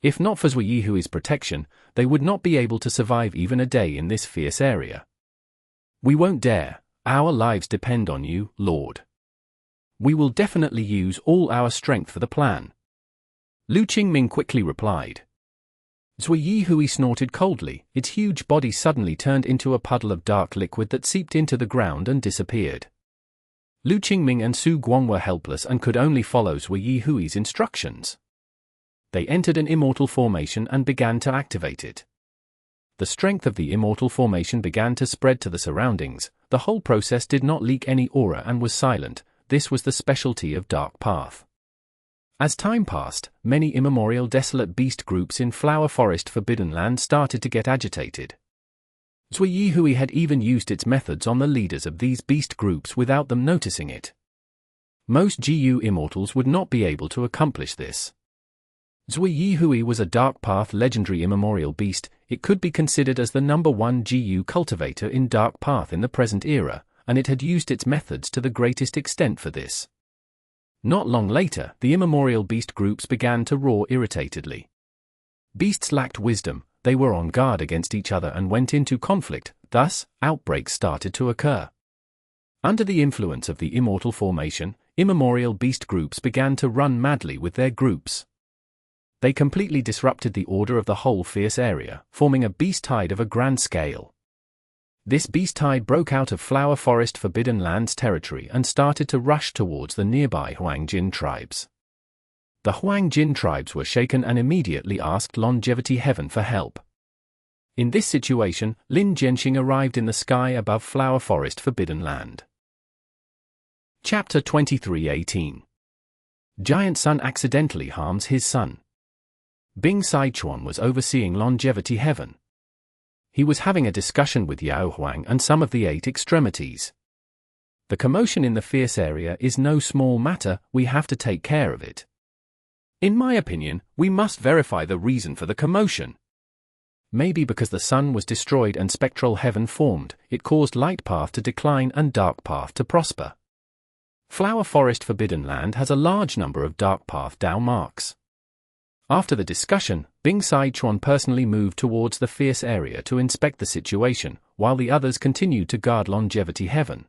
If not for Zui Hui's protection, they would not be able to survive even a day in this fierce area. We won't dare. Our lives depend on you, Lord. We will definitely use all our strength for the plan. Lu Qingming quickly replied. Zui Hui snorted coldly. Its huge body suddenly turned into a puddle of dark liquid that seeped into the ground and disappeared. Lu Qingming and Su Guang were helpless and could only follow Zui Hui's instructions. They entered an immortal formation and began to activate it. The strength of the immortal formation began to spread to the surroundings. The whole process did not leak any aura and was silent. This was the specialty of Dark Path. As time passed, many immemorial desolate beast groups in Flower Forest Forbidden Land started to get agitated. Zui Hui had even used its methods on the leaders of these beast groups without them noticing it. Most GU Immortals would not be able to accomplish this. Zui Hui was a Dark Path legendary immemorial beast. It could be considered as the #1 GU cultivator in Dark Path in the present era, and it had used its methods to the greatest extent for this. Not long later, the immemorial beast groups began to roar irritatedly. Beasts lacked wisdom. They were on guard against each other and went into conflict. Thus, outbreaks started to occur. Under the influence of the immortal formation, immemorial beast groups began to run madly with their groups. They completely disrupted the order of the whole fierce area, forming a beast tide of a grand scale. This beast tide broke out of Flower Forest Forbidden Lands territory and started to rush towards the nearby Huangjin tribes. The Huangjin tribes were shaken and immediately asked Longevity Heaven for help. In this situation, Lin Jianxing arrived in the sky above Flower Forest Forbidden Land. Chapter 23:18. Giant Sun accidentally harms his son. Bing Saichuan was overseeing Longevity Heaven. He was having a discussion with Yao Huang and some of the 8 extremities. The commotion in the fierce area is no small matter. We have to take care of it. In my opinion, we must verify the reason for the commotion. Maybe because the sun was destroyed and spectral heaven formed, it caused light path to decline and dark path to prosper. Flower Forest Forbidden Land has a large number of dark path Dao marks. After the discussion, Bing Saichuan personally moved towards the fierce area to inspect the situation, while the others continued to guard Longevity Heaven.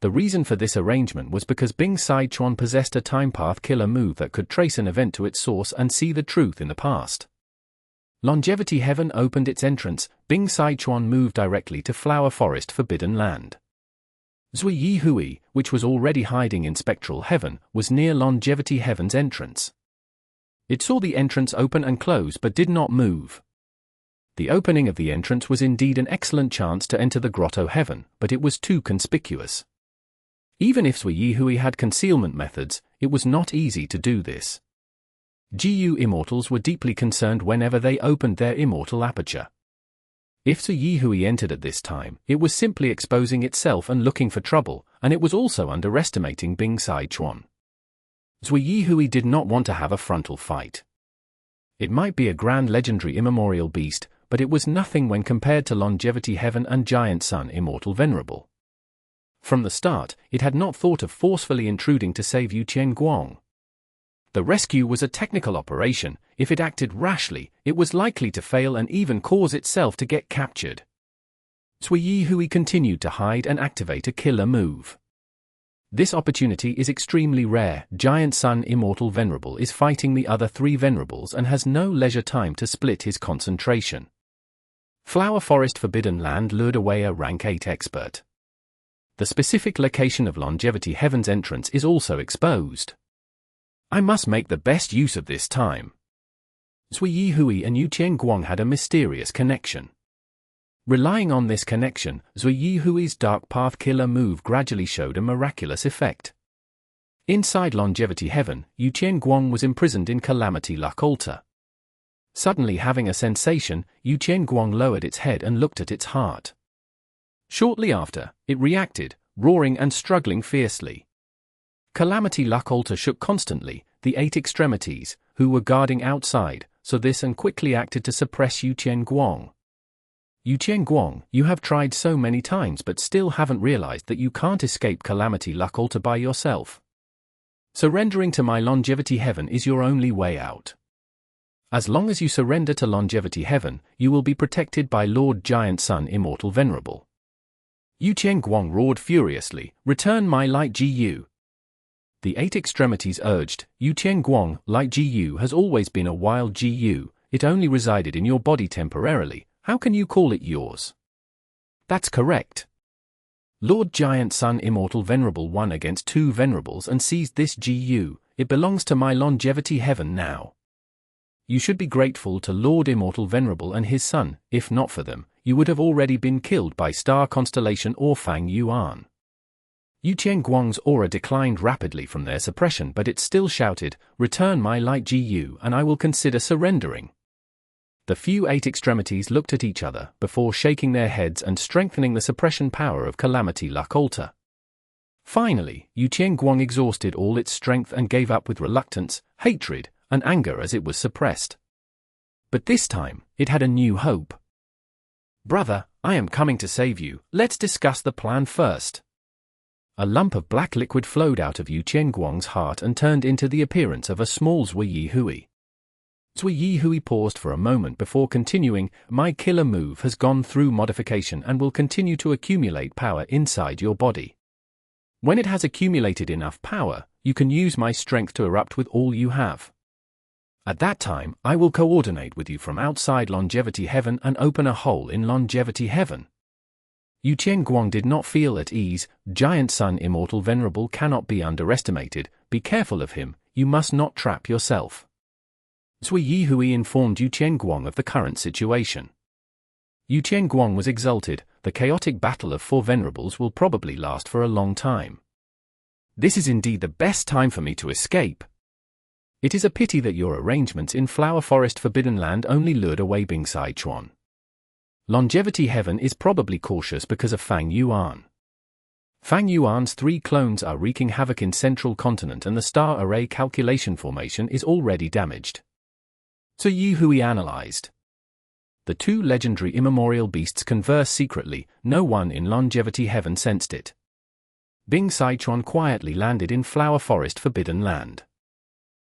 The reason for this arrangement was because Bing Saichuan possessed a time path killer move that could trace an event to its source and see the truth in the past. Longevity Heaven opened its entrance. Bing Saichuan moved directly to Flower Forest Forbidden Land. Zui Hui, which was already hiding in Spectral Heaven, was near Longevity Heaven's entrance. It saw the entrance open and close but did not move. The opening of the entrance was indeed an excellent chance to enter the Grotto Heaven, but it was too conspicuous. Even if Zui Hui had concealment methods, it was not easy to do this. GU Immortals were deeply concerned whenever they opened their immortal aperture. If Zui Hui entered at this time, it was simply exposing itself and looking for trouble, and it was also underestimating Bing Saichuan. Zui Hui did not want to have a frontal fight. It might be a grand legendary immemorial beast, but it was nothing when compared to Longevity Heaven and Giant Sun Immortal Venerable. From the start, it had not thought of forcefully intruding to save Yuqian Guang. The rescue was a technical operation. If it acted rashly, it was likely to fail and even cause itself to get captured. Zui Hui continued to hide and activate a killer move. This opportunity is extremely rare. Giant Sun Immortal Venerable is fighting the other 3 Venerables and has no leisure time to split his concentration. Flower Forest Forbidden Land lured away a rank 8 expert. The specific location of Longevity Heaven's entrance is also exposed. I must make the best use of this time. Zui Yihui and Yu Qianguang had a mysterious connection. Relying on this connection, Zui Yihui's Dark Path Killer move gradually showed a miraculous effect. Inside Longevity Heaven, Yu Qianguang was imprisoned in Calamity Luck Altar. Suddenly having a sensation, Yu Qianguang lowered its head and looked at its heart. Shortly after, it reacted, roaring and struggling fiercely. Calamity Luck Altar shook constantly. The 8 extremities, who were guarding outside, saw this and quickly acted to suppress Yu Qianguang. Yu Qianguang, you have tried so many times but still haven't realized that you can't escape Calamity Luck Altar by yourself. Surrendering to my Longevity Heaven is your only way out. As long as you surrender to Longevity Heaven, you will be protected by Lord Giant Sun Immortal Venerable. Yu Qianguang roared furiously, "Return my Light Gu." The 8 extremities urged, "Yu Qianguang, Light Gu has always been a wild Gu, it only resided in your body temporarily. How can you call it yours?" That's correct. Lord Giant Sun Immortal Venerable won against 2 Venerables and seized this Gu, it belongs to my Longevity Heaven now. You should be grateful to Lord Immortal Venerable and his son. If not for them, you would have already been killed by Star Constellation or Fang Yuan. Yu Qianguang's aura declined rapidly from their suppression, but it still shouted, "Return my Light Gu and I will consider surrendering." The few 8 extremities looked at each other before shaking their heads and strengthening the suppression power of Calamity Luck Altar. Finally, Yu Qianguang exhausted all its strength and gave up with reluctance, hatred, and anger as it was suppressed. But this time, it had a new hope. "Brother, I am coming to save you, let's discuss the plan first." A lump of black liquid flowed out of Yu Qianguang's heart and turned into the appearance of a small Zui Yihui. Zui Yihui paused for a moment before continuing, "My killer move has gone through modification and will continue to accumulate power inside your body. When it has accumulated enough power, you can use my strength to erupt with all you have. At that time, I will coordinate with you from outside Longevity Heaven and open a hole in Longevity Heaven." Yu Qianguang did not feel at ease. Giant Sun Immortal Venerable cannot be underestimated. Be careful of him, you must not trap yourself. Zui Yihui informed Yu Qianguang of the current situation. Yu Qianguang was exulted. The chaotic battle of 4 Venerables will probably last for a long time. This is indeed the best time for me to escape. It is a pity that your arrangements in Flower Forest Forbidden Land only lured away Bing Saichuan. Longevity Heaven is probably cautious because of Fang Yuan. Fang Yuan's 3 clones are wreaking havoc in Central Continent and the Star Array Calculation Formation is already damaged. So Yihui analyzed. The 2 legendary immemorial beasts converse secretly, no one in Longevity Heaven sensed it. Bing Saichuan quietly landed in Flower Forest Forbidden Land.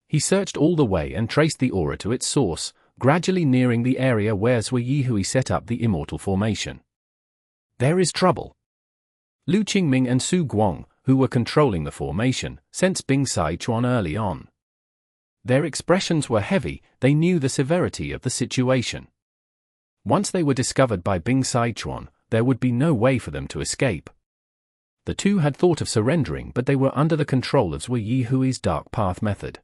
He searched all the way and traced the aura to its source, gradually nearing the area where Zui Yihui set up the Immortal Formation. There is trouble. Lu Qingming and Su Guang, who were controlling the formation, sensed Bing Saichuan early on. Their expressions were heavy, they knew the severity of the situation. Once they were discovered by Bing Saichuan, there would be no way for them to escape. The 2 had thought of surrendering, but they were under the control of Zui Yihui's Dark Path method.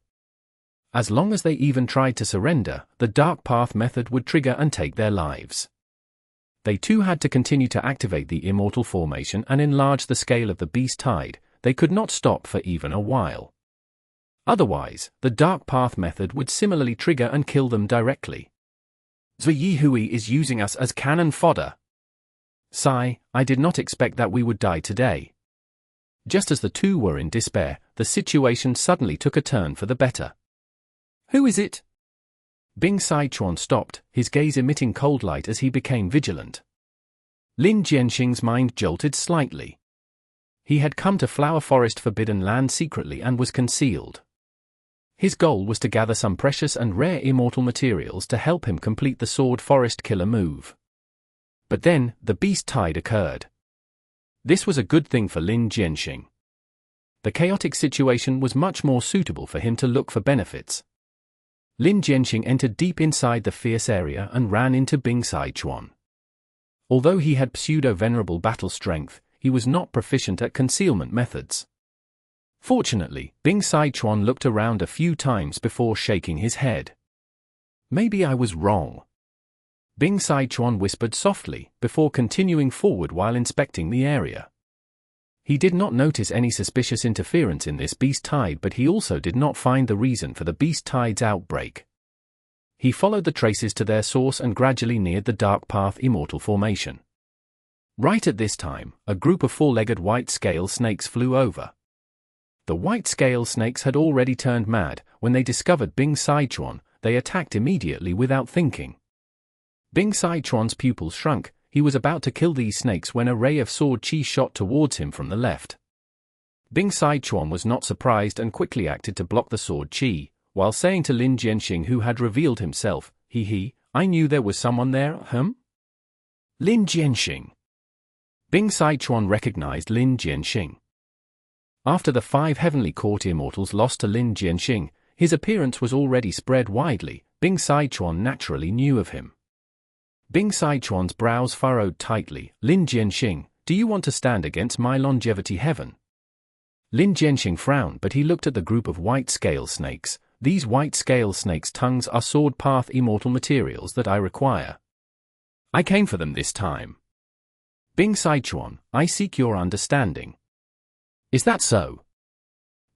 As long as they even tried to surrender, the Dark Path method would trigger and take their lives. They too had to continue to activate the Immortal Formation and enlarge the scale of the Beast Tide. They could not stop for even a while. Otherwise, the Dark Path method would similarly trigger and kill them directly. Zui Yihui is using us as cannon fodder. Sigh, I did not expect that we would die today. Just as the 2 were in despair, the situation suddenly took a turn for the better. Who is it? Bing Saichuan stopped, his gaze emitting cold light as he became vigilant. Lin Jianxing's mind jolted slightly. He had come to Flower Forest Forbidden Land secretly and was concealed. His goal was to gather some precious and rare immortal materials to help him complete the Sword Forest Killer move. But then, the Beast Tide occurred. This was a good thing for Lin Jianxing. The chaotic situation was much more suitable for him to look for benefits. Lin Jianxing entered deep inside the fierce area and ran into Bing Saichuan. Although he had pseudo-venerable battle strength, he was not proficient at concealment methods. Fortunately, Bing Saichuan looked around a few times before shaking his head. Maybe I was wrong. Bing Saichuan whispered softly, before continuing forward while inspecting the area. He did not notice any suspicious interference in this beast tide, but he also did not find the reason for the beast tide's outbreak. He followed the traces to their source and gradually neared the dark path Immortal formation. Right at this time, a group of four-legged white scale snakes flew over. The white scale snakes had already turned mad. When they discovered Bing Saichuan, they attacked immediately without thinking. Bing Saichuan's pupils shrunk. He was about to kill these snakes when a ray of sword chi shot towards him from the left. Bing Saichuan was not surprised and quickly acted to block the sword chi, while saying to Lin Jianxing, who had revealed himself, I knew there was someone there, Lin Jianxing. Bing Saichuan recognized Lin Jianxing. After the 5 heavenly court immortals lost to Lin Jianxing, his appearance was already spread widely. Bing Saichuan naturally knew of him. Bing Saichuan's brows furrowed tightly. Lin Jianxing, do you want to stand against my longevity heaven? Lin Jianxing frowned, but he looked at the group of white scale snakes. These white scale snakes' tongues are sword path immortal materials that I require. I came for them this time. Bing Saichuan, I seek your understanding. Is that so?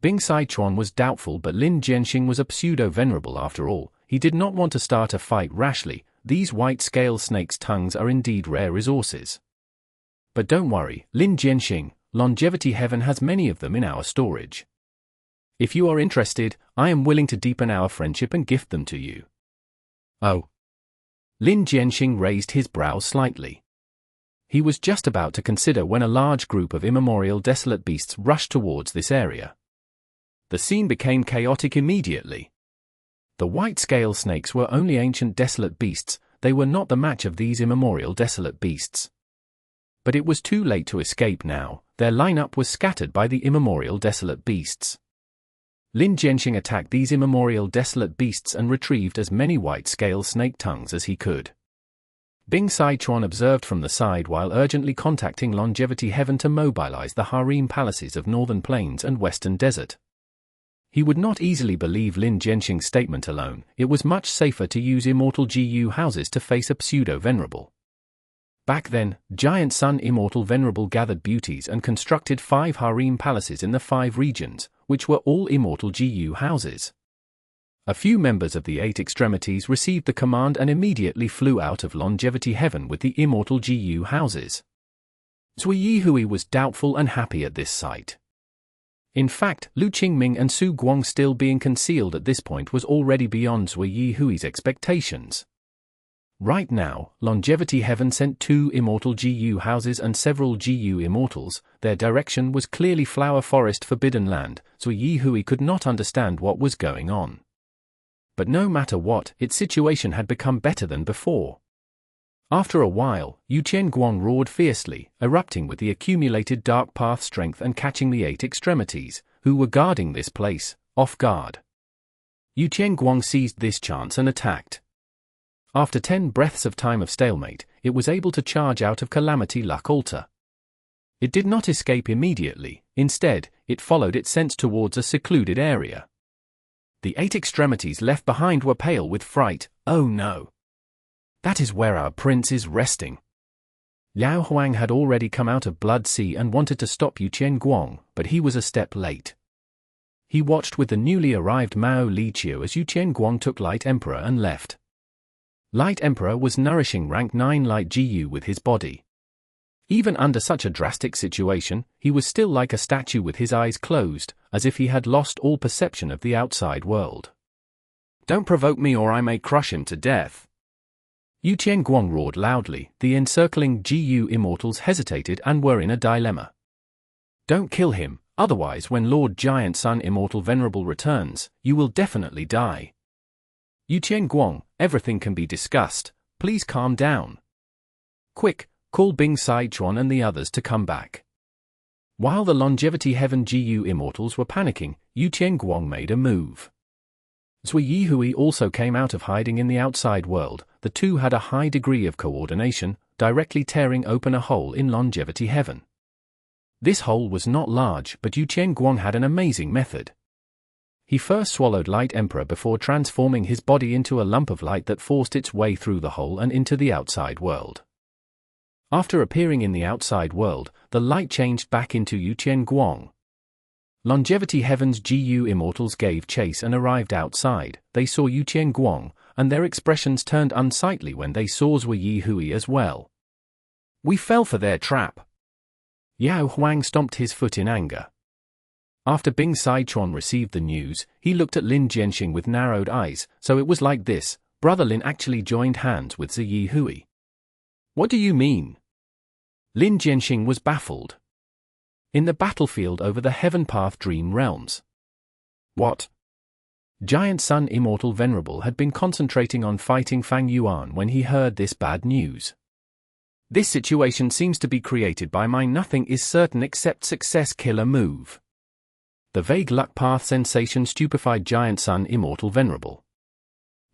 Bing Saichuan was doubtful, but Lin Jianxing was a pseudo-venerable after all. He did not want to start a fight rashly. These white scale snakes' tongues are indeed rare resources. But don't worry, Lin Jianxing, Longevity Heaven has many of them in our storage. If you are interested, I am willing to deepen our friendship and gift them to you. Oh. Lin Jianxing raised his brows slightly. He was just about to consider when a large group of immemorial desolate beasts rushed towards this area. The scene became chaotic immediately. The white scale snakes were only ancient desolate beasts. They were not the match of these immemorial desolate beasts. But it was too late to escape now. Their lineup was scattered by the immemorial desolate beasts. Lin Jianxing attacked these immemorial desolate beasts and retrieved as many white scale snake tongues as he could. Bing Saichuan observed from the side while urgently contacting Longevity Heaven to mobilize the harem palaces of Northern Plains and Western Desert. He would not easily believe Lin Jianxing's statement alone. It was much safer to use Immortal GU houses to face a pseudo-venerable. Back then, Giant Sun Immortal Venerable gathered beauties and constructed 5 harem palaces in the 5 regions, which were all Immortal GU houses. A few members of the 8 extremities received the command and immediately flew out of Longevity Heaven with the Immortal GU houses. Zui Yihui was doubtful and happy at this sight. In fact, Lu Qingming and Su Guang still being concealed at this point was already beyond Zui Yihui's expectations. Right now, Longevity Heaven sent 2 Immortal GU houses and several GU immortals. Their direction was clearly Flower Forest Forbidden Land. Zui Yihui could not understand what was going on. But no matter what, its situation had become better than before. After a while, Yuqian Guang roared fiercely, erupting with the accumulated dark path strength and catching the 8 extremities, who were guarding this place, off guard. Yuqian Guang seized this chance and attacked. After 10 breaths of time of stalemate, it was able to charge out of Calamity Luck Altar. It did not escape immediately. Instead, it followed its sense towards a secluded area. The 8 extremities left behind were pale with fright. Oh no! That is where our prince is resting. Liao Huang had already come out of Blood Sea and wanted to stop Yuqian Guang, but he was a step late. He watched with the newly arrived Mao Liqiu as Yuqian Guang took Light Emperor and left. Light Emperor was nourishing rank 9 Light GU with his body. Even under such a drastic situation, he was still like a statue with his eyes closed, as if he had lost all perception of the outside world. Don't provoke me or I may crush him to death. Yuqian Guang roared loudly. The encircling GU immortals hesitated and were in a dilemma. Don't kill him, otherwise when Lord Giant Sun Immortal Venerable returns, you will definitely die. Yuqian Guang, everything can be discussed, please calm down. Quick, call Bing Saichuan and the others to come back. While the Longevity Heaven GU Immortals were panicking, Yu Tianguang made a move. Zui Yihui also came out of hiding in the outside world. The two had a high degree of coordination, directly tearing open a hole in Longevity Heaven. This hole was not large, but Yu Tianguang had an amazing method. He first swallowed Light Emperor before transforming his body into a lump of light that forced its way through the hole and into the outside world. After appearing in the outside world, the light changed back into Yu Tianguang. Longevity Heaven's GU Immortals gave chase and arrived outside. They saw Yu Tianguang, and their expressions turned unsightly when they saw Zui Yihui as well. We fell for their trap. Yao Huang stomped his foot in anger. After Bing Sichuan received the news, he looked at Lin Jianxing with narrowed eyes. So it was like this, Brother Lin actually joined hands with Zui Yihui. What do you mean? Lin Jianxing was baffled. In the battlefield over the Heaven Path Dream Realms. What? Giant Sun Immortal Venerable had been concentrating on fighting Fang Yuan when he heard this bad news. This situation seems to be created by my nothing is certain except success killer move. The vague luck path sensation stupefied Giant Sun Immortal Venerable.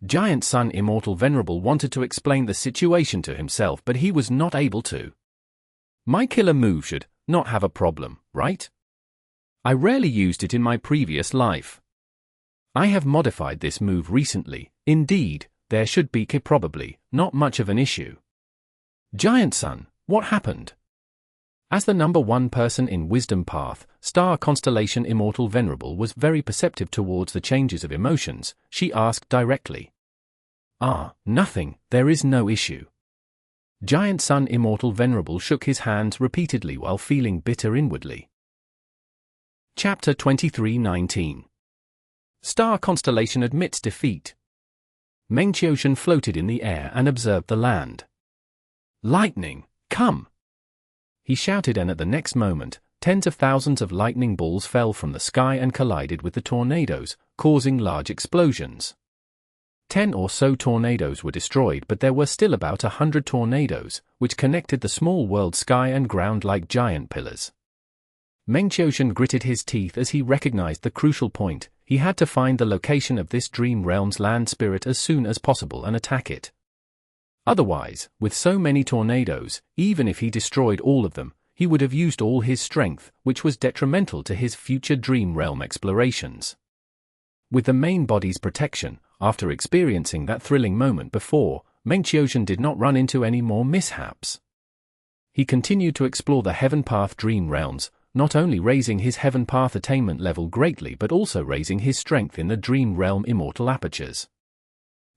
Giant Sun Immortal Venerable wanted to explain the situation to himself, but he was not able to. My killer move should not have a problem, right? I rarely used it in my previous life. I have modified this move recently. Indeed, there should be probably not much of an issue. Giant Sun, what happened? As the number one person in Wisdom Path, Star Constellation Immortal Venerable was very perceptive towards the changes of emotions. She asked directly. Nothing, there is no issue. Giant Sun Immortal Venerable shook his hands repeatedly while feeling bitter inwardly. Chapter 23:19. Star Constellation admits defeat. Meng Qiushan floated in the air and observed the land. Lightning, come! He shouted, and at the next moment, tens of thousands of lightning balls fell from the sky and collided with the tornadoes, causing large explosions. 10 or so tornadoes were destroyed, but there were still about 100 tornadoes, which connected the small world sky and ground like giant pillars. Meng Qiushan gritted his teeth as he recognized the crucial point. He had to find the location of this dream realm's land spirit as soon as possible and attack it. Otherwise, with so many tornadoes, even if he destroyed all of them, he would have used all his strength, which was detrimental to his future dream realm explorations. With the main body's protection, after experiencing that thrilling moment before, Meng Qiushan did not run into any more mishaps. He continued to explore the Heaven Path Dream Realms, not only raising his Heaven Path attainment level greatly but also raising his strength in the Dream Realm Immortal Apertures.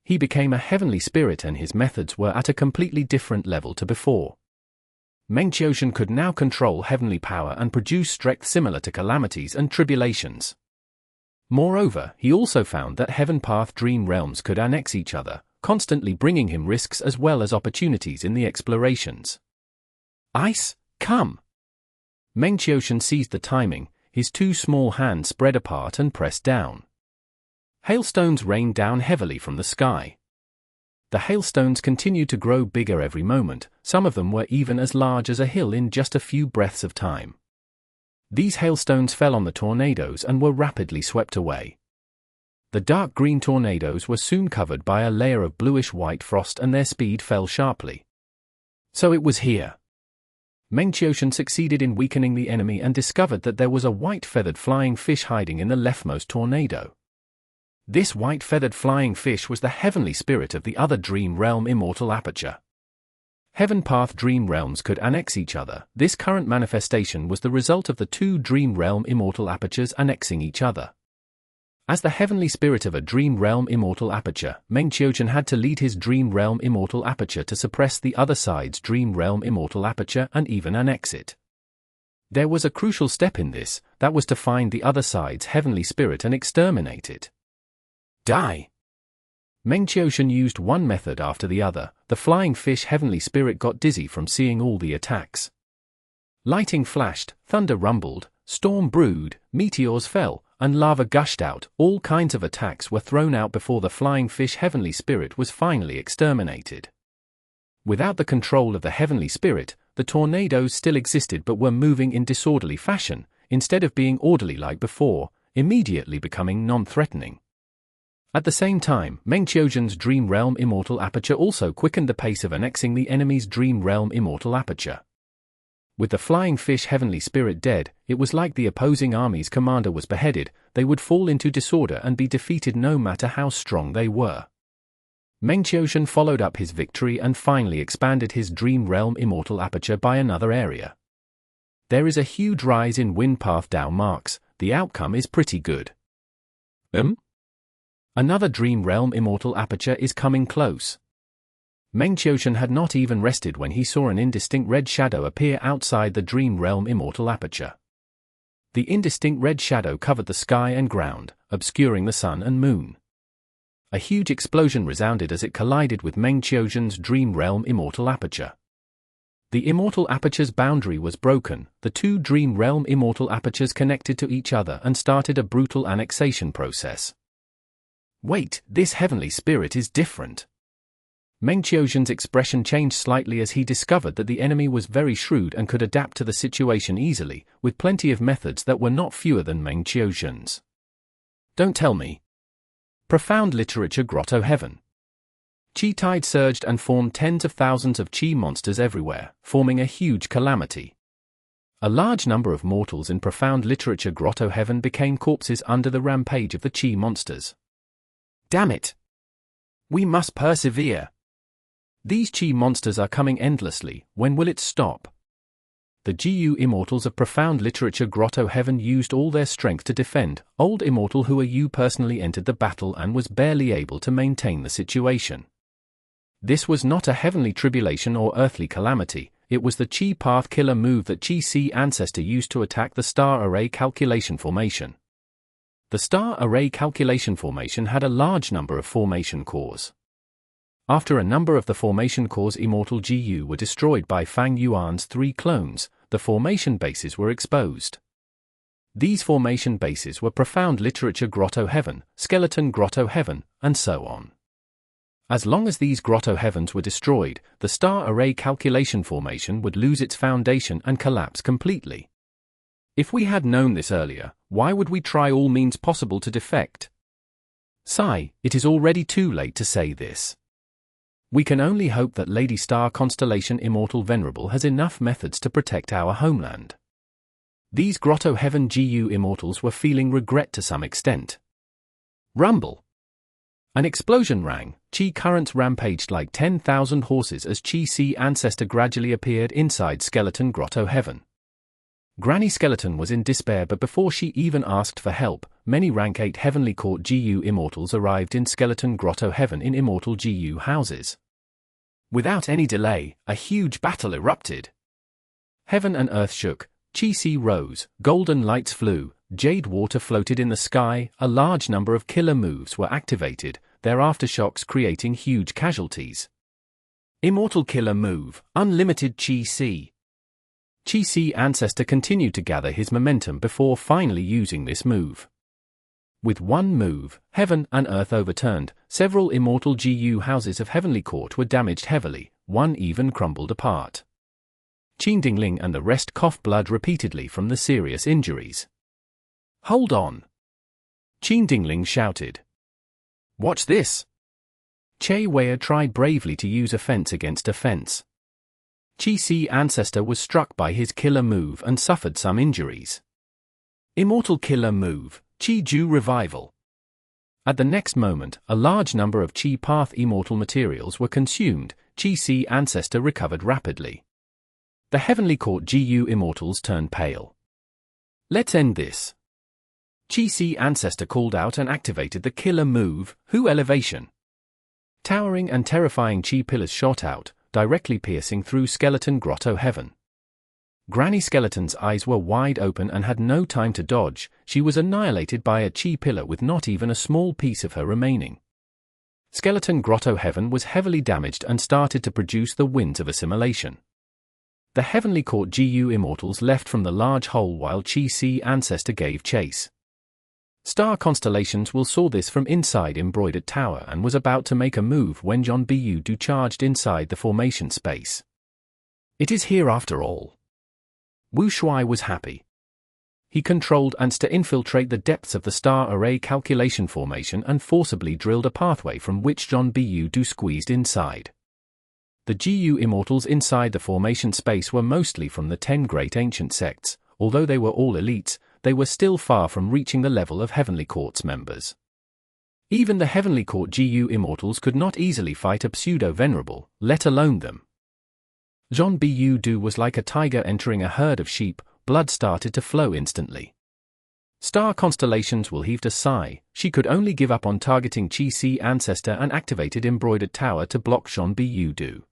He became a heavenly spirit and his methods were at a completely different level to before. Meng Qiushan could now control heavenly power and produce strength similar to calamities and tribulations. Moreover, he also found that Heaven Path Dream Realms could annex each other, constantly bringing him risks as well as opportunities in the explorations. Ice, come! Meng Qiushan seized the timing, his two small hands spread apart and pressed down. Hailstones rained down heavily from the sky. The hailstones continued to grow bigger every moment, some of them were even as large as a hill in just a few breaths of time. These hailstones fell on the tornadoes and were rapidly swept away. The dark green tornadoes were soon covered by a layer of bluish-white frost and their speed fell sharply. So it was here. Meng Qiushan succeeded in weakening the enemy and discovered that there was a white-feathered flying fish hiding in the leftmost tornado. This white-feathered flying fish was the heavenly spirit of the other Dream Realm Immortal Aperture. Heaven Path Dream Realms could annex each other. This current manifestation was the result of the two Dream Realm Immortal Apertures annexing each other. As the heavenly spirit of a Dream Realm Immortal Aperture, Meng Qiushan had to lead his Dream Realm Immortal Aperture to suppress the other side's Dream Realm Immortal Aperture and even annex it. There was a crucial step in this, that was to find the other side's heavenly spirit and exterminate it. Die! Meng Qiushan used one method after the other. The flying fish heavenly spirit got dizzy from seeing all the attacks. Lightning flashed, thunder rumbled, storm brewed, meteors fell, and lava gushed out. All kinds of attacks were thrown out before the flying fish heavenly spirit was finally exterminated. Without the control of the heavenly spirit, the tornadoes still existed but were moving in disorderly fashion, instead of being orderly like before, immediately becoming non-threatening. At the same time, Meng Qiuzhen's Dream Realm Immortal Aperture also quickened the pace of annexing the enemy's Dream Realm Immortal Aperture. With the flying fish Heavenly Spirit dead, it was like the opposing army's commander was beheaded. They would fall into disorder and be defeated no matter how strong they were. Meng Qiuzhen followed up his victory and finally expanded his Dream Realm Immortal Aperture by another area. There is a huge rise in wind path Dao marks. The outcome is pretty good. Another Dream Realm Immortal Aperture is coming close. Meng Qiuzhen had not even rested when he saw an indistinct red shadow appear outside the Dream Realm Immortal Aperture. The indistinct red shadow covered the sky and ground, obscuring the sun and moon. A huge explosion resounded as it collided with Meng Qiuzhen's Dream Realm Immortal Aperture. The Immortal Aperture's boundary was broken, the two Dream Realm Immortal Apertures connected to each other and started a brutal annexation process. Wait, this Heavenly Spirit is different. Meng Qiuzhen's expression changed slightly as he discovered that the enemy was very shrewd and could adapt to the situation easily, with plenty of methods that were not fewer than Meng Qiuzhen's. Don't tell me. Profound Literature Grotto Heaven. Qi tide surged and formed tens of thousands of Qi monsters everywhere, forming a huge calamity. A large number of mortals in Profound Literature Grotto Heaven became corpses under the rampage of the Qi monsters. Damn it! We must persevere. These Qi monsters are coming endlessly. When will it stop? The GU Immortals of Profound Literature Grotto Heaven used all their strength to defend. Old Immortal Hua Yu personally entered the battle and was barely able to maintain the situation. This was not a heavenly tribulation or earthly calamity, it was the Qi Path Killer move that Qi Si Ancestor used to attack the Star Array Calculation Formation. The Star Array Calculation Formation had a large number of formation cores. After a number of the formation cores Immortal GU were destroyed by Fang Yuan's 3 clones, the formation bases were exposed. These formation bases were Profound Literature Grotto Heaven, Skeleton Grotto Heaven, and so on. As long as these Grotto Heavens were destroyed, the Star Array Calculation Formation would lose its foundation and collapse completely. If we had known this earlier, why would we try all means possible to defect? Sigh, it is already too late to say this. We can only hope that Lady Star Constellation Immortal Venerable has enough methods to protect our homeland. These Grotto Heaven GU Immortals were feeling regret to some extent. Rumble. An explosion rang, Qi currents rampaged like 10,000 horses as Qi Si Ancestor gradually appeared inside Skeleton Grotto Heaven. Granny Skeleton was in despair, but before she even asked for help, many Rank 8 Heavenly Court GU Immortals arrived in Skeleton Grotto Heaven in Immortal GU houses. Without any delay, a huge battle erupted. Heaven and earth shook, Qi Si rose, golden lights flew, jade water floated in the sky, a large number of killer moves were activated, their aftershocks creating huge casualties. Immortal Killer Move, Unlimited Qi Si. Qi Si Ancestor continued to gather his momentum before finally using this move. With one move, heaven and earth overturned, several Immortal GU houses of Heavenly Court were damaged heavily, one even crumbled apart. Qin Dingling and the rest coughed blood repeatedly from the serious injuries. Hold on! Qin Dingling shouted. Watch this! Che Wei tried bravely to use offense against offense. Qi Si Ancestor was struck by his killer move and suffered some injuries. Immortal Killer Move, Qi Ju Revival. At the next moment, a large number of Qi Path Immortal materials were consumed. Qi Si Ancestor recovered rapidly. The Heavenly Court GU Immortals turned pale. Let's end this. Qi Si Ancestor called out and activated the killer move, Hu Elevation. Towering and terrifying Qi pillars shot out, directly piercing through Skeleton Grotto Heaven. Granny Skeleton's eyes were wide open and had no time to dodge. She was annihilated by a Qi pillar with not even a small piece of her remaining. Skeleton Grotto Heaven was heavily damaged and started to produce the winds of assimilation. The Heavenly Court GU Immortals left from the large hole while Qi Si Ancestor gave chase. Star Constellations will saw this from inside Embroidered Tower and was about to make a move when John Bu Du charged inside the formation space. It is here after all. Wu Shuai was happy. He controlled ants to infiltrate the depths of the star array calculation formation and forcibly drilled a pathway from which Zhen Bu squeezed inside. The GU immortals inside the formation space were mostly from the 10 great ancient sects. Although they were all elites, they were still far from reaching the level of Heavenly Court's members. Even the Heavenly Court GU immortals could not easily fight a pseudo-venerable, let alone them. Zhen Bu was like a tiger entering a herd of sheep. Blood started to flow instantly. Star Constellations will heaved a sigh. She could only give up on targeting Qi Si Ancestor and activated Embroidered Tower to block Zhen Bu.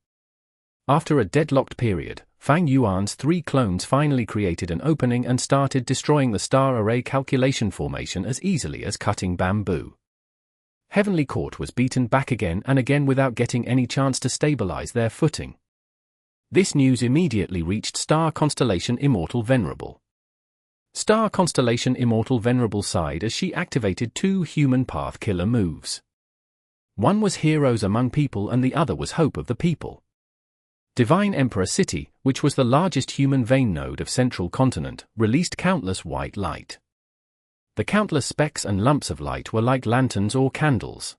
After a deadlocked period, Fang Yuan's 3 clones finally created an opening and started destroying the star array calculation formation as easily as cutting bamboo. Heavenly Court was beaten back again and again without getting any chance to stabilize their footing. This news immediately reached Star Constellation Immortal Venerable. Star Constellation Immortal Venerable sighed as she activated 2 human path killer moves. One was Heroes Among People and the other was Hope of the People. Divine Emperor City, which was the largest human vein node of Central Continent, released countless white light. The countless specks and lumps of light were like lanterns or candles.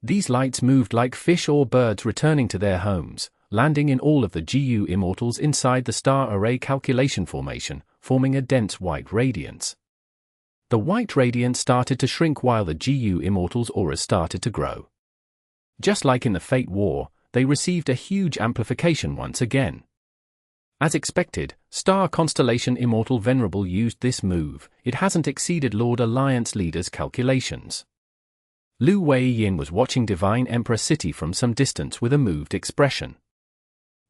These lights moved like fish or birds returning to their homes, landing in all of the GU immortals inside the star array calculation formation, forming a dense white radiance. The white radiance started to shrink while the GU immortals' auras started to grow. Just like in the Fate War, they received a huge amplification once again. As expected, Star Constellation Immortal Venerable used this move. It hasn't exceeded Lord Alliance leader's calculations. Lu Weiyin was watching Divine Emperor City from some distance with a moved expression.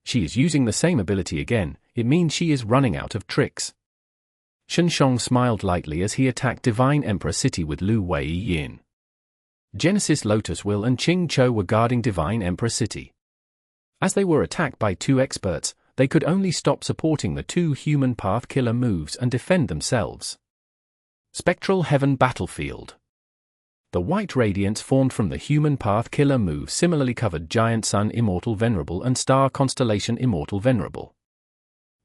She is using the same ability again. It means she is running out of tricks. Shen Shong smiled lightly as he attacked Divine Emperor City with Lu Weiyin. Genesis Lotus Will and Qing Cho were guarding Divine Emperor City. As they were attacked by 2 experts, they could only stop supporting the 2 human path killer moves and defend themselves. Spectral Heaven Battlefield. The white radiance formed from the human path killer move similarly covered Giant Sun Immortal Venerable and Star Constellation Immortal Venerable.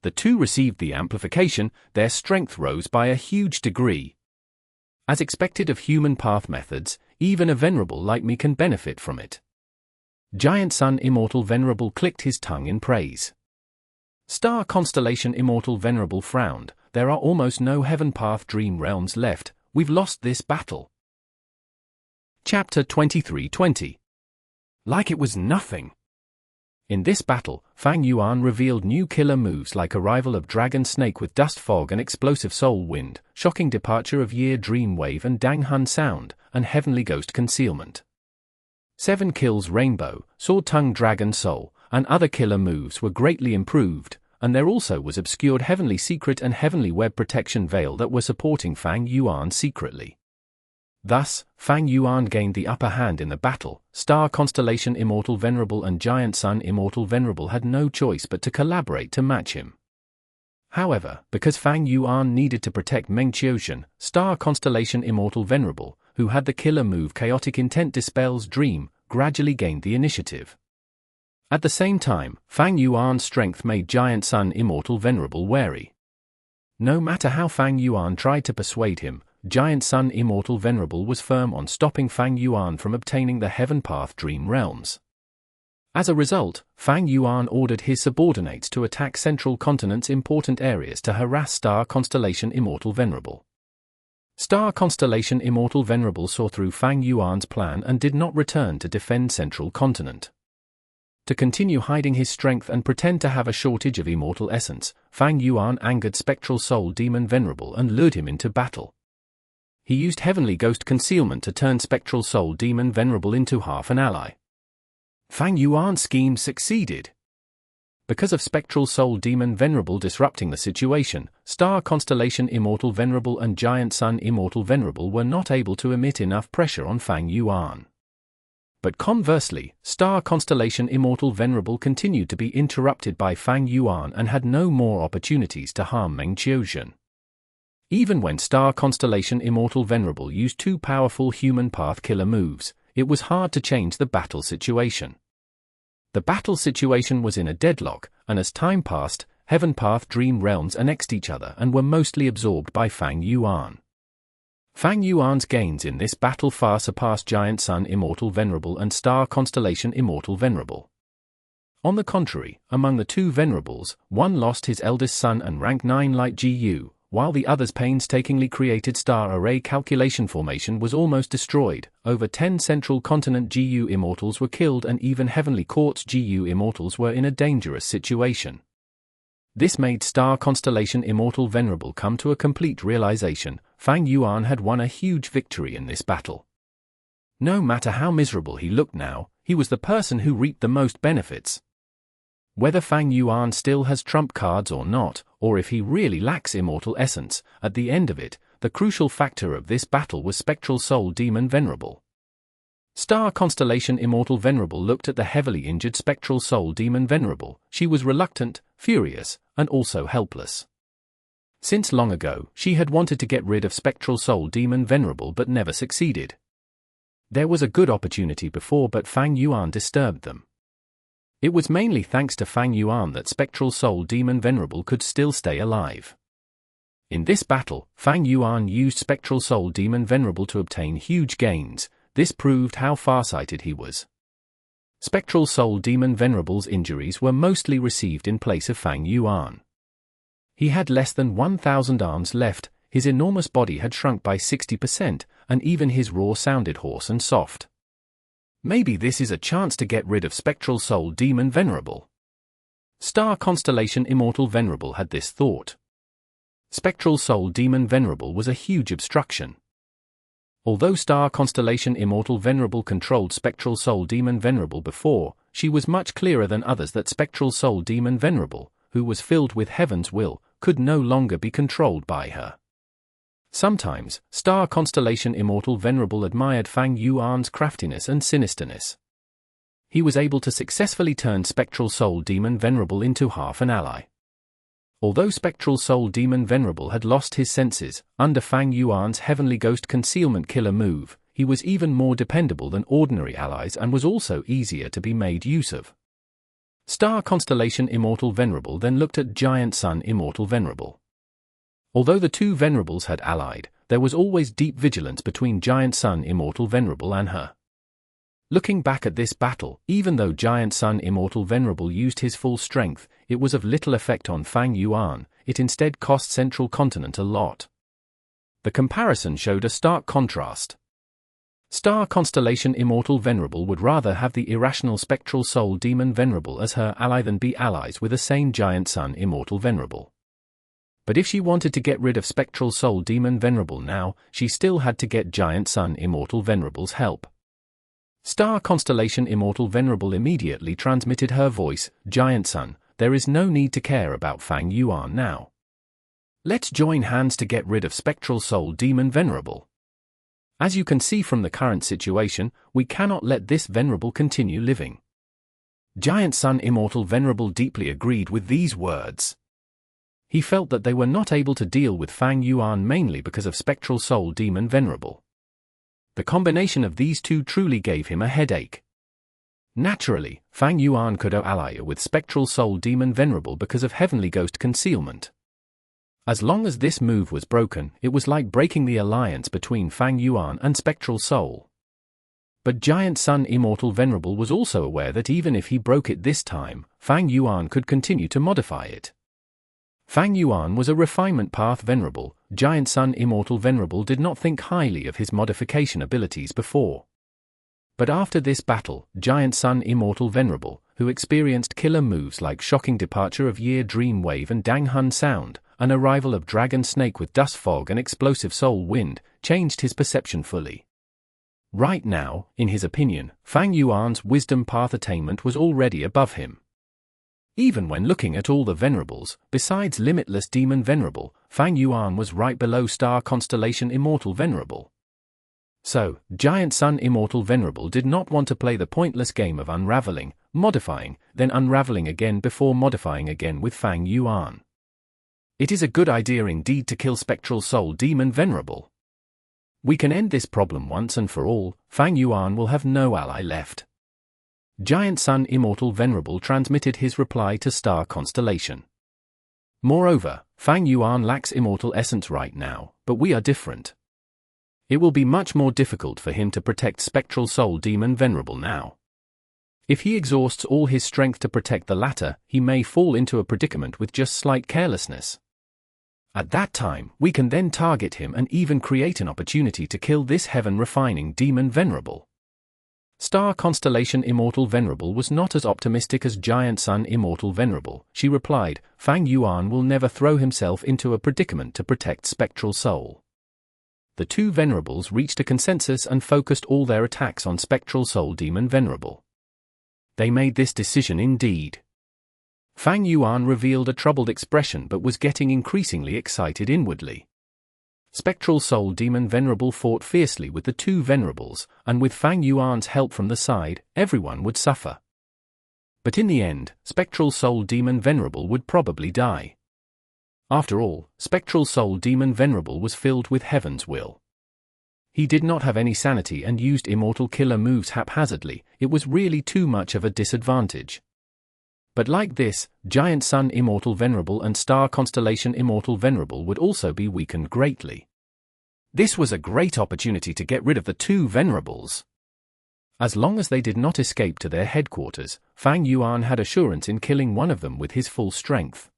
The 2 received the amplification. Their strength rose by a huge degree. As expected of human path methods, even a venerable like me can benefit from it. Giant Sun Immortal Venerable clicked his tongue in praise. Star Constellation Immortal Venerable frowned. There are almost no Heaven Path Dream Realms left. We've lost this battle. Chapter 2320. Like it was nothing. In this battle, Fang Yuan revealed new killer moves like Arrival of Dragon Snake with Dust Fog and Explosive Soul Wind, Shocking Departure of Year Dream Wave and Dang Hun Sound, and Heavenly Ghost Concealment. 7 Kills Rainbow, Sword Tongue Dragon Soul, and other killer moves were greatly improved, and there also was Obscured Heavenly Secret and Heavenly Web Protection Veil that were supporting Fang Yuan secretly. Thus, Fang Yuan gained the upper hand in the battle. Star Constellation Immortal Venerable and Giant Sun Immortal Venerable had no choice but to collaborate to match him. However, because Fang Yuan needed to protect Meng, Star Constellation Immortal Venerable, who had the killer move Chaotic Intent Dispels Dream, gradually gained the initiative. At the same time, Fang Yuan's strength made Giant Sun Immortal Venerable wary. No matter how Fang Yuan tried to persuade him, Giant Sun Immortal Venerable was firm on stopping Fang Yuan from obtaining the Heaven Path Dream Realms. As a result, Fang Yuan ordered his subordinates to attack Central Continent's important areas to harass Star Constellation Immortal Venerable. Star Constellation Immortal Venerable saw through Fang Yuan's plan and did not return to defend Central Continent. To continue hiding his strength and pretend to have a shortage of immortal essence, Fang Yuan angered Spectral Soul Demon Venerable and lured him into battle. He used Heavenly Ghost Concealment to turn Spectral Soul Demon Venerable into half an ally. Fang Yuan's scheme succeeded. Because of Spectral Soul Demon Venerable disrupting the situation, Star Constellation Immortal Venerable and Giant Sun Immortal Venerable were not able to emit enough pressure on Fang Yuan. But conversely, Star Constellation Immortal Venerable continued to be interrupted by Fang Yuan and had no more opportunities to harm Meng. Even when Star Constellation Immortal Venerable used 2 powerful human path killer moves, it was hard to change the battle situation. The battle situation was in a deadlock, and as time passed, Heaven Path Dream realms annexed each other and were mostly absorbed by Fang Yuan. Fang Yuan's gains in this battle far surpassed Giant Sun Immortal Venerable and Star Constellation Immortal Venerable. On the contrary, among the two Venerables, one lost his eldest son and rank 9 light GU, while the other's painstakingly created star array calculation formation was almost destroyed. Over 10 central continent GU immortals were killed, and even Heavenly Quartz GU immortals were in a dangerous situation. This made Star Constellation Immortal Venerable come to a complete realization: Fang Yuan had won a huge victory in this battle. No matter how miserable he looked now, he was the person who reaped the most benefits. Whether Fang Yuan still has trump cards or not, or if he really lacks immortal essence, at the end of it, the crucial factor of this battle was Spectral Soul Demon Venerable. Star Constellation Immortal Venerable looked at the heavily injured Spectral Soul Demon Venerable. She was reluctant, furious, and also helpless. Since long ago, she had wanted to get rid of Spectral Soul Demon Venerable but never succeeded. There was a good opportunity before, but Fang Yuan disturbed them. It was mainly thanks to Fang Yuan that Spectral Soul Demon Venerable could still stay alive. In this battle, Fang Yuan used Spectral Soul Demon Venerable to obtain huge gains. This proved how farsighted he was. Spectral Soul Demon Venerable's injuries were mostly received in place of Fang Yuan. He had less than 1,000 arms left, his enormous body had shrunk by 60%, and even his roar sounded hoarse and soft. Maybe this is a chance to get rid of Spectral Soul Demon Venerable. Star Constellation Immortal Venerable had this thought. Spectral Soul Demon Venerable was a huge obstruction. Although Star Constellation Immortal Venerable controlled Spectral Soul Demon Venerable before, she was much clearer than others that Spectral Soul Demon Venerable, who was filled with Heaven's will, could no longer be controlled by her. Sometimes, Star Constellation Immortal Venerable admired Fang Yuan's craftiness and sinisterness. He was able to successfully turn Spectral Soul Demon Venerable into half an ally. Although Spectral Soul Demon Venerable had lost his senses, under Fang Yuan's Heavenly Ghost Concealment killer move, he was even more dependable than ordinary allies and was also easier to be made use of. Star Constellation Immortal Venerable then looked at Giant Sun Immortal Venerable. Although the two Venerables had allied, there was always deep vigilance between Giant Sun Immortal Venerable and her. Looking back at this battle, even though Giant Sun Immortal Venerable used his full strength, it was of little effect on Fang Yuan. It instead cost Central Continent a lot. The comparison showed a stark contrast. Star Constellation Immortal Venerable would rather have the irrational Spectral Soul Demon Venerable as her ally than be allies with a sane Giant Sun Immortal Venerable. But if she wanted to get rid of Spectral Soul Demon Venerable now, she still had to get Giant Sun Immortal Venerable's help. Star Constellation Immortal Venerable immediately transmitted her voice: Giant Sun, there is no need to care about Fang Yuan now. Let's join hands to get rid of Spectral Soul Demon Venerable. As you can see from the current situation, we cannot let this Venerable continue living. Giant Sun Immortal Venerable deeply agreed with these words. He felt that they were not able to deal with Fang Yuan mainly because of Spectral Soul Demon Venerable. The combination of these two truly gave him a headache. Naturally, Fang Yuan could ally with Spectral Soul Demon Venerable because of Heavenly Ghost Concealment. As long as this move was broken, it was like breaking the alliance between Fang Yuan and Spectral Soul. But Giant Sun Immortal Venerable was also aware that even if he broke it this time, Fang Yuan could continue to modify it. Fang Yuan was a refinement path Venerable. Giant Sun Immortal Venerable did not think highly of his modification abilities before. But after this battle, Giant Sun Immortal Venerable, who experienced killer moves like shocking departure of Year Dream Wave and Dang Hun Sound, an arrival of Dragon Snake with Dust Fog and Explosive Soul Wind, changed his perception fully. Right now, in his opinion, Fang Yuan's wisdom path attainment was already above him. Even when looking at all the Venerables, besides Limitless Demon Venerable, Fang Yuan was right below Star Constellation Immortal Venerable. So, Giant Sun Immortal Venerable did not want to play the pointless game of unraveling, modifying, then unraveling again before modifying again with Fang Yuan. It is a good idea indeed to kill Spectral Soul Demon Venerable. We can end this problem once and for all. Fang Yuan will have no ally left. Giant Sun Immortal Venerable transmitted his reply to Star Constellation. Moreover, Fang Yuan lacks immortal essence right now, but we are different. It will be much more difficult for him to protect Spectral Soul Demon Venerable now. If he exhausts all his strength to protect the latter, he may fall into a predicament with just slight carelessness. At that time, we can then target him and even create an opportunity to kill this heaven-refining demon Venerable. Star Constellation Immortal Venerable was not as optimistic as Giant Sun Immortal Venerable. She replied, Fang Yuan will never throw himself into a predicament to protect Spectral Soul. The two Venerables reached a consensus and focused all their attacks on Spectral Soul Demon Venerable. They made this decision indeed. Fang Yuan revealed a troubled expression but was getting increasingly excited inwardly. Spectral Soul Demon Venerable fought fiercely with the two Venerables, and with Fang Yuan's help from the side, everyone would suffer. But in the end, Spectral Soul Demon Venerable would probably die. After all, Spectral Soul Demon Venerable was filled with heaven's will. He did not have any sanity and used immortal killer moves haphazardly. It was really too much of a disadvantage. But like this, Giant Sun Immortal Venerable and Star Constellation Immortal Venerable would also be weakened greatly. This was a great opportunity to get rid of the two Venerables. As long as they did not escape to their headquarters, Fang Yuan had assurance in killing one of them with his full strength.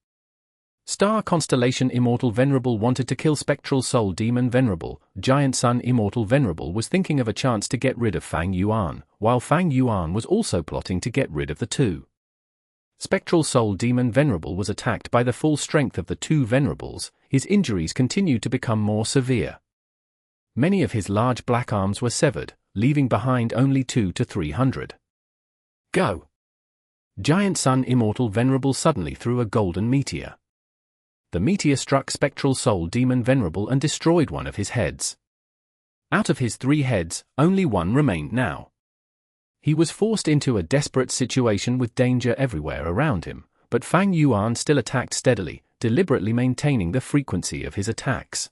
Star Constellation Immortal Venerable wanted to kill Spectral Soul Demon Venerable. Giant Sun Immortal Venerable was thinking of a chance to get rid of Fang Yuan, while Fang Yuan was also plotting to get rid of the two. Spectral Soul Demon Venerable was attacked by the full strength of the two Venerables. His injuries continued to become more severe. Many of his large black arms were severed, leaving behind only 200 to 300. Go! Giant Sun Immortal Venerable suddenly threw a golden meteor. The meteor struck Spectral Soul Demon Venerable and destroyed one of his heads. Out of his 3 heads, only one remained now. He was forced into a desperate situation with danger everywhere around him, but Fang Yuan still attacked steadily, deliberately maintaining the frequency of his attacks.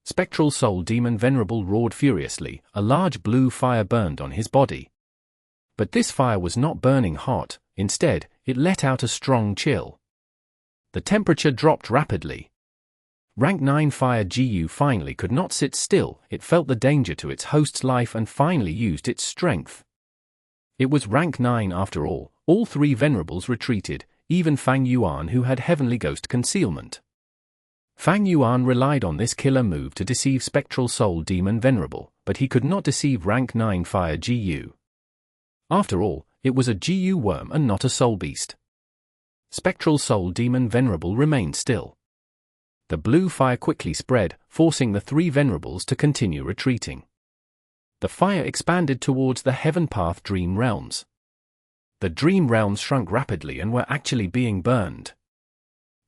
Spectral Soul Demon Venerable roared furiously. A large blue fire burned on his body. But this fire was not burning hot, instead, it let out a strong chill. The temperature dropped rapidly. Rank 9 Fire GU finally could not sit still. It felt the danger to its host's life and finally used its strength. It was rank 9 after all. All 3 Venerables retreated, even Fang Yuan, who had Heavenly Ghost Concealment. Fang Yuan relied on this killer move to deceive Spectral Soul Demon Venerable, but he could not deceive rank 9 Fire GU. After all, it was a GU worm and not a soul beast. Spectral Soul Demon Venerable remained still. The blue fire quickly spread, forcing the 3 Venerables to continue retreating. The fire expanded towards the Heaven Path Dream Realms. The Dream Realms shrunk rapidly and were actually being burned.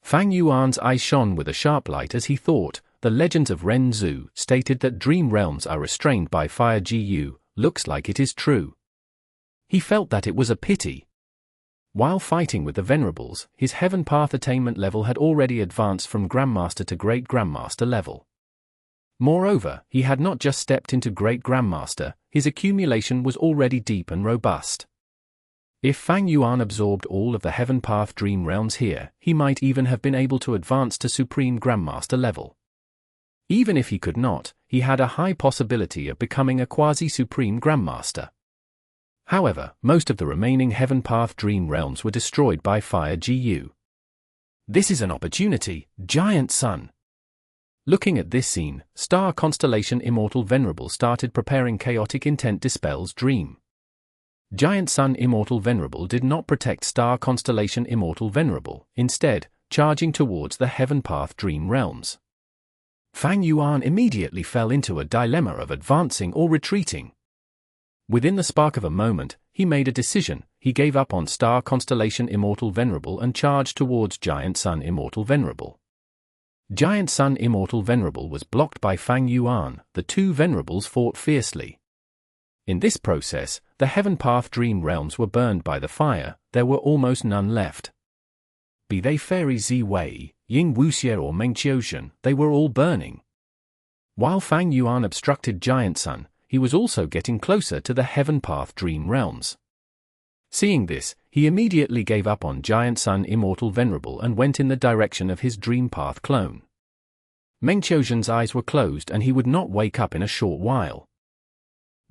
Fang Yuan's eyes shone with a sharp light as he thought. The legends of Ren Zhu stated that Dream Realms are restrained by Fire GU. Looks like it is true. He felt that it was a pity. While fighting with the Venerables, his Heaven Path attainment level had already advanced from Grandmaster to Great Grandmaster level. Moreover, he had not just stepped into Great Grandmaster, his accumulation was already deep and robust. If Fang Yuan absorbed all of the Heaven Path Dream Realms here, he might even have been able to advance to Supreme Grandmaster level. Even if he could not, he had a high possibility of becoming a quasi-Supreme Grandmaster. However, most of the remaining Heaven Path Dream Realms were destroyed by Fire GU. This is an opportunity, Giant Sun. Looking at this scene, Star Constellation Immortal Venerable started preparing Chaotic Intent Dispel's Dream. Giant Sun Immortal Venerable did not protect Star Constellation Immortal Venerable, instead, charging towards the Heaven Path Dream Realms. Fang Yuan immediately fell into a dilemma of advancing or retreating. Within the spark of a moment, he made a decision. He gave up on Star Constellation Immortal Venerable and charged towards Giant Sun Immortal Venerable. Giant Sun Immortal Venerable was blocked by Fang Yuan. The 2 Venerables fought fiercely. In this process, the Heaven Path Dream Realms were burned by the fire. There were almost none left. Be they Fairy Ziwei, Ying Wuxie or Meng Qiuzhen, they were all burning. While Fang Yuan obstructed Giant Sun, he was also getting closer to the Heaven Path Dream Realms. Seeing this, he immediately gave up on Giant Sun Immortal Venerable and went in the direction of his Dream Path clone. Meng Qiuzhen's eyes were closed and he would not wake up in a short while.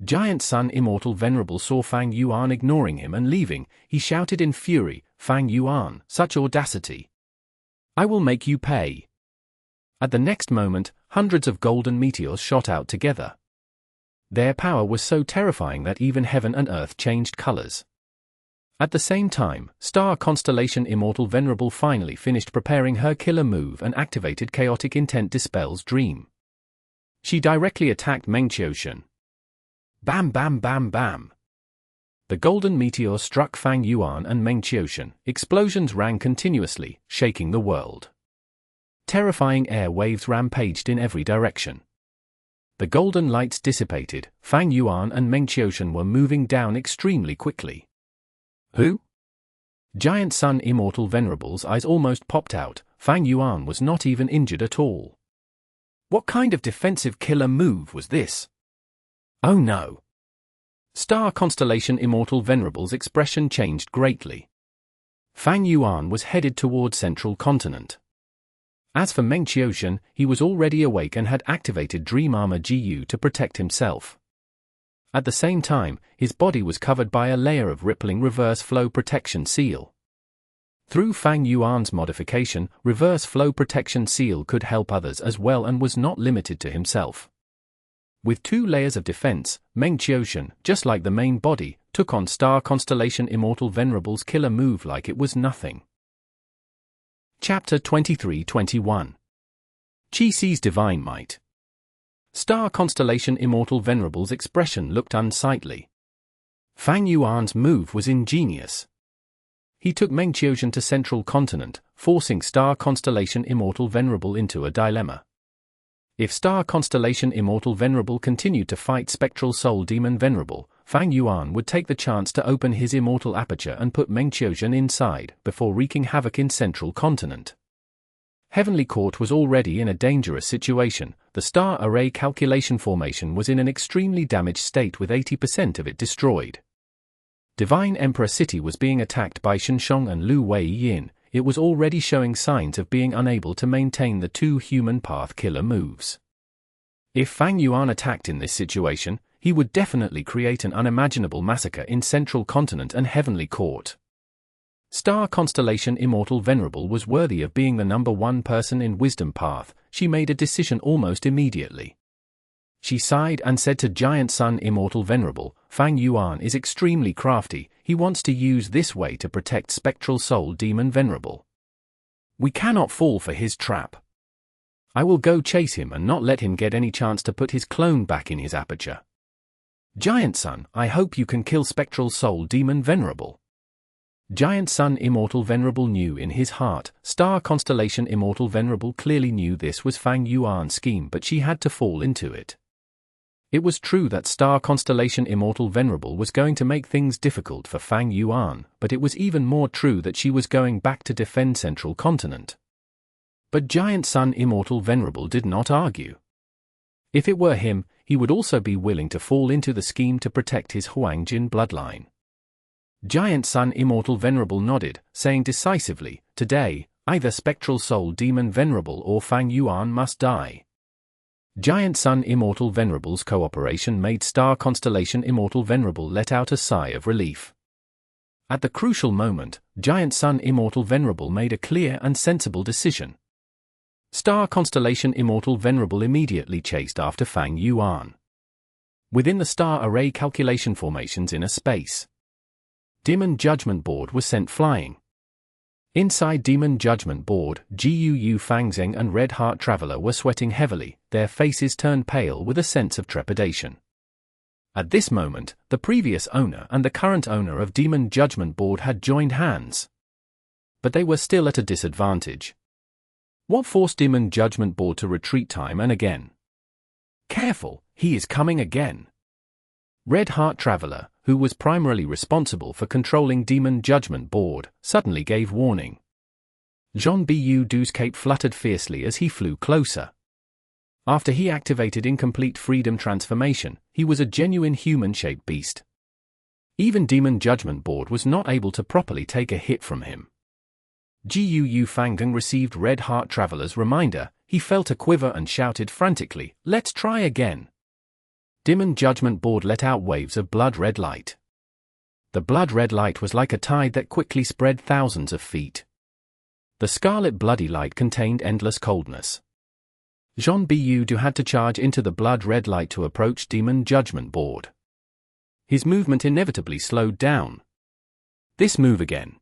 Giant Sun Immortal Venerable saw Fang Yuan ignoring him and leaving. He shouted in fury, "Fang Yuan, such audacity! I will make you pay!" At the next moment, hundreds of golden meteors shot out together. Their power was so terrifying that even heaven and earth changed colors. At the same time, Star Constellation Immortal Venerable finally finished preparing her killer move and activated Chaotic Intent Dispels Dream. She directly attacked Meng Qiuzhen. Bam bam bam bam. The golden meteor struck Fang Yuan and Meng Qiuzhen. Explosions rang continuously, shaking the world. Terrifying air waves rampaged in every direction. The golden lights dissipated. Fang Yuan and Meng Qiuzhen were moving down extremely quickly. Who? Giant Sun Immortal Venerable's eyes almost popped out. Fang Yuan was not even injured at all. What kind of defensive killer move was this? Oh no! Star Constellation Immortal Venerable's expression changed greatly. Fang Yuan was headed toward Central Continent. As for Meng Qiuzhen, he was already awake and had activated Dream Armor GU to protect himself. At the same time, his body was covered by a layer of rippling reverse flow protection seal. Through Fang Yuan's modification, reverse flow protection seal could help others as well and was not limited to himself. With 2 layers of defense, Meng Qiuzhen, just like the main body, took on Star Constellation Immortal Venerable's killer move like it was nothing. Chapter 23-21 Qi sees Divine Might. Star Constellation Immortal Venerable's expression looked unsightly. Fang Yuan's move was ingenious. He took Meng Qiuzhen to Central Continent, forcing Star Constellation Immortal Venerable into a dilemma. If Star Constellation Immortal Venerable continued to fight Spectral Soul Demon Venerable, Fang Yuan would take the chance to open his immortal aperture and put Meng Qiuzhen inside, before wreaking havoc in Central Continent. Heavenly Court was already in a dangerous situation. The Star Array Calculation Formation was in an extremely damaged state with 80% of it destroyed. Divine Emperor City was being attacked by Shenshong and Lu Wei Yin. It was already showing signs of being unable to maintain the 2 human path killer moves. If Fang Yuan attacked in this situation, he would definitely create an unimaginable massacre in Central Continent and Heavenly Court. Star Constellation Immortal Venerable was worthy of being the #1 person in Wisdom Path. She made a decision almost immediately. She sighed and said to Giant Sun Immortal Venerable, "Fang Yuan is extremely crafty. He wants to use this way to protect Spectral Soul Demon Venerable. We cannot fall for his trap. I will go chase him and not let him get any chance to put his clone back in his aperture. Giant Sun, I hope you can kill Spectral Soul Demon Venerable." Giant Sun Immortal Venerable knew in his heart. Star Constellation Immortal Venerable clearly knew this was Fang Yuan's scheme, but she had to fall into it. It was true that Star Constellation Immortal Venerable was going to make things difficult for Fang Yuan, but it was even more true that she was going back to defend Central Continent. But Giant Sun Immortal Venerable did not argue. If it were him, he would also be willing to fall into the scheme to protect his Huangjin bloodline. Giant Sun Immortal Venerable nodded, saying decisively, "Today, either Spectral Soul Demon Venerable or Fang Yuan must die." Giant Sun Immortal Venerable's cooperation made Star Constellation Immortal Venerable let out a sigh of relief. At the crucial moment, Giant Sun Immortal Venerable made a clear and sensible decision. Star Constellation Immortal Venerable immediately chased after Fang Yuan. Within the Star Array Calculation Formations inner space, Demon Judgment Board was sent flying. Inside Demon Judgment Board, Guu Fangzheng and Red Heart Traveler were sweating heavily, their faces turned pale with a sense of trepidation. At this moment, the previous owner and the current owner of Demon Judgment Board had joined hands. But they were still at a disadvantage. What forced Demon Judgment Board to retreat time and again? Careful, he is coming again. Red Heart Traveler, who was primarily responsible for controlling Demon Judgment Board, suddenly gave warning. Jean Bu's cape fluttered fiercely as he flew closer. After he activated Incomplete Freedom Transformation, he was a genuine human-shaped beast. Even Demon Judgment Board was not able to properly take a hit from him. Guu Fangdong received Red Heart Traveler's reminder. He felt a quiver and shouted frantically, "Let's try again!" Demon Judgment Board let out waves of blood-red light. The blood-red light was like a tide that quickly spread thousands of feet. The scarlet bloody light contained endless coldness. Zhen Biyudu had to charge into the blood-red light to approach Demon Judgment Board. His movement inevitably slowed down. This move again.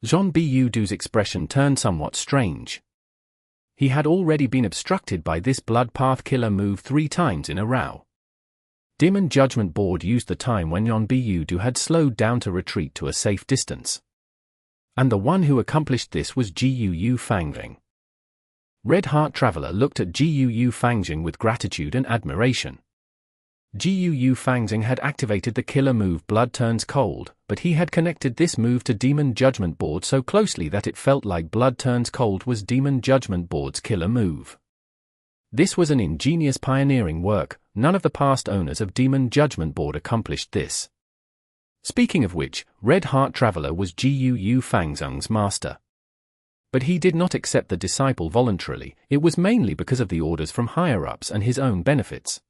Zhen Biyudu's expression turned somewhat strange. He had already been obstructed by this Blood Path Killer move 3 times in a row. Demon Judgment Board used the time when Zhen Biyudu had slowed down to retreat to a safe distance. And the one who accomplished this was Guu Fangdong. Red Heart Traveler looked at Guu Fangdong with gratitude and admiration. Guu Fangdong had activated the killer move Blood Turns Cold, but he had connected this move to Demon Judgment Board so closely that it felt like Blood Turns Cold was Demon Judgment Board's killer move. This was an ingenious pioneering work. None of the past owners of Demon Judgment Board accomplished this. Speaking of which, Red Heart Traveler was Guu Fangdong's master. But he did not accept the disciple voluntarily. It was mainly because of the orders from higher-ups and his own benefits.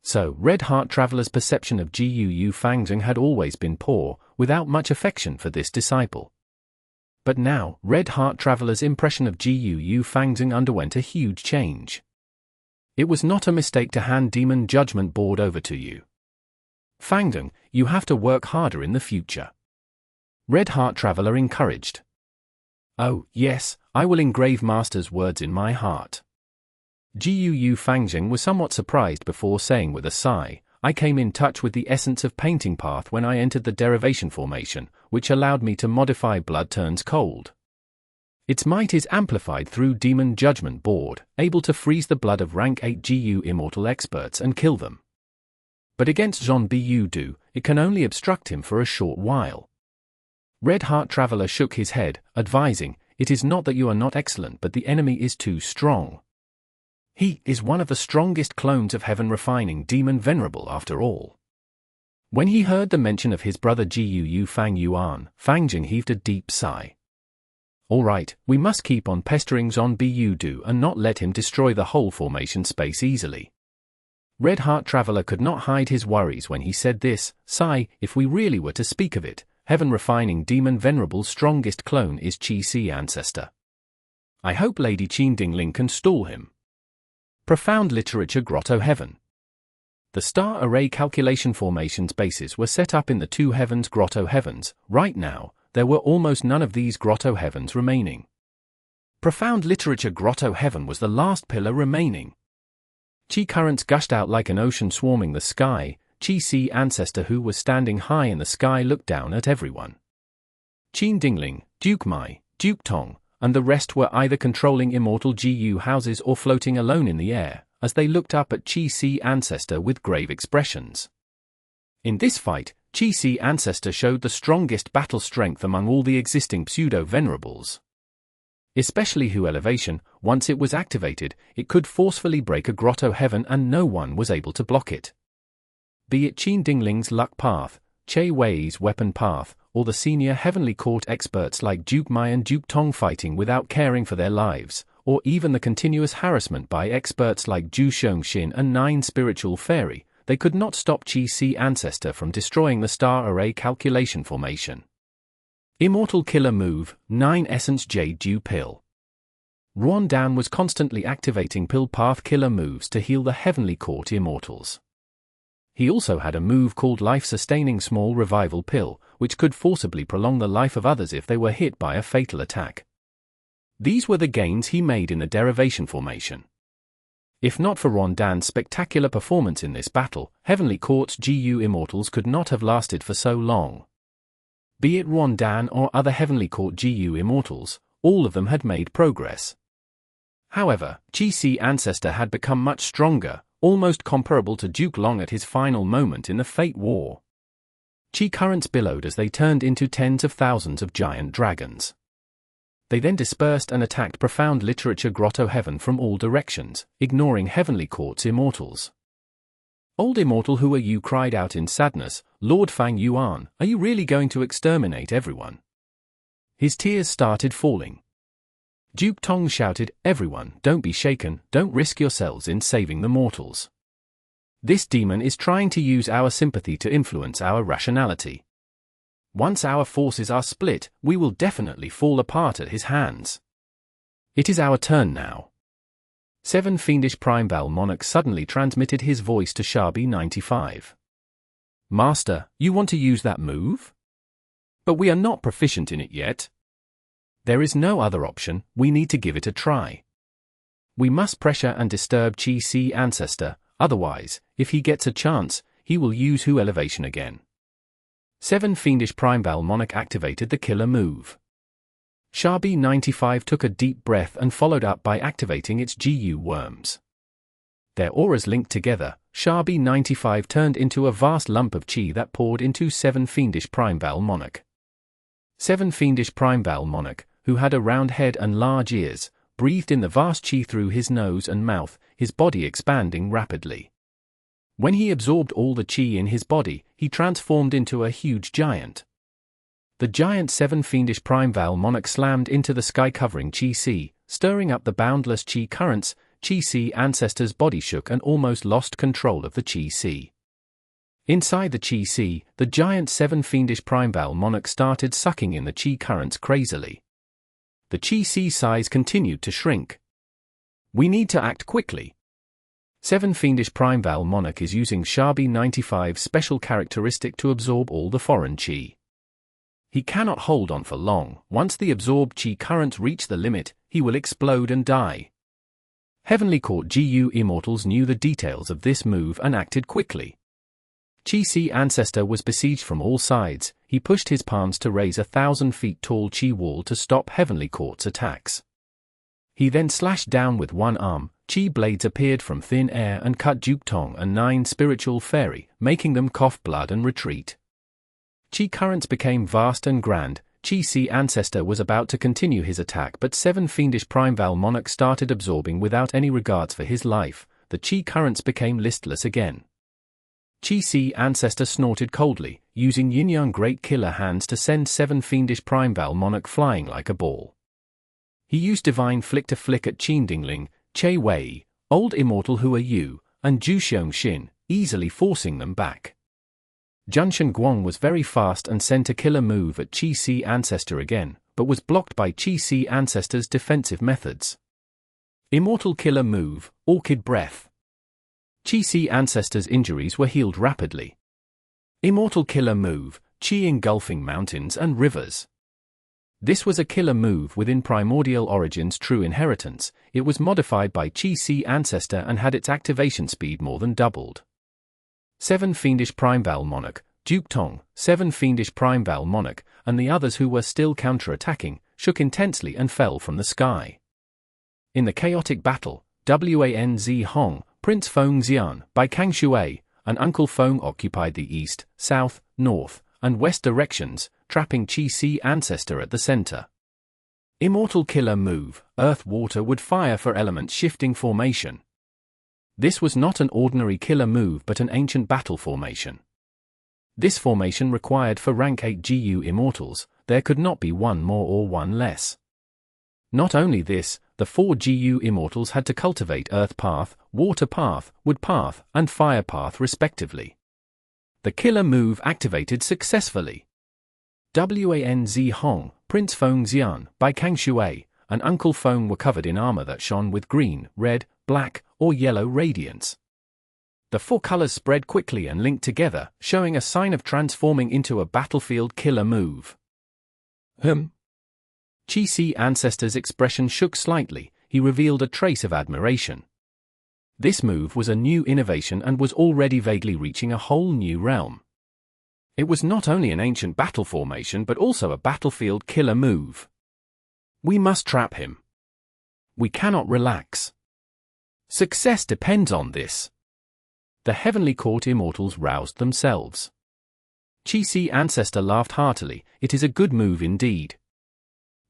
So, Red Heart Traveler's perception of Guu Fangdong had always been poor, without much affection for this disciple. But now, Red Heart Traveler's impression of Guu Fangdong underwent a huge change. It was not a mistake to hand Demon Judgment Board over to you. Fangdong, you have to work harder in the future. Red Heart Traveler encouraged. Oh, yes, I will engrave Master's words in my heart. Guu Fangdong was somewhat surprised before saying with a sigh, I came in touch with the essence of Painting Path when I entered the derivation formation, which allowed me to modify Blood Turns Cold. Its might is amplified through Demon Judgment Board, able to freeze the blood of rank 8 Guu Immortal experts and kill them. But against Zhen Biyudu, it can only obstruct him for a short while. Red Heart Traveler shook his head, advising, it is not that you are not excellent but the enemy is too strong. He is one of the strongest clones of heaven-refining demon Venerable after all. When he heard the mention of his brother Guu Fang Yuan, Fangdong heaved a deep sigh. All right, we must keep on pestering Zhen Biyudu and not let him destroy the whole formation space easily. Red Heart Traveler could not hide his worries when he said this, sigh, if we really were to speak of it, heaven-refining demon Venerable's strongest clone is Qi Ancestor. I hope Lady Qin Dingling can stall him. Profound Literature Grotto Heaven. The star array calculation formations bases were set up in the 2 heavens Grotto Heavens. Right now, there were almost none of these Grotto Heavens remaining. Profound Literature Grotto Heaven was the last pillar remaining. Qi currents gushed out like an ocean swarming the sky. Qi Ancestor, who was standing high in the sky, looked down at everyone. Qin Dingling, Duke Mai, Duke Tong, and the rest were either controlling immortal Guu houses or floating alone in the air, as they looked up at Qi Ancestor with grave expressions. In this fight, Qi Ancestor showed the strongest battle strength among all the existing pseudo-venerables. Especially Hu Elevation, once it was activated, it could forcefully break a Grotto Heaven and no one was able to block it. Be it Qin Dingling's Luck Path, Che Wei's Weapon Path, or the senior Heavenly Court experts like Duke Mai and Duke Tong fighting without caring for their lives, or even the continuous harassment by experts like Zhu Xiongxin and 9 Spiritual Fairy, they could not stop Qi Ancestor from destroying the star array calculation formation. Immortal Killer Move, 9 Essence Jade Dew Pill. Ruan Dan was constantly activating Pill Path Killer moves to heal the Heavenly Court Immortals. He also had a move called Life-Sustaining Small Revival Pill, which could forcibly prolong the life of others if they were hit by a fatal attack. These were the gains he made in the derivation formation. If not for Ruan Dan's spectacular performance in this battle, Heavenly Court's Guu Immortals could not have lasted for so long. Be it Ruan Dan or other Heavenly Court Guu Immortals, all of them had made progress. However, Qi Ancestor had become much stronger, almost comparable to Duke Long at his final moment in the Fate War. Qi currents billowed as they turned into tens of thousands of giant dragons. They then dispersed and attacked Profound Literature Grotto Heaven from all directions, ignoring Heavenly Court's Immortals. Old Immortal, who are you? Cried out in sadness. Lord Fang Yuan, are you really going to exterminate everyone? His tears started falling. Duke Tong shouted, everyone, don't be shaken, don't risk yourselves in saving the mortals. This demon is trying to use our sympathy to influence our rationality. Once our forces are split, we will definitely fall apart at his hands. It is our turn now. 7 Fiendish Primordial Monarch suddenly transmitted his voice to Shabi 95. Master, you want to use that move? But we are not proficient in it yet. There is no other option, we need to give it a try. We must pressure and disturb Qi Si Ancestor, otherwise, if he gets a chance, he will use Hu Elevation again. 7 Fiendish Primordial Monarch activated the killer move. Shabi 95 took a deep breath and followed up by activating its GU worms. Their auras linked together, Shabi 95 turned into a vast lump of Qi that poured into 7 Fiendish Primordial Monarch. 7 Fiendish Primordial Monarch, who had a round head and large ears, breathed in the vast Qi through his nose and mouth, his body expanding rapidly. When he absorbed all the Qi in his body, he transformed into a huge giant. The giant 7 Fiendish Primordial Monarch slammed into the sky, covering Qi Si, stirring up the boundless Qi currents. Qi Si Ancestor's body shook and almost lost control of the Qi Si. Inside the Qi Si, the giant 7 Fiendish Primordial Monarch started sucking in the Qi currents crazily. The Qi Si size continued to shrink. We need to act quickly. 7 Fiendish Primordial Monarch is using Shabi 95's special characteristic to absorb all the foreign Qi. He cannot hold on for long. Once the absorbed Qi currents reach the limit, he will explode and die. Heavenly Court GU Immortals knew the details of this move and acted quickly. Qi Si Ancestor was besieged from all sides. He pushed his palms to raise 1,000 feet tall Qi wall to stop Heavenly Court's attacks. He then slashed down with one arm. Qi blades appeared from thin air and cut Duke Tong and 9 spiritual fairy, making them cough blood and retreat. Qi currents became vast and grand. Qi Si Ancestor was about to continue his attack, but 7 Fiendish Primordial Monarch started absorbing without any regards for his life. The Qi currents became listless again. Qi Si Ancestor snorted coldly, using Yin-Yang Great Killer Hands to send 7 Fiendish Primordial Monarch flying like a ball. He used Divine Flick to flick at Qin Dingling, Che Wei, Old Immortal Who Are You, and Zhu Xiongxin, easily forcing them back. Junshan Guang was very fast and sent a killer move at Qi Si Ancestor again, but was blocked by Qi Si Ancestor's defensive methods. Immortal killer move, Orchid Breath. Qi Si Ancestor's injuries were healed rapidly. Immortal killer move, Qi Engulfing Mountains and Rivers. This was a killer move within Primordial Origin's true inheritance. It was modified by Qi Si Ancestor and had its activation speed more than doubled. 7 Fiendish Primordial Monarch, Duke Tong, 7 Fiendish Primordial Monarch, and the others who were still counter-attacking, shook intensely and fell from the sky. In the chaotic battle, Wanz Hong, Prince Feng Xian, by Kang Shui, and Uncle Feng occupied the east, south, north, and west directions, trapping Qi Si Ancestor at the center. Immortal killer move, Earth Water Wood Fire for element shifting formation. This was not an ordinary killer move but an ancient battle formation. This formation required for rank 8 GU Immortals. There could not be one more or one less. Not only this, the 4 GU Immortals had to cultivate Earth Path, Water Path, Wood Path, and Fire Path respectively. The killer move activated successfully. Wanz Hong, Prince Feng Xian, by Kang Shui, and Uncle Feng were covered in armor that shone with green, red, black, or yellow radiance. The 4 colors spread quickly and linked together, showing a sign of transforming into a battlefield killer move. Qi Si Ancestor's expression shook slightly. He revealed a trace of admiration. This move was a new innovation and was already vaguely reaching a whole new realm. It was not only an ancient battle formation but also a battlefield killer move. We must trap him. We cannot relax. Success depends on this. The Heavenly Court Immortals roused themselves. Qi Si Ancestor laughed heartily. It is a good move indeed.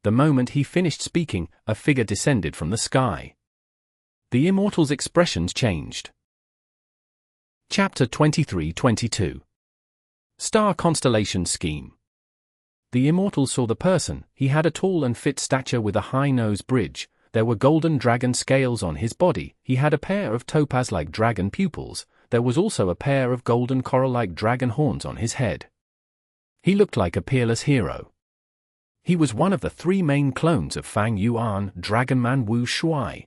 The moment he finished speaking, a figure descended from the sky. The Immortals' expressions changed. Chapter 23-22. Star Constellation Scheme. The Immortal saw the person. He had a tall and fit stature with a high nose bridge. There were golden dragon scales on his body. He had a pair of topaz-like dragon pupils. There was also a pair of golden coral-like dragon horns on his head. He looked like a peerless hero. He was one of the three main clones of Fang Yuan, Dragonman Wu Shuai.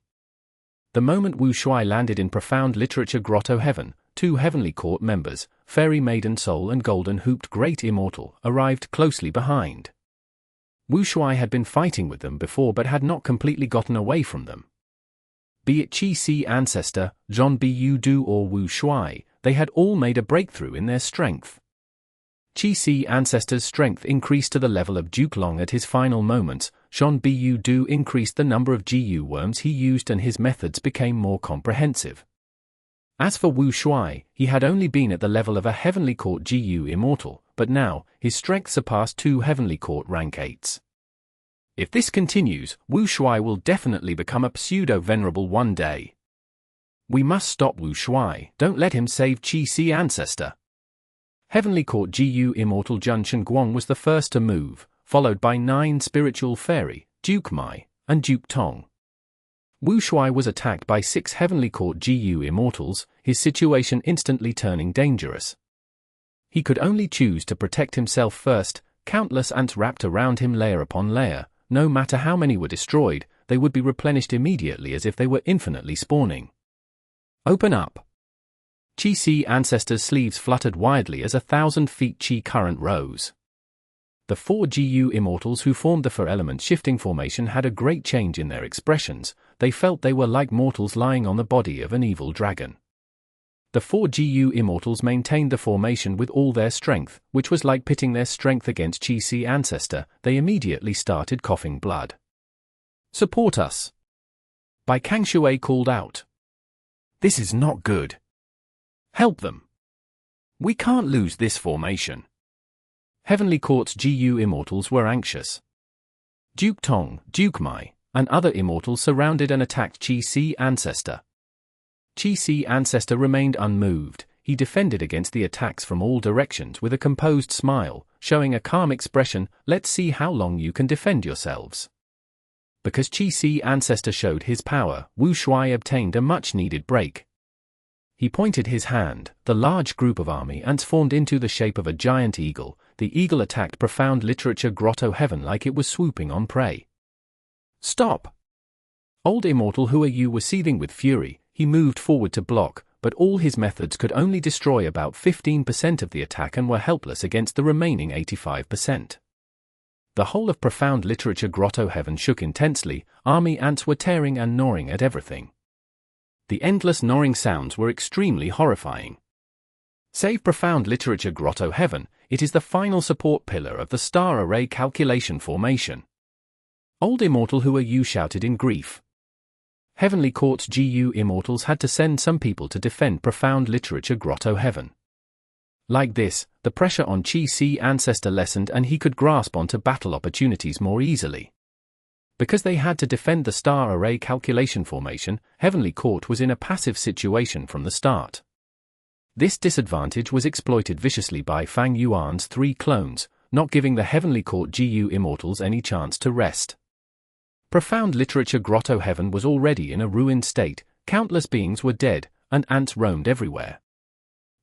The moment Wu Shuai landed in Profound Literature Grotto Heaven, two Heavenly Court members, Fairy Maiden Soul and Golden Hooped Great Immortal, arrived closely behind. Wu Shuai had been fighting with them before but had not completely gotten away from them. Be it Qi Si Ancestor, Zhen Bu Du or Wu Shuai, they had all made a breakthrough in their strength. Qi Si Ancestor's strength increased to the level of Duke Long at his final moments. Zhen Bu Du increased the number of GU worms he used and his methods became more comprehensive. As for Wu Shuai, he had only been at the level of a Heavenly Court GU Immortal, but now, his strength surpassed two Heavenly Court rank 8s. If this continues, Wu Shuai will definitely become a pseudo-venerable one day. We must stop Wu Shuai, don't let him save Qi Si Ancestor. Heavenly Court GU Immortal Zhen Shenguang was the first to move, followed by 9 Spiritual Fairy, Duke Mai, and Duke Tong. Wu Shuai was attacked by 6 Heavenly Court GU Immortals, his situation instantly turning dangerous. He could only choose to protect himself first. Countless ants wrapped around him layer upon layer. No matter how many were destroyed, they would be replenished immediately as if they were infinitely spawning. Open up! Qi Si Ancestor's sleeves fluttered wildly as 1,000 feet Qi current rose. The 4 GU Immortals who formed the 4-element shifting formation had a great change in their expressions. They felt they were like mortals lying on the body of an evil dragon. The 4 GU Immortals maintained the formation with all their strength, which was like pitting their strength against Qi Si Ancestor. They immediately started coughing blood. Support us! Bai Kangshui called out. This is not good. Help them. We can't lose this formation. Heavenly Court's GU Immortals were anxious. Duke Tong, Duke Mai, and other Immortals surrounded and attacked Qi Si Ancestor. Qi Si Ancestor remained unmoved. He defended against the attacks from all directions with a composed smile, showing a calm expression. Let's see how long you can defend yourselves. Because Qi Si Ancestor showed his power, Wu Shuai obtained a much-needed break. He pointed his hand. The large group of army ants formed into the shape of a giant eagle. The eagle attacked Profound Literature Grotto Heaven like it was swooping on prey. Stop! Old Immortal Hua Yu was seething with fury. He moved forward to block, but all his methods could only destroy about 15% of the attack and were helpless against the remaining 85%. The whole of Profound Literature Grotto Heaven shook intensely. Army ants were tearing and gnawing at everything. The endless gnawing sounds were extremely horrifying. Save Profound Literature Grotto Heaven, it is the final support pillar of the Star Array Calculation Formation. Old Immortal Hua Yu shouted in grief. Heavenly Court's GU Immortals had to send some people to defend Profound Literature Grotto Heaven. Like this, the pressure on Qi Si Ancestor lessened and he could grasp onto battle opportunities more easily. Because they had to defend the Star Array Calculation Formation, Heavenly Court was in a passive situation from the start. This disadvantage was exploited viciously by Fang Yuan's 3 clones, not giving the Heavenly Court GU Immortals any chance to rest. Profound Literature Grotto Heaven was already in a ruined state. Countless beings were dead, and ants roamed everywhere.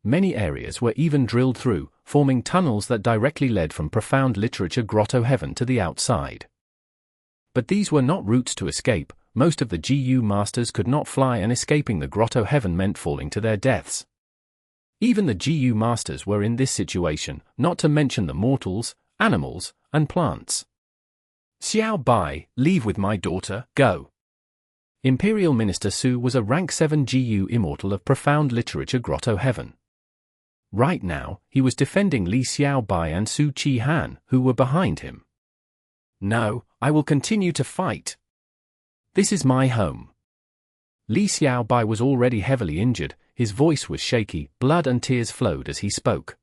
Many areas were even drilled through, forming tunnels that directly led from Profound Literature Grotto Heaven to the outside. But these were not routes to escape. Most of the GU Masters could not fly, and escaping the Grotto Heaven meant falling to their deaths. Even the GU Masters were in this situation, not to mention the mortals, animals, and plants. Xiao Bai, leave with my daughter, go. Imperial Minister Su was a rank 7 GU Immortal of Profound Literature Grotto Heaven. Right now, he was defending Li Xiao Bai and Su Chi Han, who were behind him. No, I will continue to fight. This is my home. Li Xiao Bai was already heavily injured. His voice was shaky, blood and tears flowed as he spoke.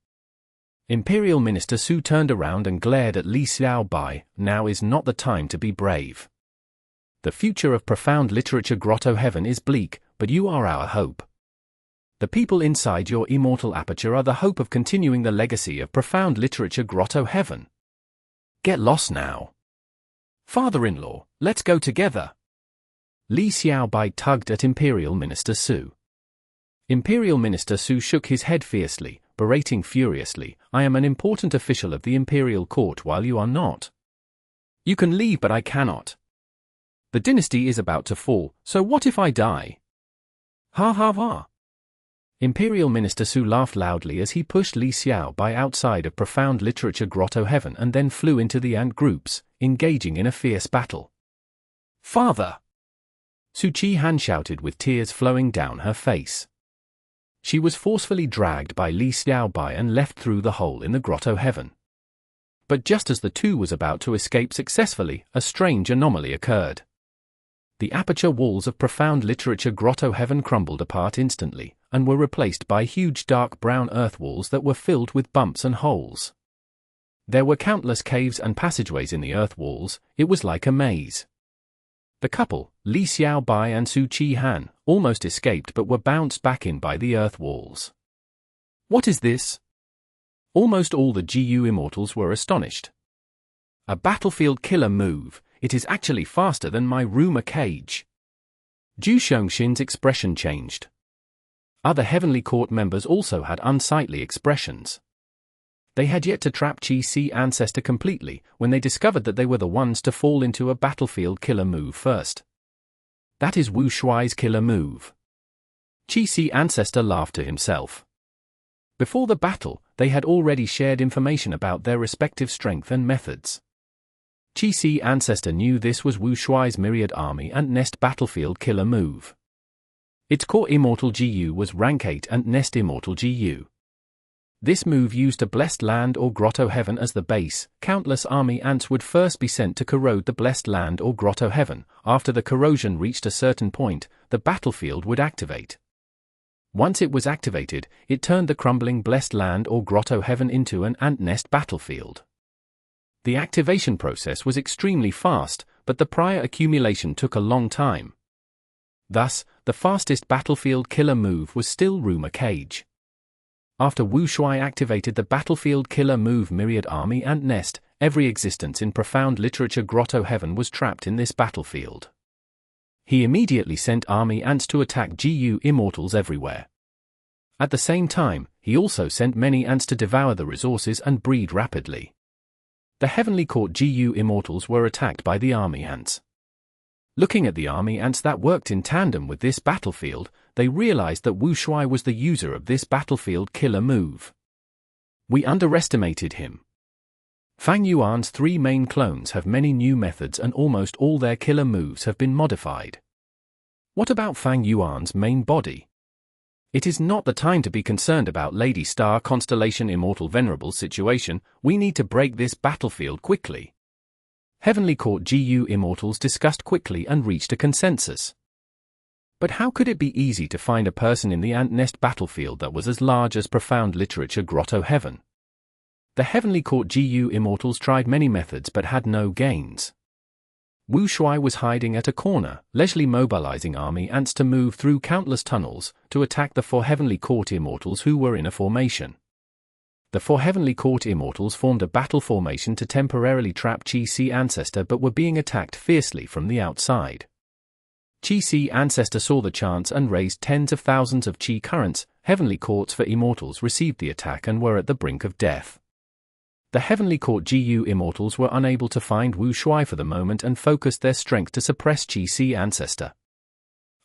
Imperial Minister Su turned around and glared at Li Xiao Bai. Now is not the time to be brave. The future of Profound Literature Grotto Heaven is bleak, but you are our hope. The people inside your immortal aperture are the hope of continuing the legacy of profound literature Grotto Heaven. Get lost now. Father-in-law, let's go together. Li Xiaobai tugged at Imperial Minister Su. Imperial Minister Su shook his head fiercely, berating furiously, I am an important official of the Imperial Court while you are not. You can leave but I cannot. The dynasty is about to fall, so what if I die? Ha ha ha. Imperial Minister Su laughed loudly as he pushed Li Xiaobai outside of profound literature Grotto Heaven and then flew into the ant groups, engaging in a fierce battle. Father! Su Chi-Han shouted with tears flowing down her face. She was forcefully dragged by Li Xiaobai and left through the hole in the Grotto Heaven. But just as the two was about to escape successfully, a strange anomaly occurred. The aperture walls of profound literature Grotto Heaven crumbled apart instantly, and were replaced by huge dark brown earth walls that were filled with bumps and holes. There were countless caves and passageways in the earth walls. It was like a maze. The couple, Li Xiaobai and Su Chi-Han, almost escaped but were bounced back in by the earth walls. What is this? Almost all the GU Immortals were astonished. A battlefield killer move. It is actually faster than my rumor cage. Zhu Shengxin's expression changed. Other Heavenly Court members also had unsightly expressions. They had yet to trap Qi-Si Ancestor completely when they discovered that they were the ones to fall into a battlefield killer move first. That is Wu Shuai's killer move. Qi-Si Ancestor laughed to himself. Before the battle, they had already shared information about their respective strength and methods. Qi-Si Ancestor knew this was Wu Shuai's Myriad Army Ant Nest battlefield killer move. Its core Immortal GU was Rank 8 Ant Nest Immortal GU. This move used a blessed land or Grotto Heaven as the base. Countless army ants would first be sent to corrode the blessed land or Grotto Heaven. After the corrosion reached a certain point, the battlefield would activate. Once it was activated, it turned the crumbling blessed land or Grotto Heaven into an ant nest battlefield. The activation process was extremely fast, but the prior accumulation took a long time. Thus, the fastest battlefield killer move was still Rumor Cage. After Wu Shuai activated the battlefield killer move Myriad Army Ant Nest, every existence in profound literature Grotto Heaven was trapped in this battlefield. He immediately sent army ants to attack GU Immortals everywhere. At the same time, he also sent many ants to devour the resources and breed rapidly. The Heavenly Court GU Immortals were attacked by the army ants. Looking at the army ants that worked in tandem with this battlefield, they realized that Wu Shuai was the user of this battlefield killer move. We underestimated him. Fang Yuan's 3 main clones have many new methods and almost all their killer moves have been modified. What about Fang Yuan's main body? It is not the time to be concerned about Lady Star Constellation Immortal Venerable's situation. We need to break this battlefield quickly. Heavenly Court GU Immortals discussed quickly and reached a consensus. But how could it be easy to find a person in the ant nest battlefield that was as large as profound literature Grotto Heaven? The Heavenly Court GU Immortals tried many methods but had no gains. Wu Shuai was hiding at a corner, leisurely mobilizing army ants to move through countless tunnels to attack the 4 Heavenly Court Immortals who were in a formation. The 4 Heavenly Court Immortals formed a battle formation to temporarily trap Qi-Si Ancestor but were being attacked fiercely from the outside. Qi-Si Ancestor saw the chance and raised tens of thousands of Qi currents. Heavenly Courts for Immortals received the attack and were at the brink of death. The Heavenly Court GU Immortals were unable to find Wu Shuai for the moment and focused their strength to suppress Qi-Si Ancestor.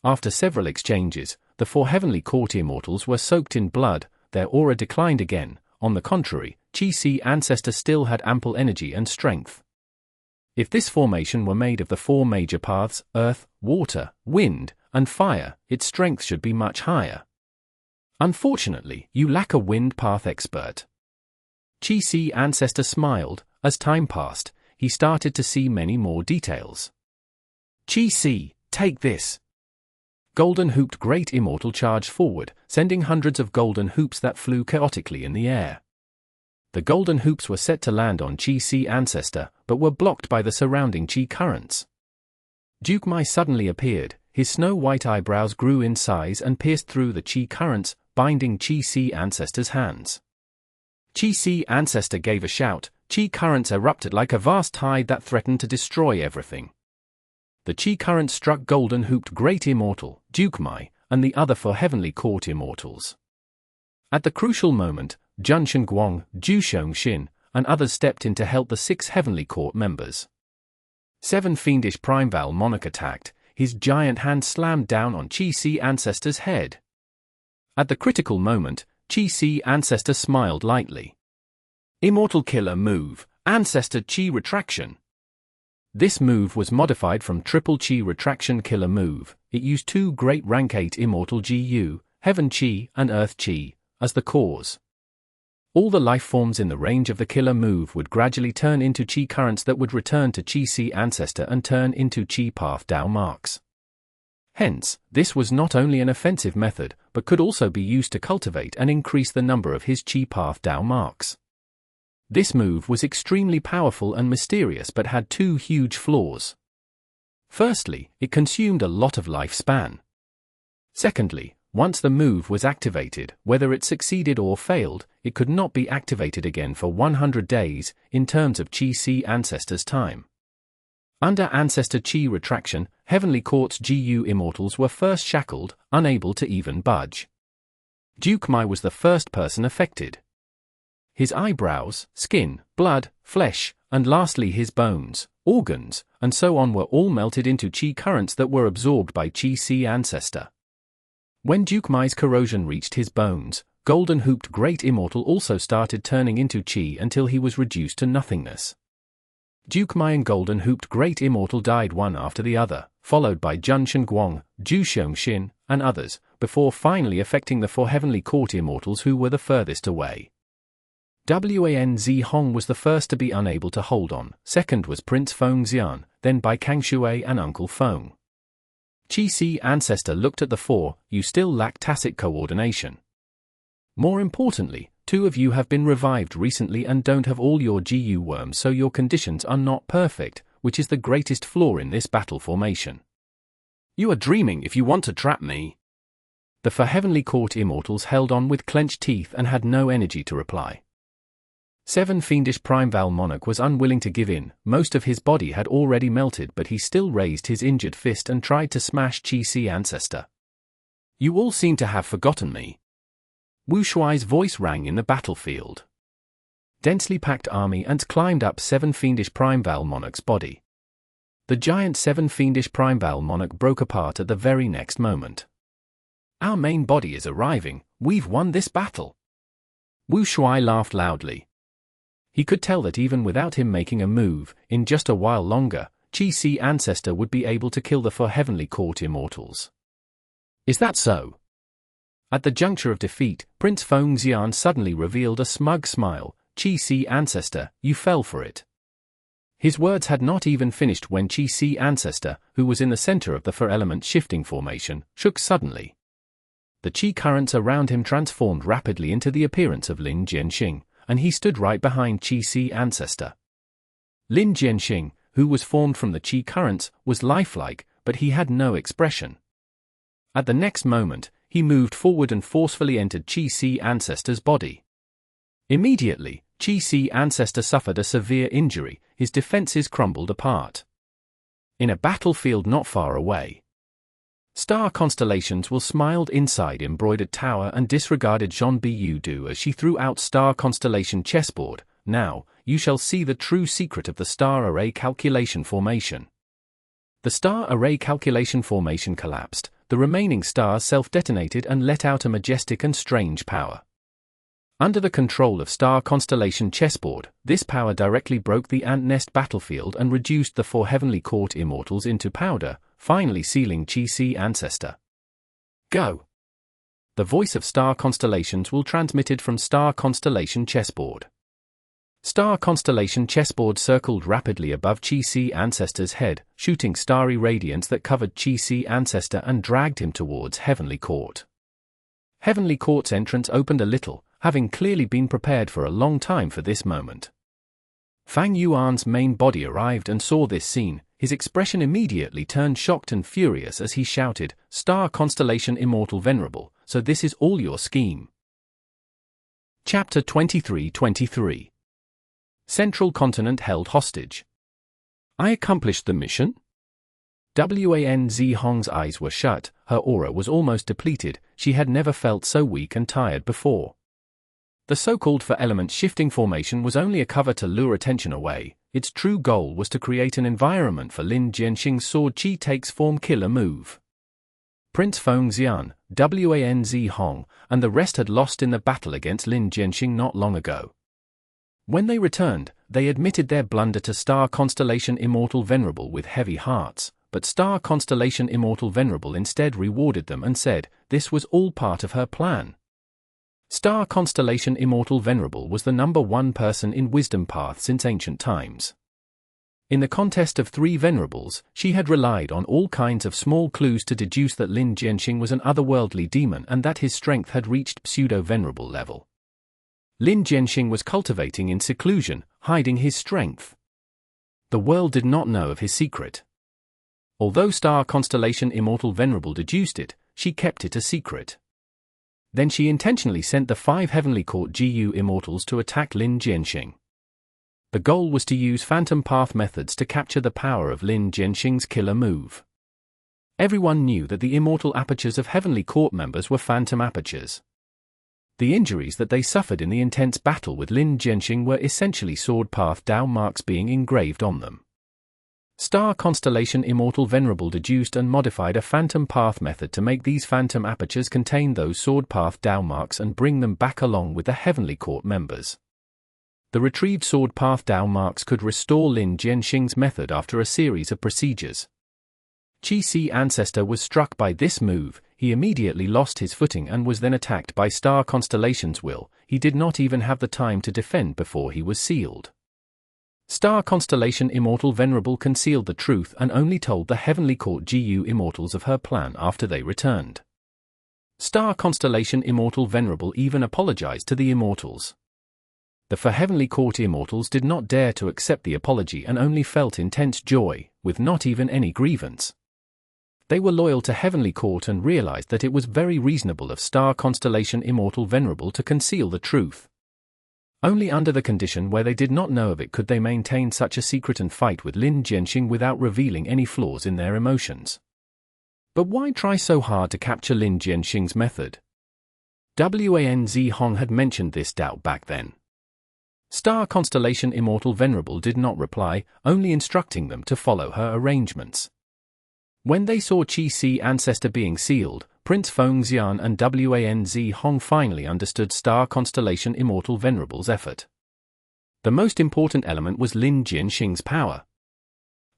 After several exchanges, the 4 Heavenly Court Immortals were soaked in blood. Their aura declined again. On the contrary, Qi-Si Ancestor still had ample energy and strength. If this formation were made of the 4 major paths, earth, water, wind, and fire, its strength should be much higher. Unfortunately, you lack a wind path expert. Qi-Si Ancestor smiled. As time passed, he started to see many more details. Qi-Si, take this. Golden Hooped Great Immortal charged forward, sending hundreds of golden hoops that flew chaotically in the air. The golden hoops were set to land on Qi-Si Ancestor, but were blocked by the surrounding Qi currents. Duke Mai suddenly appeared. His snow-white eyebrows grew in size and pierced through the Qi currents, binding Qi Ancestor's hands. Qi Ancestor gave a shout. Qi currents erupted like a vast tide that threatened to destroy everything. The Qi current struck golden-hooped Great Immortal, Dukemai, and the other four Heavenly Court Immortals. At the crucial moment, Zhen Shenguang, Zhu Xiongxin, and others stepped in to help the 6 Heavenly Court members. 7 fiendish Primordial monarch attacked. His giant hand slammed down on Qi Ancestor's head. At the critical moment, Qi Ancestor smiled lightly. Immortal Killer Move, Ancestor Qi Retraction. This move was modified from Triple Qi Retraction Killer Move. It used 2 great rank 8 Immortal GU, Heaven Qi and Earth Qi, as the cause. All the life forms in the range of the killer move would gradually turn into Qi currents that would return to Qi Ancestor and turn into Qi Path Dao marks. Hence, this was not only an offensive method, but could also be used to cultivate and increase the number of his Qi Path Dao marks. This move was extremely powerful and mysterious but had 2 huge flaws. Firstly, it consumed a lot of lifespan. Secondly, once the move was activated, whether it succeeded or failed, it could not be activated again for 100 days, in terms of Qi Ancestor's time. Under Ancestor Qi Retraction, Heavenly Court's GU Immortals were first shackled, unable to even budge. Dukemai was the first person affected. His eyebrows, skin, blood, flesh, and lastly his bones, organs, and so on were all melted into Qi currents that were absorbed by Qi Ancestor. When Dukemai's corrosion reached his bones, golden-hooped Great Immortal also started turning into Qi until he was reduced to nothingness. Dukemai and golden-hooped Great Immortal died one after the other, followed by Zhen Shenguang, Zhu Xiongxin, and others, before finally affecting the 4 Heavenly Court Immortals who were the furthest away. Wan Zihong was the first to be unable to hold on, second was Prince Feng Xian, then by Kang Shui and Uncle Feng. Qi Ancestor looked at the 4, you still lack tacit coordination. More importantly, 2 of you have been revived recently and don't have all your GU worms, so your conditions are not perfect, which is the greatest flaw in this battle formation. You are dreaming if you want to trap me. The 4 Heavenly Court Immortals held on with clenched teeth and had no energy to reply. 7 fiendish Primordial Monarch was unwilling to give in. Most of his body had already melted, but he still raised his injured fist and tried to smash Qi Ancestor. You all seem to have forgotten me. Wu Shuai's voice rang in the battlefield. Densely packed army ants climbed up 7 fiendish Primordial Monarch's body. The giant 7 fiendish Primordial Monarch broke apart at the very next moment. Our main body is arriving, we've won this battle. Wu Shuai laughed loudly. He could tell that even without him making a move, in just a while longer, Qi Ancestor would be able to kill the 4 Heavenly Court Immortals. Is that so? At the juncture of defeat, Prince Feng Xian suddenly revealed a smug smile. Qi Ancestor, you fell for it. His words had not even finished when Qi Ancestor, who was in the center of the 4-element shifting formation, shook suddenly. The Qi currents around him transformed rapidly into the appearance of Lin Jianxing, and he stood right behind Qi Ancestor. Lin Jianxing, who was formed from the Qi currents, was lifelike, but he had no expression. At the next moment, he moved forward and forcefully entered Qi Ancestor's body. Immediately, Qi Ancestor suffered a severe injury, his defenses crumbled apart. In a battlefield not far away, Star Constellations will smiled inside embroidered tower and disregarded Zhon Biudu as she threw out Star Constellation chessboard. Now, you shall see the true secret of the Star Array Calculation Formation. The Star Array Calculation Formation collapsed, the remaining stars self-detonated and let out a majestic and strange power. Under the control of Star Constellation chessboard, this power directly broke the ant nest battlefield and reduced the 4 Heavenly Court Immortals into powder, finally sealing Qi Ancestor. Go! The voice of Star Constellations will transmitted from Star Constellation chessboard. Star Constellation chessboard circled rapidly above Qi Ancestor's head, shooting starry radiance that covered Qi Ancestor and dragged him towards Heavenly Court. Heavenly Court's entrance opened a little, having clearly been prepared for a long time for this moment. Fang Yuan's main body arrived and saw this scene. His expression immediately turned shocked and furious as he shouted, "Star Constellation Immortal Venerable, so this is all your scheme. Chapter 23-23. Central Continent held hostage. I accomplished the mission? Wan Zhong's eyes were shut, her aura was almost depleted, she had never felt so weak and tired before. The so-called four-element shifting formation was only a cover to lure attention away, its true goal was to create an environment for Lin Jianxing's Sword Chi takes form killer move. Prince Feng Xian, Wan Zhong, and the rest had lost in the battle against Lin Jianxing not long ago. When they returned, they admitted their blunder to Star Constellation Immortal Venerable with heavy hearts, but Star Constellation Immortal Venerable instead rewarded them and said, this was all part of her plan. Star Constellation Immortal Venerable was the #1 person in Wisdom Path since ancient times. In the contest of 3 Venerables, she had relied on all kinds of small clues to deduce that Lin Jianxing was an otherworldly demon and that his strength had reached pseudo-venerable level. Lin Jianxing was cultivating in seclusion, hiding his strength. The world did not know of his secret. Although Star Constellation Immortal Venerable deduced it, she kept it a secret. Then she intentionally sent the 5 Heavenly Court GU Immortals to attack Lin Jianxing. The goal was to use Phantom Path methods to capture the power of Lin Jianxing's killer move. Everyone knew that the immortal apertures of Heavenly Court members were phantom apertures. The injuries that they suffered in the intense battle with Lin Jianxing were essentially Sword Path Dao marks being engraved on them. Star Constellation Immortal Venerable deduced and modified a Phantom Path method to make these phantom apertures contain those Sword Path Dao marks and bring them back along with the Heavenly Court members. The retrieved Sword Path Dao marks could restore Lin Jianxing's method after a series of procedures. Qi Ancestor was struck by this move, he immediately lost his footing and was then attacked by Star Constellation's will, he did not even have the time to defend before he was sealed. Star Constellation Immortal Venerable concealed the truth and only told the Heavenly Court GU Immortals of her plan after they returned. Star Constellation Immortal Venerable even apologized to the Immortals. The 4 Heavenly Court Immortals did not dare to accept the apology and only felt intense joy, with not even any grievance. They were loyal to Heavenly Court and realized that it was very reasonable of Star Constellation Immortal Venerable to conceal the truth. Only under the condition where they did not know of it could they maintain such a secret and fight with Lin Jianxing without revealing any flaws in their emotions. But why try so hard to capture Lin Jianxing's method? Wan Zhong had mentioned this doubt back then. Star Constellation Immortal Venerable did not reply, only instructing them to follow her arrangements. When they saw Qi Ancestor being sealed, Prince Feng Xian and Wan Zhong finally understood Star Constellation Immortal Venerable's effort. The most important element was Lin Jianxing's power.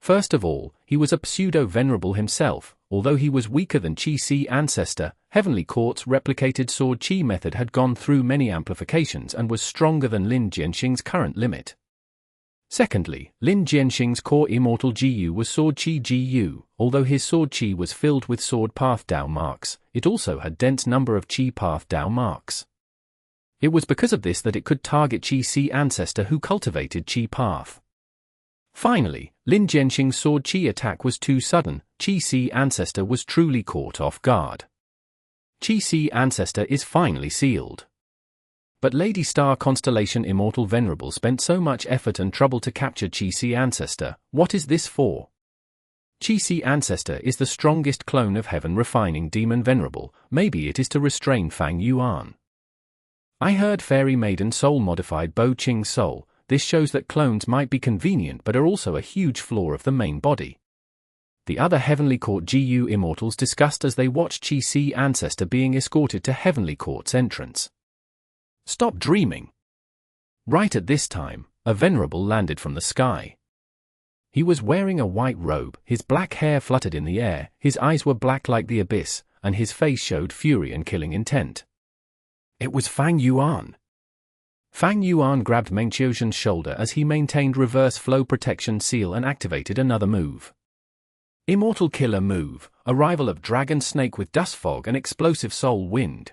First of all, he was a pseudo-venerable himself, although he was weaker than Qi Ancestor, Heavenly Court's replicated Sword Chi method had gone through many amplifications and was stronger than Lin Jianxing's current limit. Secondly, Lin Jianxing's core Immortal GU was Sword Chi GU, although his Sword Chi was filled with Sword Path Dao marks, it also had dense number of Chi Path Dao marks. It was because of this that it could target Qi Ancestor who cultivated Chi Path. Finally, Lin Jianxing's Sword Chi attack was too sudden, Qi Ancestor was truly caught off guard. Qi Ancestor is finally sealed. But Lady Star Constellation Immortal Venerable spent so much effort and trouble to capture Qi Ancestor, what is this for? Qi Ancestor is the strongest clone of Heaven Refining Demon Venerable, maybe it is to restrain Fang Yuan. I heard Fairy Maiden Soul modified Bo Qing Soul, this shows that clones might be convenient but are also a huge flaw of the main body. The other Heavenly Court GU Immortals discussed as they watched Qi Ancestor being escorted to Heavenly Court's entrance. Stop dreaming. Right at this time, a Venerable landed from the sky. He was wearing a white robe, his black hair fluttered in the air, his eyes were black like the abyss, and his face showed fury and killing intent. It was Fang Yuan. Fang Yuan grabbed Meng Qiuzhen's shoulder as he maintained reverse flow protection seal and activated another move. Immortal Killer Move, arrival of Dragon Snake with Dust Fog and Explosive Soul Wind.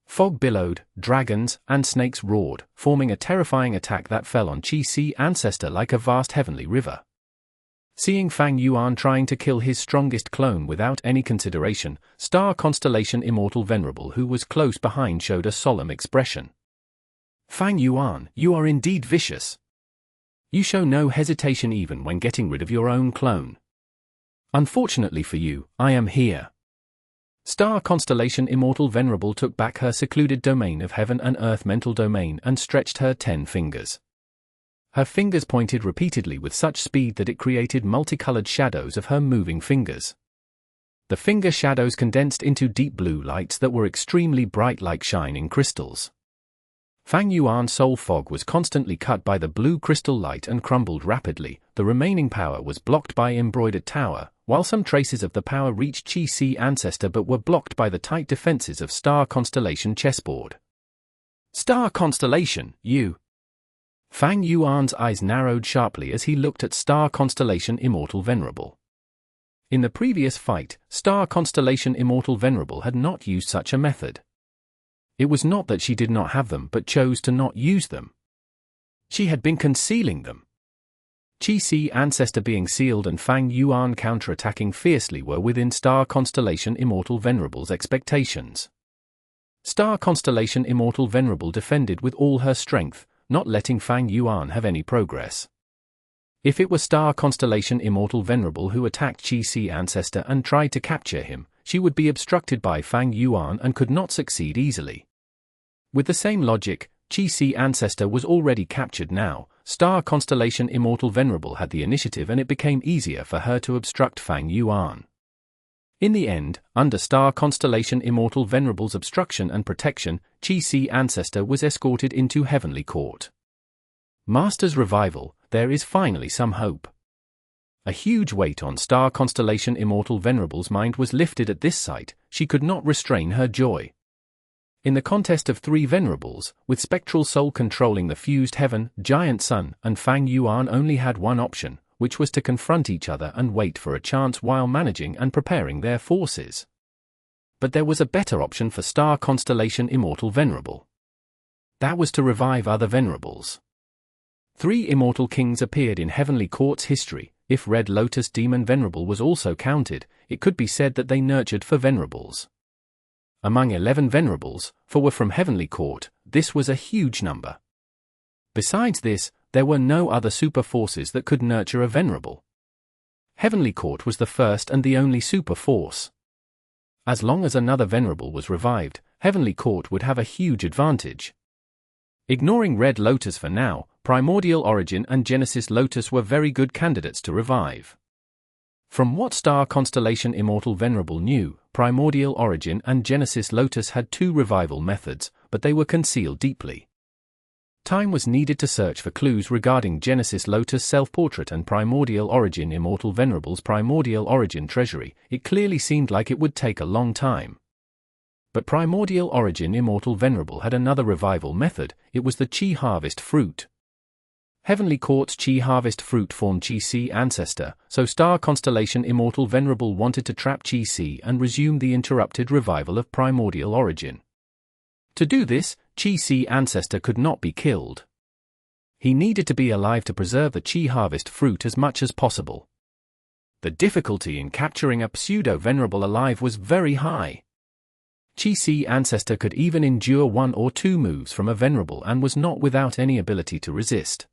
Fog billowed, dragons and snakes roared, forming a terrifying attack that fell on Qi Ancestor like a vast heavenly river. Seeing Fang Yuan trying to kill his strongest clone without any consideration, Star Constellation Immortal Venerable, who was close behind, showed a solemn expression. "Fang Yuan, you are indeed vicious. You show no hesitation even when getting rid of your own clone. Unfortunately for you, I am here." Star Constellation Immortal Venerable took back her secluded domain of heaven and earth mental domain and stretched her 10 fingers. Her fingers pointed repeatedly with such speed that it created multicolored shadows of her moving fingers. The finger shadows condensed into deep blue lights that were extremely bright like shining crystals. Fang Yuan's soul fog was constantly cut by the blue crystal light and crumbled rapidly. The remaining power was blocked by embroidered tower, while some traces of the power reached Qi-Si ancestor but were blocked by the tight defenses of Star Constellation chessboard. "Star Constellation, you!" Fang Yuan's eyes narrowed sharply as he looked at Star Constellation Immortal Venerable. In the previous fight, Star Constellation Immortal Venerable had not used such a method. It was not that she did not have them but chose to not use them. She had been concealing them. Qi-Si ancestor being sealed and Fang Yuan counterattacking fiercely were within Star Constellation Immortal Venerable's expectations. Star Constellation Immortal Venerable defended with all her strength, not letting Fang Yuan have any progress. If it were Star Constellation Immortal Venerable who attacked Qi-Si ancestor and tried to capture him, she would be obstructed by Fang Yuan and could not succeed easily. With the same logic, Qi-Si ancestor was already captured now. Star Constellation Immortal Venerable had the initiative and it became easier for her to obstruct Fang Yuan. In the end, under Star Constellation Immortal Venerable's obstruction and protection, Qi-Si ancestor was escorted into Heavenly Court. Master's revival, there is finally some hope. A huge weight on Star Constellation Immortal Venerable's mind was lifted at this sight. She could not restrain her joy. In the contest of 3 Venerables, with Spectral Soul controlling the fused heaven, Giant Sun, and Fang Yuan only had one option, which was to confront each other and wait for a chance while managing and preparing their forces. But there was a better option for Star Constellation Immortal Venerable. That was to revive other Venerables. 3 Immortal Kings appeared in Heavenly Court's history. If Red Lotus Demon Venerable was also counted, it could be said that they nurtured for Venerables. Among 11 Venerables, 4 were from Heavenly Court, this was a huge number. Besides this, there were no other super forces that could nurture a Venerable. Heavenly Court was the first and the only super force. As long as another Venerable was revived, Heavenly Court would have a huge advantage. Ignoring Red Lotus for now, Primordial Origin and Genesis Lotus were very good candidates to revive. From what Star Constellation Immortal Venerable knew, Primordial Origin and Genesis Lotus had 2 revival methods, but they were concealed deeply. Time was needed to search for clues regarding Genesis Lotus self-portrait and Primordial Origin Immortal Venerable's Primordial Origin treasury. It clearly seemed like it would take a long time. But Primordial Origin Immortal Venerable had another revival method. It was the Qi Harvest Fruit. Heavenly Court's Qi Harvest Fruit formed Qi-Si ancestor, so Star Constellation Immortal Venerable wanted to trap Qi-Si and resume the interrupted revival of Primordial Origin. To do this, Qi-Si ancestor could not be killed. He needed to be alive to preserve the Qi Harvest Fruit as much as possible. The difficulty in capturing a pseudo-Venerable alive was very high. Qi-Si ancestor could even endure 1 or 2 moves from a Venerable and was not without any ability to resist.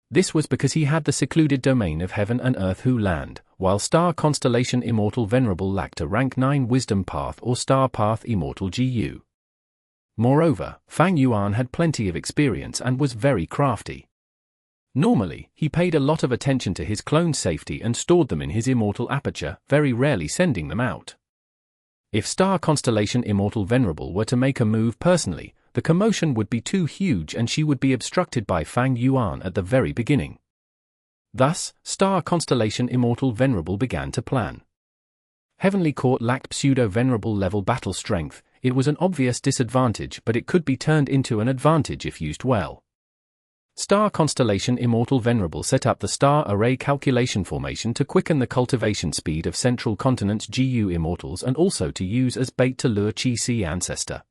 This was because he had the secluded domain of heaven and earth who land, while Star Constellation Immortal Venerable lacked a rank 9 Wisdom Path or Star Path Immortal GU. Moreover, Fang Yuan had plenty of experience and was very crafty. Normally, he paid a lot of attention to his clone's safety and stored them in his immortal aperture, very rarely sending them out. If Star Constellation Immortal Venerable were to make a move personally, the commotion would be too huge and she would be obstructed by Fang Yuan at the very beginning. Thus, Star Constellation Immortal Venerable began to plan. Heavenly Court lacked pseudo-Venerable level battle strength. It was an obvious disadvantage, but it could be turned into an advantage if used well. Star Constellation Immortal Venerable set up the Star Array Calculation Formation to quicken the cultivation speed of Central Continent's GU Immortals and also to use as bait to lure Qi-Si ancestor.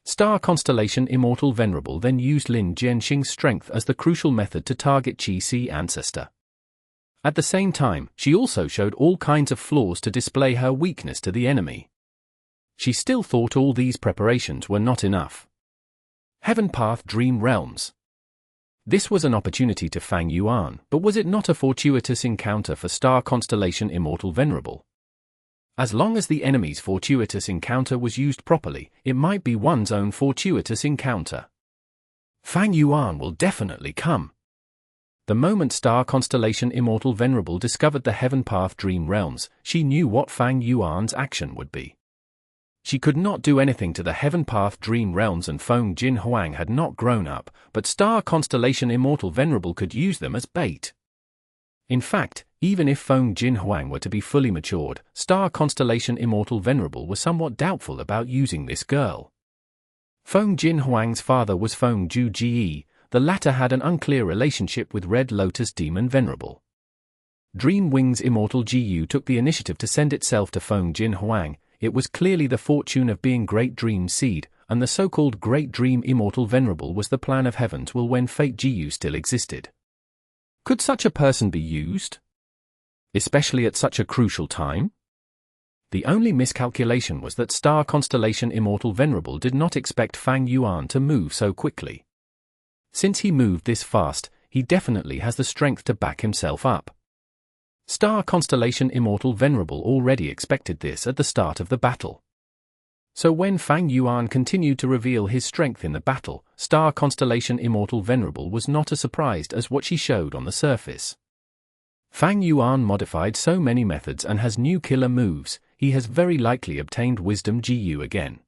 Star Constellation Immortal Venerable then used Lin Jianxing's strength as the crucial method to target Qi-Si ancestor. At the same time, she also showed all kinds of flaws to display her weakness to the enemy. She still thought all these preparations were not enough. Heaven Path Dream Realms. This was an opportunity to Fang Yuan, but was it not a fortuitous encounter for Star Constellation Immortal Venerable? As long as the enemy's fortuitous encounter was used properly, it might be one's own fortuitous encounter. Fang Yuan will definitely come. The moment Star Constellation Immortal Venerable discovered the Heaven Path Dream Realms, she knew what Fang Yuan's action would be. She could not do anything to the Heaven Path Dream Realms, and Feng Jin Huang had not grown up, but Star Constellation Immortal Venerable could use them as bait. In fact, even if Feng Jin Huang were to be fully matured, Star Constellation Immortal Venerable was somewhat doubtful about using this girl. Feng Jin Huang's father was Feng Ju Ji. The latter had an unclear relationship with Red Lotus Demon Venerable. Dream Wings Immortal Gu took the initiative to send itself to Feng Jin Huang. It was clearly the fortune of being Great Dream Seed, and the so-called Great Dream Immortal Venerable was the plan of heavens will when Fate Gu still existed. Could such a person be used? Especially at such a crucial time? The only miscalculation was that Star Constellation Immortal Venerable did not expect Fang Yuan to move so quickly. Since he moved this fast, he definitely has the strength to back himself up. Star Constellation Immortal Venerable already expected this at the start of the battle. So when Fang Yuan continued to reveal his strength in the battle, Star Constellation Immortal Venerable was not as surprised as what she showed on the surface. Fang Yuan modified so many methods and has new killer moves, he has very likely obtained Wisdom Gu again.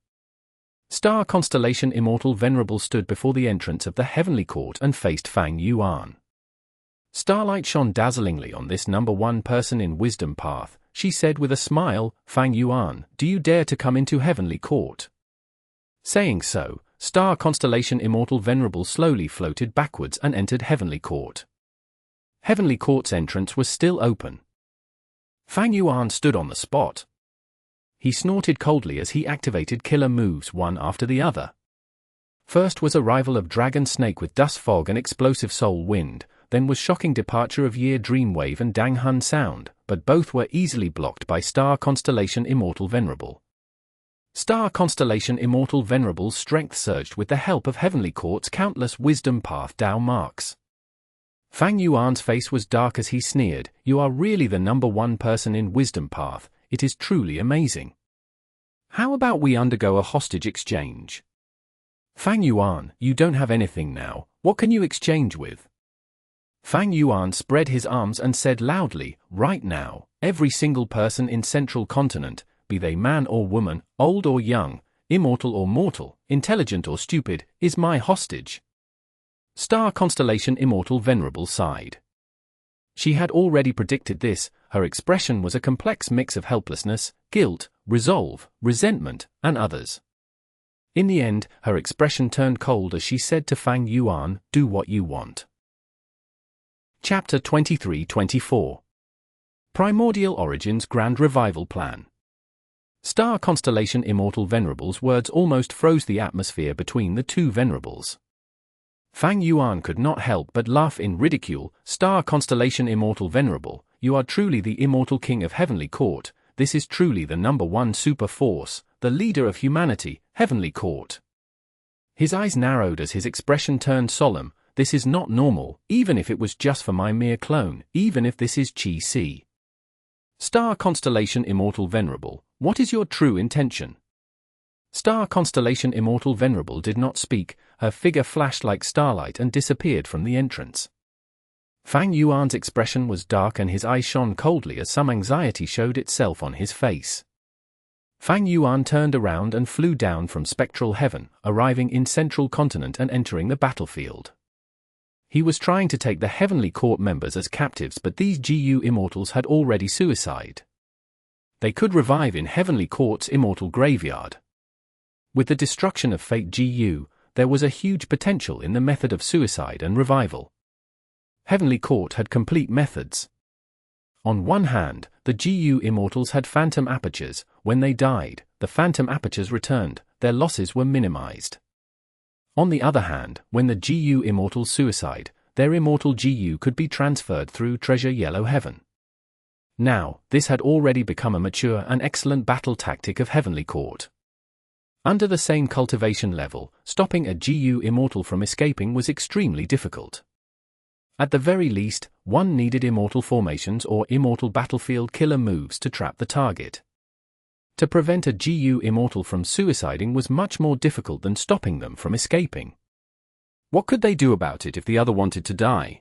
Star Constellation Immortal Venerable stood before the entrance of the Heavenly Court and faced Fang Yuan. Starlight shone dazzlingly on this number one person in Wisdom Path. She said with a smile, "Fang Yuan, do you dare to come into Heavenly Court?" Saying so, Star Constellation Immortal Venerable slowly floated backwards and entered Heavenly Court. Heavenly Court's entrance was still open. Fang Yuan stood on the spot. He snorted coldly as he activated killer moves one after the other. First was arrival of Dragon Snake with Dust Fog and Explosive Soul Wind, then was shocking departure of Year Dreamwave and Dang Hun Sound, but both were easily blocked by Star Constellation Immortal Venerable. Star Constellation Immortal Venerable's strength surged with the help of Heavenly Court's countless Wisdom Path Dao marks. Fang Yuan's face was dark as he sneered, "You are really the number one person in Wisdom Path, it is truly amazing. How about we undergo a hostage exchange?" "Fang Yuan, you don't have anything now, what can you exchange with?" Fang Yuan spread his arms and said loudly, "Right now, every single person in Central Continent, be they man or woman, old or young, immortal or mortal, intelligent or stupid, is my hostage." Star Constellation Immortal Venerable sighed. She had already predicted this. Her expression was a complex mix of helplessness, guilt, resolve, resentment, and others. In the end, her expression turned cold as she said to Fang Yuan, "Do what you want." Chapter 23-24. Primordial Origins Grand Revival Plan. Star Constellation Immortal Venerable's words almost froze the atmosphere between the two Venerables. Fang Yuan could not help but laugh in ridicule. "Star Constellation Immortal Venerable, you are truly the immortal king of Heavenly Court, this is truly the number one super force, the leader of humanity, Heavenly Court." His eyes narrowed as his expression turned solemn. "This is not normal, even if it was just for my mere clone, even if this is Chi Si. Star Constellation Immortal Venerable, what is your true intention?" Star Constellation Immortal Venerable did not speak, her figure flashed like starlight and disappeared from the entrance. Fang Yuan's expression was dark and his eyes shone coldly as some anxiety showed itself on his face. Fang Yuan turned around and flew down from spectral heaven, arriving in Central Continent and entering the battlefield. He was trying to take the Heavenly Court members as captives, but these GU Immortals had already suicide. They could revive in Heavenly Court's Immortal Graveyard. With the destruction of Fate GU, there was a huge potential in the method of suicide and revival. Heavenly Court had complete methods. On one hand, the GU Immortals had phantom apertures. When they died, the phantom apertures returned, their losses were minimized. On the other hand, when the GU Immortals suicide, their immortal GU could be transferred through Treasure Yellow Heaven. Now, this had already become a mature and excellent battle tactic of Heavenly Court. Under the same cultivation level, stopping a GU Immortal from escaping was extremely difficult. At the very least, one needed Immortal formations or Immortal battlefield killer moves to trap the target. To prevent a GU Immortal from suiciding was much more difficult than stopping them from escaping. What could they do about it if the other wanted to die?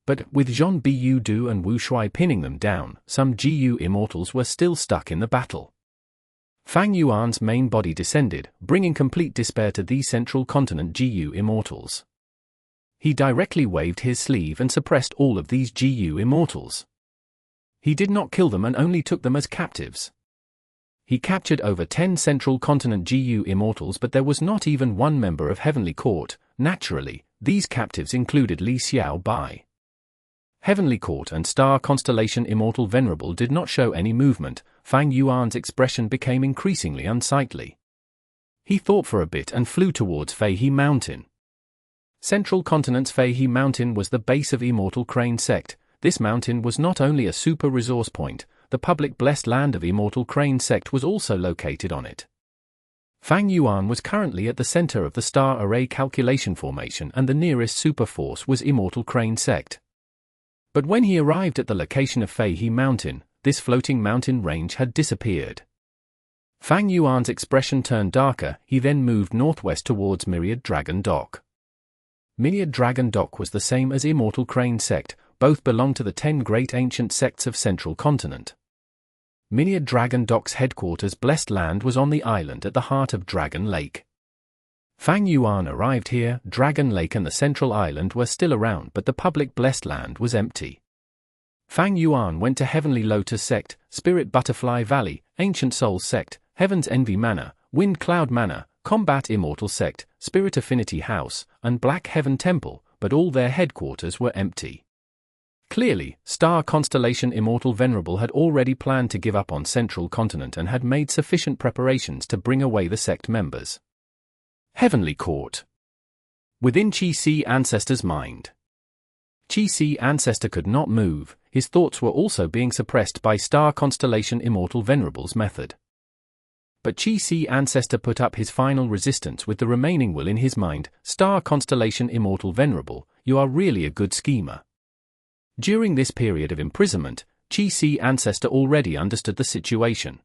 But with Zhen Bu Du and Wu Shui pinning them down, some GU Immortals were still stuck in the battle. Fang Yuan's main body descended, bringing complete despair to these Central Continent GU Immortals. He directly waved his sleeve and suppressed all of these GU Immortals. He did not kill them and only took them as captives. He captured over 10 Central Continent GU Immortals, but there was not even one member of Heavenly Court. Naturally, these captives included Li Xiao Bai. Heavenly Court and Star Constellation Immortal Venerable did not show any movement. Fang Yuan's expression became increasingly unsightly. He thought for a bit and flew towards Feihe Mountain. Central Continent's Feihe Mountain was the base of Immortal Crane Sect. This mountain was not only a super resource point, the public blessed land of Immortal Crane Sect was also located on it. Fang Yuan was currently at the center of the Star Array Calculation Formation, and the nearest super force was Immortal Crane Sect. But when he arrived at the location of Feihe Mountain, this floating mountain range had disappeared. Fang Yuan's expression turned darker. He then moved northwest towards Myriad Dragon Dock. Myriad Dragon Dock was the same as Immortal Crane Sect, both belonged to the 10 great ancient sects of Central Continent. Myriad Dragon Dock's headquarters blessed land was on the island at the heart of Dragon Lake. Fang Yuan arrived here. Dragon Lake and the central island were still around, but the public blessed land was empty. Fang Yuan went to Heavenly Lotus Sect, Spirit Butterfly Valley, Ancient Souls Sect, Heaven's Envy Manor, Wind Cloud Manor, Combat Immortal Sect, Spirit Affinity House, and Black Heaven Temple, but all their headquarters were empty. Clearly, Star Constellation Immortal Venerable had already planned to give up on Central Continent and had made sufficient preparations to bring away the sect members. Heavenly Court. Within Qi Si Ancestor's mind. Qi Si Ancestor could not move. His thoughts were also being suppressed by Star Constellation Immortal Venerable's method. But Qi Si Ancestor put up his final resistance with the remaining will in his mind. Star Constellation Immortal Venerable, you are really a good schemer. During this period of imprisonment, Qi Si Ancestor already understood the situation.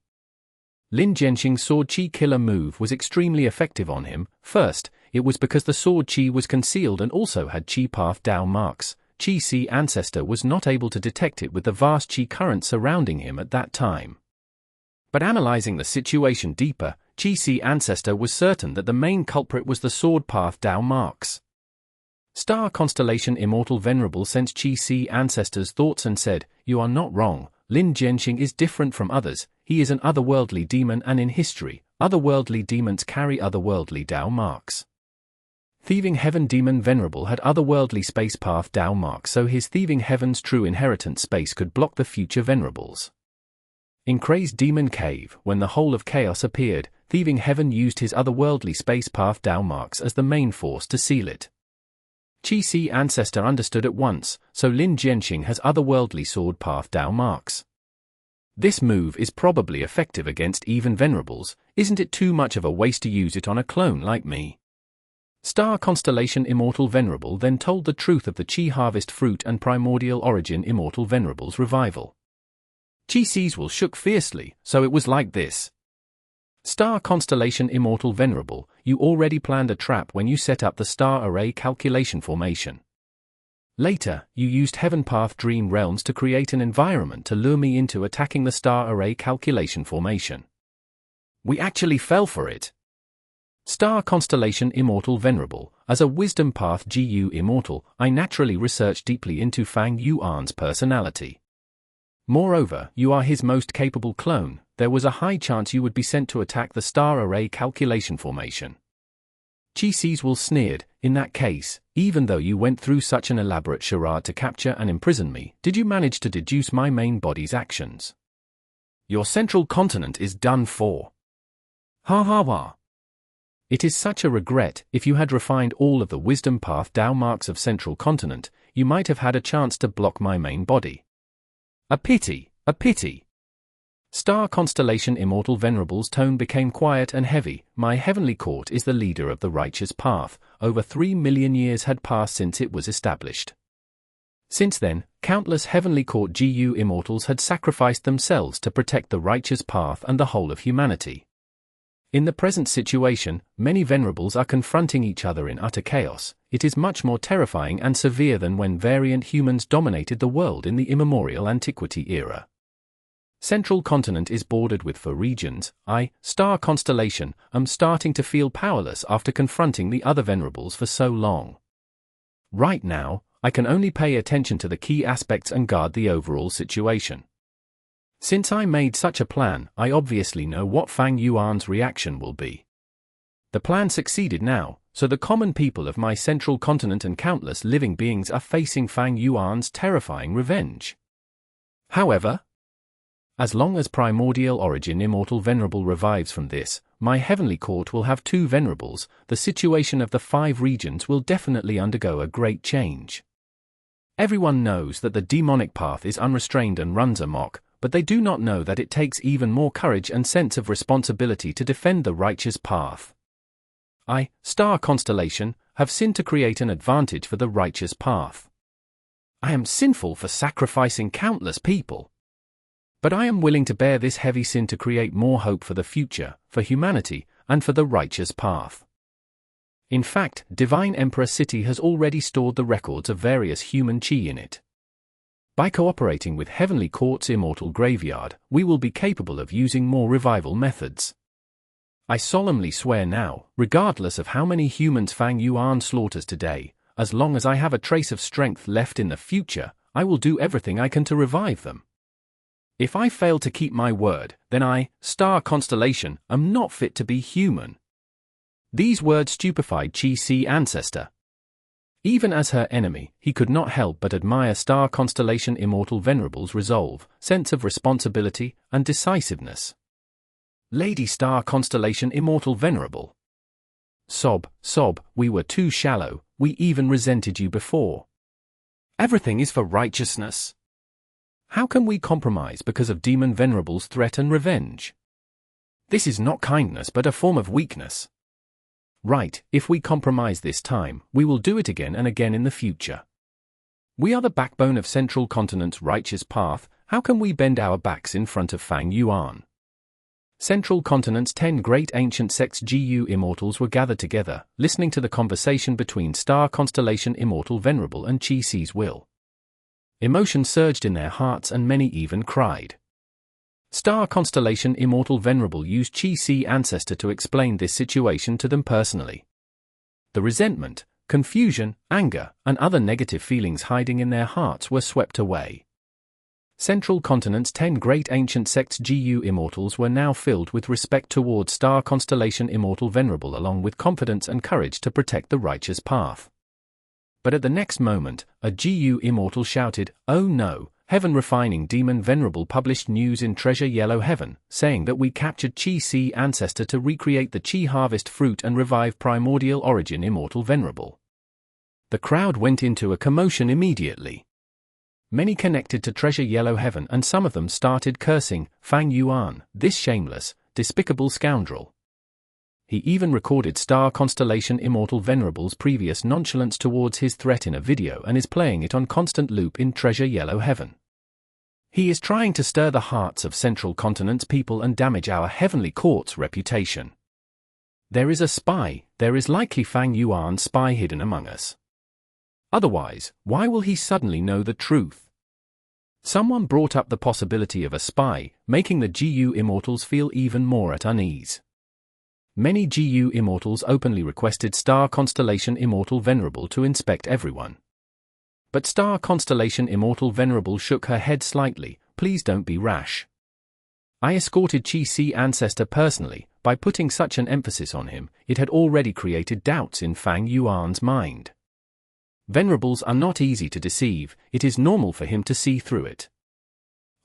Lin Jianxing's Sword Qi killer move was extremely effective on him. First, it was because the Sword Qi was concealed and also had Qi Path Dao marks. Qi Si Ancestor was not able to detect it with the vast Qi current surrounding him at that time. But analyzing the situation deeper, Qi Si Ancestor was certain that the main culprit was the Sword Path Dao marks. Star Constellation Immortal Venerable sensed Qi Si Ancestor's thoughts and said, "You are not wrong. Lin Jianxing is different from others. He is an otherworldly demon, and in history, otherworldly demons carry otherworldly Dao marks." Thieving Heaven Demon Venerable had otherworldly space path Dao marks, so his Thieving Heaven's true inheritance space could block the future Venerables. In Crazed Demon Cave, when the whole of Chaos appeared, Thieving Heaven used his otherworldly space path Dao marks as the main force to seal it. Qi Si Ancestor understood at once, so Lin Jianxing has otherworldly sword path Dao marks. This move is probably effective against even Venerables. Isn't it too much of a waste to use it on a clone like me? Star Constellation Immortal Venerable then told the truth of the Qi Harvest Fruit and Primordial Origin Immortal Venerable's revival. Qi Si's will shook fiercely, so it was like this. Star Constellation Immortal Venerable, you already planned a trap when you set up the Star Array Calculation Formation. Later, you used Heaven Path Dream Realms to create an environment to lure me into attacking the Star Array Calculation Formation. We actually fell for it. Star Constellation Immortal Venerable, as a Wisdom Path GU Immortal, I naturally researched deeply into Fang Yuan's personality. Moreover, you are his most capable clone. There was a high chance you would be sent to attack the Star Array Calculation Formation. Qi Si's will sneered, in that case, even though you went through such an elaborate charade to capture and imprison me, did you manage to deduce my main body's actions? Your Central Continent is done for. Ha ha ha. It is such a regret. If you had refined all of the wisdom path Dao marks of Central Continent, you might have had a chance to block my main body. A pity, a pity. Star Constellation Immortal Venerable's tone became quiet and heavy. My heavenly court is the leader of the righteous path. Over 3 million years had passed since it was established. Since then, countless heavenly court GU immortals had sacrificed themselves to protect the righteous path and the whole of humanity. In the present situation, many venerables are confronting each other in utter chaos. It is much more terrifying and severe than when variant humans dominated the world in the immemorial antiquity era. Central Continent is bordered with 4 regions. I, Star Constellation, am starting to feel powerless after confronting the other venerables for so long. Right now, I can only pay attention to the key aspects and guard the overall situation. Since I made such a plan, I obviously know what Fang Yuan's reaction will be. The plan succeeded now, so the common people of my Central Continent and countless living beings are facing Fang Yuan's terrifying revenge. However, as long as Primordial Origin Immortal Venerable revives from this, my heavenly court will have 2 venerables. The situation of the 5 regions will definitely undergo a great change. Everyone knows that the demonic path is unrestrained and runs amok, but they do not know that it takes even more courage and sense of responsibility to defend the righteous path. I, Star Constellation, have sinned to create an advantage for the righteous path. I am sinful for sacrificing countless people. But I am willing to bear this heavy sin to create more hope for the future, for humanity, and for the righteous path. In fact, Divine Emperor City has already stored the records of various human chi in it. By cooperating with Heavenly Court's Immortal Graveyard, we will be capable of using more revival methods. I solemnly swear now, regardless of how many humans Fang Yuan slaughters today, as long as I have a trace of strength left in the future, I will do everything I can to revive them. If I fail to keep my word, then I, Star Constellation, am not fit to be human. These words stupefied Chi-Si ancestor. Even as her enemy, he could not help but admire Star Constellation Immortal Venerable's resolve, sense of responsibility, and decisiveness. Lady Star Constellation Immortal Venerable. Sob, we were too shallow, we even resented you before. Everything is for righteousness. How can we compromise because of Demon Venerable's threat and revenge? This is not kindness but a form of weakness. Right, if we compromise this time, we will do it again and again in the future. We are the backbone of Central Continent's righteous path. How can we bend our backs in front of Fang Yuan? Central Continent's 10 great ancient sects GU immortals were gathered together, listening to the conversation between Star Constellation Immortal Venerable and Chi-Si's will. Emotion surged in their hearts and many even cried. Star Constellation Immortal Venerable used Chi-Si ancestor to explain this situation to them personally. The resentment, confusion, anger, and other negative feelings hiding in their hearts were swept away. Central Continent's 10 great ancient sects GU immortals were now filled with respect towards Star Constellation Immortal Venerable along with confidence and courage to protect the righteous path. But at the next moment, a GU immortal shouted, "Oh no, Heaven Refining Demon Venerable published news in Treasure Yellow Heaven, saying that we captured Chi-Si ancestor to recreate the Chi harvest fruit and revive Primordial Origin Immortal Venerable." The crowd went into a commotion immediately. Many connected to Treasure Yellow Heaven and some of them started cursing Fang Yuan, this shameless, despicable scoundrel. He even recorded Star Constellation Immortal Venerable's previous nonchalance towards his threat in a video and is playing it on constant loop in Treasure Yellow Heaven. He is trying to stir the hearts of Central Continent's people and damage our Heavenly Court's reputation. There is a spy, there is likely Fang Yuan's spy hidden among us. Otherwise, why will he suddenly know the truth? Someone brought up the possibility of a spy, making the GU immortals feel even more at unease. Many GU immortals openly requested Star Constellation Immortal Venerable to inspect everyone. But Star Constellation Immortal Venerable shook her head slightly. "Please don't be rash. I escorted Chi-Si ancestor personally. By putting such an emphasis on him, it had already created doubts in Fang Yuan's mind. Venerables are not easy to deceive, it is normal for him to see through it.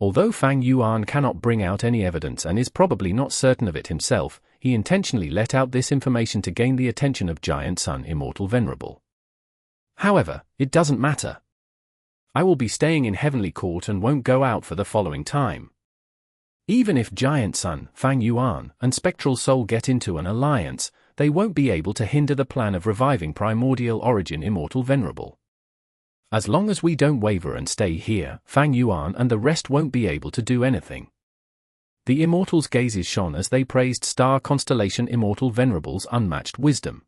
Although Fang Yuan cannot bring out any evidence and is probably not certain of it himself, he intentionally let out this information to gain the attention of Giant Sun Immortal Venerable. However, it doesn't matter. I will be staying in Heavenly Court and won't go out for the following time. Even if Giant Sun, Fang Yuan, and Spectral Soul get into an alliance, they won't be able to hinder the plan of reviving Primordial Origin Immortal Venerable. As long as we don't waver and stay here, Fang Yuan and the rest won't be able to do anything. The Immortals' gazes shone as they praised Star Constellation Immortal Venerable's unmatched wisdom.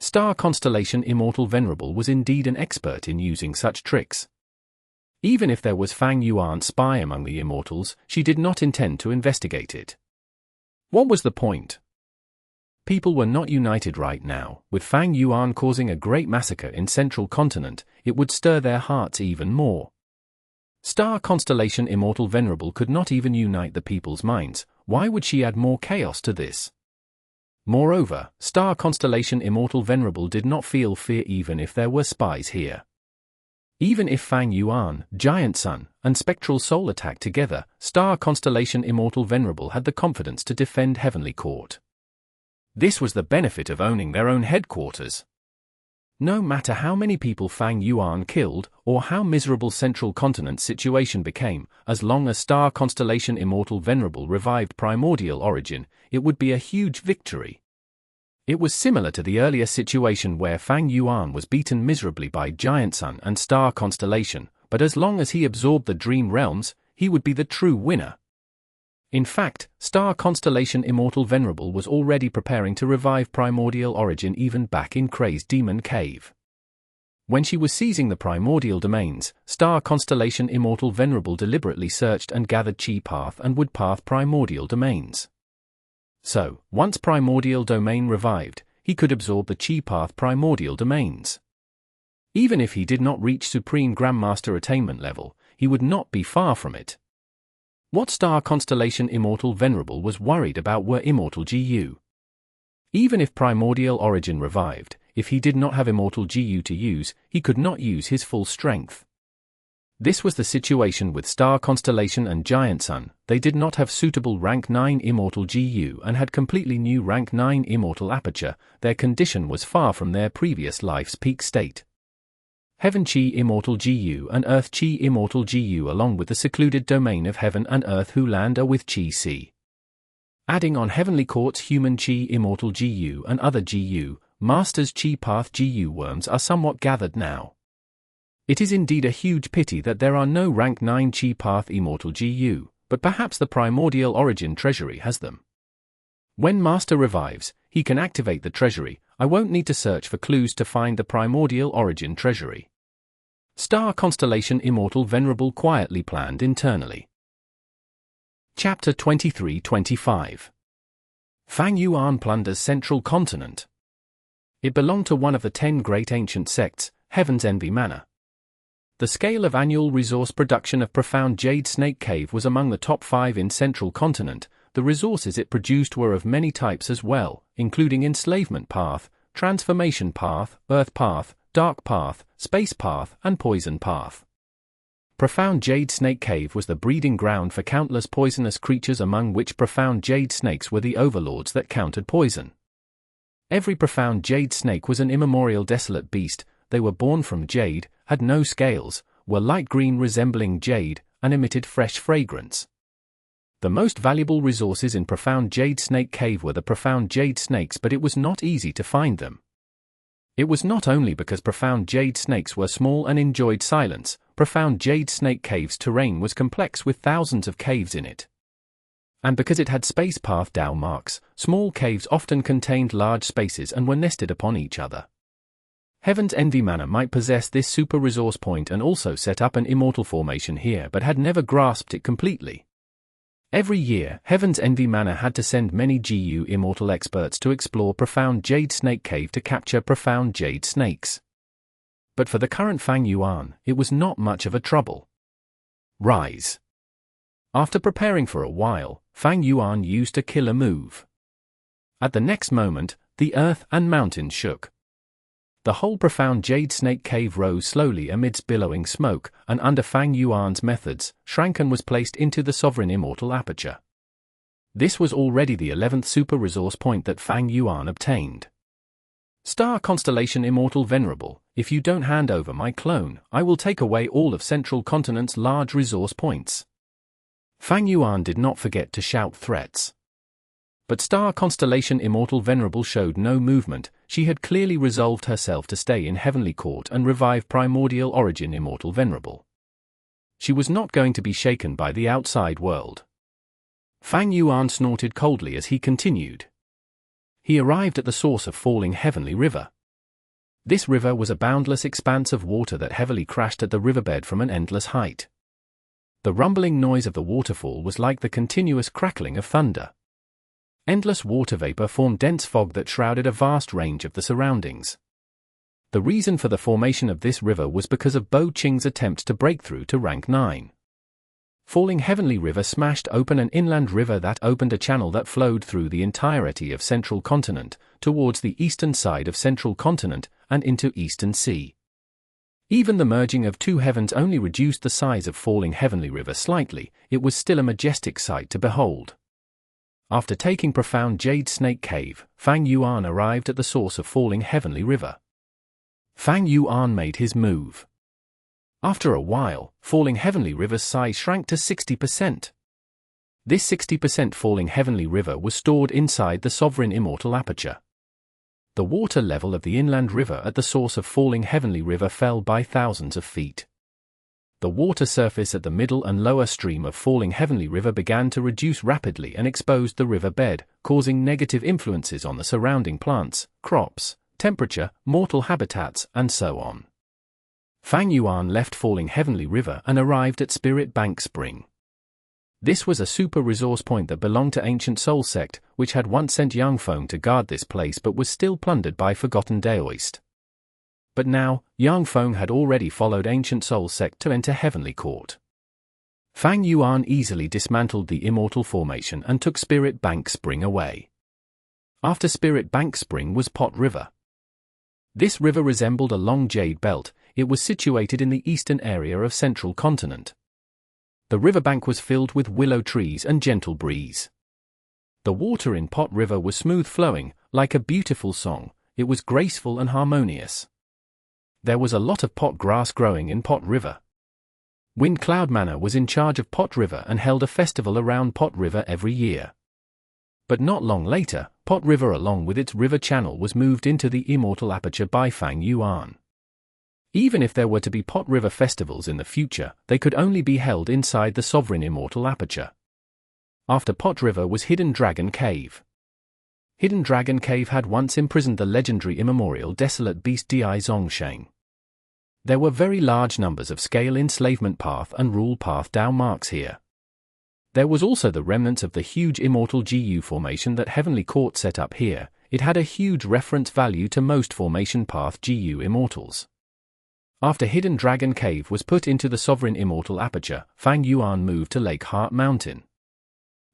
Star Constellation Immortal Venerable was indeed an expert in using such tricks. Even if there was Fang Yuan's spy among the Immortals, she did not intend to investigate it. What was the point? People were not united right now. With Fang Yuan causing a great massacre in Central Continent, it would stir their hearts even more. Star Constellation Immortal Venerable could not even unite the people's minds. Why would she add more chaos to this? Moreover, Star Constellation Immortal Venerable did not feel fear even if there were spies here. Even if Fang Yuan, Giant Sun, and Spectral Soul attacked together, Star Constellation Immortal Venerable had the confidence to defend Heavenly Court. This was the benefit of owning their own headquarters. No matter how many people Fang Yuan killed, or how miserable Central Continent's situation became, as long as Star Constellation Immortal Venerable revived Primordial Origin, it would be a huge victory. It was similar to the earlier situation where Fang Yuan was beaten miserably by Giant Sun and Star Constellation, but as long as he absorbed the Dream Realms, he would be the true winner. In fact, Star Constellation Immortal Venerable was already preparing to revive Primordial Origin even back in Crazed Demon Cave. When she was seizing the primordial domains, Star Constellation Immortal Venerable deliberately searched and gathered Chi Path and Wood Path primordial domains. So, once Primordial Domain revived, he could absorb the Chi Path primordial domains. Even if he did not reach Supreme Grandmaster attainment level, he would not be far from it. What Star Constellation Immortal Venerable was worried about were Immortal GU. Even if Primordial Origin revived, if he did not have Immortal GU to use, he could not use his full strength. This was the situation with Star Constellation and Giant Sun. They did not have suitable Rank 9 Immortal GU and had completely new Rank 9 Immortal Aperture. Their condition was far from their previous life's peak state. Heaven Chi Immortal GU and Earth Chi Immortal GU along with the secluded domain of Heaven and Earth who land are with Chi C. Adding on Heavenly Court's Human Chi Immortal GU and other GU, Masters Chi Path GU worms are somewhat gathered now. It is indeed a huge pity that there are no Rank 9 Chi Path Immortal GU, but perhaps the Primordial Origin Treasury has them. When Master revives, he can activate the Treasury. I won't need to search for clues to find the Primordial Origin Treasury. Star Constellation Immortal Venerable quietly planned internally. Chapter 23-25 Fang Yuan plunders Central Continent. It belonged to one of the 10 great ancient sects, Heaven's Envy Manor. The scale of annual resource production of Profound Jade Snake Cave was among the top 5 in Central Continent. The resources it produced were of many types as well, including Enslavement Path, Transformation Path, Earth Path, Dark Path, Space Path, and Poison Path. Profound Jade Snake Cave was the breeding ground for countless poisonous creatures, among which Profound Jade Snakes were the overlords that countered poison. Every Profound Jade Snake was an immemorial desolate beast. They were born from jade, had no scales, were light green resembling jade, and emitted fresh fragrance. The most valuable resources in Profound Jade Snake Cave were the Profound Jade Snakes, but it was not easy to find them. It was not only because Profound Jade Snakes were small and enjoyed silence. Profound Jade Snake Cave's terrain was complex with thousands of caves in it. And because it had space path Dao marks, small caves often contained large spaces and were nested upon each other. Heaven's Envy Manor might possess this super resource point and also set up an immortal formation here, but had never grasped it completely. Every year, Heaven's Envy Manor had to send many GU immortal experts to explore Profound Jade Snake Cave to capture Profound Jade Snakes. But for the current Fang Yuan, it was not much of a trouble. Rise. After preparing for a while, Fang Yuan used a killer move. At the next moment, the earth and mountains shook. The whole Profound Jade Snake Cave rose slowly amidst billowing smoke, and under Fang Yuan's methods, shrank and was placed into the sovereign immortal aperture. This was already the 11th super resource point that Fang Yuan obtained. Star Constellation Immortal Venerable, if you don't hand over my clone, I will take away all of Central Continent's large resource points. Fang Yuan did not forget to shout threats. But Star Constellation Immortal Venerable showed no movement. She had clearly resolved herself to stay in Heavenly Court and revive Primordial Origin Immortal Venerable. She was not going to be shaken by the outside world. Fang Yuan snorted coldly as he continued. He arrived at the source of falling Heavenly River. This river was a boundless expanse of water that heavily crashed at the riverbed from an endless height. The rumbling noise of the waterfall was like the continuous crackling of thunder. Endless water vapor formed dense fog that shrouded a vast range of the surroundings. The reason for the formation of this river was because of Bo Qing's attempt to break through to rank 9. Falling Heavenly River smashed open an inland river that opened a channel that flowed through the entirety of Central Continent, towards the eastern side of Central Continent, and into Eastern Sea. Even the merging of two heavens only reduced the size of Falling Heavenly River slightly. It was still a majestic sight to behold. After taking Profound Jade Snake Cave, Fang Yuan arrived at the source of Falling Heavenly River. Fang Yuan made his move. After a while, Falling Heavenly River's size shrank to 60%. This 60% Falling Heavenly River was stored inside the Sovereign Immortal Aperture. The water level of the inland river at the source of Falling Heavenly River fell by thousands of feet. The water surface at the middle and lower stream of Falling Heavenly River began to reduce rapidly and exposed the river bed, causing negative influences on the surrounding plants, crops, temperature, mortal habitats, and so on. Fang Yuan left Falling Heavenly River and arrived at Spirit Bank Spring. This was a super resource point that belonged to Ancient Soul Sect, which had once sent Yangfeng to guard this place but was still plundered by Forgotten Daoist. But now, Yangfeng had already followed Ancient Soul Sect to enter Heavenly Court. Fang Yuan easily dismantled the Immortal Formation and took Spirit Bank Spring away. After Spirit Bank Spring was Pot River. This river resembled a long jade belt. It was situated in the eastern area of Central Continent. The riverbank was filled with willow trees and gentle breeze. The water in Pot River was smooth-flowing, like a beautiful song. It was graceful and harmonious. There was a lot of pot grass growing in Pot River. Wind Cloud Manor was in charge of Pot River and held a festival around Pot River every year. But not long later, Pot River along with its river channel was moved into the Immortal Aperture by Fang Yuan. Even if there were to be Pot River festivals in the future, they could only be held inside the Sovereign Immortal Aperture. After Pot River was Hidden Dragon Cave. Hidden Dragon Cave had once imprisoned the legendary immemorial Desolate Beast Di Zongsheng. There were very large numbers of Scale Enslavement Path and Rule Path Dao marks here. There was also the remnants of the huge Immortal GU formation that Heavenly Court set up here. It had a huge reference value to most Formation Path GU Immortals. After Hidden Dragon Cave was put into the Sovereign Immortal Aperture, Fang Yuan moved to Lake Heart Mountain.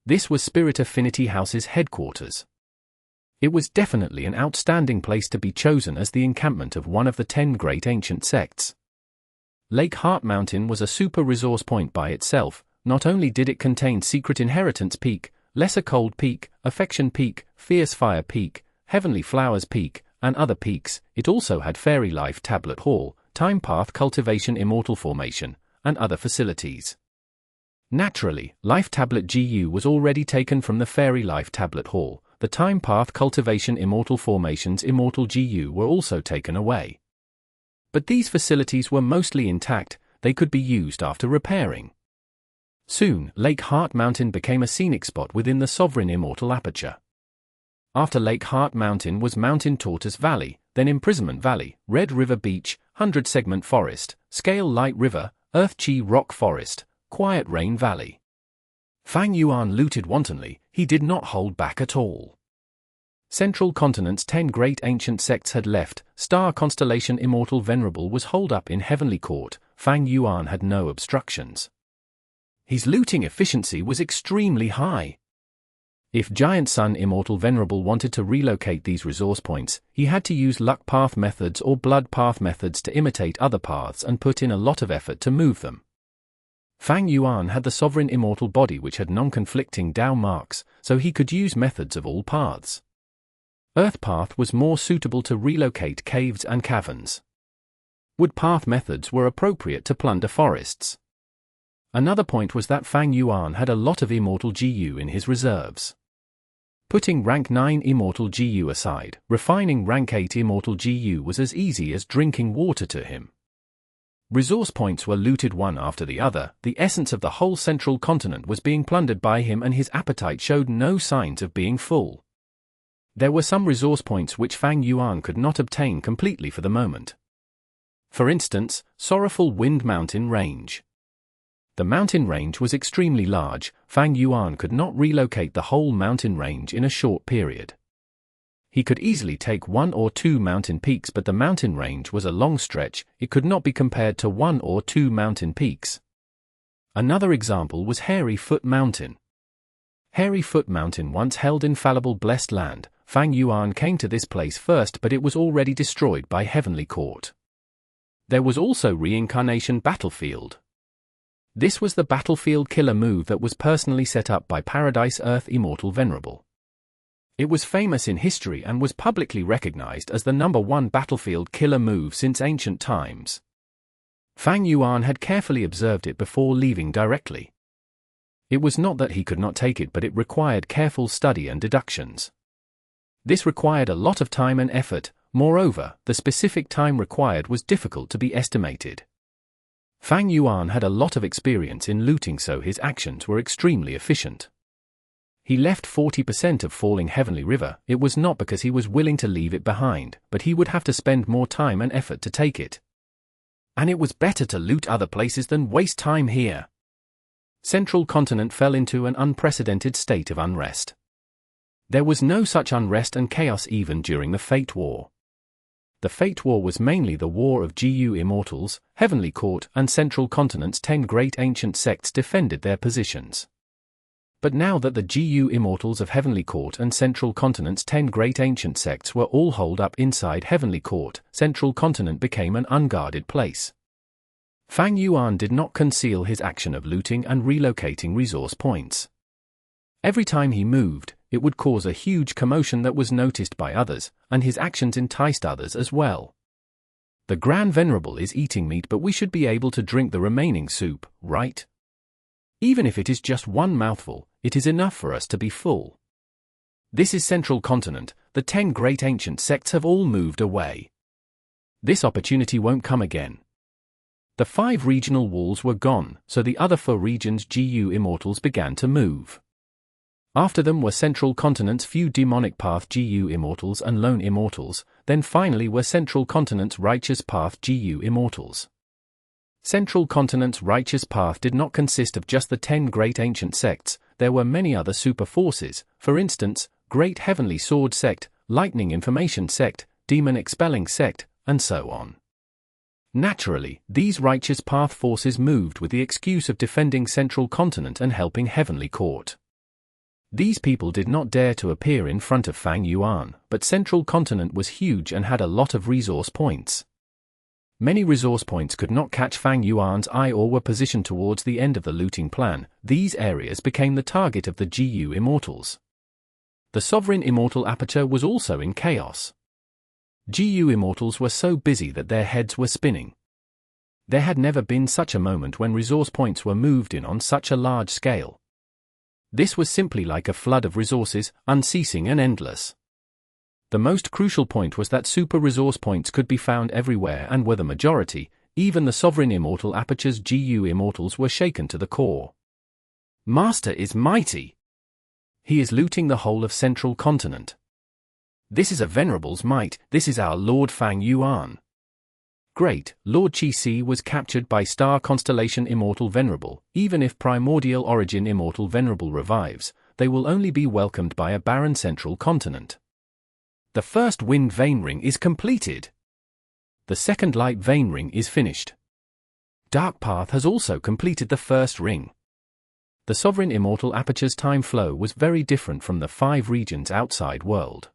This was Spirit Affinity House's headquarters. It was definitely an outstanding place to be chosen as the encampment of one of the 10 great ancient sects. Lake Heart Mountain was a super resource point by itself. Not only did it contain Secret Inheritance Peak, Lesser Cold Peak, Affection Peak, Fierce Fire Peak, Heavenly Flowers Peak, and other peaks, it also had Fairy Life Tablet Hall, Time Path Cultivation Immortal Formation, and other facilities. Naturally, Life Tablet GU was already taken from the Fairy Life Tablet Hall. The Time Path Cultivation Immortal Formation's Immortal GU were also taken away. But these facilities were mostly intact. They could be used after repairing. Soon, Lake Heart Mountain became a scenic spot within the Sovereign Immortal Aperture. After Lake Heart Mountain was Mountain Tortoise Valley, then Imprisonment Valley, Red River Beach, 100 Segment Forest, Scale Light River, Earth Chi Rock Forest, Quiet Rain Valley. Fang Yuan looted wantonly. He did not hold back at all. Central Continent's 10 great ancient sects had left. Star Constellation Immortal Venerable was holed up in Heavenly Court. Fang Yuan had no obstructions. His looting efficiency was extremely high. If Giant Sun Immortal Venerable wanted to relocate these resource points, he had to use luck path methods or blood path methods to imitate other paths and put in a lot of effort to move them. Fang Yuan had the sovereign immortal body which had non-conflicting Dao marks, so he could use methods of all paths. Earth path was more suitable to relocate caves and caverns. Wood path methods were appropriate to plunder forests. Another point was that Fang Yuan had a lot of immortal GU in his reserves. Putting rank 9 immortal GU aside, refining rank 8 immortal GU was as easy as drinking water to him. Resource points were looted one after the other, the essence of the whole central continent was being plundered by him and his appetite showed no signs of being full. There were some resource points which Fang Yuan could not obtain completely for the moment. For instance, Sorrowful Wind Mountain Range. The mountain range was extremely large, Fang Yuan could not relocate the whole mountain range in a short period. He could easily take 1 or 2 mountain peaks, but the mountain range was a long stretch, it could not be compared to 1 or 2 mountain peaks. Another example was Hairy Foot Mountain. Hairy Foot Mountain once held infallible blessed land. Fang Yuan came to this place first, but it was already destroyed by Heavenly Court. There was also Reincarnation Battlefield. This was the battlefield killer move that was personally set up by Paradise Earth Immortal Venerable. It was famous in history and was publicly recognized as the #1 battlefield killer move since ancient times. Fang Yuan had carefully observed it before leaving directly. It was not that he could not take it, but it required careful study and deductions. This required a lot of time and effort, moreover, the specific time required was difficult to be estimated. Fang Yuan had a lot of experience in looting, so his actions were extremely efficient. He left 40% of Falling Heavenly River. It was not because he was willing to leave it behind, but he would have to spend more time and effort to take it. And it was better to loot other places than waste time here. Central Continent fell into an unprecedented state of unrest. There was no such unrest and chaos even during the Fate War. The Fate War was mainly the war of GU Immortals, Heavenly Court, and Central Continent's 10 great ancient sects defended their positions. But now that the GU Immortals of Heavenly Court and Central Continent's 10 great ancient sects were all holed up inside Heavenly Court, Central Continent became an unguarded place. Fang Yuan did not conceal his action of looting and relocating resource points. Every time he moved, it would cause a huge commotion that was noticed by others, and his actions enticed others as well. The Grand Venerable is eating meat, but we should be able to drink the remaining soup, right? Even if it is just one mouthful, it is enough for us to be full. This is Central Continent, the 10 great ancient sects have all moved away. This opportunity won't come again. The 5 regional walls were gone, so the other 4 regions' GU Immortals began to move. After them were Central Continent's few demonic path GU Immortals and lone Immortals, then finally were Central Continent's righteous path GU Immortals. Central Continent's righteous path did not consist of just the 10 great ancient sects, there were many other super forces, for instance, Great Heavenly Sword Sect, Lightning Information Sect, Demon Expelling Sect, and so on. Naturally, these righteous path forces moved with the excuse of defending Central Continent and helping Heavenly Court. These people did not dare to appear in front of Fang Yuan, but Central Continent was huge and had a lot of resource points. Many resource points could not catch Fang Yuan's eye or were positioned towards the end of the looting plan. These areas became the target of the GU Immortals. The Sovereign Immortal Aperture was also in chaos. GU Immortals were so busy that their heads were spinning. There had never been such a moment when resource points were moved in on such a large scale. This was simply like a flood of resources, unceasing and endless. The most crucial point was that super resource points could be found everywhere and were the majority. Even the Sovereign Immortal Aperture's GU Immortals were shaken to the core. Master is mighty. He is looting the whole of Central Continent. This is a Venerable's might, this is our Lord Fang Yuan. Great, Lord Qi was captured by Star Constellation Immortal Venerable. Even if Primordial Origin Immortal Venerable revives, they will only be welcomed by a barren Central Continent. The first Wind Vein Ring is completed. The second Light Vein Ring is finished. Dark Path has also completed the first ring. The Sovereign Immortal Aperture's time flow was very different from the 5 regions outside world.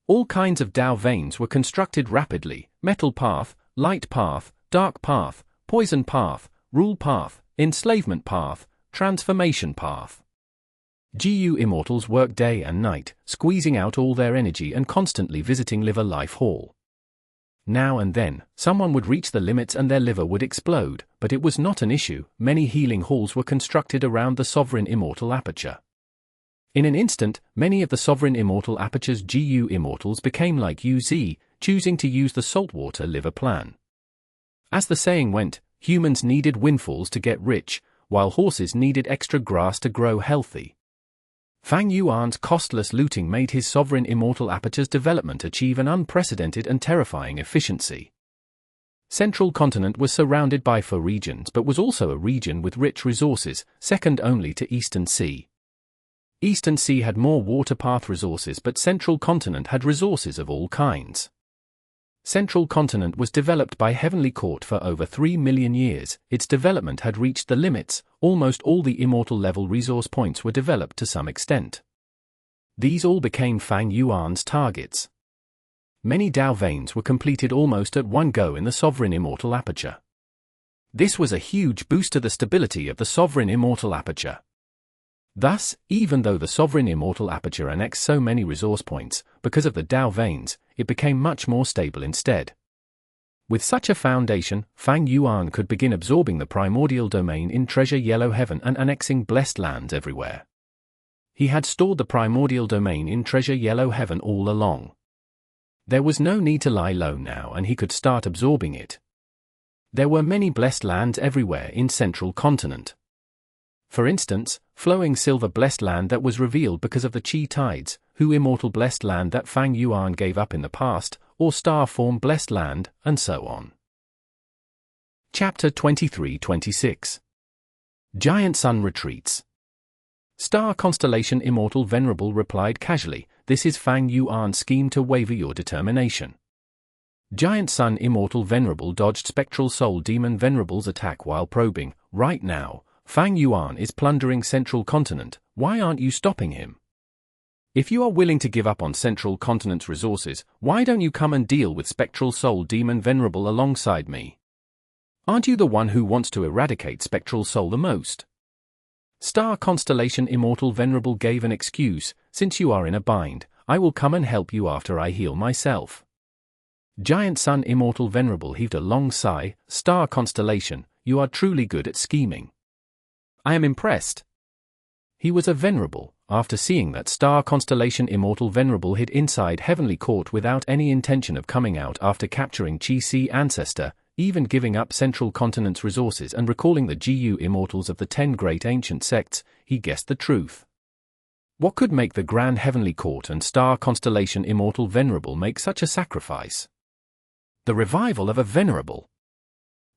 All kinds of Dao veins were constructed rapidly: Metal Path, Light Path, Dark Path, Poison Path, Rule Path, enslavement path, transformation path. GU Immortals work day and night, squeezing out all their energy and constantly visiting Liver Life Hall. Now and then, someone would reach the limits and their liver would explode, but it was not an issue. Many healing halls were constructed around the Sovereign Immortal Aperture. In an instant, many of the Sovereign Immortal Aperture's GU Immortals became like UZ, choosing to use the saltwater liver plan. As the saying went, humans needed windfalls to get rich, while horses needed extra grass to grow healthy. Fang Yuan's costless looting made his Sovereign Immortal Aperture's development achieve an unprecedented and terrifying efficiency. Central Continent was surrounded by 4 regions but was also a region with rich resources, second only to Eastern Sea. Eastern Sea had more water path resources but Central Continent had resources of all kinds. Central Continent was developed by Heavenly Court for over 3 million years. Its development had reached the limits. Almost all the Immortal level resource points were developed to some extent. These all became Fang Yuan's targets. Many Dao veins were completed almost at one go in the Sovereign Immortal Aperture. This was a huge boost to the stability of the Sovereign Immortal Aperture. Thus, even though the Sovereign Immortal Aperture annexed so many resource points, because of the Dao veins, it became much more stable instead. With such a foundation, Fang Yuan could begin absorbing the primordial domain in Treasure Yellow Heaven and annexing blessed lands everywhere. He had stored the primordial domain in Treasure Yellow Heaven all along. There was no need to lie low now and he could start absorbing it. There were many blessed lands everywhere in Central Continent. For instance, flowing silver blessed land that was revealed because of the Qi tides, Hu immortal blessed land that Fang Yuan gave up in the past, or star form blessed land, and so on. Chapter 23-26 Giant Sun Retreats. Star Constellation Immortal Venerable replied casually, "This is Fang Yuan's scheme to waver your determination." Giant Sun Immortal Venerable dodged Spectral Soul Demon Venerable's attack while probing. "Right now, Fang Yuan is plundering Central Continent. Why aren't you stopping him? If you are willing to give up on Central Continent's resources, why don't you come and deal with Spectral Soul Demon Venerable alongside me? Aren't you the one who wants to eradicate Spectral Soul the most?" Star Constellation Immortal Venerable gave an excuse, "Since you are in a bind, I will come and help you after I heal myself." Giant Sun Immortal Venerable heaved a long sigh. "Star Constellation, you are truly good at scheming. I am impressed." He was a Venerable. After seeing that Star Constellation Immortal Venerable hid inside Heavenly Court without any intention of coming out after capturing Qi Ancestor, even giving up Central Continent's resources and recalling the GU Immortals of the 10 great ancient sects, he guessed the truth. What could make the Grand Heavenly Court and Star Constellation Immortal Venerable make such a sacrifice? The revival of a Venerable.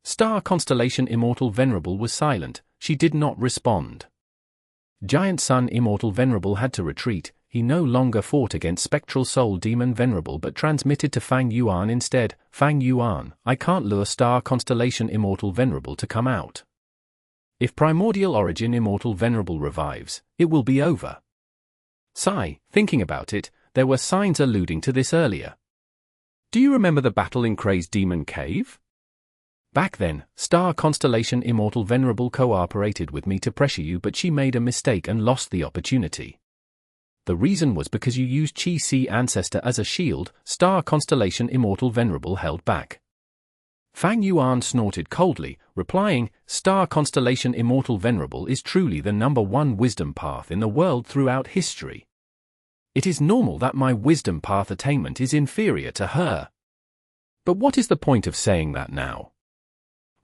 Star Constellation Immortal Venerable was silent. She did not respond. Giant Sun Immortal Venerable had to retreat. He no longer fought against Spectral Soul Demon Venerable but transmitted to Fang Yuan instead. "Fang Yuan, I can't lure Star Constellation Immortal Venerable to come out. If Primordial Origin Immortal Venerable revives, it will be over." Sigh, thinking about it, there were signs alluding to this earlier. Do you remember the battle in Kray's Demon Cave? Back then, Star Constellation Immortal Venerable cooperated with me to pressure you, but she made a mistake and lost the opportunity. The reason was because you used Qi Ancestor as a shield. Star Constellation Immortal Venerable held back. Fang Yuan snorted coldly, replying, "Star Constellation Immortal Venerable is truly the #1 wisdom path in the world throughout history. It is normal that my wisdom path attainment is inferior to her. But what is the point of saying that now?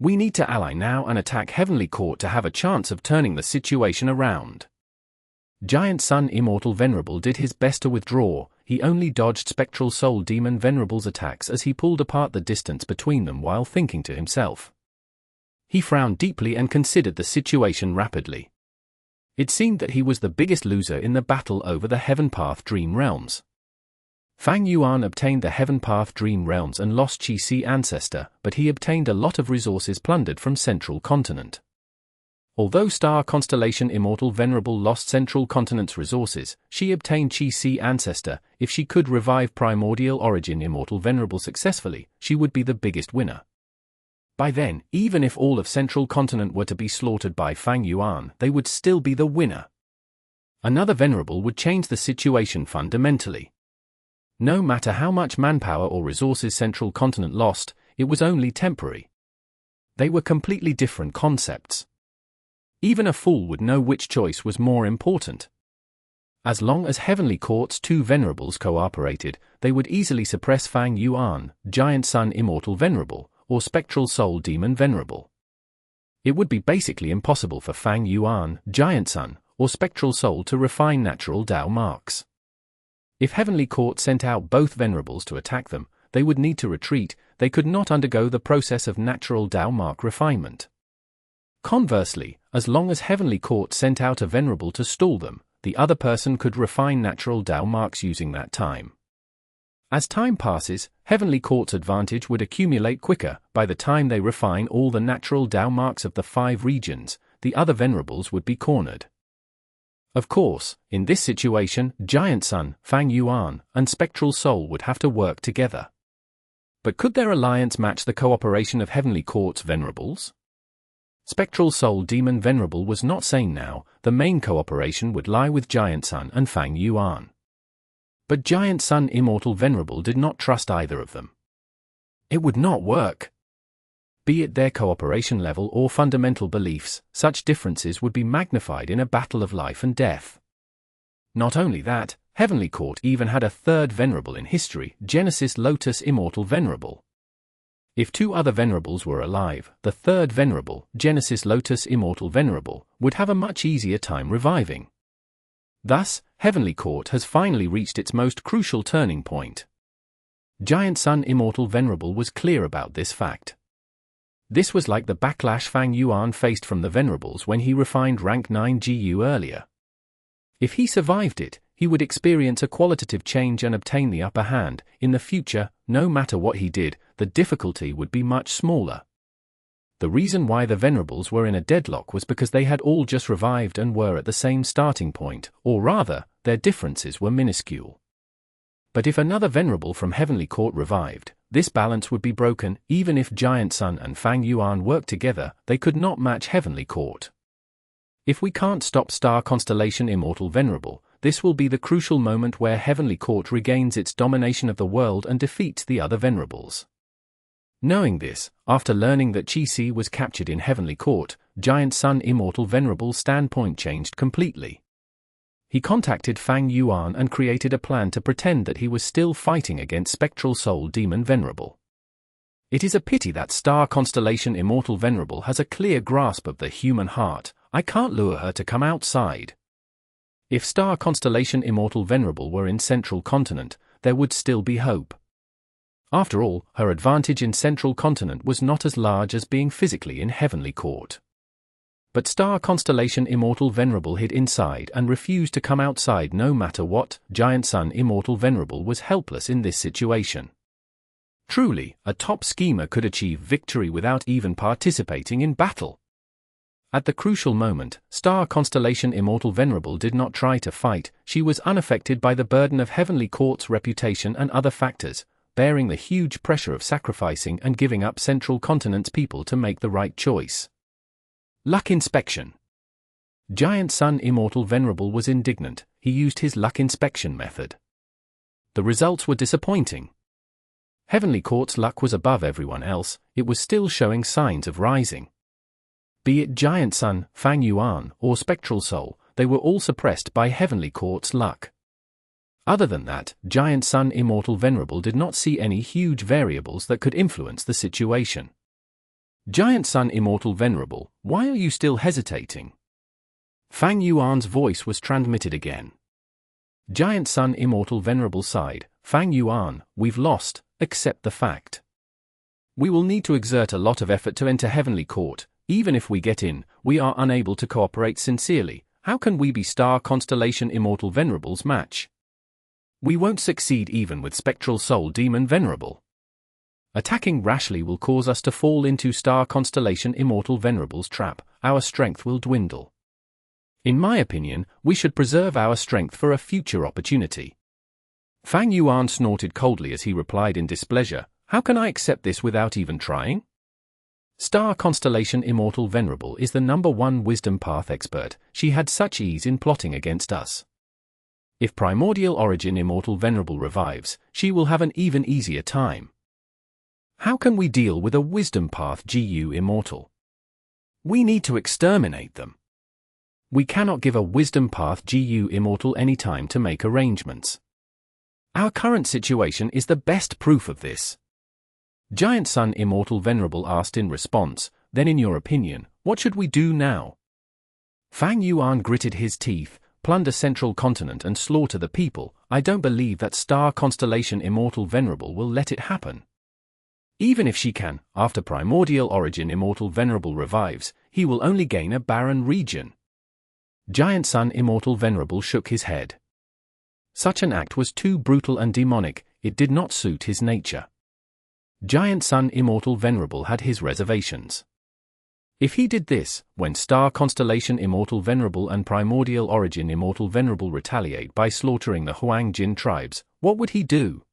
We need to ally now and attack Heavenly Court to have a chance of turning the situation around." Giant Sun Immortal Venerable did his best to withdraw. He only dodged Spectral Soul Demon Venerable's attacks as he pulled apart the distance between them while thinking to himself. He frowned deeply and considered the situation rapidly. It seemed that he was the biggest loser in the battle over the Heaven Path Dream Realms. Fang Yuan obtained the Heaven Path Dream Realms and lost Qi Ancestor, but he obtained a lot of resources plundered from Central Continent. Although Star Constellation Immortal Venerable lost Central Continent's resources, she obtained Qi Ancestor. If she could revive Primordial Origin Immortal Venerable successfully, she would be the biggest winner. By then, even if all of Central Continent were to be slaughtered by Fang Yuan, they would still be the winner. Another Venerable would change the situation fundamentally. No matter how much manpower or resources Central Continent lost, it was only temporary. They were completely different concepts. Even a fool would know which choice was more important. As long as Heavenly Court's two Venerables cooperated, they would easily suppress Fang Yuan, Giant Sun Immortal Venerable, or Spectral Soul Demon Venerable. It would be basically impossible for Fang Yuan, Giant Sun, or Spectral Soul to refine natural Dao marks. If Heavenly Court sent out both Venerables to attack them, they would need to retreat. They could not undergo the process of natural Dao mark refinement. Conversely, as long as Heavenly Court sent out a Venerable to stall them, the other person could refine natural Dao marks using that time. As time passes, Heavenly Court's advantage would accumulate quicker. By the time they refine all the natural Dao marks of the 5 regions, the other Venerables would be cornered. Of course, in this situation, Giant Sun, Fang Yuan, and Spectral Soul would have to work together. But could their alliance match the cooperation of Heavenly Court's Venerables? Spectral Soul Demon Venerable was not sane now. The main cooperation would lie with Giant Sun and Fang Yuan. But Giant Sun Immortal Venerable did not trust either of them. It would not work. Be it their cooperation level or fundamental beliefs, such differences would be magnified in a battle of life and death. Not only that, Heavenly Court even had a third Venerable in history, Genesis Lotus Immortal Venerable. If 2 other Venerables were alive, the third Venerable, Genesis Lotus Immortal Venerable, would have a much easier time reviving. Thus, Heavenly Court has finally reached its most crucial turning point. Giant Sun Immortal Venerable was clear about this fact. This was like the backlash Fang Yuan faced from the Venerables when he refined rank 9 GU earlier. If he survived it, he would experience a qualitative change and obtain the upper hand. In the future, no matter what he did, the difficulty would be much smaller. The reason why the Venerables were in a deadlock was because they had all just revived and were at the same starting point, or rather, their differences were minuscule. But if another Venerable from Heavenly Court revived, this balance would be broken. Even if Giant Sun and Fang Yuan worked together, they could not match Heavenly Court. If we can't stop Star Constellation Immortal Venerable, this will be the crucial moment where Heavenly Court regains its domination of the world and defeats the other Venerables. Knowing this, after learning that Qi was captured in Heavenly Court, Giant Sun Immortal Venerable's standpoint changed completely. He contacted Fang Yuan and created a plan to pretend that he was still fighting against Spectral Soul Demon Venerable. It is a pity that Star Constellation Immortal Venerable has a clear grasp of the human heart. I can't lure her to come outside. If Star Constellation Immortal Venerable were in Central Continent, there would still be hope. After all, her advantage in Central Continent was not as large as being physically in Heavenly Court. But Star Constellation Immortal Venerable hid inside and refused to come outside no matter what. Giant Sun Immortal Venerable was helpless in this situation. Truly, a top schemer could achieve victory without even participating in battle. At the crucial moment, Star Constellation Immortal Venerable did not try to fight. She was unaffected by the burden of Heavenly Court's reputation and other factors, bearing the huge pressure of sacrificing and giving up Central Continent's people to make the right choice. Luck Inspection. Giant Sun Immortal Venerable was indignant. He used his luck inspection method. The results were disappointing. Heavenly Court's luck was above everyone else. It was still showing signs of rising. Be it Giant Sun, Fang Yuan, or Spectral Soul, they were all suppressed by Heavenly Court's luck. Other than that, Giant Sun Immortal Venerable did not see any huge variables that could influence the situation. Giant Sun Immortal Venerable, why are you still hesitating? Fang Yuan's voice was transmitted again. Giant Sun Immortal Venerable sighed. Fang Yuan, we've lost, accept the fact. We will need to exert a lot of effort to enter Heavenly Court. Even if we get in, we are unable to cooperate sincerely. How can we be Star Constellation Immortal Venerable's match? We won't succeed even with Spectral Soul Demon Venerable. Attacking rashly will cause us to fall into Star Constellation Immortal Venerable's trap. Our strength will dwindle. In my opinion, we should preserve our strength for a future opportunity. Fang Yuan snorted coldly as he replied in displeasure, how can I accept this without even trying? Star Constellation Immortal Venerable is the #1 wisdom path expert. She had such ease in plotting against us. If Primordial Origin Immortal Venerable revives, she will have an even easier time. How can we deal with a wisdom path GU Immortal? We need to exterminate them. We cannot give a wisdom path GU Immortal any time to make arrangements. Our current situation is the best proof of this. Giant Sun Immortal Venerable asked in response, then in your opinion, what should we do now? Fang Yuan gritted his teeth, plunder Central Continent and slaughter the people. I don't believe that Star Constellation Immortal Venerable will let it happen. Even if she can, after Primordial Origin Immortal Venerable revives, he will only gain a barren region. Giant Sun Immortal Venerable shook his head. Such an act was too brutal and demonic, it did not suit his nature. Giant Sun Immortal Venerable had his reservations. If he did this, when Star Constellation Immortal Venerable and Primordial Origin Immortal Venerable retaliate by slaughtering the Huang Jin tribes, what would he do?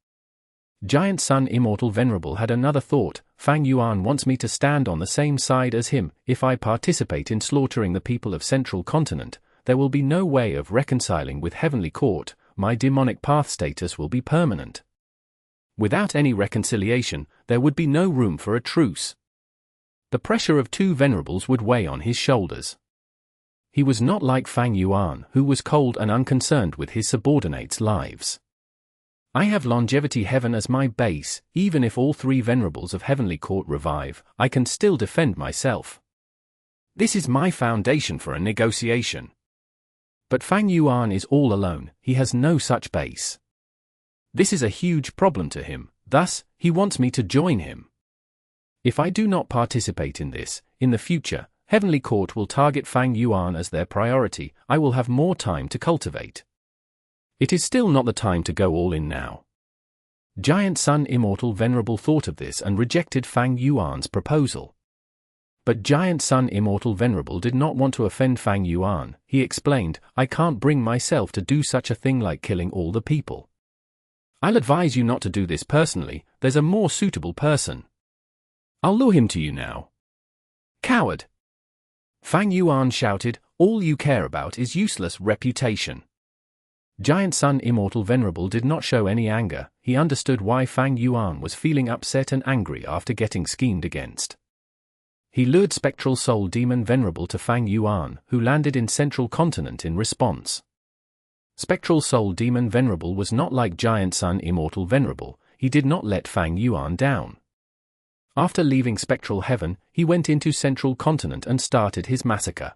Giant Sun Immortal Venerable had another thought. Fang Yuan wants me to stand on the same side as him. If I participate in slaughtering the people of Central Continent, there will be no way of reconciling with Heavenly Court. My demonic path status will be permanent. Without any reconciliation, there would be no room for a truce. The pressure of two venerables would weigh on his shoulders. He was not like Fang Yuan, who was cold and unconcerned with his subordinates' lives. I have longevity heaven as my base. Even if all three venerables of Heavenly Court revive, I can still defend myself. This is my foundation for a negotiation. But Fang Yuan is all alone, he has no such base. This is a huge problem to him, thus, he wants me to join him. If I do not participate in this, in the future, Heavenly Court will target Fang Yuan as their priority. I will have more time to cultivate. It is still not the time to go all in now. Giant Sun Immortal Venerable thought of this and rejected Fang Yuan's proposal. But Giant Sun Immortal Venerable did not want to offend Fang Yuan. He explained, I can't bring myself to do such a thing like killing all the people. I'll advise you not to do this personally, there's a more suitable person. I'll lure him to you now. Coward! Fang Yuan shouted, all you care about is useless reputation. Giant Sun Immortal Venerable did not show any anger. He understood why Fang Yuan was feeling upset and angry after getting schemed against. He lured Spectral Soul Demon Venerable to Fang Yuan, who landed in Central Continent in response. Spectral Soul Demon Venerable was not like Giant Sun Immortal Venerable. He did not let Fang Yuan down. After leaving Spectral Heaven, he went into Central Continent and started his massacre.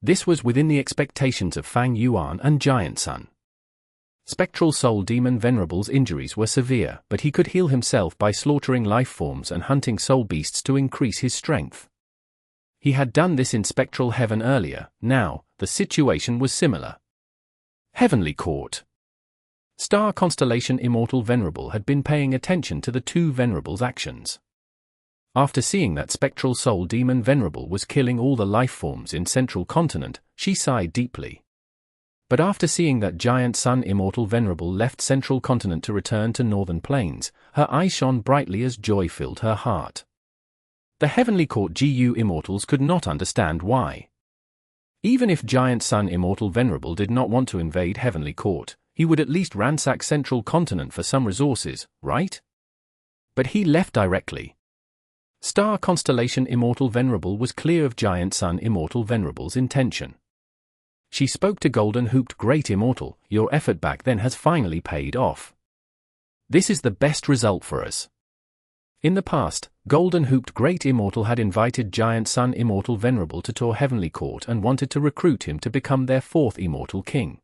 This was within the expectations of Fang Yuan and Giant Sun. Spectral Soul Demon Venerable's injuries were severe, but he could heal himself by slaughtering life forms and hunting soul beasts to increase his strength. He had done this in Spectral Heaven earlier. Now, the situation was similar. Heavenly Court. Star Constellation Immortal Venerable had been paying attention to the two venerables' actions. After seeing that Spectral Soul Demon Venerable was killing all the life forms in Central Continent, she sighed deeply. But after seeing that Giant Sun Immortal Venerable left Central Continent to return to Northern Plains, her eyes shone brightly as joy filled her heart. The Heavenly Court GU Immortals could not understand why. Even if Giant Sun Immortal Venerable did not want to invade Heavenly Court, he would at least ransack Central Continent for some resources, right? But he left directly. Star Constellation Immortal Venerable was clear of Giant Sun Immortal Venerable's intention. She spoke to Golden Hooped Great Immortal, your effort back then has finally paid off. This is the best result for us. In the past, Golden Hooped Great Immortal had invited Giant Sun Immortal Venerable to tour Heavenly Court and wanted to recruit him to become their fourth Immortal King.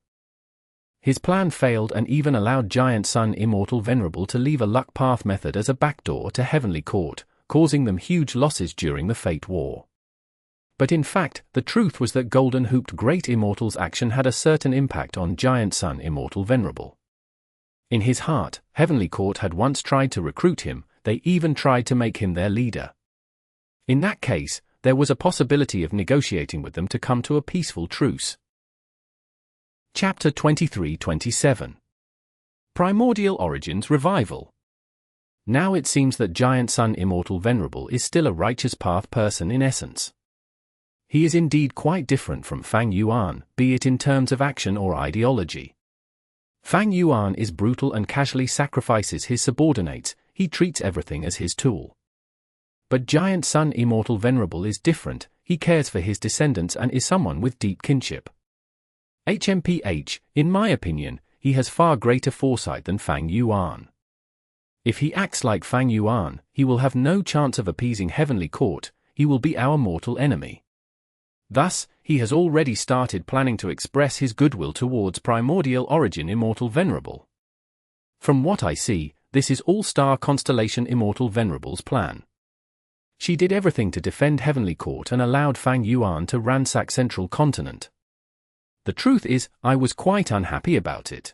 His plan failed and even allowed Giant Sun Immortal Venerable to leave a luck path method as a backdoor to Heavenly Court, causing them huge losses during the Fate War. But in fact, the truth was that Golden Hooped Great Immortal's action had a certain impact on Giant Sun Immortal Venerable. In his heart, Heavenly Court had once tried to recruit him, they even tried to make him their leader. In that case, there was a possibility of negotiating with them to come to a peaceful truce. Chapter 23-27. Primordial Origins Revival. Now it seems that Giant Sun Immortal Venerable is still a righteous path person in essence. He is indeed quite different from Fang Yuan, be it in terms of action or ideology. Fang Yuan is brutal and casually sacrifices his subordinates, he treats everything as his tool. But Giant Sun Immortal Venerable is different, he cares for his descendants and is someone with deep kinship. HMPH, in my opinion, he has far greater foresight than Fang Yuan. If he acts like Fang Yuan, he will have no chance of appeasing Heavenly Court, he will be our mortal enemy. Thus, he has already started planning to express his goodwill towards Primordial Origin Immortal Venerable. From what I see, this is All-Star Constellation Immortal Venerable's plan. She did everything to defend Heavenly Court and allowed Fang Yuan to ransack Central Continent. The truth is, I was quite unhappy about it.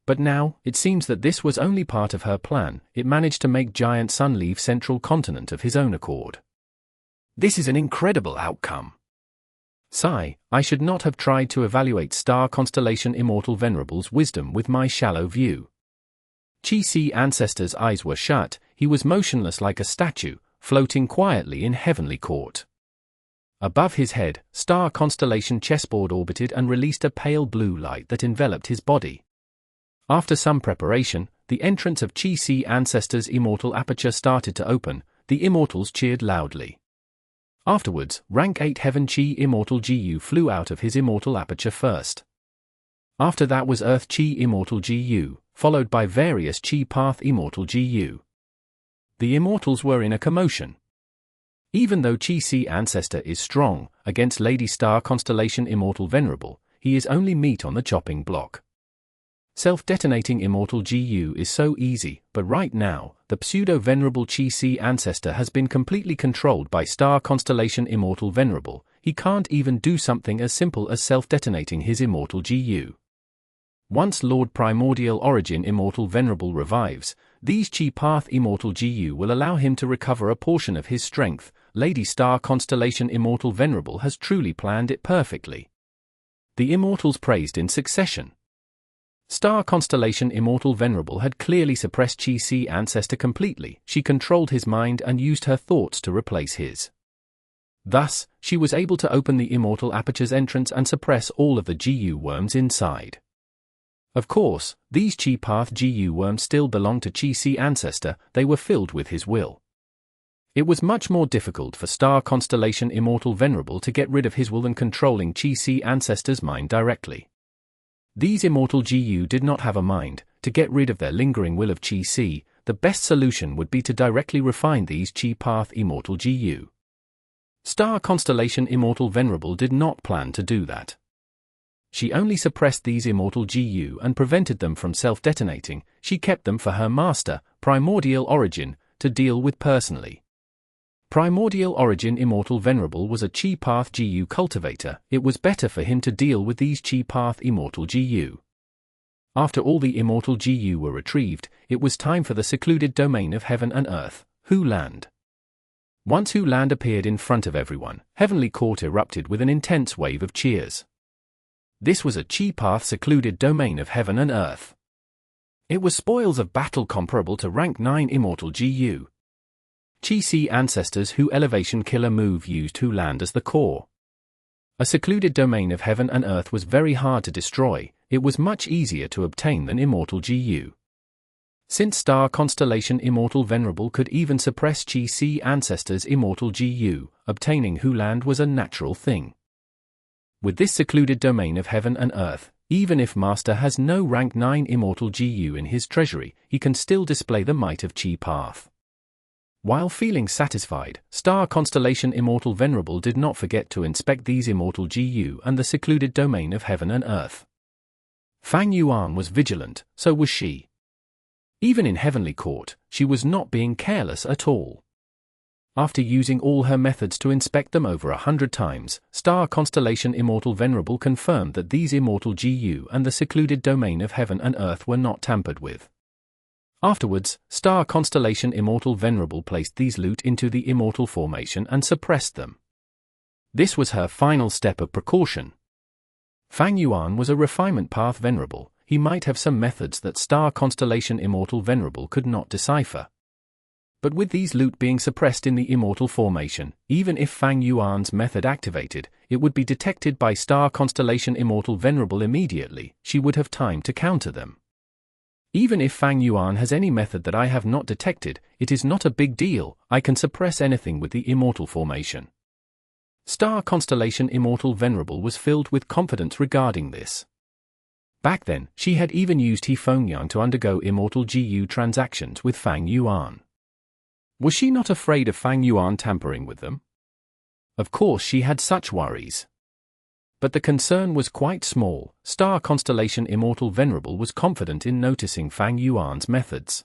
But now, it seems that this was only part of her plan, it managed to make Giant Sun leave Central Continent of his own accord. This is an incredible outcome. Sigh, I should not have tried to evaluate Star Constellation Immortal Venerable's wisdom with my shallow view. Chi-Si Ancestor's eyes were shut, he was motionless like a statue, floating quietly in Heavenly Court. Above his head, Star Constellation chessboard orbited and released a pale blue light that enveloped his body. After some preparation, the entrance of Chi-Si Ancestor's immortal aperture started to open, the immortals cheered loudly. Afterwards, Rank 8 Heaven Chi Immortal GU flew out of his immortal aperture first. After that was Earth Chi Immortal GU, followed by various Chi Path Immortal GU. The immortals were in a commotion. Even though Chi-Si Ancestor is strong, against Lady Star Constellation Immortal Venerable, he is only meat on the chopping block. Self-detonating Immortal GU is so easy, but right now, the pseudo-venerable Chi-Si Ancestor has been completely controlled by Star Constellation Immortal Venerable, he can't even do something as simple as self-detonating his Immortal GU. Once Lord Primordial Origin Immortal Venerable revives, these Chi Path Immortal GU will allow him to recover a portion of his strength. Lady Star Constellation Immortal Venerable has truly planned it perfectly. The immortals praised in succession. Star Constellation Immortal Venerable had clearly suppressed Chi-Si Ancestor completely, she controlled his mind and used her thoughts to replace his. Thus, she was able to open the immortal aperture's entrance and suppress all of the GU worms inside. Of course, these Chi Path GU worms still belong to Chi-Si Ancestor, they were filled with his will. It was much more difficult for Star Constellation Immortal Venerable to get rid of his will than controlling Chi-Si Ancestor's mind directly. These immortal GU did not have a mind. To get rid of their lingering will of Chi-Si, the best solution would be to directly refine these Chi Path Immortal GU. Star Constellation Immortal Venerable did not plan to do that. She only suppressed these immortal GU and prevented them from self-detonating, she kept them for her master, Primordial Origin, to deal with personally. Primordial Origin Immortal Venerable was a Chi Path GU cultivator, it was better for him to deal with these Chi Path Immortal GU. After all the Immortal GU were retrieved, it was time for the secluded domain of heaven and earth, Hu Land. Once Hu Land appeared in front of everyone, Heavenly Court erupted with an intense wave of cheers. This was a Chi Path secluded domain of heaven and earth. It was spoils of battle comparable to Rank 9 Immortal GU. Chi-Si Ancestors Hu Elevation Killer move used Hu Land as the core. A secluded domain of heaven and earth was very hard to destroy, it was much easier to obtain than Immortal GU. Since Star Constellation Immortal Venerable could even suppress Chi-Si Ancestors Immortal GU, obtaining Hu Land was a natural thing. With this secluded domain of heaven and earth, even if Master has no Rank 9 Immortal GU in his treasury, he can still display the might of Chi Path. While feeling satisfied, Star Constellation Immortal Venerable did not forget to inspect these immortal GU and the secluded domain of heaven and earth. Fang Yuan was vigilant, so was she. Even in Heavenly Court, she was not being careless at all. After using all her methods to inspect them over 100 times, Star Constellation Immortal Venerable confirmed that these immortal GU and the secluded domain of heaven and earth were not tampered with. Afterwards, Star Constellation Immortal Venerable placed these loot into the immortal formation and suppressed them. This was her final step of precaution. Fang Yuan was a refinement path venerable, he might have some methods that Star Constellation Immortal Venerable could not decipher. But with these loot being suppressed in the Immortal formation, even if Fang Yuan's method activated, it would be detected by Star Constellation Immortal Venerable immediately. She would have time to counter them. Even if Fang Yuan has any method that I have not detected, it is not a big deal. I can suppress anything with the Immortal formation. Star Constellation Immortal Venerable was filled with confidence regarding this. Back then, she had even used He Fengyang to undergo Immortal GU transactions with Fang Yuan. Was she not afraid of Fang Yuan tampering with them? Of course she had such worries. But the concern was quite small. Star Constellation Immortal Venerable was confident in noticing Fang Yuan's methods.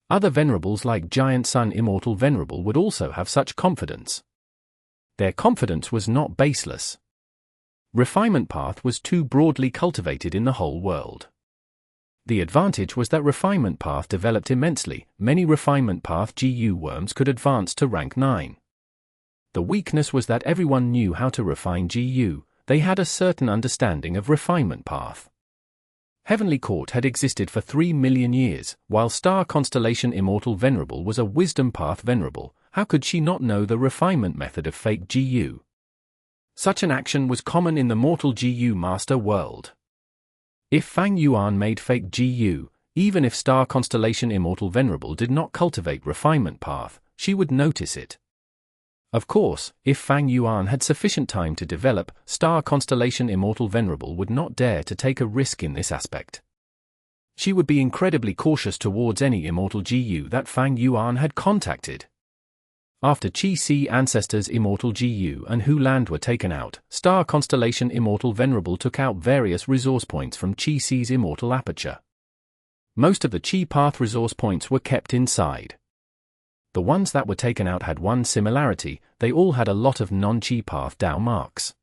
Other Venerables like Giant Sun Immortal Venerable would also have such confidence. Their confidence was not baseless. Refinement path was too broadly cultivated in the whole world. The advantage was that refinement path developed immensely. Many refinement path GU worms could advance to rank 9. The weakness was that everyone knew how to refine GU. They had a certain understanding of refinement path. Heavenly Court had existed for 3 million years, while Star Constellation Immortal Venerable was a Wisdom Path Venerable. How could she not know the refinement method of fake GU? Such an action was common in the mortal GU master world. If Fang Yuan made fake GU, even if Star Constellation Immortal Venerable did not cultivate refinement path, she would notice it. Of course, if Fang Yuan had sufficient time to develop, Star Constellation Immortal Venerable would not dare to take a risk in this aspect. She would be incredibly cautious towards any Immortal GU that Fang Yuan had contacted. After Qi-Si Ancestors Immortal GU and Hu Land were taken out, Star Constellation Immortal Venerable took out various resource points from Qi-Si's Immortal Aperture. Most of the Qi Path resource points were kept inside. The ones that were taken out had one similarity: they all had a lot of non-Qi Path Dao marks.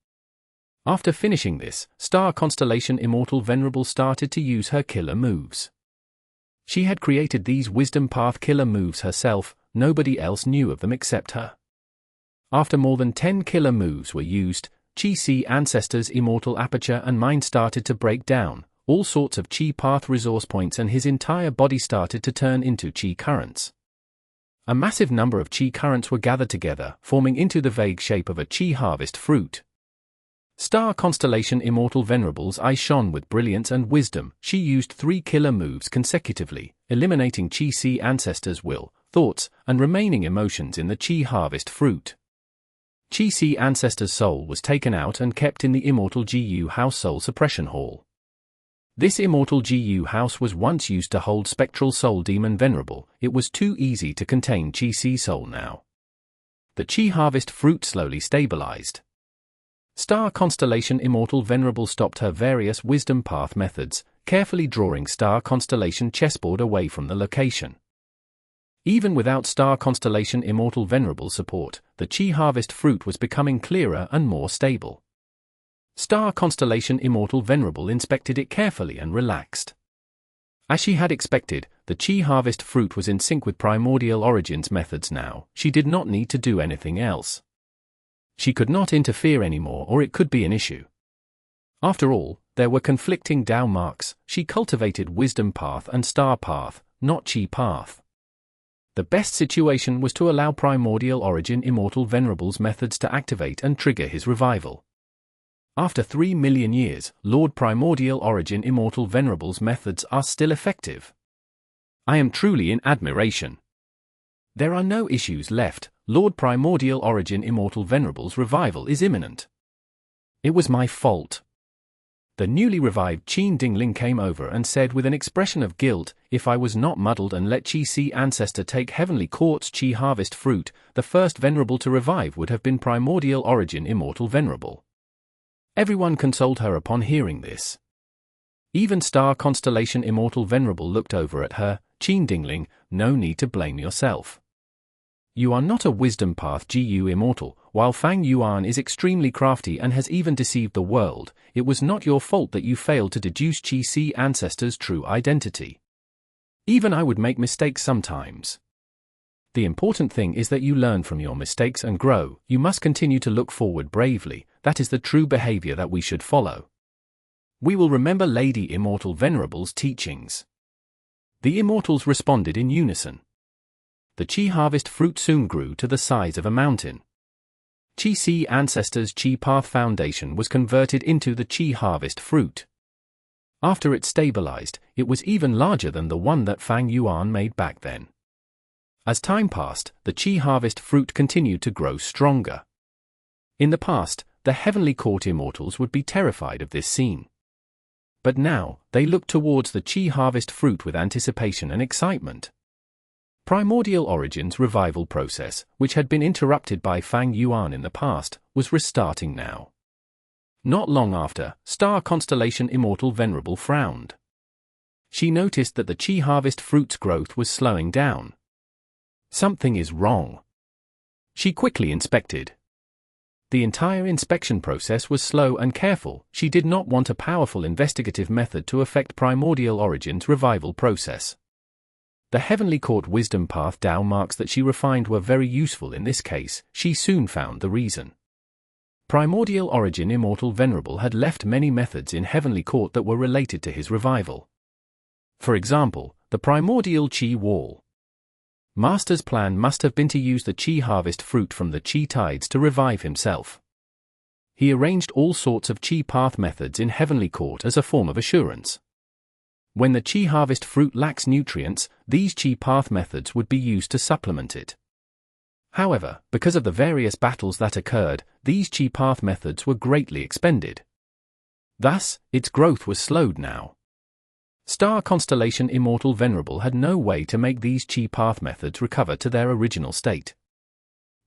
After finishing this, Star Constellation Immortal Venerable started to use her killer moves. She had created these Wisdom Path killer moves herself. Nobody else knew of them except her. After more than 10 killer moves were used, Qi-Si Ancestors Immortal Aperture and mind started to break down. All sorts of Qi Path resource points and his entire body started to turn into Qi currents. A massive number of Qi currents were gathered together, forming into the vague shape of a Qi harvest fruit. Star Constellation Immortal Venerable's eye shone with brilliance and wisdom. She used 3 killer moves consecutively, eliminating Qi-Si Ancestors' will, thoughts, and remaining emotions in the Qi harvest fruit. Qi-Si Ancestors' soul was taken out and kept in the Immortal GU House Soul Suppression Hall. This Immortal GU House was once used to hold Spectral Soul Demon Venerable. It was too easy to contain Qi-Si soul now. The Qi harvest fruit slowly stabilized. Star Constellation Immortal Venerable stopped her various Wisdom Path methods, carefully drawing Star Constellation chessboard away from the location. Even without Star Constellation Immortal Venerable support, the Qi harvest fruit was becoming clearer and more stable. Star Constellation Immortal Venerable inspected it carefully and relaxed. As she had expected, the Qi harvest fruit was in sync with Primordial Origin's methods now. She did not need to do anything else. She could not interfere anymore, or it could be an issue. After all, there were conflicting Dao marks. She cultivated Wisdom Path and Star Path, not Qi Path. The best situation was to allow Primordial Origin Immortal Venerable's methods to activate and trigger his revival. After 3 million years, Lord Primordial Origin Immortal Venerable's methods are still effective. I am truly in admiration. There are no issues left. Lord Primordial Origin Immortal Venerable's revival is imminent. It was my fault. The newly revived Qin Dingling came over and said with an expression of guilt, if I was not muddled and let Qi-Si Ancestor take Heavenly Court's Qi harvest fruit, the first Venerable to revive would have been Primordial Origin Immortal Venerable. Everyone consoled her upon hearing this. Even Star Constellation Immortal Venerable looked over at her. Qin Dingling, no need to blame yourself. You are not a Wisdom Path GU Immortal. While Fang Yuan is extremely crafty and has even deceived the world, it was not your fault that you failed to deduce Qi-Si Ancestor's true identity. Even I would make mistakes sometimes. The important thing is that you learn from your mistakes and grow. You must continue to look forward bravely. That is the true behavior that we should follow. We will remember Lady Immortal Venerable's teachings. The Immortals responded in unison. the Chi harvest fruit soon grew to the size of a mountain. Chi Sea Ancestors' Chi Path Foundation was converted into the Chi harvest fruit. After it stabilized, it was even larger than the one that Fang Yuan made back then. As time passed, the Chi harvest fruit continued to grow stronger. In the past, the Heavenly Court Immortals would be terrified of this scene. But now, they looked towards the Chi harvest fruit with anticipation and excitement. Primordial Origin's revival process, which had been interrupted by Fang Yuan in the past, was restarting now. Not long after, Star Constellation Immortal Venerable frowned. She noticed that the Chi harvest fruit's growth was slowing down. Something is wrong. She quickly inspected. The entire inspection process was slow and careful. She did not want a powerful investigative method to affect Primordial Origin's revival process. The Heavenly Court Wisdom Path Dao marks that she refined were very useful in this case. She soon found the reason. Primordial Origin Immortal Venerable had left many methods in Heavenly Court that were related to his revival. For example, the Primordial Chi Wall. Master's plan must have been to use the Chi harvest fruit from the Chi tides to revive himself. He arranged all sorts of Chi path methods in Heavenly Court as a form of assurance. When the Chi harvest fruit lacks nutrients, these Chi path methods would be used to supplement it. However, because of the various battles that occurred, these Chi path methods were greatly expended. Thus, its growth was slowed now. Star Constellation Immortal Venerable had no way to make these Chi path methods recover to their original state.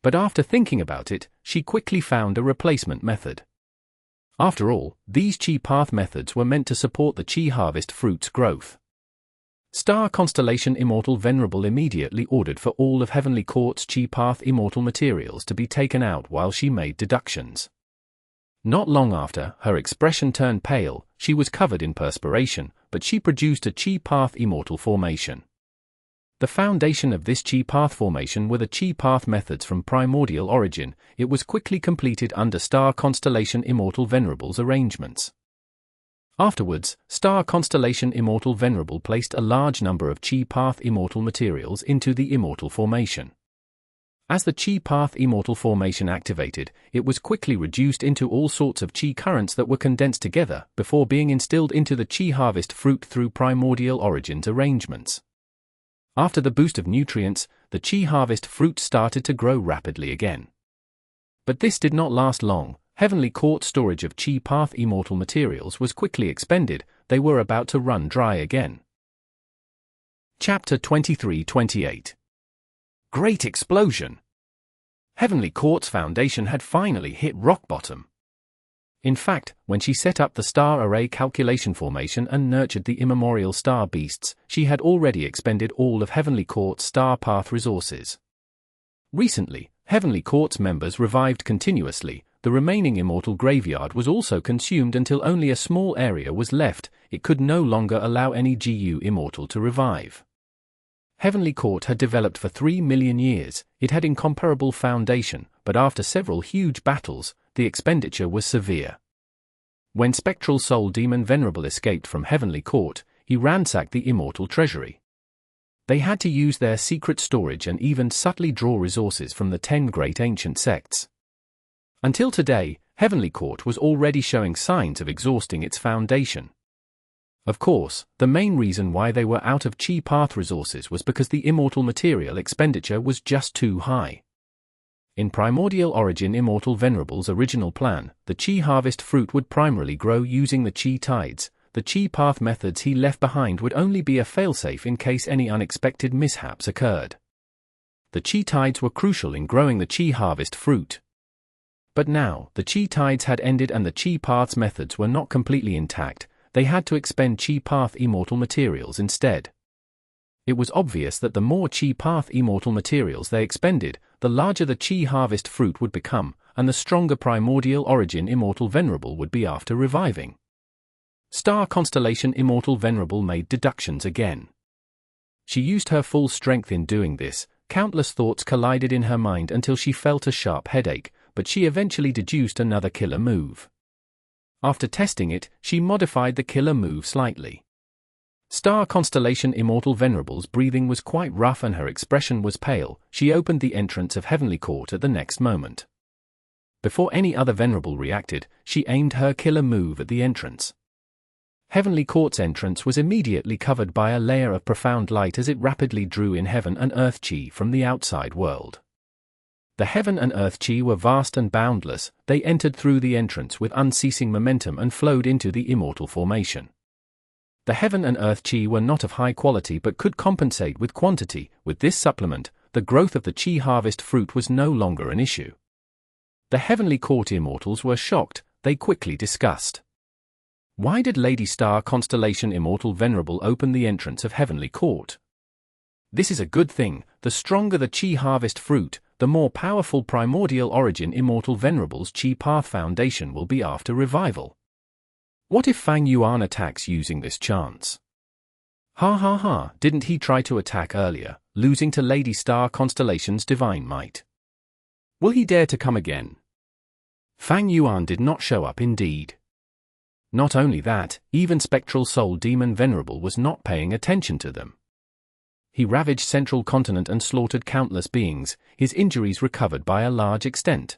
But after thinking about it, she quickly found a replacement method. After all, these Chi path methods were meant to support the Chi harvest fruit's growth. Star Constellation Immortal Venerable immediately ordered for all of Heavenly Court's Chi path immortal materials to be taken out while she made deductions. Not long after, her expression turned pale. She was covered in perspiration, but she produced a Chi path immortal formation. The foundation of this Chi path formation were the Chi path methods from Primordial Origin. It was quickly completed under Star Constellation Immortal Venerable's arrangements. Afterwards, Star Constellation Immortal Venerable placed a large number of Chi path immortal materials into the immortal formation. As the Chi path immortal formation activated, it was quickly reduced into all sorts of Chi currents that were condensed together before being instilled into the Chi harvest fruit through Primordial Origin's arrangements. After the boost of nutrients, the Chi harvest fruit started to grow rapidly again. But this did not last long. Heavenly Court storage of Chi path immortal materials was quickly expended. They were about to run dry again. Chapter 23-28. Great Explosion. Heavenly Court's foundation had finally hit rock bottom. In fact, when she set up the star array calculation formation and nurtured the immemorial star beasts, she had already expended all of Heavenly Court's star path resources. Recently, Heavenly Court's members revived continuously. The remaining immortal graveyard was also consumed until only a small area was left. It could no longer allow any GU immortal to revive. Heavenly Court had developed for 3 million years. It had incomparable foundation, but after several huge battles, the expenditure was severe. When Spectral Soul Demon Venerable escaped from Heavenly Court, he ransacked the immortal treasury. They had to use their secret storage and even subtly draw resources from the 10 great ancient sects. Until today, Heavenly Court was already showing signs of exhausting its foundation. Of course, the main reason why they were out of Chi path resources was because the immortal material expenditure was just too high. In Primordial Origin Immortal Venerable's original plan, the Chi harvest fruit would primarily grow using the Chi tides. The Chi path methods he left behind would only be a failsafe in case any unexpected mishaps occurred. The Chi tides were crucial in growing the Chi harvest fruit. But now, the Chi tides had ended and the Chi path's methods were not completely intact. They had to expend Chi path immortal materials instead. It was obvious that the more Chi path immortal materials they expended, the larger the Chi harvest fruit would become, and the stronger Primordial Origin Immortal Venerable would be after reviving. Star Constellation Immortal Venerable made deductions again. She used her full strength in doing this. Countless thoughts collided in her mind until she felt a sharp headache, but she eventually deduced another killer move. After testing it, she modified the killer move slightly. Star Constellation Immortal Venerable's breathing was quite rough and her expression was pale. She opened the entrance of Heavenly Court at the next moment. Before any other Venerable reacted, she aimed her killer move at the entrance. Heavenly Court's entrance was immediately covered by a layer of profound light as it rapidly drew in heaven and earth chi from the outside world. The heaven and earth chi were vast and boundless. They entered through the entrance with unceasing momentum and flowed into the immortal formation. The heaven and earth chi were not of high quality but could compensate with quantity. With this supplement, the growth of the chi harvest fruit was no longer an issue. The Heavenly Court Immortals were shocked. They quickly discussed. Why did Lady Star Constellation Immortal Venerable open the entrance of Heavenly Court? This is a good thing. The stronger the chi harvest fruit, the more powerful Primordial Origin Immortal Venerable's chi path foundation will be after revival. What if Fang Yuan attacks using this chance? Ha ha ha, didn't he try to attack earlier, losing to Lady Star Constellation's divine might? Will he dare to come again? Fang Yuan did not show up indeed. Not only that, even Spectral Soul Demon Venerable was not paying attention to them. He ravaged Central Continent and slaughtered countless beings, his injuries recovered by a large extent.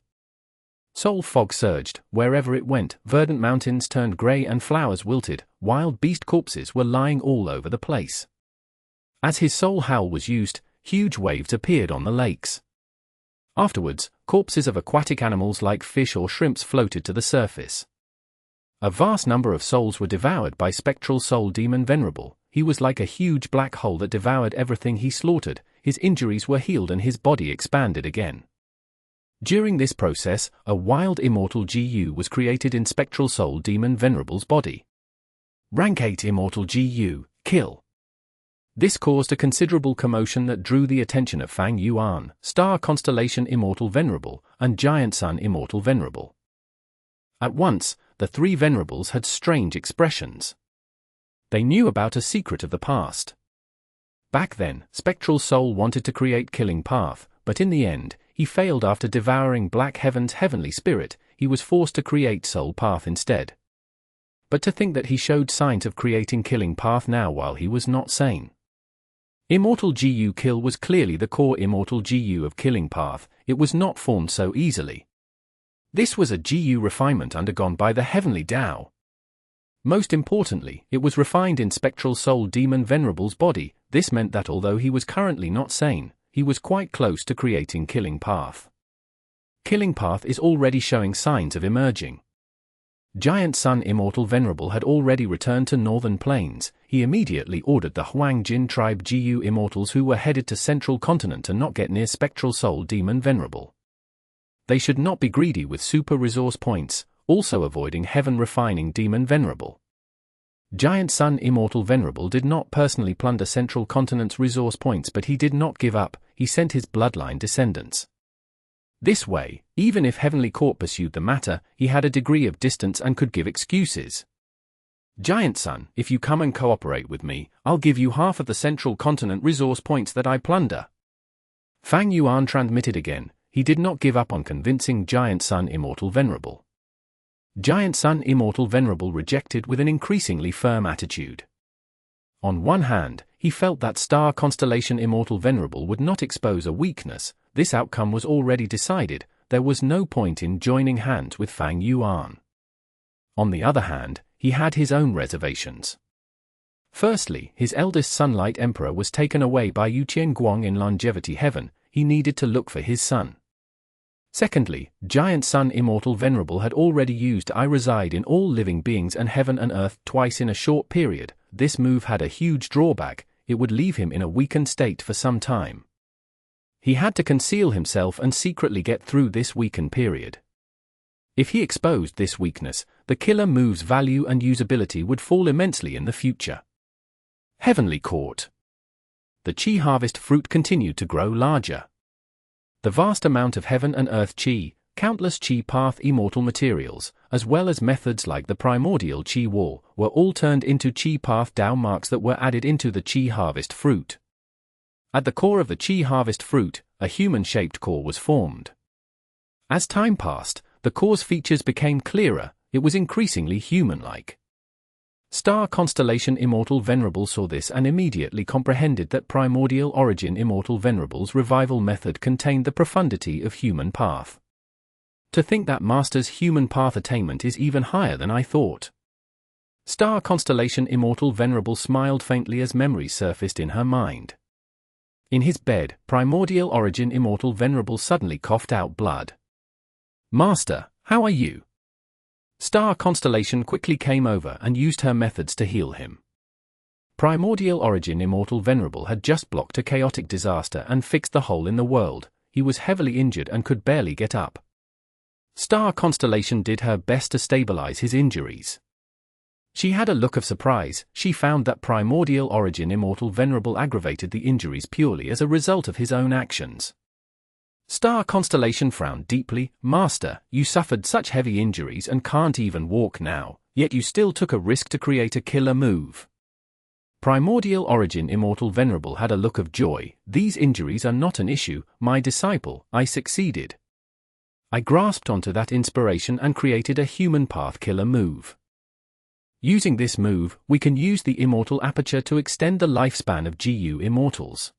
Soul fog surged, wherever it went, verdant mountains turned grey and flowers wilted, wild beast corpses were lying all over the place. As his soul howl was used, huge waves appeared on the lakes. Afterwards, corpses of aquatic animals like fish or shrimps floated to the surface. A vast number of souls were devoured by Spectral Soul Demon Venerable. He was like a huge black hole that devoured everything he slaughtered. His injuries were healed and his body expanded again. During this process, a wild immortal GU was created in Spectral Soul Demon Venerable's body. Rank 8 Immortal GU, kill. This caused a considerable commotion that drew the attention of Fang Yuan, Star Constellation Immortal Venerable, and Giant Sun Immortal Venerable. At once, the three Venerables had strange expressions. They knew about a secret of the past. Back then, Spectral Soul wanted to create Killing Path, but in the end, he failed after devouring Black Heaven's heavenly spirit. He was forced to create Soul Path instead. But to think that he showed signs of creating Killing Path now while he was not sane. Immortal GU Kill was clearly the core Immortal GU of Killing Path. It was not formed so easily. This was a GU refinement undergone by the Heavenly Tao. Most importantly, it was refined in Spectral Soul Demon Venerable's body. This meant that although he was currently not sane, he was quite close to creating Killing Path. Killing Path is already showing signs of emerging. Giant Sun Immortal Venerable had already returned to Northern Plains. He immediately ordered the Huangjin tribe GU Immortals who were headed to Central Continent to not get near Spectral Soul Demon Venerable. They should not be greedy with super resource points, also avoiding Heaven Refining Demon Venerable. Giant Sun Immortal Venerable did not personally plunder Central Continent's resource points, but he did not give up. He sent his bloodline descendants. This way, even if Heavenly Court pursued the matter, he had a degree of distance and could give excuses. Giant Sun, if you come and cooperate with me, I'll give you half of the Central Continent resource points that I plunder. Fang Yuan transmitted again. He did not give up on convincing Giant Sun Immortal Venerable. Giant Sun Immortal Venerable rejected with an increasingly firm attitude. On one hand, he felt that Star Constellation Immortal Venerable would not expose a weakness. This outcome was already decided. There was no point in joining hands with Fang Yuan. On the other hand, he had his own reservations. Firstly, his eldest Sunlight Emperor was taken away by Yuqian Guang in Longevity Heaven. He needed to look for his son. Secondly, Giant Sun Immortal Venerable had already used I Reside in all living beings and heaven and earth twice in a short period. This move had a huge drawback. It would leave him in a weakened state for some time. He had to conceal himself and secretly get through this weakened period. If he exposed this weakness, the killer move's value and usability would fall immensely in the future. Heavenly Court. The Chi Harvest fruit continued to grow larger. The vast amount of heaven and earth Chi, countless Chi Path immortal materials, as well as methods like the Primordial Chi Wall, were all turned into Chi Path Dao marks that were added into the Chi Harvest fruit. At the core of the Chi Harvest fruit, a human-shaped core was formed. As time passed, the core's features became clearer. It was increasingly human-like. Star Constellation Immortal Venerable saw this and immediately comprehended that Primordial Origin Immortal Venerable's revival method contained the profundity of human path. To think that Master's human path attainment is even higher than I thought. Star Constellation Immortal Venerable smiled faintly as memories surfaced in her mind. In his bed, Primordial Origin Immortal Venerable suddenly coughed out blood. "Master, how are you?" Star Constellation quickly came over and used her methods to heal him. Primordial Origin Immortal Venerable had just blocked a chaotic disaster and fixed the hole in the world. He was heavily injured and could barely get up. Star Constellation did her best to stabilize his injuries. She had a look of surprise. She found that Primordial Origin Immortal Venerable aggravated the injuries purely as a result of his own actions. Star Constellation frowned deeply. "Master, you suffered such heavy injuries and can't even walk now, yet you still took a risk to create a killer move." Primordial Origin Immortal Venerable had a look of joy. "These injuries are not an issue, my disciple. I succeeded. I grasped onto that inspiration and created a human path killer move. Using this move, we can use the Immortal Aperture to extend the lifespan of GU Immortals.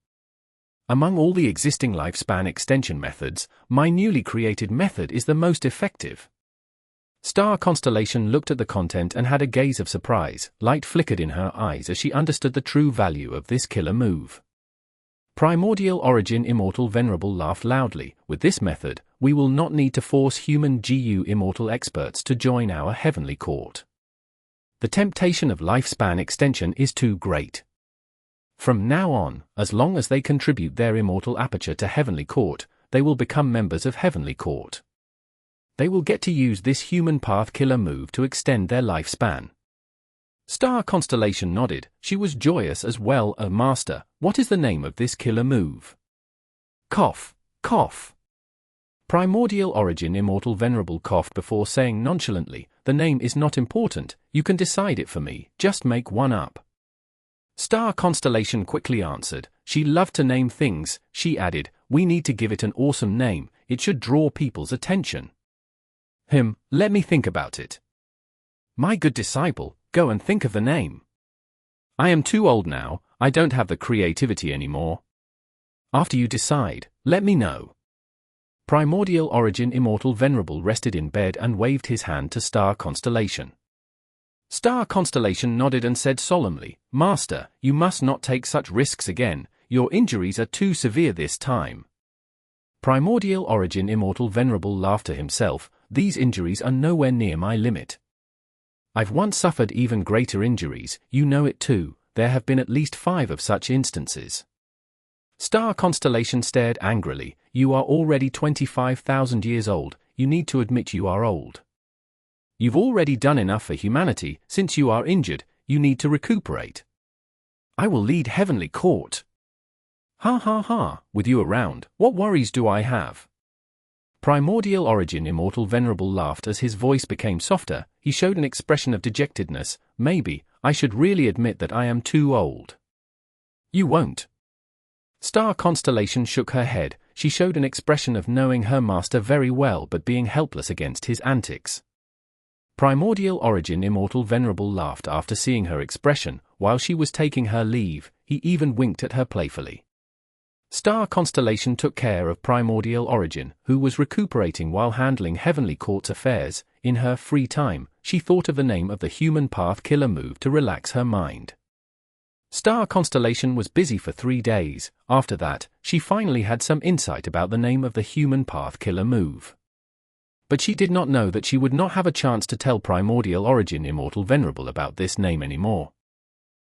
Among all the existing lifespan extension methods, my newly created method is the most effective." Star Constellation looked at the content and had a gaze of surprise. Light flickered in her eyes as she understood the true value of this killer move. Primordial Origin Immortal Venerable laughed loudly. "With this method, we will not need to force human GU Immortal experts to join our heavenly court. The temptation of lifespan extension is too great. From now on, as long as they contribute their Immortal Aperture to Heavenly Court, they will become members of Heavenly Court. They will get to use this human path killer move to extend their lifespan." Star Constellation nodded. She was joyous as well. "Master, what is the name of this killer move?" Cough, cough. Primordial Origin Immortal Venerable coughed before saying nonchalantly, "The name is not important, you can decide it for me, just make one up." Star Constellation quickly answered. She loved to name things. She added, "We need to give it an awesome name, it should draw people's attention." Let me think about it." "My good disciple, go and think of the name." "I am too old now, I don't have the creativity anymore." "After you decide, let me know." Primordial Origin Immortal Venerable rested in bed and waved his hand to Star Constellation. Star Constellation nodded and said solemnly, "Master, you must not take such risks again, your injuries are too severe this time." Primordial Origin Immortal Venerable laughed to himself. "These injuries are nowhere near my limit. I've once suffered even greater injuries, you know it too, there have been at least 5 of such instances." Star Constellation stared angrily. "You are already 25,000 years old, you need to admit you are old. You've already done enough for humanity, since you are injured, you need to recuperate. I will lead Heavenly Court. Ha ha ha, with you around, what worries do I have?" Primordial Origin Immortal Venerable laughed as his voice became softer. He showed an expression of dejectedness. "Maybe, I should really admit that I am too old." "You won't." Star Constellation shook her head. She showed an expression of knowing her master very well but being helpless against his antics. Primordial Origin Immortal Venerable laughed after seeing her expression. While she was taking her leave, he even winked at her playfully. Star Constellation took care of Primordial Origin, who was recuperating while handling Heavenly Court's affairs. In her free time, she thought of the name of the human path killer move to relax her mind. Star Constellation was busy for 3 days. After that, she finally had some insight about the name of the human path killer move. But she did not know that she would not have a chance to tell Primordial Origin Immortal Venerable about this name anymore.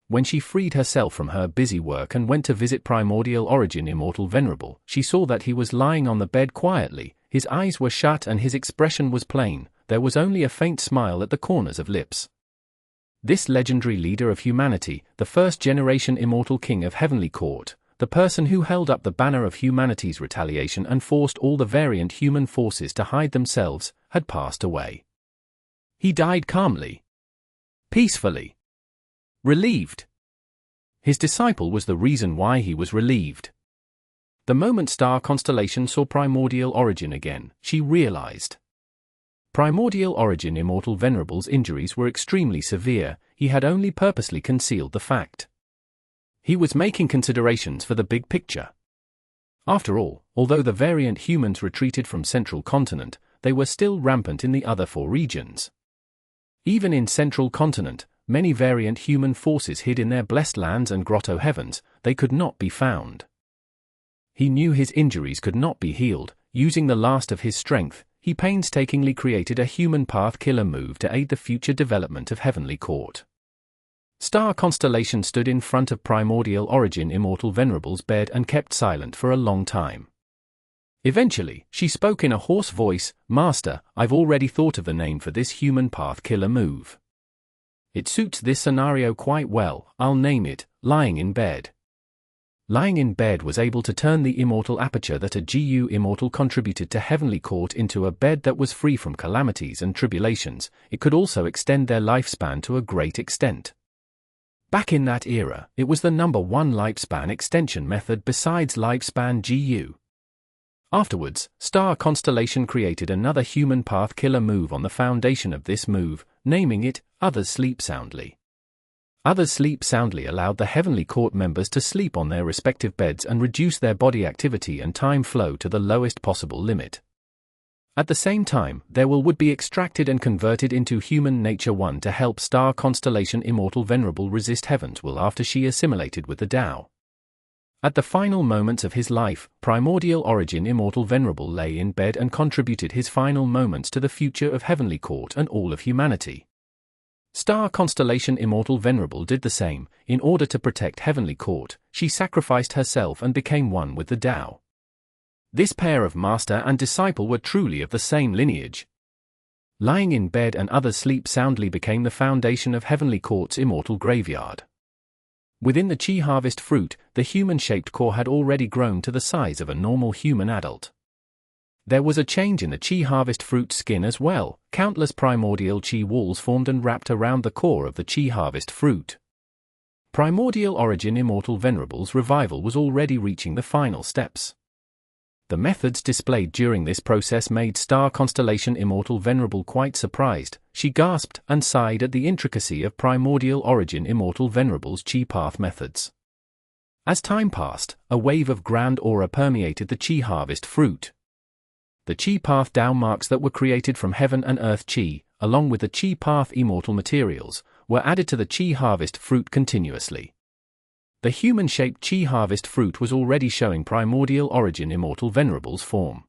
When she freed herself from her busy work and went to visit Primordial Origin Immortal Venerable, she saw that he was lying on the bed quietly. His eyes were shut and his expression was plain. There was only a faint smile at the corners of lips. This legendary leader of humanity, the first-generation Immortal King of Heavenly Court, the person who held up the banner of humanity's retaliation and forced all the variant human forces to hide themselves, had passed away. He died calmly, peacefully, relieved. His disciple was the reason why he was relieved. The moment Star Constellation saw Primordial Origin again, she realized. Primordial origin Immortal Venerable's injuries were extremely severe. He had only purposely concealed the fact. He was making considerations for the big picture. After all, although the variant humans retreated from Central Continent, they were still rampant in the other 4 regions. Even in Central Continent, many variant human forces hid in their blessed lands and grotto heavens. They could not be found. He knew his injuries could not be healed. Using the last of his strength, he painstakingly created a human path killer move to aid the future development of Heavenly Court. Star Constellation stood in front of Primordial origin Immortal Venerable's bed and kept silent for a long time. Eventually, she spoke in a hoarse voice, "Master, I've already thought of the name for this human path killer move. It suits this scenario quite well. I'll name it, Lying in Bed." Lying in Bed was able to turn the immortal aperture that a GU Immortal contributed to Heavenly Court into a bed that was free from calamities and tribulations. It could also extend their lifespan to a great extent. Back in that era, it was the #1 lifespan extension method besides lifespan GU. Afterwards, Star Constellation created another human path killer move on the foundation of this move, naming it, Others Sleep Soundly. Others Sleep Soundly allowed the Heavenly Court members to sleep on their respective beds and reduce their body activity and time flow to the lowest possible limit. At the same time, their will would be extracted and converted into human nature 1 to help Star Constellation Immortal Venerable resist Heaven's will after she assimilated with the Tao. At the final moments of his life, Primordial origin Immortal Venerable lay in bed and contributed his final moments to the future of Heavenly Court and all of humanity. Star Constellation Immortal Venerable did the same. In order to protect Heavenly Court, she sacrificed herself and became one with the Tao. This pair of master and disciple were truly of the same lineage. Lying in Bed and Others Sleep Soundly became the foundation of Heavenly Court's immortal graveyard. Within the Chi Harvest fruit, the human-shaped core had already grown to the size of a normal human adult. There was a change in the Chi Harvest fruit skin as well. Countless primordial Chi walls formed and wrapped around the core of the Chi Harvest fruit. Primordial origin Immortal Venerable's revival was already reaching the final steps. The methods displayed during this process made Star Constellation Immortal Venerable quite surprised. She gasped and sighed at the intricacy of Primordial origin Immortal Venerable's Chi Path methods. As time passed, a wave of grand aura permeated the Chi Harvest fruit. The Chi Path Tao marks that were created from heaven and earth Chi, along with the Chi Path immortal materials, were added to the Chi Harvest fruit continuously. The human-shaped Chi Harvest fruit was already showing Primordial origin Immortal Venerable's form.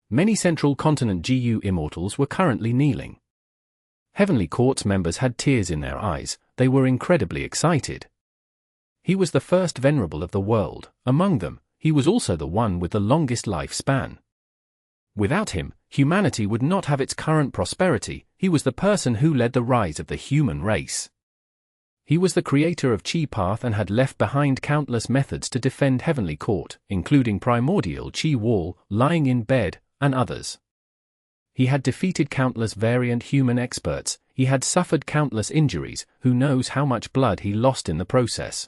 Many Central Continent GU Immortals were currently kneeling. Heavenly Court's members had tears in their eyes. They were incredibly excited. He was the first Venerable of the world. Among them, he was also the one with the longest lifespan. Without him, humanity would not have its current prosperity. He was the person who led the rise of the human race. He was the creator of Chi Path and had left behind countless methods to defend Heavenly Court, including Primordial Chi Wall, Lying in Bed, and others. He had defeated countless variant human experts. He had suffered countless injuries. Who knows how much blood he lost in the process.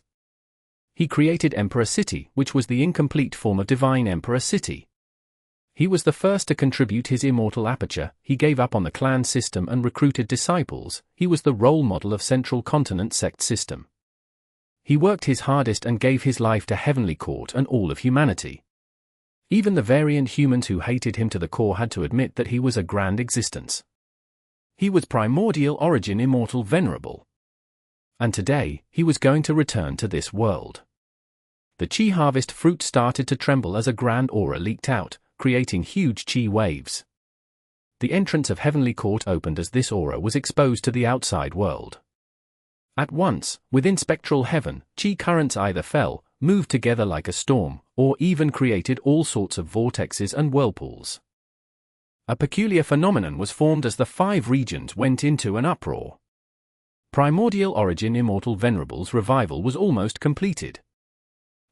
He created Emperor City, which was the incomplete form of Divine Emperor City. He was the first to contribute his immortal aperture. He gave up on the clan system and recruited disciples. He was the role model of Central Continent sect system. He worked his hardest and gave his life to Heavenly Court and all of humanity. Even the variant humans who hated him to the core had to admit that he was a grand existence. He was Primordial origin Immortal Venerable. And today, he was going to return to this world. The Chi Harvest fruit started to tremble as a grand aura leaked out, creating huge Chi waves. The entrance of Heavenly Court opened as this aura was exposed to the outside world. At once, within spectral heaven, Chi currents either fell, moved together like a storm, or even created all sorts of vortexes and whirlpools. A peculiar phenomenon was formed as the 5 regions went into an uproar. Primordial origin Immortal Venerable's revival was almost completed.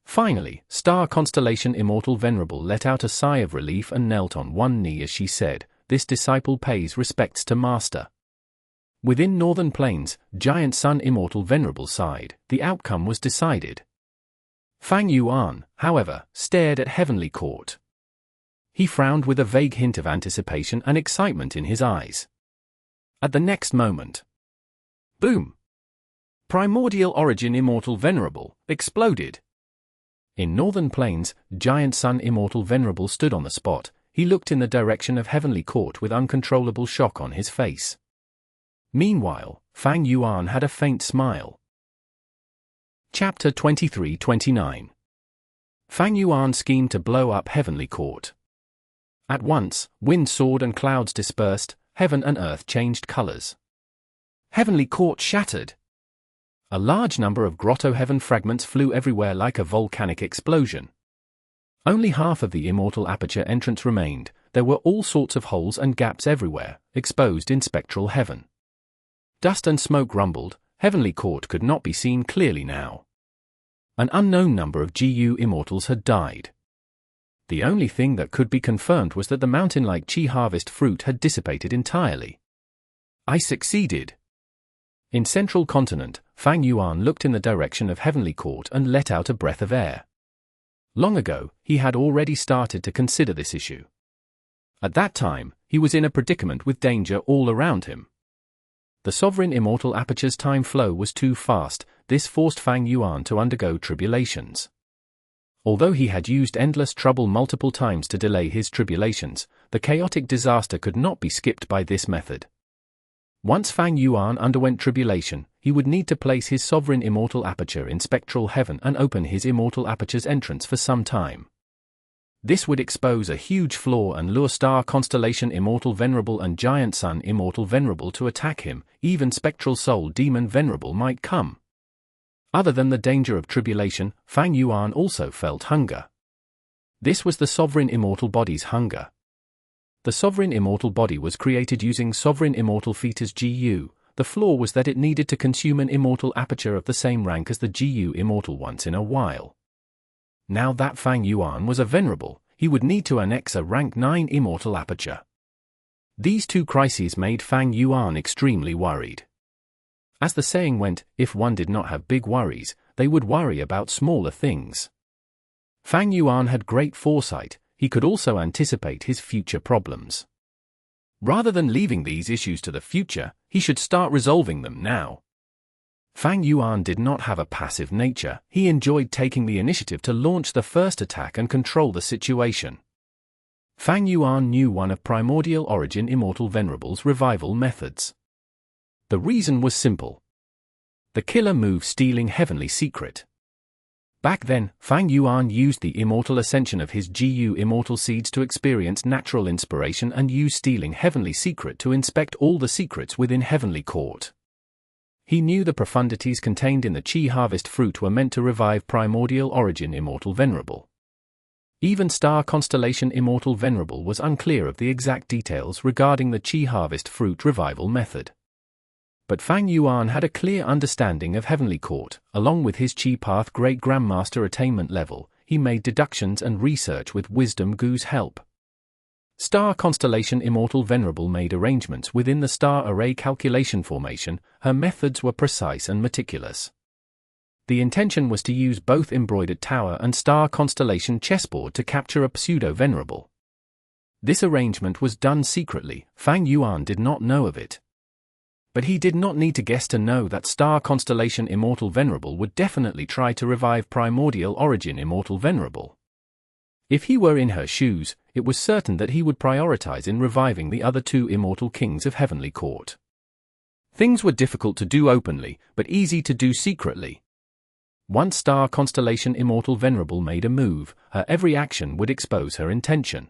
Finally, Star Constellation Immortal Venerable let out a sigh of relief and knelt on one knee as she said, "This disciple pays respects to Master." Within Northern Plains, Giant Sun Immortal Venerable sighed. The outcome was decided. Fang Yuan, however, stared at Heavenly Court. He frowned with a vague hint of anticipation and excitement in his eyes. At the next moment, boom! Primordial Origin Immortal Venerable exploded. In Northern Plains, Giant Sun Immortal Venerable stood on the spot. He looked in the direction of Heavenly Court with uncontrollable shock on his face. Meanwhile, Fang Yuan had a faint smile. Chapter 23-29. Fang Yuan schemed to blow up Heavenly Court. At once, wind soared and clouds dispersed, heaven and earth changed colors. Heavenly Court shattered. A large number of grotto heaven fragments flew everywhere like a volcanic explosion. Only half of the immortal aperture entrance remained. There were all sorts of holes and gaps everywhere, exposed in spectral heaven. Dust and smoke rumbled. Heavenly Court could not be seen clearly now. An unknown number of GU immortals had died. The only thing that could be confirmed was that the mountain-like chi harvest fruit had dissipated entirely. I succeeded. In Central Continent, Fang Yuan looked in the direction of Heavenly Court and let out a breath of air. Long ago, he had already started to consider this issue. At that time, he was in a predicament with danger all around him. The sovereign immortal aperture's time flow was too fast. This forced Fang Yuan to undergo tribulations. Although he had used endless trouble multiple times to delay his tribulations, the chaotic disaster could not be skipped by this method. Once Fang Yuan underwent tribulation, he would need to place his sovereign immortal aperture in spectral heaven and open his immortal aperture's entrance for some time. This would expose a huge flaw and lure Star Constellation Immortal Venerable and Giant Sun Immortal Venerable to attack him. Even Spectral Soul Demon Venerable might come. Other than the danger of tribulation, Fang Yuan also felt hunger. This was the sovereign immortal body's hunger. The sovereign immortal body was created using sovereign immortal fetus GU. The flaw was that it needed to consume an immortal aperture of the same rank as the GU immortal once in a while. Now that Fang Yuan was a venerable, he would need to annex a rank 9 immortal aperture. These two crises made Fang Yuan extremely worried. As the saying went, if one did not have big worries, they would worry about smaller things. Fang Yuan had great foresight. He could also anticipate his future problems. Rather than leaving these issues to the future, he should start resolving them now. Fang Yuan did not have a passive nature. He enjoyed taking the initiative to launch the first attack and control the situation. Fang Yuan knew one of Primordial Origin Immortal Venerable's revival methods. The reason was simple. The killer move stealing heavenly secret. Back then, Fang Yuan used the immortal ascension of his GU immortal seeds to experience natural inspiration and use stealing heavenly secret to inspect all the secrets within Heavenly Court. He knew the profundities contained in the chi harvest fruit were meant to revive Primordial Origin Immortal Venerable. Even Star Constellation Immortal Venerable was unclear of the exact details regarding the chi harvest fruit revival method. But Fang Yuan had a clear understanding of Heavenly Court. Along with his Chi Path Great Grandmaster attainment level, he made deductions and research with Wisdom Gu's help. Star Constellation Immortal Venerable made arrangements within the star array calculation formation. Her methods were precise and meticulous. The intention was to use both Embroidered Tower and Star Constellation chessboard to capture a pseudo-venerable. This arrangement was done secretly. Fang Yuan did not know of it. But he did not need to guess to know that Star Constellation Immortal Venerable would definitely try to revive Primordial Origin Immortal Venerable. If he were in her shoes, it was certain that he would prioritize in reviving the other two immortal kings of Heavenly Court. Things were difficult to do openly, but easy to do secretly. Once Star Constellation Immortal Venerable made a move, her every action would expose her intention.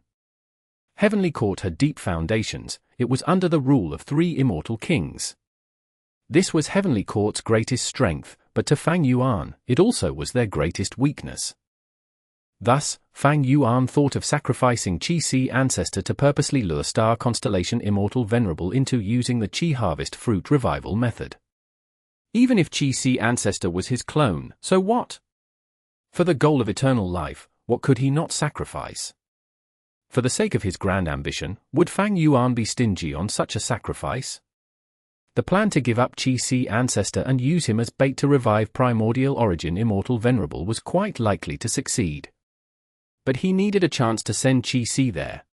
Heavenly Court had deep foundations. It was under the rule of 3 immortal kings. This was Heavenly Court's greatest strength, but to Fang Yuan, it also was their greatest weakness. Thus, Fang Yuan thought of sacrificing Chi-Si Ancestor to purposely lure Star Constellation Immortal Venerable into using the Chi Harvest Fruit Revival method. Even if Chi-Si Ancestor was his clone, so what? For the goal of eternal life, what could he not sacrifice? For the sake of his grand ambition, would Fang Yuan be stingy on such a sacrifice? The plan to give up Chi-Si Ancestor and use him as bait to revive Primordial Origin Immortal Venerable was quite likely to succeed. But he needed a chance to send Qi there.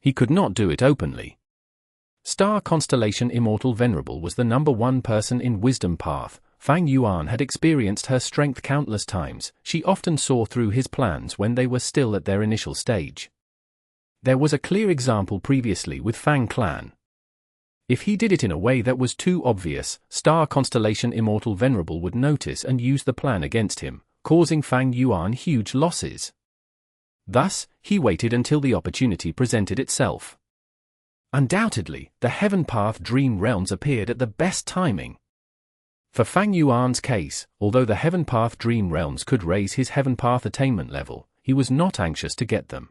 He could not do it openly. Star Constellation Immortal Venerable was the #1 person in Wisdom Path. Fang Yuan had experienced her strength countless times. She often saw through his plans when they were still at their initial stage. There was a clear example previously with Fang clan. If he did it in a way that was too obvious, Star Constellation Immortal Venerable would notice and use the plan against him, causing Fang Yuan huge losses. Thus, he waited until the opportunity presented itself. Undoubtedly, the Heaven Path Dream Realms appeared at the best timing. For Fang Yuan's case, although the Heaven Path Dream Realms could raise his Heaven Path attainment level, he was not anxious to get them.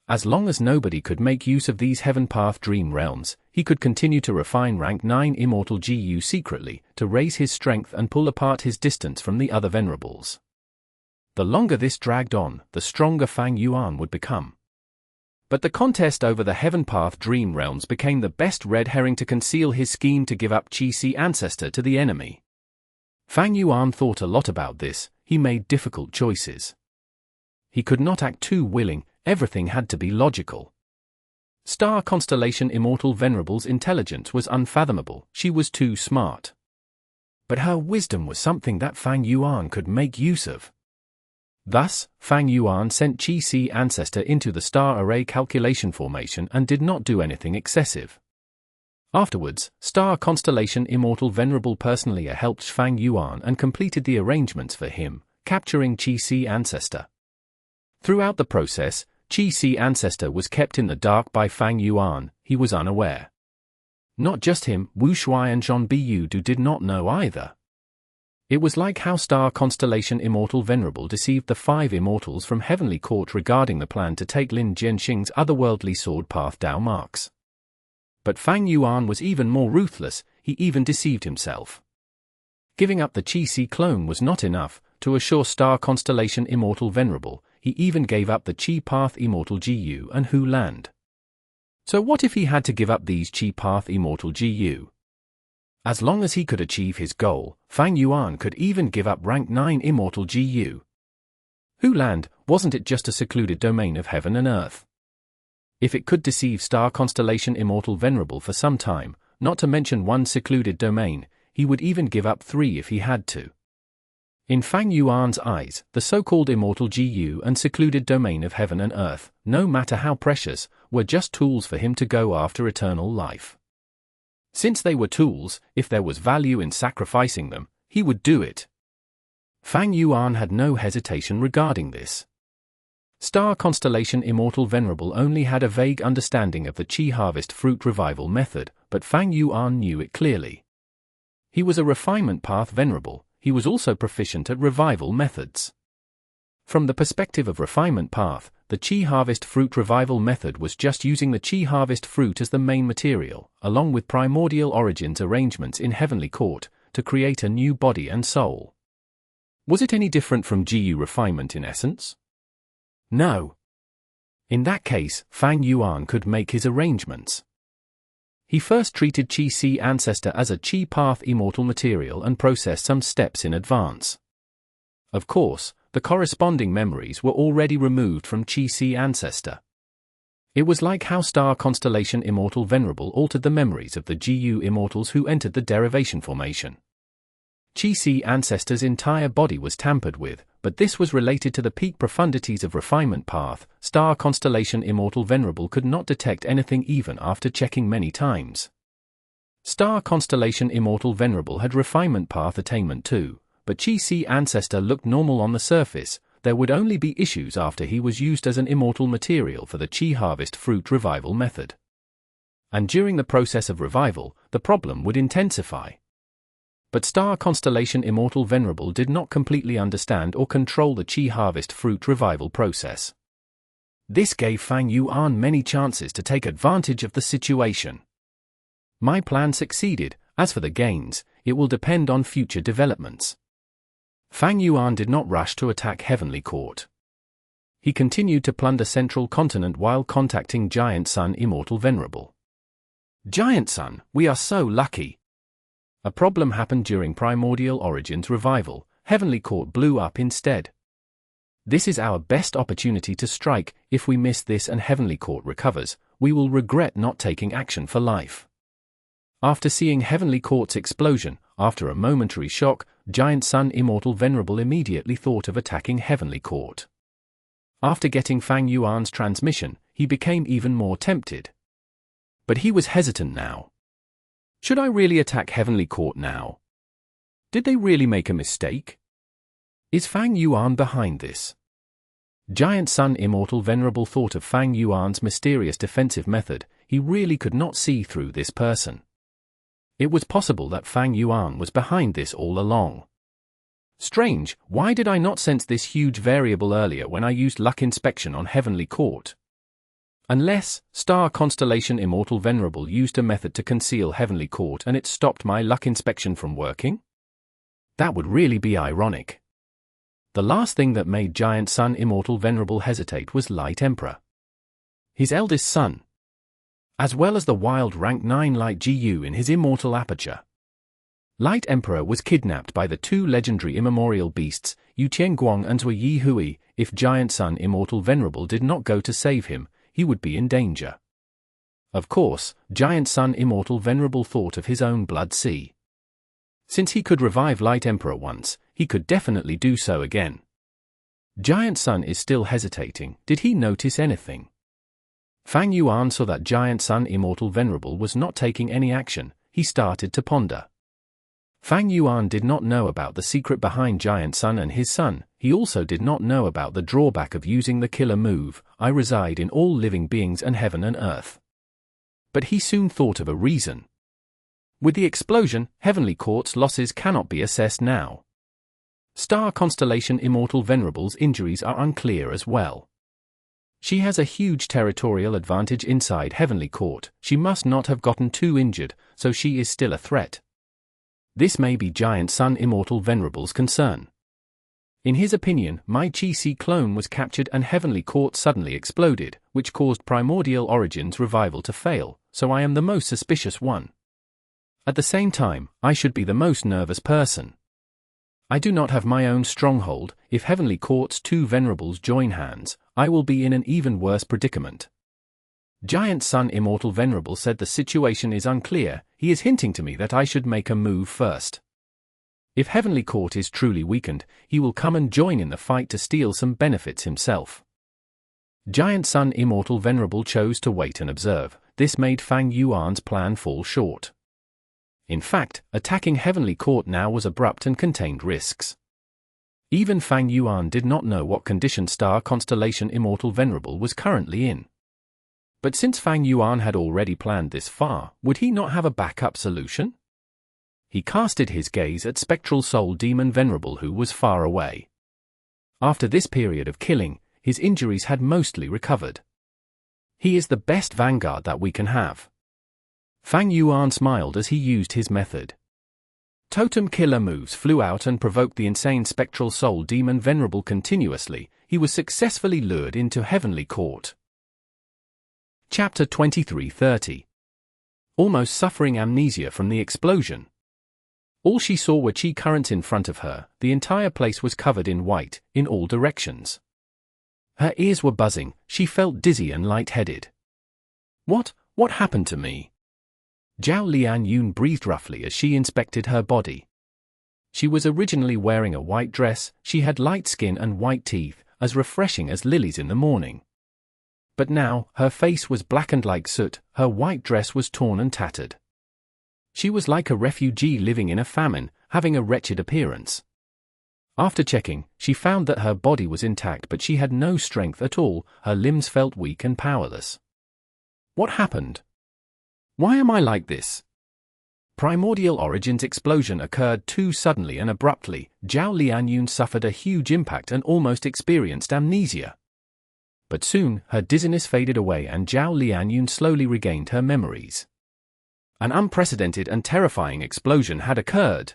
As long as nobody could make use of these Heaven Path Dream Realms, he could continue to refine rank 9 Immortal GU secretly, to raise his strength and pull apart his distance from the other Venerables. The longer this dragged on, the stronger Fang Yuan would become. But the contest over the Heaven Path Dream Realms became the best red herring to conceal his scheme to give up Qi ancestor to the enemy. Fang Yuan thought a lot about this. He made difficult choices. He could not act too willing, everything had to be logical. Star Constellation Immortal Venerable's intelligence was unfathomable, she was too smart. But her wisdom was something that Fang Yuan could make use of. Thus, Fang Yuan sent Qi ancestor into the star array calculation formation and did not do anything excessive. Afterwards, Star Constellation Immortal Venerable personally helped Fang Yuan and completed the arrangements for him, capturing Qi ancestor. Throughout the process, Qi ancestor was kept in the dark by Fang Yuan. He was unaware. Not just him, Wu Shui and Zhen Biyu did not know either. It was like how Star Constellation Immortal Venerable deceived the 5 immortals from Heavenly Court regarding the plan to take Lin Jianxing's otherworldly sword path Dao marks. But Fang Yuan was even more ruthless, he even deceived himself. Giving up the Qi clone was not enough. To assure Star Constellation Immortal Venerable, he even gave up the Qi Path Immortal GU and Hu Land. So what if he had to give up these Qi Path Immortal GU? As long as he could achieve his goal, Fang Yuan could even give up rank 9 Immortal GU. Hu Land, wasn't it just a secluded domain of heaven and earth? If it could deceive Star Constellation Immortal Venerable for some time, not to mention one secluded domain, he would even give up 3 if he had to. In Fang Yuan's eyes, the so-called Immortal GU and secluded domain of heaven and earth, no matter how precious, were just tools for him to go after eternal life. Since they were tools, if there was value in sacrificing them, he would do it. Fang Yuan had no hesitation regarding this. Star Constellation Immortal Venerable only had a vague understanding of the Qi Harvest Fruit Revival method, but Fang Yuan knew it clearly. He was a refinement path Venerable. He was also proficient at revival methods. From the perspective of refinement path, the Qi Harvest Fruit Revival method was just using the Qi Harvest Fruit as the main material, along with Primordial Origins arrangements in Heavenly Court, to create a new body and soul. Was it any different from GU refinement in essence? No. In that case, Fang Yuan could make his arrangements. He first treated Qi ancestor as a Qi Path Immortal material and processed some steps in advance. Of course, the corresponding memories were already removed from Qi ancestor. It was like how Star Constellation Immortal Venerable altered the memories of the GU immortals who entered the derivation formation. Qi ancestor's entire body was tampered with, but this was related to the peak profundities of refinement path. Star Constellation Immortal Venerable could not detect anything even after checking many times. Star Constellation Immortal Venerable had refinement path attainment too, but Qi ancestor looked normal on the surface. There would only be issues after he was used as an immortal material for the Qi Harvest Fruit Revival method. And during the process of revival, the problem would intensify. But Star Constellation Immortal Venerable did not completely understand or control the Qi Harvest Fruit Revival process. This gave Fang Yuan many chances to take advantage of the situation. My plan succeeded. As for the gains, it will depend on future developments. Fang Yuan did not rush to attack Heavenly Court. He continued to plunder Central Continent while contacting Giant Sun Immortal Venerable. Giant Sun, we are so lucky. A problem happened during Primordial Origins revival. Heavenly Court blew up instead. This is our best opportunity to strike. If we miss this and Heavenly Court recovers, we will regret not taking action for life. After seeing Heavenly Court's explosion, after a momentary shock, Giant Sun Immortal Venerable immediately thought of attacking Heavenly Court. After getting Fang Yuan's transmission, he became even more tempted. But he was hesitant now. Should I really attack Heavenly Court now? Did they really make a mistake? Is Fang Yuan behind this? Giant Sun Immortal Venerable thought of Fang Yuan's mysterious defensive method. He really could not see through this person. It was possible that Fang Yuan was behind this all along. Strange, why did I not sense this huge variable earlier when I used luck inspection on Heavenly Court? Unless, Constellation Immortal Venerable used a method to conceal Heavenly Court and it stopped my luck inspection from working? That would really be ironic. The last thing that made Giant Sun Immortal Venerable hesitate was Light Emperor, his eldest son, as well as the wild rank 9 Light GU in his immortal aperture. Light Emperor was kidnapped by the two legendary immemorial beasts, Yu Tianguang and Zui Yi Hui. If Giant Sun Immortal Venerable did not go to save him, he would be in danger. Of course, Giant Sun Immortal Venerable thought of his own blood sea. Since he could revive Light Emperor once, he could definitely do so again. Giant Sun is still hesitating. Did he notice anything? Fang Yuan saw that Giant Sun Immortal Venerable was not taking any action. He started to ponder. Fang Yuan did not know about the secret behind Giant Sun and his son. He also did not know about the drawback of using the killer move, I reside in all living beings and heaven and earth. But he soon thought of a reason. With the explosion, Heavenly Court's losses cannot be assessed now. Constellation Immortal Venerable's injuries are unclear as well. She has a huge territorial advantage inside Heavenly Court. She must not have gotten too injured, so she is still a threat. This may be Giant Sun Immortal Venerable's concern. In his opinion, my Chi-Si clone was captured and Heavenly Court suddenly exploded, which caused Primordial Origin's revival to fail, so I am the most suspicious one. At the same time, I should be the most nervous person. I do not have my own stronghold. If Heavenly Court's two Venerables join hands, I will be in an even worse predicament. Giant Sun Immortal Venerable said the situation is unclear. He is hinting to me that I should make a move first. If Heavenly Court is truly weakened, he will come and join in the fight to steal some benefits himself. Giant Sun Immortal Venerable chose to wait and observe. This made Fang Yuan's plan fall short. In fact, attacking Heavenly Court now was abrupt and contained risks. Even Fang Yuan did not know what condition Constellation Immortal Venerable was currently in. But since Fang Yuan had already planned this far, would he not have a backup solution? He casted his gaze at Spectral Soul Demon Venerable, who was far away. After this period of killing, his injuries had mostly recovered. He is the best vanguard that we can have. Fang Yuan smiled as he used his method. Totem killer moves flew out and provoked the insane Spectral Soul Demon Venerable continuously. He was successfully lured into Heavenly Court. Chapter 23:30. Almost suffering amnesia from the explosion. All she saw were chi currents in front of her. The entire place was covered in white, in all directions. Her ears were buzzing. She felt dizzy and lightheaded. What happened to me? Zhao Lianyun breathed roughly as she inspected her body. She was originally wearing a white dress. She had light skin and white teeth, as refreshing as lilies in the morning. But now, her face was blackened like soot. Her white dress was torn and tattered. She was like a refugee living in a famine, having a wretched appearance. After checking, she found that her body was intact, but she had no strength at all. Her limbs felt weak and powerless. What happened? Why am I like this? Primordial Origin's explosion occurred too suddenly and abruptly. Zhao Lianyun suffered a huge impact and almost experienced amnesia. But soon, her dizziness faded away and Zhao Lianyun slowly regained her memories. An unprecedented and terrifying explosion had occurred.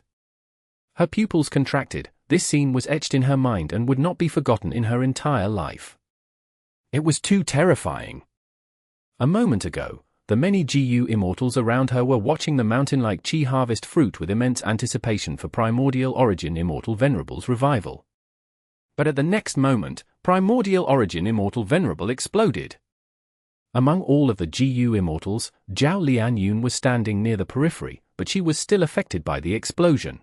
Her pupils contracted. This scene was etched in her mind and would not be forgotten in her entire life. It was too terrifying. A moment ago, the many GU immortals around her were watching the mountain-like chi harvest fruit with immense anticipation for Primordial Origin Immortal Venerable's revival. But at the next moment, Primordial Origin Immortal Venerable exploded. Among all of the GU Immortals, Zhao Lianyun was standing near the periphery, but she was still affected by the explosion.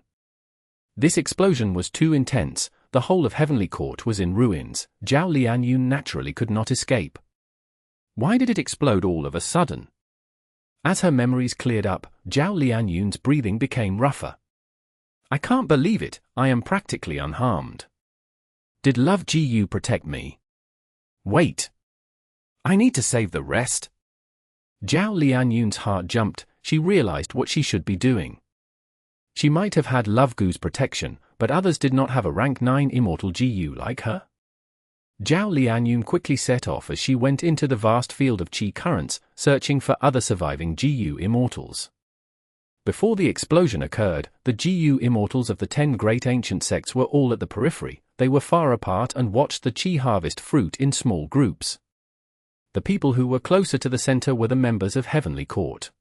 This explosion was too intense, the whole of Heavenly Court was in ruins, Zhao Lianyun naturally could not escape. Why did it explode all of a sudden? As her memories cleared up, Zhao Lianyun's breathing became rougher. I can't believe it, I am practically unharmed. Did Love GU protect me? Wait. I need to save the rest. Zhao Lianyun's heart jumped, she realized what she should be doing. She might have had Love GU's protection, but others did not have a rank 9 immortal GU like her. Zhao Lianyun quickly set off as she went into the vast field of Qi currents, searching for other surviving GU immortals. Before the explosion occurred, the GU immortals of the 10 great ancient sects were all at the periphery, they were far apart and watched the Qi harvest fruit in small groups. The people who were closer to the center were the members of Heavenly Court.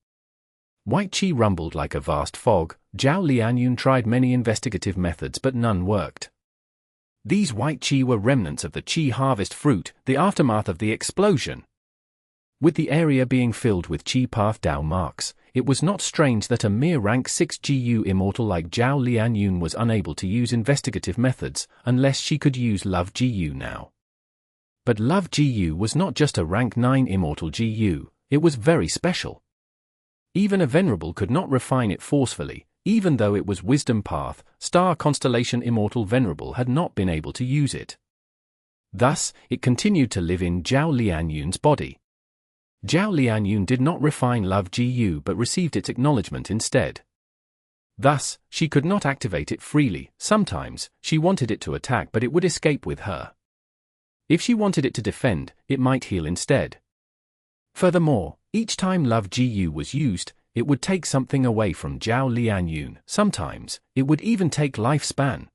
White Qi rumbled like a vast fog. Zhao Lianyun tried many investigative methods but none worked. These white Qi were remnants of the Qi harvest fruit, the aftermath of the explosion. With the area being filled with Qi path Dao marks, it was not strange that a mere rank 6 GU immortal like Zhao Lianyun was unable to use investigative methods, unless she could use Love GU now. But Love GU was not just a rank 9 immortal GU, it was very special. Even a Venerable could not refine it forcefully, even though it was Wisdom Path, Star Constellation Immortal Venerable had not been able to use it. Thus, it continued to live in Zhao Lianyun's body. Zhao Lianyun did not refine Love GU but received its acknowledgement instead. Thus, she could not activate it freely. Sometimes, she wanted it to attack but it would escape with her. If she wanted it to defend, it might heal instead. Furthermore, each time Love GU was used, it would take something away from Zhao Lianyun. Sometimes, it would even take lifespan.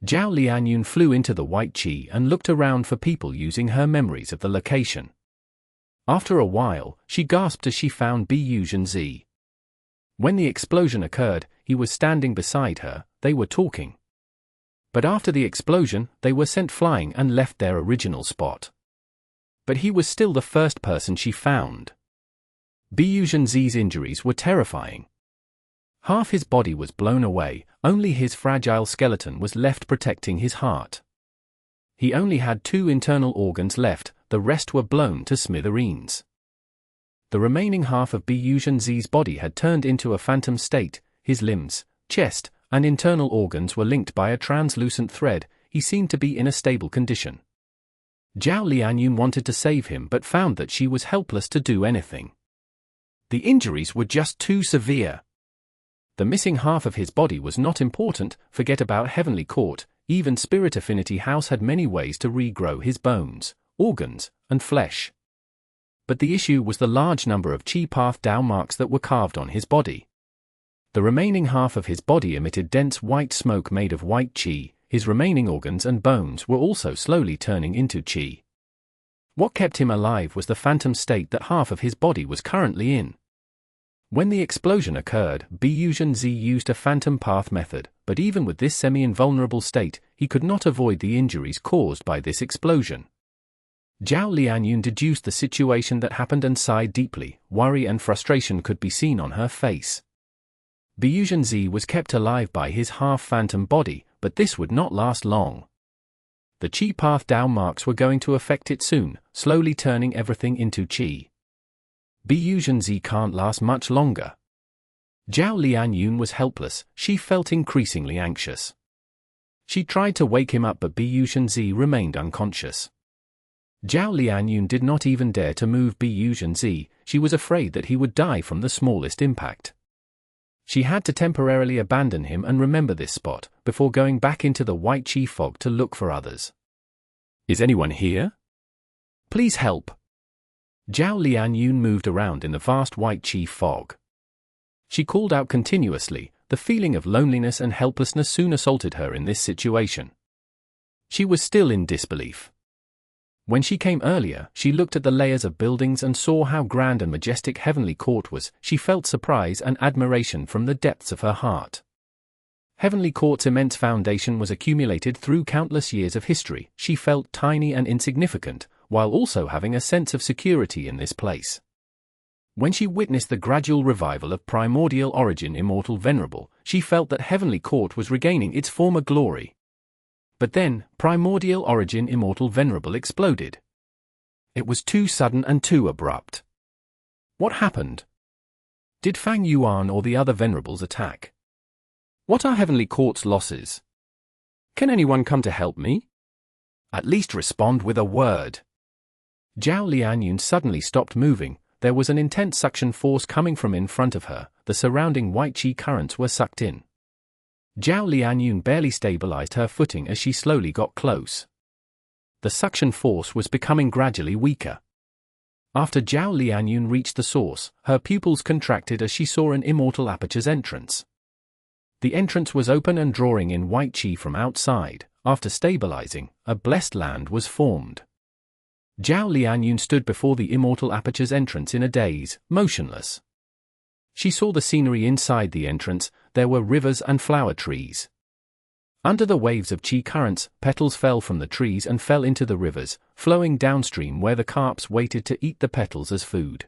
Zhao Lianyun flew into the white Qi and looked around for people using her memories of the location. After a while, she gasped as she found Zhen. When the explosion occurred, he was standing beside her, they were talking. But after the explosion, they were sent flying and left their original spot. But he was still the first person she found. Zhen's injuries were terrifying. Half his body was blown away, only his fragile skeleton was left protecting his heart. He only had 2 internal organs left, the rest were blown to smithereens. The remaining half of Zhen's body had turned into a phantom state, his limbs, chest, and internal organs were linked by a translucent thread, he seemed to be in a stable condition. Zhao Lianyun wanted to save him but found that she was helpless to do anything. The injuries were just too severe. The missing half of his body was not important, forget about Heavenly Court, even Spirit Affinity House had many ways to regrow his bones, organs, and flesh. But the issue was the large number of Qi path Dao marks that were carved on his body. The remaining half of his body emitted dense white smoke made of white Qi, his remaining organs and bones were also slowly turning into Qi. What kept him alive was the phantom state that half of his body was currently in. When the explosion occurred, Zhen used a phantom path method, but even with this semi-invulnerable state, he could not avoid the injuries caused by this explosion. Zhao Lianyun deduced the situation that happened and sighed deeply, worry and frustration could be seen on her face. Zhen was kept alive by his half-phantom body, but this would not last long. The Qi path Dao marks were going to affect it soon, slowly turning everything into Qi. Zhen can't last much longer. Zhao Lianyun was helpless, she felt increasingly anxious. She tried to wake him up but Zhen remained unconscious. Zhao Lianyun did not even dare to move Zhen, she was afraid that he would die from the smallest impact. She had to temporarily abandon him and remember this spot, before going back into the white Qi fog to look for others. Is anyone here? Please help. Zhao Lianyun moved around in the vast white Qi fog. She called out continuously, the feeling of loneliness and helplessness soon assaulted her in this situation. She was still in disbelief. When she came earlier, she looked at the layers of buildings and saw how grand and majestic Heavenly Court was, she felt surprise and admiration from the depths of her heart. Heavenly Court's immense foundation was accumulated through countless years of history. She felt tiny and insignificant, while also having a sense of security in this place. When she witnessed the gradual revival of Primordial origin Immortal Venerable, she felt that Heavenly Court was regaining its former glory. But then, Primordial origin Immortal Venerable exploded. It was too sudden and too abrupt. What happened? Did Fang Yuan or the other Venerables attack? What are Heavenly Court's losses? Can anyone come to help me? At least respond with a word. Zhao Lianyun suddenly stopped moving. There was an intense suction force coming from in front of her. The surrounding white qi currents were sucked in. Zhao Lianyun barely stabilized her footing as she slowly got close. The suction force was becoming gradually weaker. After Zhao Lianyun reached the source, her pupils contracted as she saw an immortal aperture's entrance. The entrance was open and drawing in white qi from outside. After stabilizing, a blessed land was formed. Zhao Lianyun stood before the immortal aperture's entrance in a daze, motionless. She saw the scenery inside the entrance. There were rivers and flower trees. Under the waves of qi currents, petals fell from the trees and fell into the rivers, flowing downstream where the carps waited to eat the petals as food.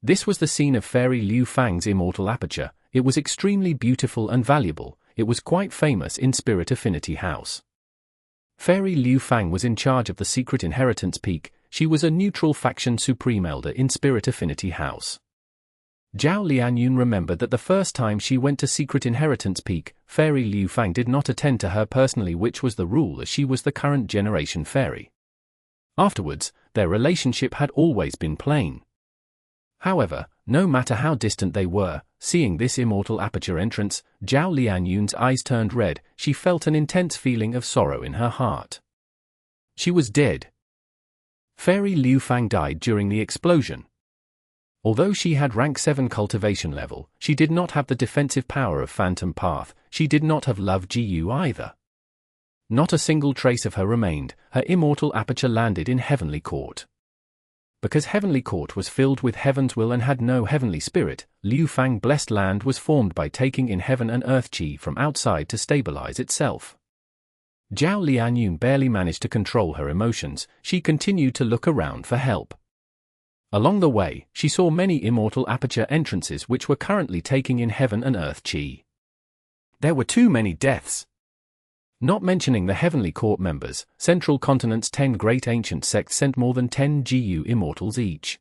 This was the scene of Fairy Liu Fang's immortal aperture. It was extremely beautiful and valuable. It was quite famous in Spirit Affinity House. Fairy Liu Fang was in charge of the Secret Inheritance Peak. She was a neutral faction Supreme Elder in Spirit Affinity House. Zhao Lianyun remembered that the first time she went to Secret Inheritance Peak, Fairy Liu Fang did not attend to her personally, which was the rule as she was the current generation fairy. Afterwards, their relationship had always been plain. However, no matter how distant they were, seeing this immortal aperture entrance, Zhao Lianyun's eyes turned red. She felt an intense feeling of sorrow in her heart. She was dead. Fairy Liu Fang died during the explosion. Although she had rank 7 cultivation level, she did not have the defensive power of Phantom Path. She did not have Love GU either. Not a single trace of her remained. Her immortal aperture landed in Heavenly Court. Because Heavenly Court was filled with Heaven's will and had no heavenly spirit, Liu Fang blessed land was formed by taking in heaven and earth qi from outside to stabilize itself. Zhao Lianyun barely managed to control her emotions. She continued to look around for help. Along the way, she saw many immortal aperture entrances which were currently taking in heaven and earth qi. There were too many deaths. Not mentioning the Heavenly Court members, Central Continent's 10 great ancient sects sent more than 10 GU immortals each.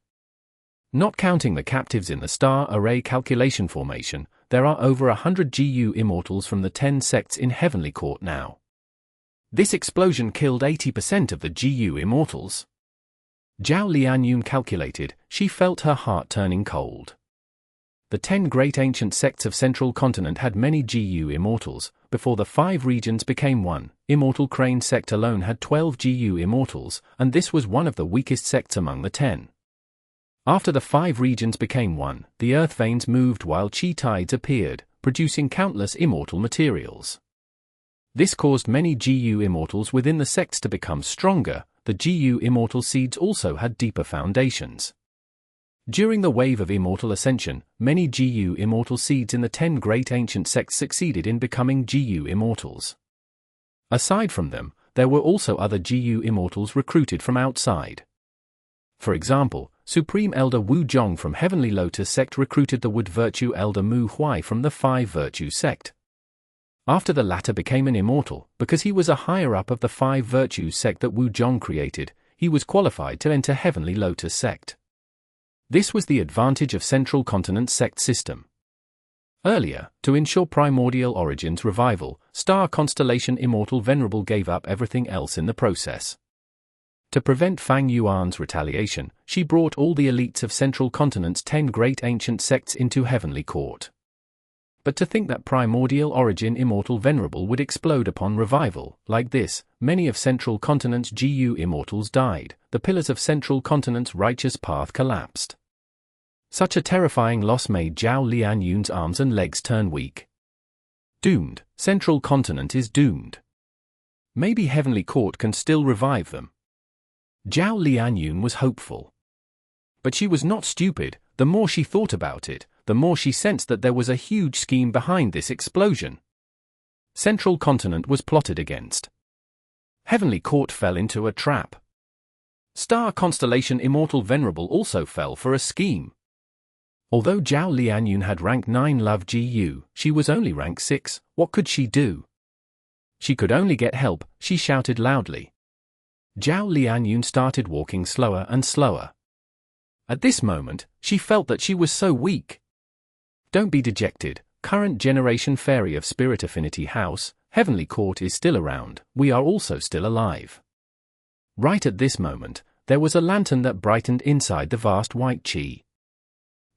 Not counting the captives in the star array calculation formation, there are over 100 GU immortals from the 10 sects in Heavenly Court now. This explosion killed 80% of the GU immortals. Zhao Lianyun calculated. She felt her heart turning cold. The 10 great ancient sects of Central Continent had many GU immortals. Before the 5 regions became one, Immortal Crane sect alone had 12 GU immortals, and this was one of the weakest sects among the 10. After the 5 regions became one, the earth veins moved while qi tides appeared, producing countless immortal materials. This caused many GU immortals within the sects to become stronger. The GU immortal seeds also had deeper foundations. During the wave of immortal ascension, many GU immortal seeds in the 10 great ancient sects succeeded in becoming GU immortals. Aside from them, there were also other GU immortals recruited from outside. For example, Supreme Elder Wu Zhong from Heavenly Lotus sect recruited the Wood Virtue Elder Mu Huai from the 5 Virtue sect. After the latter became an immortal, because he was a higher-up of the 5 Virtues sect that Wu Zhong created, he was qualified to enter Heavenly Lotus sect. This was the advantage of Central Continent's sect system. Earlier, to ensure Primordial Origin's revival, Star Constellation Immortal Venerable gave up everything else in the process. To prevent Fang Yuan's retaliation, she brought all the elites of Central Continent's 10 great ancient sects into Heavenly Court. But to think that Primordial Origin Immortal Venerable would explode upon revival, like this, many of Central Continent's GU immortals died. The pillars of Central Continent's righteous path collapsed. Such a terrifying loss made Zhao Lianyun's arms and legs turn weak. Doomed. Central Continent is doomed. Maybe Heavenly Court can still revive them. Zhao Lianyun was hopeful. But she was not stupid. The more she thought about it, the more she sensed that there was a huge scheme behind this explosion. Central Continent was plotted against. Heavenly Court fell into a trap. Star Constellation Immortal Venerable also fell for a scheme. Although Zhao Lianyun had rank 9 Love GU, she was only rank 6, what could she do? She could only get help, she shouted loudly. Zhao Lianyun started walking slower and slower. At this moment, she felt that she was so weak. Don't be dejected, current generation fairy of Spirit Affinity House, Heavenly Court is still around, we are also still alive. Right at this moment, there was a lantern that brightened inside the vast white chi.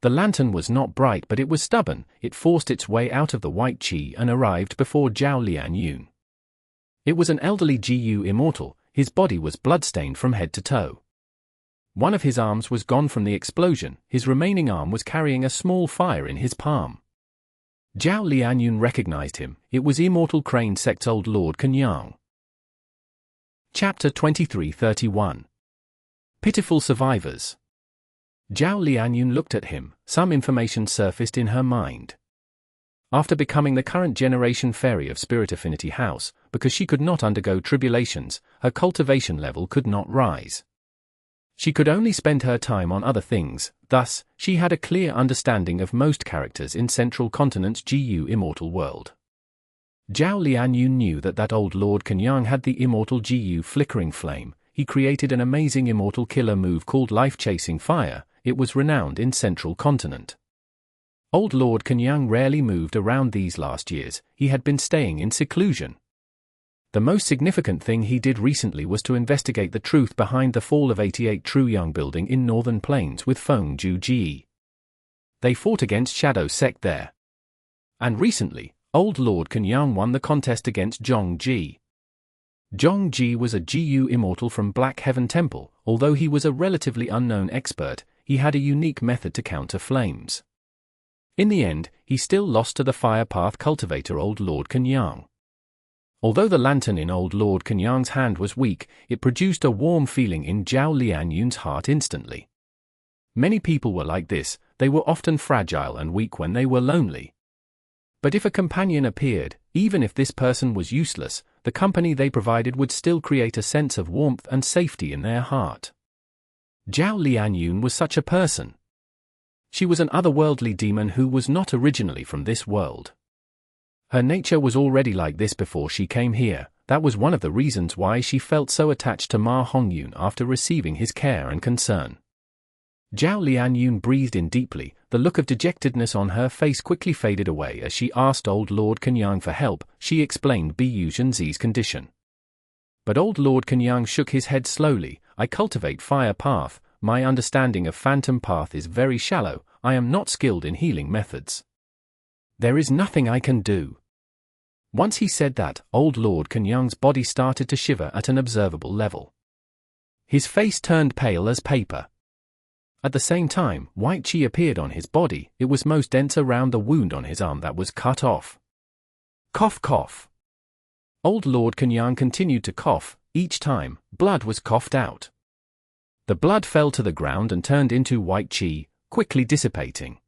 The lantern was not bright but it was stubborn, it forced its way out of the white chi and arrived before Zhao Lianyun. It was an elderly GU immortal, his body was bloodstained from head to toe. One of his arms was gone from the explosion, his remaining arm was carrying a small fire in his palm. Zhao Lianyun recognized him, it was Immortal Crane Sect's old Lord Kenyang. Chapter 2331. Pitiful Survivors. Zhao Lianyun looked at him, some information surfaced in her mind. After becoming the current generation fairy of Spirit Affinity House, because she could not undergo tribulations, her cultivation level could not rise. She could only spend her time on other things, thus, she had a clear understanding of most characters in Central Continent's GU Immortal world. Zhao Lianyun knew that old Lord Kenyang had the Immortal GU Flickering Flame, he created an amazing immortal killer move called Life-Chasing Fire, it was renowned in Central Continent. Old Lord Kenyang rarely moved around these last years, he had been staying in seclusion. The most significant thing he did recently was to investigate the truth behind the fall of 88 Truyang building in Northern Plains with Feng Ji. They fought against Shadow Sect there. And recently, old Lord Kenyang won the contest against Zhong Ji. Zhong Ji was a GU immortal from Black Heaven Temple, although he was a relatively unknown expert, he had a unique method to counter flames. In the end, he still lost to the Fire Path cultivator old Lord Kenyang. Although the lantern in old Lord Kenyang's hand was weak, it produced a warm feeling in Zhao Lianyun's heart instantly. Many people were like this, they were often fragile and weak when they were lonely. But if a companion appeared, even if this person was useless, the company they provided would still create a sense of warmth and safety in their heart. Zhao Lianyun was such a person. She was an otherworldly demon who was not originally from this world. Her nature was already like this before she came here, that was one of the reasons why she felt so attached to Ma Hongyun after receiving his care and concern. Zhao Lianyun breathed in deeply, the look of dejectedness on her face quickly faded away as she asked old Lord Kenyang for help, she explained Bu Zhenzi's condition. But old Lord Kenyang shook his head slowly, I cultivate Fire Path, my understanding of Phantom Path is very shallow, I am not skilled in healing methods. There is nothing I can do. Once he said that, old Lord Kenyang's body started to shiver at an observable level. His face turned pale as paper. At the same time, white chi appeared on his body, it was most dense around the wound on his arm that was cut off. Cough cough. Old Lord Kenyang continued to cough, each time, blood was coughed out. The blood fell to the ground and turned into white chi, quickly dissipating.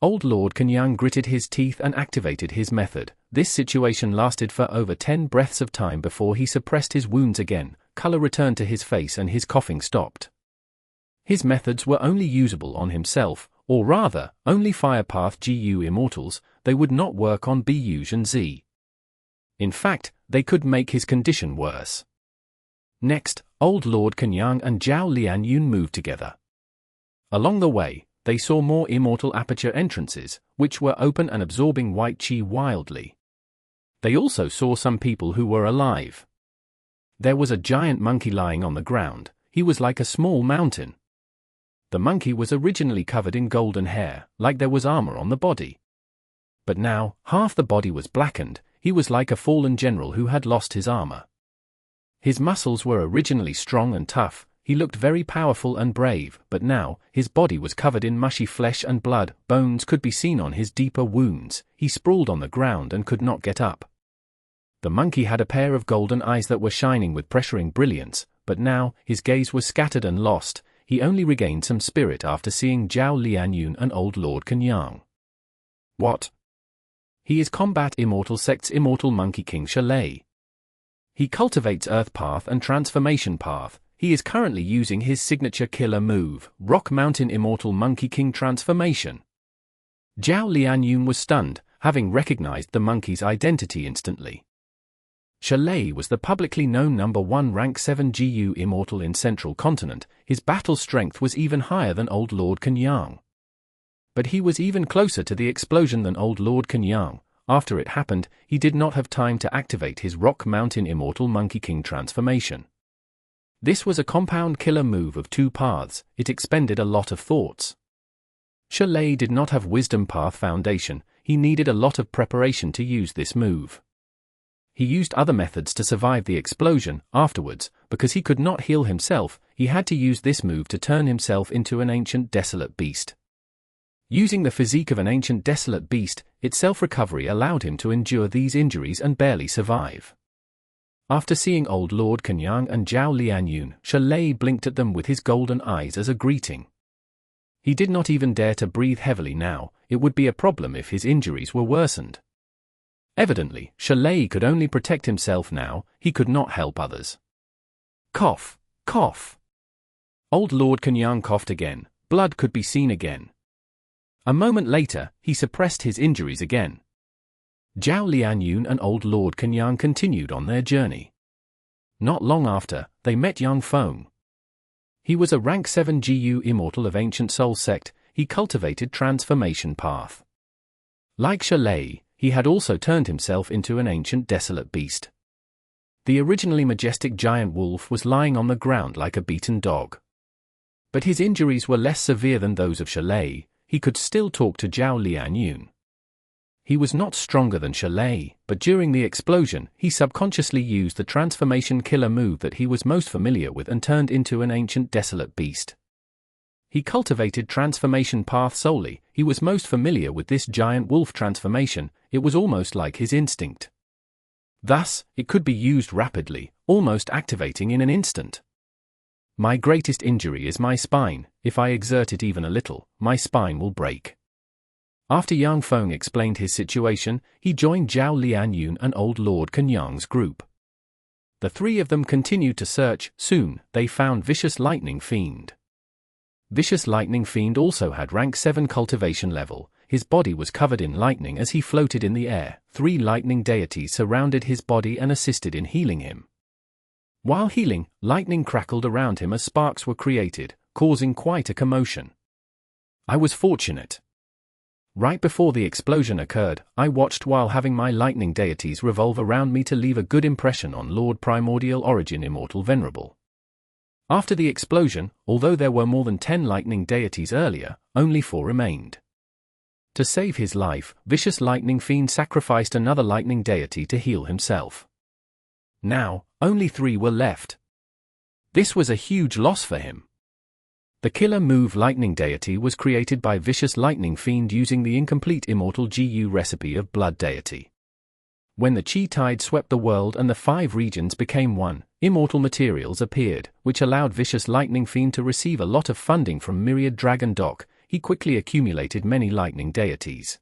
Old Lord Kenyang gritted his teeth and activated his method. This situation lasted for over 10 breaths of time before he suppressed his wounds again, color returned to his face and his coughing stopped. His methods were only usable on himself, or rather, only Fire Path GU immortals, they would not work on Bu Zhenzi. In fact, they could make his condition worse. Next, old Lord Kenyang and Zhao Lianyun moved together. Along the way, they saw more immortal aperture entrances, which were open and absorbing white chi wildly. They also saw some people who were alive. There was a giant monkey lying on the ground, he was like a small mountain. The monkey was originally covered in golden hair, like there was armor on the body. But now, half the body was blackened, he was like a fallen general who had lost his armor. His muscles were originally strong and tough, he looked very powerful and brave, but now, his body was covered in mushy flesh and blood, bones could be seen on his deeper wounds, he sprawled on the ground and could not get up. The monkey had a pair of golden eyes that were shining with pressuring brilliance, but now, his gaze was scattered and lost, he only regained some spirit after seeing Zhao Lianyun and old Lord Kenyang. What? He is Combat Immortal Sect's Immortal Monkey King Chalet. He cultivates Earth Path and Transformation Path. He is currently using his signature killer move, Rock Mountain Immortal Monkey King Transformation. Zhao Lianyun was stunned, having recognized the monkey's identity instantly. Chalet was the publicly known #1 rank 7 GU Immortal in Central Continent. His battle strength was even higher than Old Lord Kenyang. But he was even closer to the explosion than Old Lord Kenyang. After it happened, he did not have time to activate his Rock Mountain Immortal Monkey King transformation. This was a compound killer move of 2 paths. It expended a lot of thoughts. Chalet did not have Wisdom Path Foundation. He needed a lot of preparation to use this move. He used other methods to survive the explosion. Afterwards, because he could not heal himself, he had to use this move to turn himself into an ancient desolate beast. Using the physique of an ancient desolate beast, its self-recovery allowed him to endure these injuries and barely survive. After seeing Old Lord Kenyang and Zhao Lianyun, Chalet blinked at them with his golden eyes as a greeting. He did not even dare to breathe heavily now. It would be a problem if his injuries were worsened. Evidently, Chalet could only protect himself now. He could not help others. Cough, cough. Old Lord Kenyang coughed again. Blood could be seen again. A moment later, he suppressed his injuries again. Zhao Lianyun and Old Lord Kenyang continued on their journey. Not long after, they met young Fang. He was a rank 7 GU Immortal of Ancient Soul Sect. He cultivated Transformation Path. Like Chalet, he had also turned himself into an ancient desolate beast. The originally majestic giant wolf was lying on the ground like a beaten dog. But his injuries were less severe than those of Chalet. He could still talk to Zhao Lianyun. He was not stronger than Chalet, but during the explosion, he subconsciously used the transformation killer move that he was most familiar with and turned into an ancient desolate beast. He cultivated Transformation Path solely. He was most familiar with this giant wolf transformation. It was almost like his instinct. Thus, it could be used rapidly, almost activating in an instant. My greatest injury is my spine. If I exert it even a little, my spine will break. After Yang Feng explained his situation, he joined Zhao Lianyun and Old Lord Kenyang's group. The 3 of them continued to search. Soon, they found Vicious Lightning Fiend. Vicious Lightning Fiend also had rank 7 cultivation level. His body was covered in lightning as he floated in the air. 3 lightning deities surrounded his body and assisted in healing him. While healing, lightning crackled around him as sparks were created, causing quite a commotion. I was fortunate. Right before the explosion occurred, I watched while having my lightning deities revolve around me to leave a good impression on Lord Primordial Origin Immortal Venerable. After the explosion, although there were more than 10 lightning deities earlier, only 4 remained. To save his life, Vicious Lightning Fiend sacrificed another lightning deity to heal himself. Now, only 3 were left. This was a huge loss for him. The killer move Lightning Deity was created by Vicious Lightning Fiend using the incomplete Immortal GU recipe of Blood Deity. When the Chi Tide swept the world and the 5 regions became one, immortal materials appeared, which allowed Vicious Lightning Fiend to receive a lot of funding from Myriad Dragon Dock. He quickly accumulated many lightning deities.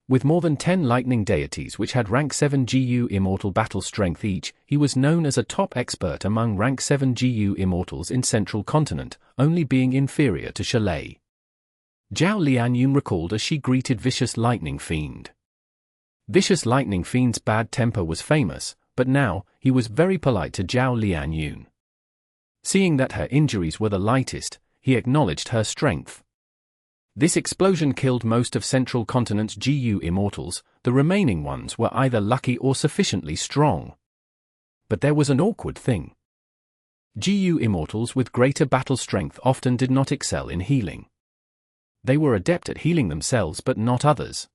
With more than 10 lightning deities which had rank 7 GU Immortal battle strength each, he was known as a top expert among rank 7 GU Immortals in Central Continent, only being inferior to Chalet. Zhao Lianyun recalled as she greeted Vicious Lightning Fiend. Vicious Lightning Fiend's bad temper was famous, but now, he was very polite to Zhao Lianyun. Seeing that her injuries were the lightest, he acknowledged her strength. This explosion killed most of Central Continent's GU Immortals. The remaining ones were either lucky or sufficiently strong. But there was an awkward thing. GU Immortals with greater battle strength often did not excel in healing. They were adept at healing themselves but not others.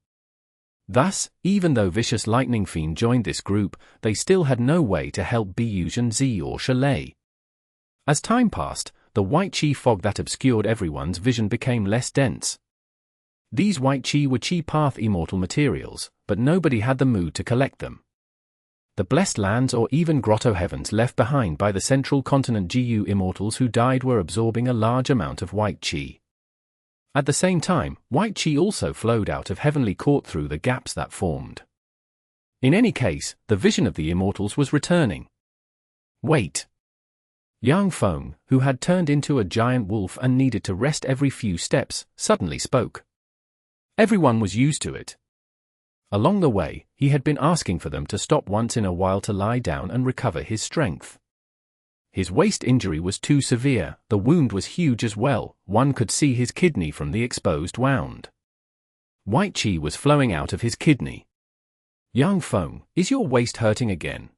Thus, even though Vicious Lightning Fiend joined this group, they still had no way to help Besieging Z or Chalet. As time passed, the white chi fog that obscured everyone's vision became less dense. These white chi were chi path immortal materials, but nobody had the mood to collect them. The blessed lands or even grotto heavens left behind by the Central Continent GU Immortals who died were absorbing a large amount of white chi. At the same time, white qi also flowed out of Heavenly Court through the gaps that formed. In any case, the vision of the Immortals was returning. Wait. Yang Feng, who had turned into a giant wolf and needed to rest every few steps, suddenly spoke. Everyone was used to it. Along the way, he had been asking for them to stop once in a while to lie down and recover his strength. His waist injury was too severe, the wound was huge as well, one could see his kidney from the exposed wound. White qi was flowing out of his kidney. Yang Feng, is your waist hurting again?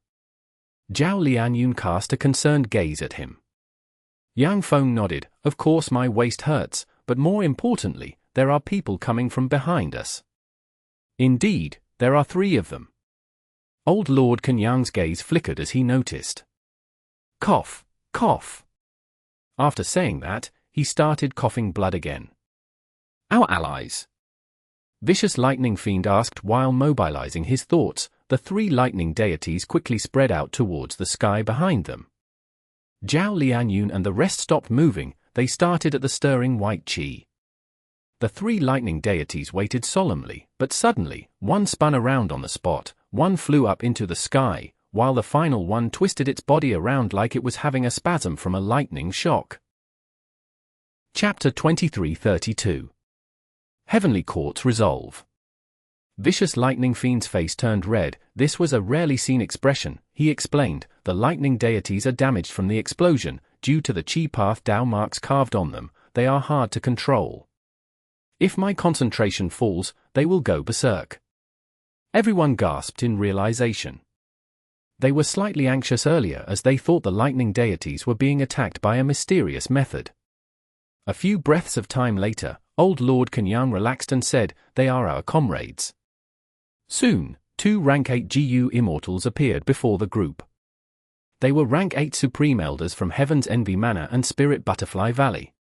Zhao Lianyun cast a concerned gaze at him. Yang Feng nodded, of course my waist hurts, but more importantly, there are people coming from behind us. Indeed, there are 3 of them. Old Lord Kenyang's gaze flickered as he noticed. Cough, cough. After saying that, he started coughing blood again. Our allies? Vicious Lightning Fiend asked while mobilizing his thoughts. The 3 lightning deities quickly spread out towards the sky behind them. Zhao Lianyun and the rest stopped moving, they started at the stirring white qi. The 3 lightning deities waited solemnly, but suddenly, one spun around on the spot, one flew up into the sky, while the final one twisted its body around like it was having a spasm from a lightning shock. Chapter 2332. Heavenly Court's Resolve. Vicious Lightning Fiend's face turned red. This was a rarely seen expression. He explained, the lightning deities are damaged from the explosion, due to the Qi Path Dao marks carved on them, they are hard to control. If my concentration falls, they will go berserk. Everyone gasped in realization. They were slightly anxious earlier as they thought the lightning deities were being attacked by a mysterious method. A few breaths of time later, old Lord Kenyang relaxed and said, they are our comrades. Soon, 2 rank 8 GU Immortals appeared before the group. They were rank 8 Supreme Elders from Heaven's Envy Manor and Spirit Butterfly Valley.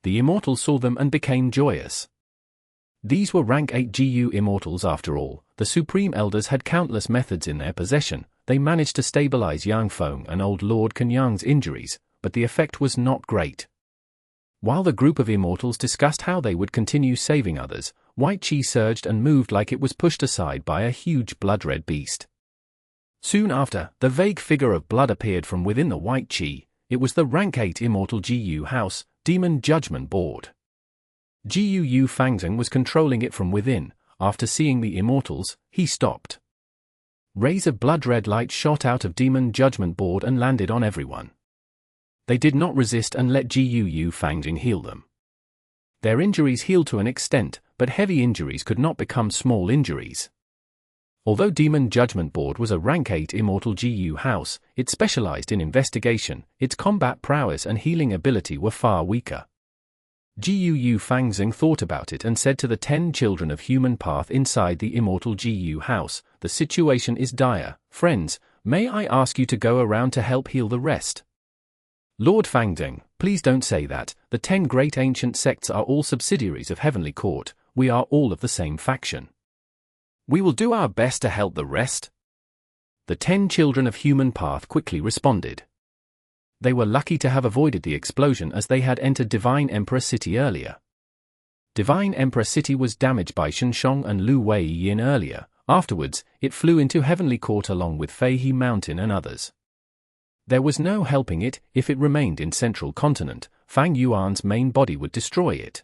The Immortals saw them and became joyous. These were rank 8 GU Immortals after all. The Supreme Elders had countless methods in their possession. They managed to stabilize Yang Feng and old Lord Kenyang's injuries, but the effect was not great. While the group of Immortals discussed how they would continue saving others, white qi surged and moved like it was pushed aside by a huge blood-red beast. Soon after, the vague figure of blood appeared from within the white qi. It was the rank 8 Immortal GU House, Demon Judgment Board. GU Fangzheng was controlling it from within. After seeing the Immortals, he stopped. Rays of blood-red light shot out of Demon Judgment Board and landed on everyone. They did not resist and let GU Fangzheng heal them. Their injuries healed to an extent, but heavy injuries could not become small injuries. Although Demon Judgment Board was a rank 8 Immortal GU house, it specialized in investigation, its combat prowess and healing ability were far weaker. GU Fangzheng thought about it and said to the 10 children of human path inside the Immortal GU house, the situation is dire, friends, may I ask you to go around to help heal the rest? Lord Fangzheng, please don't say that. The 10 great ancient sects are all subsidiaries of Heavenly Court. We are all of the same faction. We will do our best to help the rest. The 10 children of human path quickly responded. They were lucky to have avoided the explosion as they had entered Divine Emperor City earlier. Divine Emperor City was damaged by Shenshong and Lu Wei Yin earlier. Afterwards, it flew into Heavenly Court along with Feihe Mountain and others. There was no helping it. If it remained in Central Continent, Fang Yuan's main body would destroy it.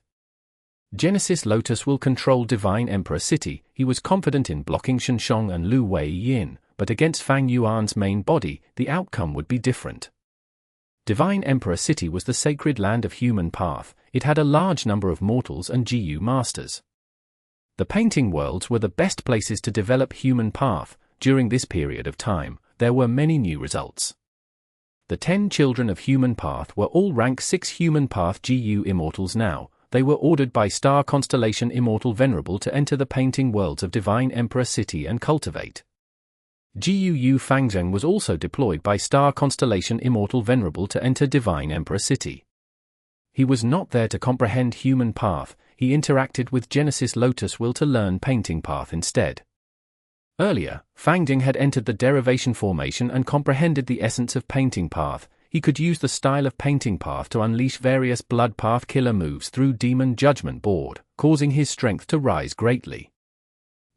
Genesis Lotus will control Divine Emperor City. He was confident in blocking Shenshong and Lu Wei Yin, but against Fang Yuan's main body, the outcome would be different. Divine Emperor City was the sacred land of human path. It had a large number of mortals and GU masters. The painting worlds were the best places to develop human path. During this period of time, there were many new results. The 10 children of human path were all rank 6 human path GU Immortals now. They were ordered by Star Constellation Immortal Venerable to enter the painting worlds of Divine Emperor City and cultivate. GU Fangzheng was also deployed by Star Constellation Immortal Venerable to enter Divine Emperor City. He was not there to comprehend human path. He interacted with Genesis Lotus Will to learn painting path instead. Earlier, Fangzheng had entered the derivation formation and comprehended the essence of painting path. he could use the style of Painting Path to unleash various Blood Path killer moves through Demon Judgment Board, causing his strength to rise greatly.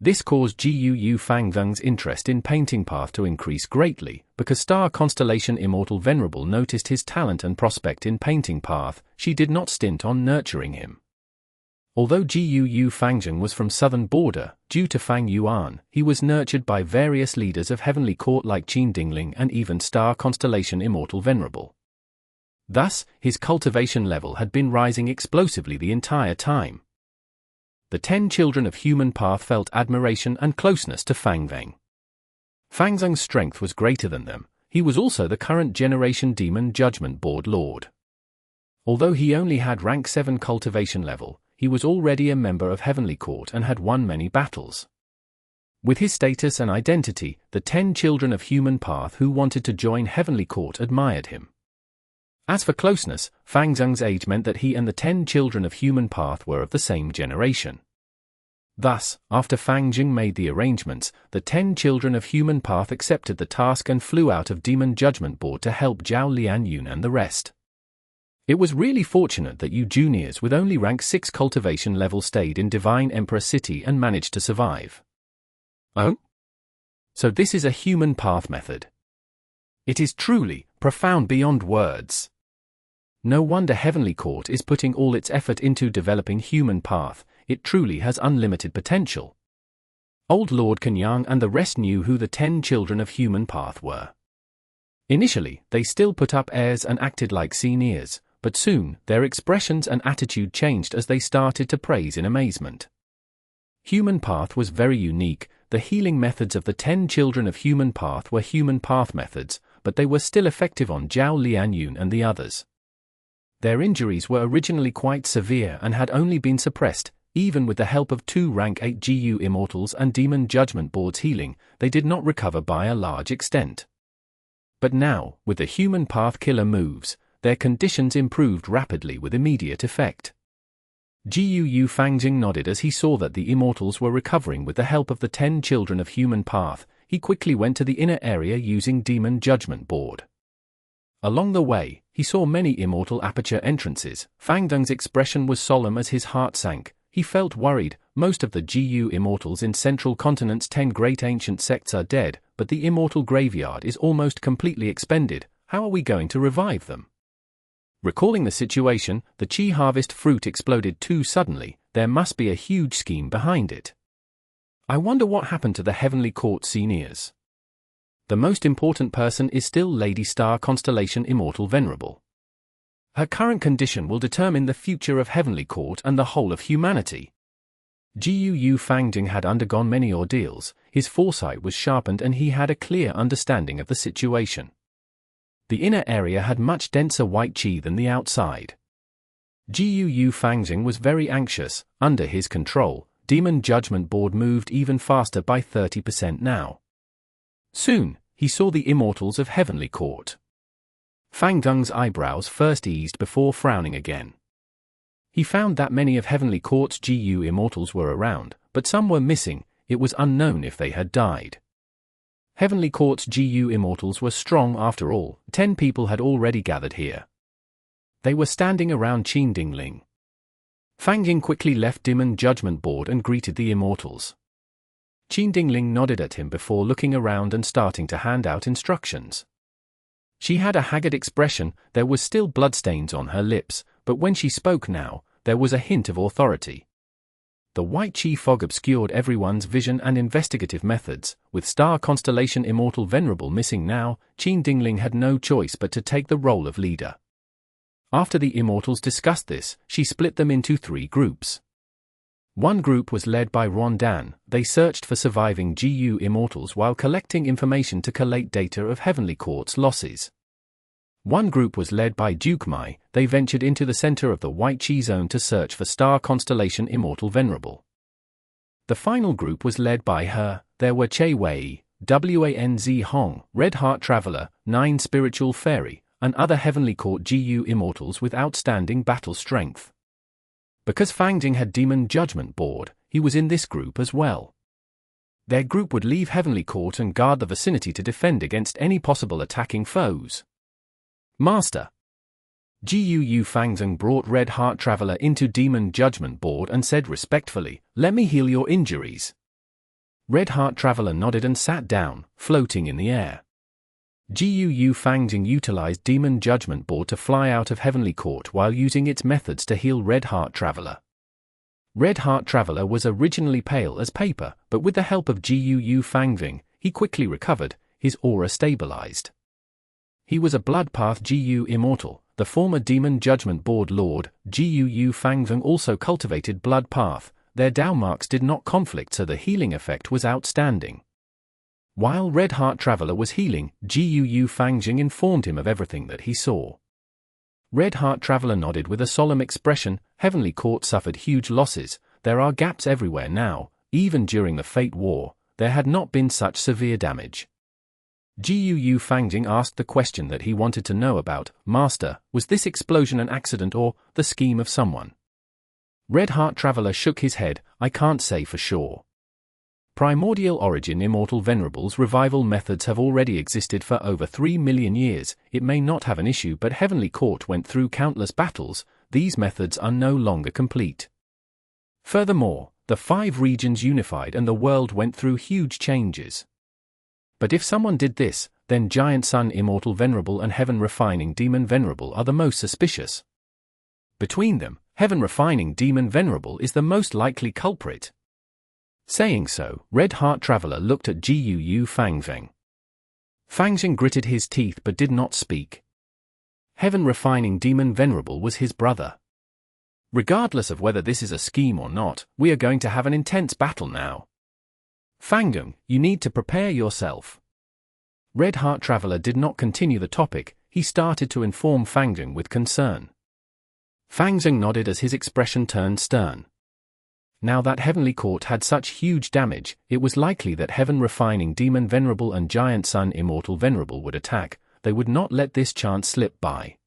This caused Gu Fang's interest in Painting Path to increase greatly, because Star Constellation Immortal Venerable noticed his talent and prospect in Painting Path. She did not stint on nurturing him. Although Gu Fangzheng was from southern border, due to Fang Yuan, he was nurtured by various leaders of Heavenly Court like Qin Dingling and even Star Constellation Immortal Venerable. Thus, his cultivation level had been rising explosively the entire time. The 10 children of Human Path felt admiration and closeness to Fangzheng. Fangzheng's strength was greater than them. He was also the current generation Demon Judgment Board Lord. Although he only had rank 7 cultivation level, he was already a member of Heavenly Court and had won many battles. With his status and identity, the 10 children of Human Path who wanted to join Heavenly Court admired him. As for closeness, Fangzheng's age meant that he and the 10 children of Human Path were of the same generation. Thus, after Fangzheng made the arrangements, the 10 children of Human Path accepted the task and flew out of Demon Judgment Board to help Zhao Lian Yun and the rest. It was really fortunate that you juniors with only rank 6 cultivation level stayed in Divine Emperor City and managed to survive. Oh? So this is a Human Path method. It is truly profound beyond words. No wonder Heavenly Court is putting all its effort into developing Human Path. It truly has unlimited potential. Old Lord Kenyang and the rest knew who the 10 children of Human Path were. Initially, they still put up airs and acted like seniors, but soon, their expressions and attitude changed as they started to praise in amazement. Human Path was very unique. The healing methods of the 10 children of Human Path were Human Path methods, but they were still effective on Zhao Lian Yun and the others. Their injuries were originally quite severe and had only been suppressed. Even with the help of 2 rank 8 GU Immortals and Demon Judgment Board's healing, they did not recover by a large extent. But now, with the Human Path killer moves, their conditions improved rapidly with immediate effect. Gu Fangzheng nodded as he saw that the Immortals were recovering with the help of the 10 children of Human Path. He quickly went to the inner area using Demon Judgment Board. Along the way, he saw many Immortal Aperture entrances. Fangzheng's expression was solemn as his heart sank. He felt worried. Most of the GU Immortals in Central Continent's 10 great ancient sects are dead, but the Immortal Graveyard is almost completely expended. How are we going to revive them? Recalling the situation, the Chi Harvest fruit exploded too suddenly. There must be a huge scheme behind it. I wonder what happened to the Heavenly Court seniors. The most important person is still Lady Star Constellation Immortal Venerable. Her current condition will determine the future of Heavenly Court and the whole of humanity. Gu Fangzheng had undergone many ordeals. His foresight was sharpened and he had a clear understanding of the situation. The inner area had much denser white qi than the outside. Gu Fangzheng was very anxious. Under his control, Demon Judgment Board moved even faster by 30% now. Soon, he saw the Immortals of Heavenly Court. Fangzheng's eyebrows first eased before frowning again. He found that many of Heavenly Court's GU Immortals were around, but some were missing. It was unknown if they had died. Heavenly Court's GU Immortals were strong after all. 10 people had already gathered here. They were standing around Qin Dingling. Fangzheng quickly left Demon Judgment Board and greeted the Immortals. Qin Dingling nodded at him before looking around and starting to hand out instructions. She had a haggard expression. There was still bloodstains on her lips, but when she spoke now, there was a hint of authority. The white chi fog obscured everyone's vision and investigative methods. With Star Constellation Immortal Venerable missing now, Qin Dingling had no choice but to take the role of leader. After the Immortals discussed this, she split them into 3 groups. One group was led by Rondan. They searched for surviving GU Immortals while collecting information to collate data of Heavenly Court's losses. One group was led by Duke Mai. They ventured into the center of the White Chi Zone to search for Star Constellation Immortal Venerable. The final group was led by her. There were Che Wei, Wanz Hong, Red Heart Traveler, 9 Spiritual Fairy, and other Heavenly Court GU Immortals with outstanding battle strength. Because Fangzheng had Demon Judgment Board, he was in this group as well. Their group would leave Heavenly Court and guard the vicinity to defend against any possible attacking foes. Master. Guu Fangzheng brought Red Heart Traveler into Demon Judgment Board and said respectfully, "Let me heal your injuries." Red Heart Traveler nodded and sat down, floating in the air. Guu Fangzheng utilized Demon Judgment Board to fly out of Heavenly Court while using its methods to heal Red Heart Traveler. Red Heart Traveler was originally pale as paper, but with the help of Guu Fangzheng, he quickly recovered, his aura stabilized. He was a Bloodpath Guu Immortal, the former Demon Judgment Board Lord. Guu Fangzheng also cultivated Bloodpath, their Dao marks did not conflict, so the healing effect was outstanding. While Red Heart Traveler was healing, Guu Fangzheng informed him of everything that he saw. Red Heart Traveler nodded with a solemn expression. Heavenly Court suffered huge losses, there are gaps everywhere now, even during the Fate War, there had not been such severe damage. Guu Fangzheng asked the question that he wanted to know about, "Master, was this explosion an accident or the scheme of someone?" Red Heart Traveler shook his head, "I can't say for sure. Primordial origin Immortal Venerables revival methods have already existed for over 3 million years, it may not have an issue, but Heavenly Court went through countless battles, these methods are no longer complete. Furthermore, the 5 regions unified and the world went through huge changes. But if someone did this, then Giant Sun Immortal Venerable and Heaven Refining Demon Venerable are the most suspicious. Between them, Heaven Refining Demon Venerable is the most likely culprit." Saying so, Red Heart Traveler looked at Guu Fangzheng. Fangzheng gritted his teeth but did not speak. Heaven Refining Demon Venerable was his brother. "Regardless of whether this is a scheme or not, we are going to have an intense battle now. Fangzheng, you need to prepare yourself." Red Heart Traveler did not continue the topic, he started to inform Fangzheng with concern. Fangzheng nodded as his expression turned stern. Now that Heavenly Court had such huge damage, it was likely that Heaven Refining Demon Venerable and Giant Sun Immortal Venerable would attack, they would not let this chance slip by.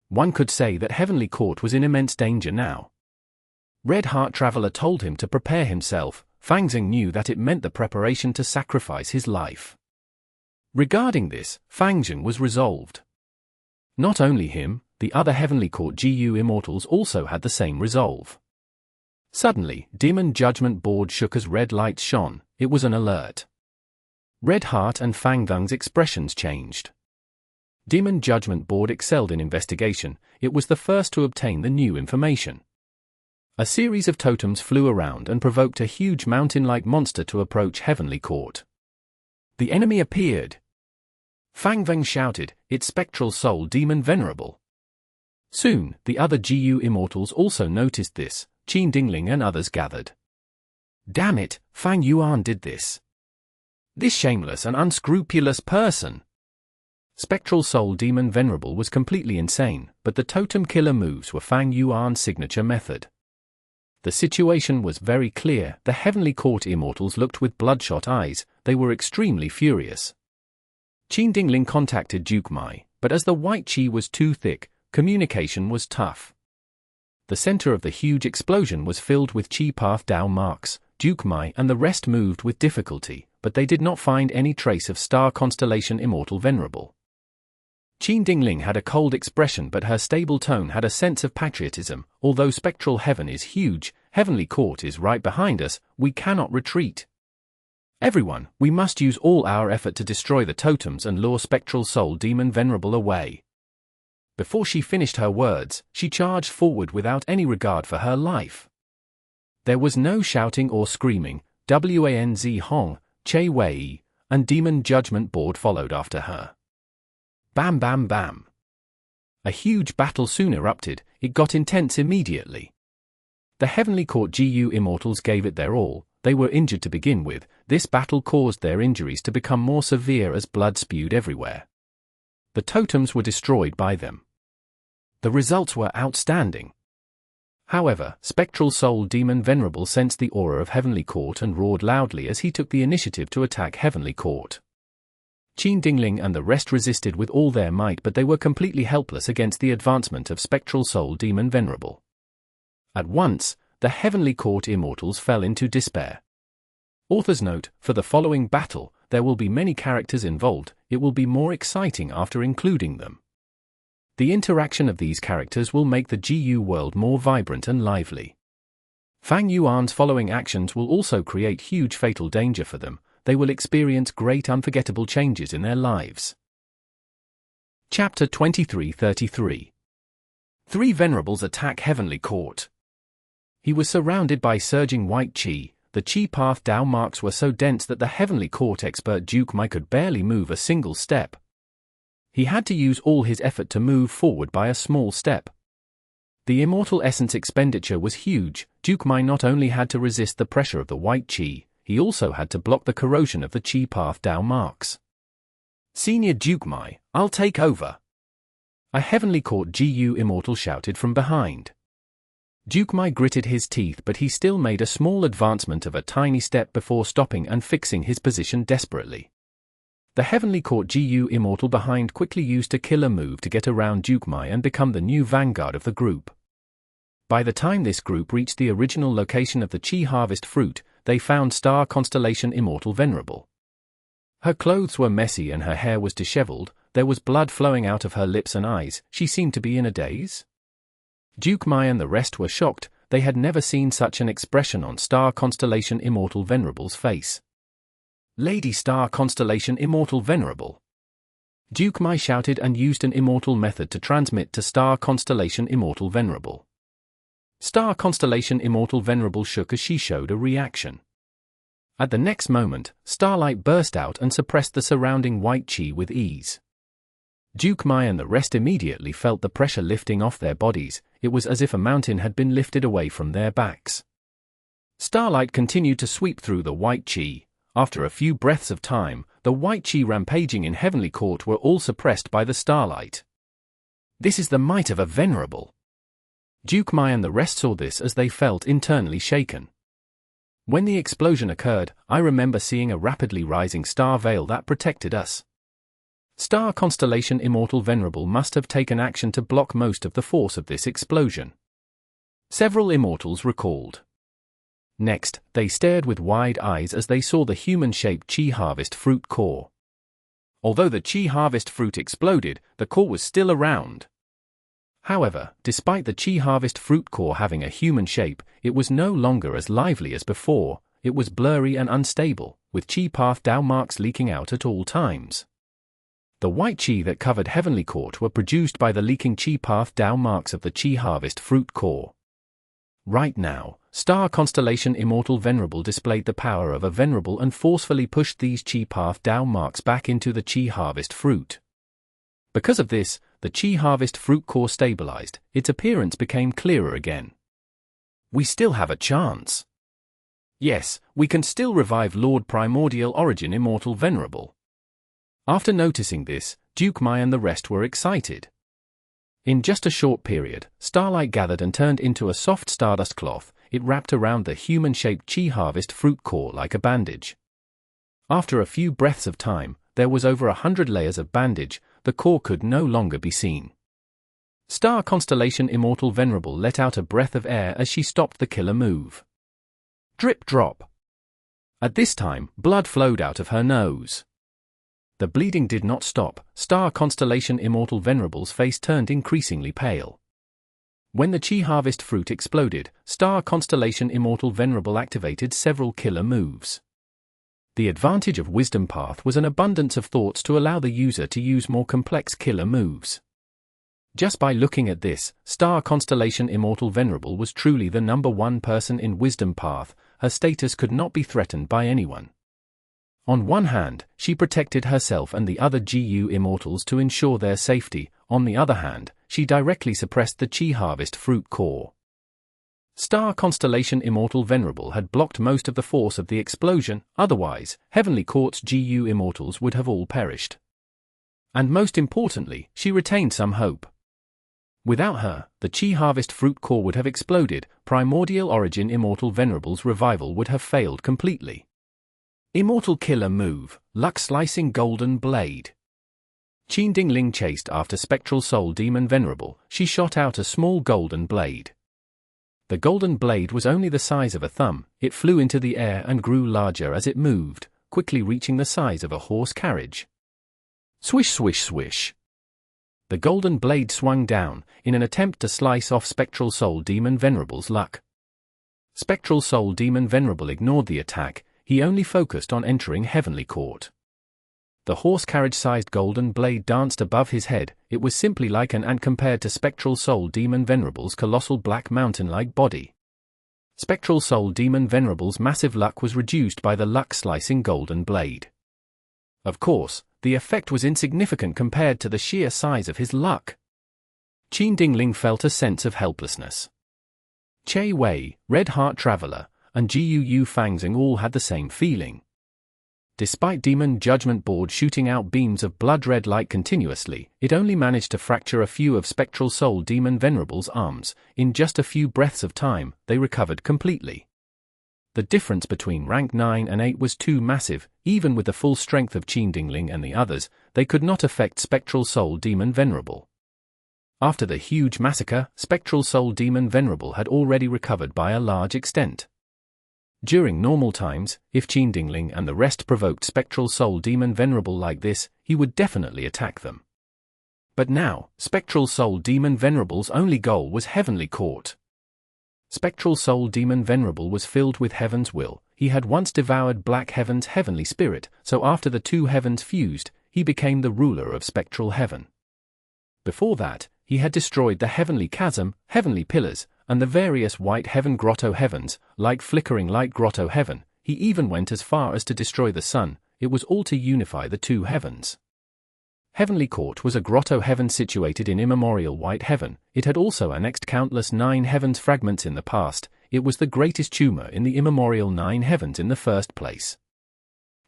One could say that Heavenly Court was in immense danger now. Red Heart Traveler told him to prepare himself. Fangzheng knew that it meant the preparation to sacrifice his life. Regarding this, Fangzheng was resolved. Not only him, the other Heavenly Court Guu Immortals also had the same resolve. Suddenly, Demon Judgment Board shook as red lights shone, it was an alert. Red Heart and Fangzheng's expressions changed. Demon Judgment Board excelled in investigation, it was the first to obtain the new information. A series of totems flew around and provoked a huge mountain-like monster to approach Heavenly Court. The enemy appeared. Fangzheng shouted, "It's Spectral Soul Demon Venerable." Soon, the other Guu Immortals also noticed this, Qin Dingling and others gathered. "Damn it, Fang Yuan did this. This shameless and unscrupulous person." Spectral Soul Demon Venerable was completely insane, but the totem killer moves were Fang Yuan's signature method. The situation was very clear, the Heavenly Court Immortals looked with bloodshot eyes, they were extremely furious. Qin Dingling contacted Duke Mai, but as the white qi was too thick, communication was tough. The center of the huge explosion was filled with Qi Path Dao marks, Duke Mai and the rest moved with difficulty, but they did not find any trace of Star Constellation Immortal Venerable. Qin Dingling had a cold expression but her stable tone had a sense of patriotism, although Spectral Heaven is huge, Heavenly Court is right behind us, we cannot retreat. Everyone, we must use all our effort to destroy the totems and lure Spectral Soul Demon Venerable away. Before she finished her words, she charged forward without any regard for her life. There was no shouting or screaming, Wanz Hong, Che Wei, and Demon Judgment Board followed after her. Bam bam bam. A huge battle soon erupted, it got intense immediately. The Heavenly Court Guu Immortals gave it their all, they were injured to begin with, this battle caused their injuries to become more severe as blood spewed everywhere. The totems were destroyed by them. The results were outstanding. However, Spectral Soul Demon Venerable sensed the aura of Heavenly Court and roared loudly as he took the initiative to attack Heavenly Court. Qin Dingling and the rest resisted with all their might but they were completely helpless against the advancement of Spectral Soul Demon Venerable. At once, the Heavenly Court Immortals fell into despair. Author's note, for the following battle, there will be many characters involved, it will be more exciting after including them. The interaction of these characters will make the GU world more vibrant and lively. Fang Yuan's following actions will also create huge fatal danger for them. They will experience great unforgettable changes in their lives. Chapter 2333. 3 Venerables attack Heavenly Court. He was surrounded by surging white qi. The qi path Dao marks were so dense that the Heavenly Court expert Duke Mai could barely move a single step. He had to use all his effort to move forward by a small step. The immortal essence expenditure was huge. Duke Mai not only had to resist the pressure of the white qi, he also had to block the corrosion of the qi path Dao marks. Senior Duke Mai, I'll take over. A Heavenly Court GU Immortal shouted from behind. Duke Mai gritted his teeth, but he still made a small advancement of a tiny step before stopping and fixing his position desperately. The Heavenly Court GU Immortal behind quickly used a killer move to get around Duke Mai and become the new vanguard of the group. By the time this group reached the original location of the Qi Harvest Fruit, they found Star Constellation Immortal Venerable. Her clothes were messy and her hair was disheveled. There was blood flowing out of her lips and eyes. She seemed to be in a daze. Duke Mai and the rest were shocked. They had never seen such an expression on Star Constellation Immortal Venerable's face. Lady Star Constellation Immortal Venerable. Duke Mai shouted and used an immortal method to transmit to Star Constellation Immortal Venerable. Star Constellation Immortal Venerable shook as she showed a reaction. At the next moment, starlight burst out and suppressed the surrounding white qi with ease. Duke Mai and the rest immediately felt the pressure lifting off their bodies. It was as if a mountain had been lifted away from their backs. Starlight continued to sweep through the white qi. After a few breaths of time, the white qi rampaging in Heavenly Court were all suppressed by the starlight. This is the might of a Venerable. Duke Mai and the rest saw this as they felt internally shaken. When the explosion occurred, I remember seeing a rapidly rising star veil that protected us. Star Constellation Immortal Venerable must have taken action to block most of the force of this explosion. Several immortals recalled. Next, they stared with wide eyes as they saw the human-shaped Qi Harvest Fruit core. Although the Qi Harvest Fruit exploded, the core was still around. However, despite the Qi Harvest Fruit core having a human shape, it was no longer as lively as before. It was blurry and unstable, with Qi path Dao marks leaking out at all times. The white qi that covered Heavenly Court were produced by the leaking Qi path Dao marks of the Qi Harvest Fruit core. Right now, Star Constellation Immortal Venerable displayed the power of a Venerable and forcefully pushed these Qi path Dao marks back into the Qi Harvest Fruit. Because of this, the Qi Harvest Fruit core stabilized. Its appearance became clearer again. We still have a chance. Yes, we can still revive Lord Primordial Origin Immortal Venerable. After noticing this, Duke Mai and the rest were excited. In just a short period, starlight gathered and turned into a soft stardust cloth. It wrapped around the human-shaped Qi Harvest Fruit core like a bandage. After a few breaths of time, there was over 100 layers of bandage. The core could no longer be seen. Star Constellation Immortal Venerable let out a breath of air as she stopped the killer move. Drip drop. At this time, blood flowed out of her nose. The bleeding did not stop. Star Constellation Immortal Venerable's face turned increasingly pale. When the Qi Harvest Fruit exploded, Star Constellation Immortal Venerable activated several killer moves. The advantage of Wisdom Path was an abundance of thoughts to allow the user to use more complex killer moves. Just by looking at this, Star Constellation Immortal Venerable was truly the #1 person in Wisdom Path. Her status could not be threatened by anyone. On one hand, she protected herself and the other GU Immortals to ensure their safety. On the other hand, she directly suppressed the Qi Harvest Fruit core. Star Constellation Immortal Venerable had blocked most of the force of the explosion. Otherwise, Heavenly Court's GU Immortals would have all perished. And most importantly, she retained some hope. Without her, the Qi Harvest Fruit core would have exploded. Primordial Origin Immortal Venerable's revival would have failed completely. Immortal Killer Move, Luck Slicing Golden Blade. Qin Dingling chased after Spectral Soul Demon Venerable. She shot out a small golden blade. The golden blade was only the size of a thumb. It flew into the air and grew larger as it moved, quickly reaching the size of a horse carriage. Swish swish swish. The golden blade swung down, in an attempt to slice off Spectral Soul Demon Venerable's luck. Spectral Soul Demon Venerable ignored the attack, he only focused on entering Heavenly Court. The horse carriage-sized golden blade danced above his head, it was simply like an ant compared to Spectral Soul Demon Venerable's colossal black mountain-like body. Spectral Soul Demon Venerable's massive luck was reduced by the luck-slicing golden blade. Of course, the effect was insignificant compared to the sheer size of his luck. Qin Dingling felt a sense of helplessness. Che Wei, Red Heart Traveler, and Jiu Fangzing all had the same feeling. Despite Demon Judgment Board shooting out beams of blood-red light continuously, it only managed to fracture a few of Spectral Soul Demon Venerable's arms. In just a few breaths of time, they recovered completely. The difference between rank 9 and 8 was too massive, even with the full strength of Qin Dingling and the others, they could not affect Spectral Soul Demon Venerable. After the huge massacre, Spectral Soul Demon Venerable had already recovered by a large extent. During normal times, if Qin Dingling and the rest provoked Spectral Soul Demon Venerable like this, he would definitely attack them. But now, Spectral Soul Demon Venerable's only goal was Heavenly Court. Spectral Soul Demon Venerable was filled with Heaven's will, he had once devoured Black Heaven's heavenly spirit, so after the two heavens fused, he became the ruler of Spectral Heaven. Before that, he had destroyed the Heavenly Chasm, Heavenly Pillars, and the various White Heaven Grotto Heavens, like Flickering Light Grotto Heaven. He even went as far as to destroy the sun, it was all to unify the two heavens. Heavenly Court was a grotto heaven situated in immemorial White Heaven, it had also annexed countless 9 heavens fragments in the past, it was the greatest tumor in the immemorial 9 heavens in the first place.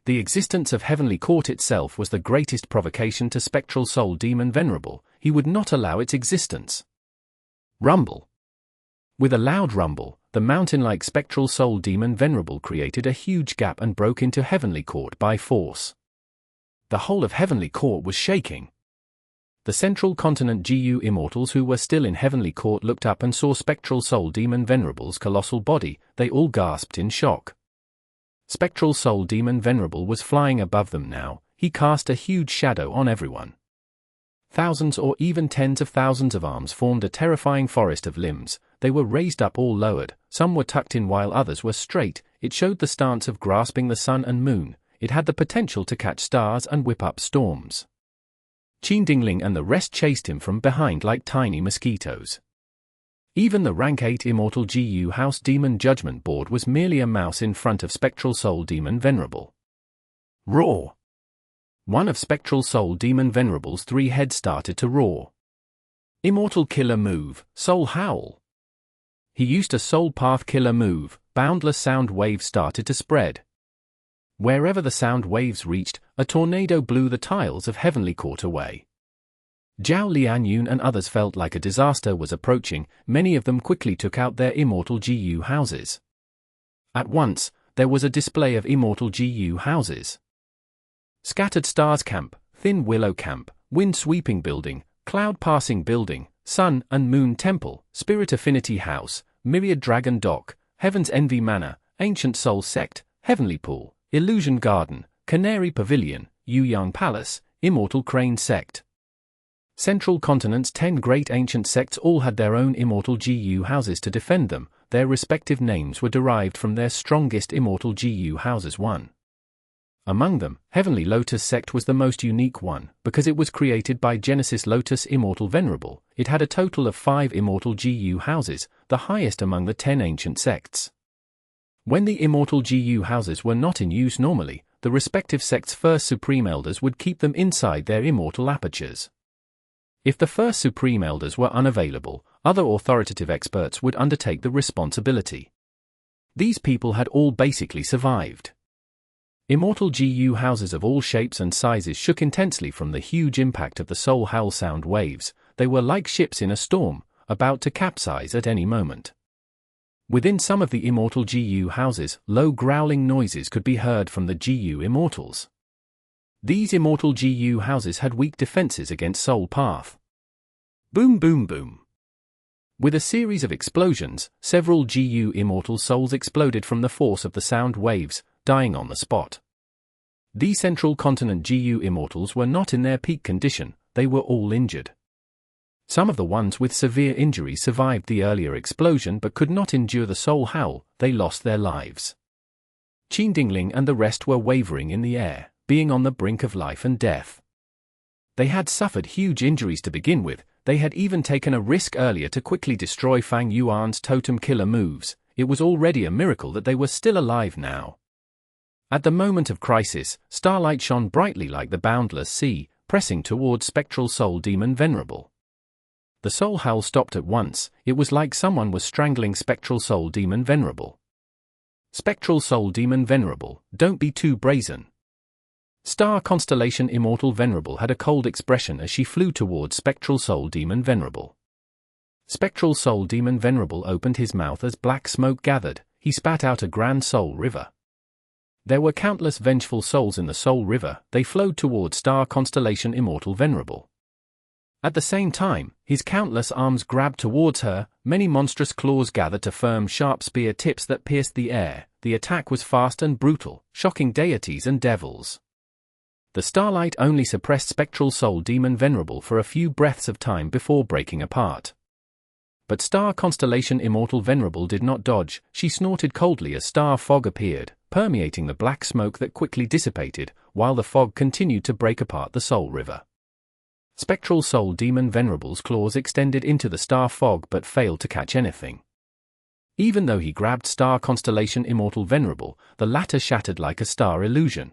The existence of Heavenly Court itself was the greatest provocation to Spectral Soul Demon Venerable, he would not allow its existence. Rumble. With a loud rumble, the mountain-like Spectral Soul Demon Venerable created a huge gap and broke into Heavenly Court by force. The whole of Heavenly Court was shaking. The Central Continent GU Immortals who were still in Heavenly Court looked up and saw Spectral Soul Demon Venerable's colossal body, they all gasped in shock. Spectral Soul Demon Venerable was flying above them now, he cast a huge shadow on everyone. Thousands or even tens of thousands of arms formed a terrifying forest of limbs, they were raised up or lowered, some were tucked in while others were straight, it showed the stance of grasping the sun and moon, it had the potential to catch stars and whip up storms. Qin Dingling and the rest chased him from behind like tiny mosquitoes. Even the rank 8 Immortal GU House Demon Judgment Board was merely a mouse in front of Spectral Soul Demon Venerable. Roar! One of Spectral Soul Demon Venerable's 3 heads started to roar. Immortal Killer Move, Soul Howl. He used a Soul Path Killer move, boundless sound waves started to spread. Wherever the sound waves reached, a tornado blew the tiles of Heavenly Court away. Zhao Lianyun and others felt like a disaster was approaching, many of them quickly took out their Immortal GU houses. At once, there was a display of Immortal GU houses. Scattered Stars Camp, Thin Willow Camp, Wind Sweeping Building, Cloud Passing Building, Sun and Moon Temple, Spirit Affinity House, Myriad Dragon Dock, Heaven's Envy Manor, Ancient Soul Sect, Heavenly Pool, Illusion Garden, Canary Pavilion, Yuan Palace, Immortal Crane Sect. Central Continent's 10 great ancient sects all had their own Immortal GU houses to defend them, their respective names were derived from their strongest Immortal GU houses. Among them, Heavenly Lotus Sect was the most unique one, because it was created by Genesis Lotus Immortal Venerable, it had a total of 5 Immortal GU houses, the highest among the 10 ancient sects. When the Immortal GU houses were not in use normally, the respective sects' first Supreme Elders would keep them inside their immortal apertures. If the first Supreme Elders were unavailable, other authoritative experts would undertake the responsibility. These people had all basically survived. Immortal GU houses of all shapes and sizes shook intensely from the huge impact of the Soul Howl sound waves, they were like ships in a storm, about to capsize at any moment. Within some of the Immortal GU houses, low growling noises could be heard from the GU Immortals. These Immortal GU houses had weak defenses against Soul Path. Boom boom boom. With a series of explosions, several GU Immortal souls exploded from the force of the sound waves, dying on the spot. These Central Continent GU Immortals were not in their peak condition, they were all injured. Some of the ones with severe injuries survived the earlier explosion but could not endure the soul howl. They lost their lives. Qin Dingling and the rest were wavering in the air, being on the brink of life and death. They had suffered huge injuries to begin with. They had even taken a risk earlier to quickly destroy Fang Yuan's totem killer moves. It was already a miracle that they were still alive now. At the moment of crisis, starlight shone brightly like the boundless sea, pressing towards spectral soul demon Venerable. The soul howl stopped at once. It was like someone was strangling spectral soul demon Venerable. Spectral soul demon Venerable, don't be too brazen. Star Constellation Immortal Venerable had a cold expression as she flew towards spectral soul demon Venerable. Spectral soul demon Venerable opened his mouth as black smoke gathered. He spat out a grand soul river. There were countless vengeful souls in the soul river. They flowed towards Star Constellation Immortal Venerable. At the same time, his countless arms grabbed towards her. Many monstrous claws gathered to firm sharp spear tips that pierced the air. The attack was fast and brutal, shocking deities and devils. The starlight only suppressed spectral soul demon Venerable for a few breaths of time before breaking apart. But Star Constellation Immortal Venerable did not dodge. She snorted coldly as star fog appeared, permeating the black smoke that quickly dissipated, while the fog continued to break apart the soul river. Spectral soul demon Venerable's claws extended into the star fog but failed to catch anything. Even though he grabbed Star Constellation Immortal Venerable, the latter shattered like a star illusion.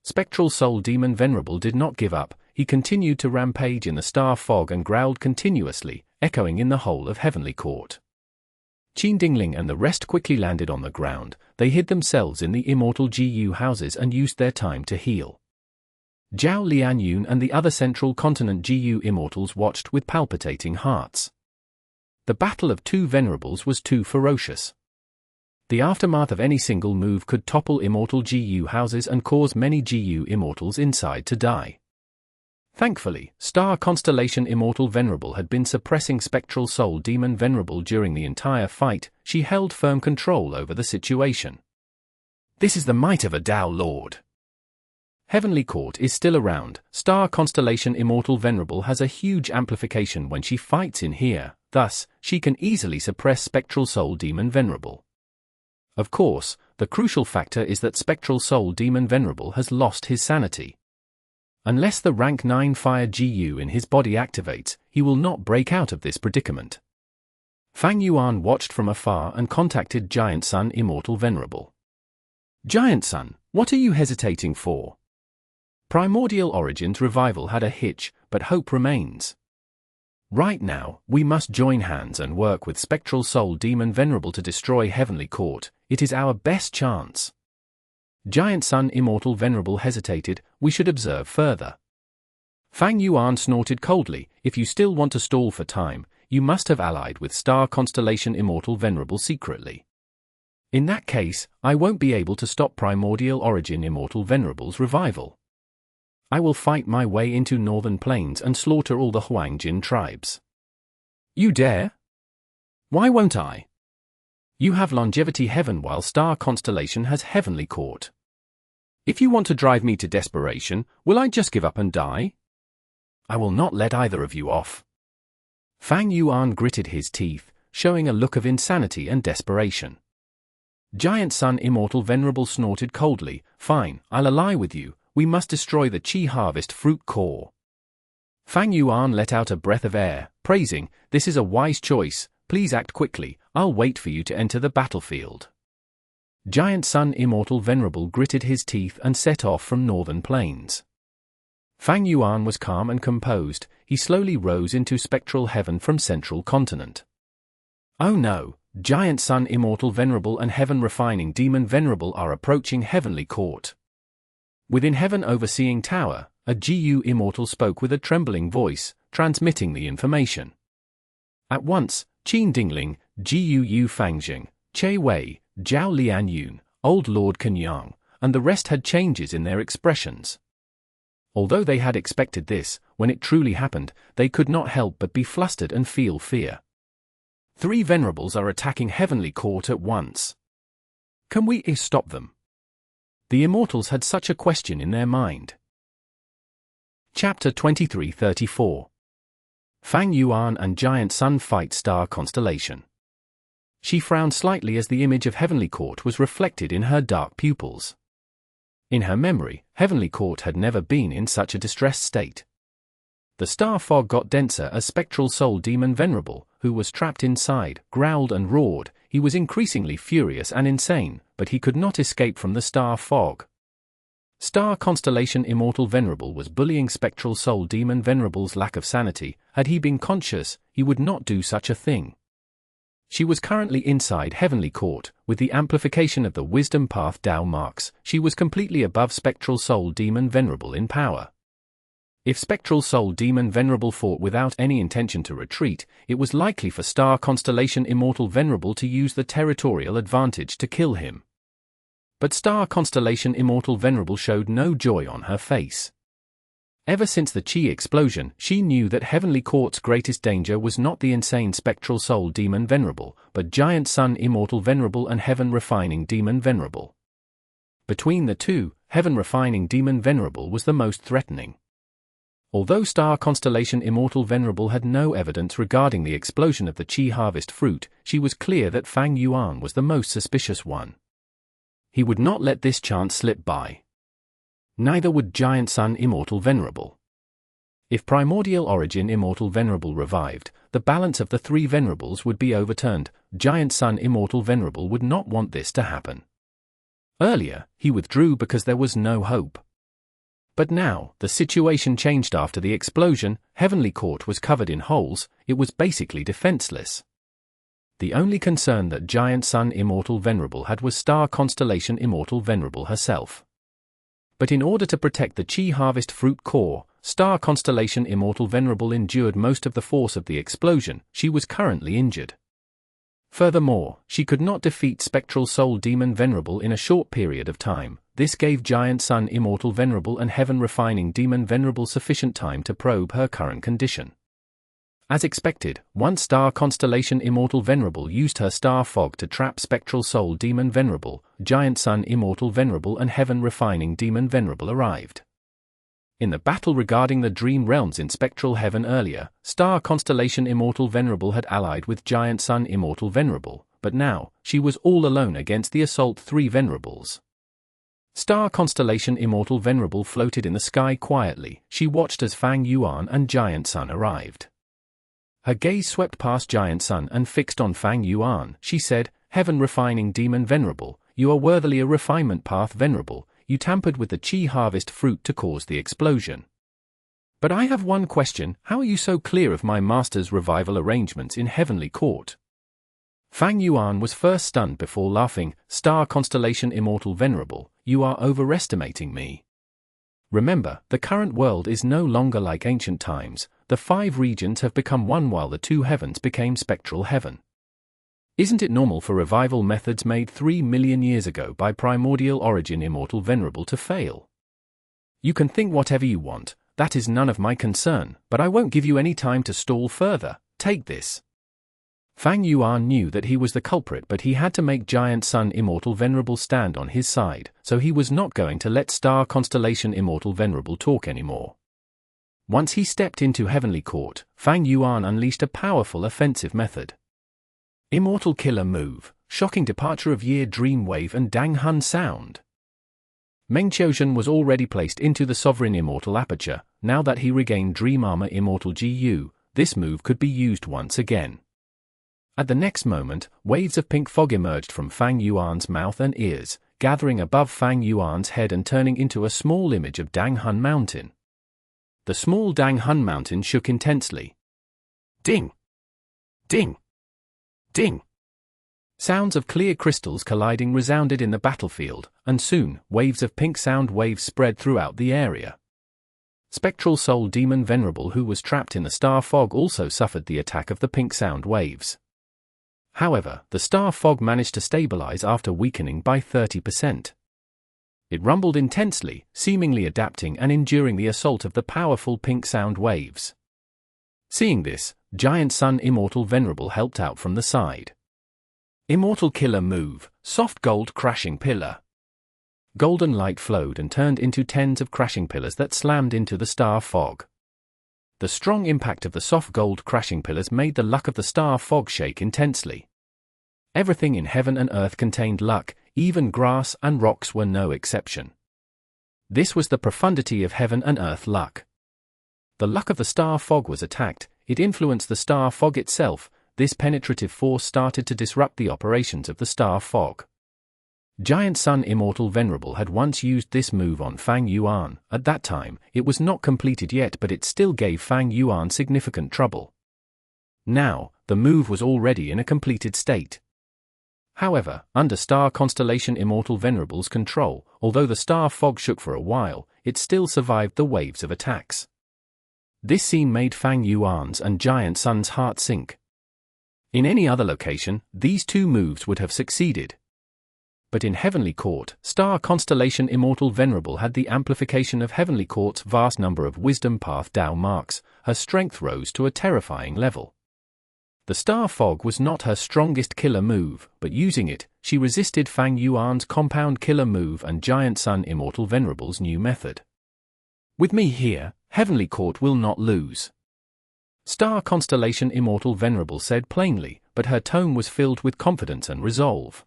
Spectral soul demon Venerable did not give up. He continued to rampage in the star fog and growled continuously, echoing in the whole of Heavenly Court. Qin Dingling and the rest quickly landed on the ground. They hid themselves in the Immortal GU houses and used their time to heal. Zhao Lianyun and the other Central Continent GU Immortals watched with palpitating hearts. The battle of two Venerables was too ferocious. The aftermath of any single move could topple Immortal GU houses and cause many GU Immortals inside to die. Thankfully, Star Constellation Immortal Venerable had been suppressing Spectral Soul Demon Venerable during the entire fight. She held firm control over the situation. This is the might of a Tao Lord. Heavenly Court is still around. Star Constellation Immortal Venerable has a huge amplification when she fights in here, thus, she can easily suppress Spectral Soul Demon Venerable. Of course, the crucial factor is that Spectral Soul Demon Venerable has lost his sanity. Unless the rank 9 fire GU in his body activates, he will not break out of this predicament. Fang Yuan watched from afar and contacted Giant Sun Immortal Venerable. Giant Sun, what are you hesitating for? Primordial Origin's revival had a hitch, but hope remains. Right now, we must join hands and work with Spectral Soul Demon Venerable to destroy Heavenly Court. It is our best chance. Giant Sun Immortal Venerable hesitated. We should observe further. Fang Yuan snorted coldly. If you still want to stall for time, you must have allied with Star Constellation Immortal Venerable secretly. In that case, I won't be able to stop Primordial Origin Immortal Venerable's revival. I will fight my way into Northern Plains and slaughter all the Huangjin tribes. You dare? Why won't I? You have Longevity Heaven while Star Constellation has Heavenly Court. If you want to drive me to desperation, will I just give up and die? I will not let either of you off. Fang Yuan gritted his teeth, showing a look of insanity and desperation. Giant Sun Immortal Venerable snorted coldly. Fine, I'll ally with you. We must destroy the Qi Harvest Fruit Core. Fang Yuan let out a breath of air, praising, this is a wise choice, please act quickly, I'll wait for you to enter the battlefield. Giant Sun Immortal Venerable gritted his teeth and set off from Northern Plains. Fang Yuan was calm and composed. He slowly rose into spectral heaven from Central Continent. Oh no, Giant Sun Immortal Venerable and Heaven Refining Demon Venerable are approaching Heavenly Court. Within Heaven Overseeing Tower, a GU Immortal spoke with a trembling voice, transmitting the information. At once, Qin Dingling, GU Fangjing, Che Wei, Zhao Lianyun, Old Lord Kenyang, and the rest had changes in their expressions. Although they had expected this, when it truly happened, they could not help but be flustered and feel fear. 3 Venerables are attacking Heavenly Court at once. Can we stop them? The Immortals had such a question in their mind. Chapter 2334. Fang Yuan and Giant Sun fight Star Constellation. She frowned slightly as the image of Heavenly Court was reflected in her dark pupils. In her memory, Heavenly Court had never been in such a distressed state. The star fog got denser as spectral soul demon Venerable, who was trapped inside, growled and roared. He was increasingly furious and insane, but he could not escape from the star fog. Star Constellation Immortal Venerable was bullying spectral soul demon Venerable's lack of sanity. Had he been conscious, he would not do such a thing. She was currently inside Heavenly Court, with the amplification of the Wisdom Path Tao marks. She was completely above spectral soul demon Venerable in power. If spectral soul demon Venerable fought without any intention to retreat, it was likely for Star Constellation Immortal Venerable to use the territorial advantage to kill him. But Star Constellation Immortal Venerable showed no joy on her face. Ever since the Chi explosion, she knew that Heavenly Court's greatest danger was not the insane spectral soul demon Venerable, but Giant Sun Immortal Venerable and Heaven Refining Demon Venerable. Between the two, Heaven Refining Demon Venerable was the most threatening. Although Star Constellation Immortal Venerable had no evidence regarding the explosion of the Chi harvest fruit, she was clear that Fang Yuan was the most suspicious one. He would not let this chance slip by. Neither would Giant Sun Immortal Venerable. If Primordial Origin Immortal Venerable revived, the balance of the three Venerables would be overturned. Giant Sun Immortal Venerable would not want this to happen. Earlier, he withdrew because there was no hope. But now, the situation changed after the explosion. Heavenly Court was covered in holes. It was basically defenseless. The only concern that Giant Sun Immortal Venerable had was Star Constellation Immortal Venerable herself. But in order to protect the Chi Harvest Fruit core, Star Constellation Immortal Venerable endured most of the force of the explosion. She was currently injured. Furthermore, she could not defeat Spectral Soul Demon Venerable in a short period of time. This gave Giant Sun Immortal Venerable and Heaven Refining Demon Venerable sufficient time to probe her current condition. As expected, once Star Constellation Immortal Venerable used her star fog to trap Spectral Soul Demon Venerable, Giant Sun Immortal Venerable and Heaven Refining Demon Venerable arrived. In the battle regarding the Dream Realms in Spectral Heaven earlier, Star Constellation Immortal Venerable had allied with Giant Sun Immortal Venerable, but now, she was all alone against the Assault 3 Venerables. Star Constellation Immortal Venerable floated in the sky quietly. She watched as Fang Yuan and Giant Sun arrived. Her gaze swept past Giant Sun and fixed on Fang Yuan. She said, "Heaven Refining Demon Venerable, you are worthily a refinement path Venerable. You tampered with the Chi harvest fruit to cause the explosion. But I have one question, how are you so clear of my master's revival arrangements in Heavenly Court?" Fang Yuan was first stunned before laughing. Star Constellation Immortal Venerable, you are overestimating me. Remember, the current world is no longer like ancient times. The 5 regions have become one while the 2 heavens became spectral heaven. Isn't it normal for revival methods made 3 million years ago by Primordial Origin Immortal Venerable to fail? You can think whatever you want, that is none of my concern, but I won't give you any time to stall further. Take this. Fang Yuan knew that he was the culprit, but he had to make Giant Sun Immortal Venerable stand on his side, so he was not going to let Star Constellation Immortal Venerable talk anymore. Once he stepped into Heavenly Court, Fang Yuan unleashed a powerful offensive method. Immortal Killer Move, Shocking Departure of Year Dream Wave and Dang Hun Sound. Meng was already placed into the Sovereign Immortal Aperture. Now that he regained Dream Armor Immortal GU, this move could be used once again. At the next moment, waves of pink fog emerged from Fang Yuan's mouth and ears, gathering above Fang Yuan's head and turning into a small image of Dang Hun Mountain. The small Dang Hun Mountain shook intensely. Ding! Ding! Ding! Sounds of clear crystals colliding resounded in the battlefield, and soon, waves of pink sound waves spread throughout the area. Spectral Soul Demon Venerable, who was trapped in the star fog, also suffered the attack of the pink sound waves. However, the star fog managed to stabilize after weakening by 30%. It rumbled intensely, seemingly adapting and enduring the assault of the powerful pink sound waves. Seeing this, Giant Sun Immortal Venerable helped out from the side. Immortal Killer Move, Soft Gold Crashing Pillar. Golden light flowed and turned into tens of crashing pillars that slammed into the star fog. The strong impact of the soft gold crashing pillars made the luck of the star fog shake intensely. Everything in heaven and earth contained luck, even grass and rocks were no exception. This was the profundity of heaven and earth luck. The luck of the star fog was attacked, it influenced the star fog itself. This penetrative force started to disrupt the operations of the star fog. Giant Sun Immortal Venerable had once used this move on Fang Yuan. At that time, it was not completed yet, but it still gave Fang Yuan significant trouble. Now, the move was already in a completed state. However, under Star Constellation Immortal Venerable's control, although the star fog shook for a while, it still survived the waves of attacks. This scene made Fang Yuan's and Giant Sun's heart sink. In any other location, these two moves would have succeeded. But in Heavenly Court, Star Constellation Immortal Venerable had the amplification of Heavenly Court's vast number of Wisdom Path Dao marks. Her strength rose to a terrifying level. The star fog was not her strongest killer move, but using it, she resisted Fang Yuan's compound killer move and Giant Sun Immortal Venerable's new method. With me here, Heavenly Court will not lose. Star Constellation Immortal Venerable said plainly, but her tone was filled with confidence and resolve.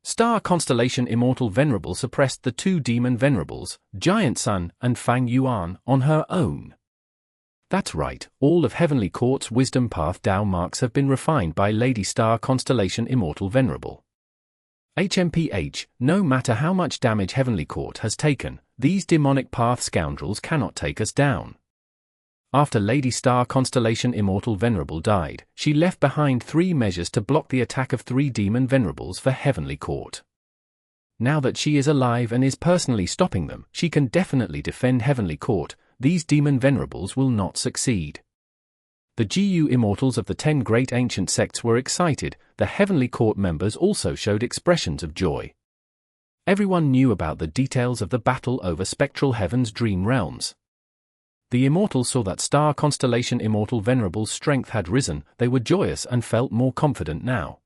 Star Constellation Immortal Venerable suppressed the two demon Venerables, Giant Sun and Fang Yuan, on her own. That's right, all of Heavenly Court's Wisdom Path Dao marks have been refined by Lady Star Constellation Immortal Venerable. HMPH, no matter how much damage Heavenly Court has taken, these demonic path scoundrels cannot take us down. After Lady Star Constellation Immortal Venerable died, she left behind 3 measures to block the attack of 3 demon Venerables for Heavenly Court. Now that she is alive and is personally stopping them, she can definitely defend Heavenly Court. These demon Venerables will not succeed. The GU Immortals of the 10 great ancient sects were excited. The Heavenly Court members also showed expressions of joy. Everyone knew about the details of the battle over Spectral Heaven's dream realms. The Immortals saw that Star Constellation Immortal Venerable's strength had risen. They were joyous and felt more confident now.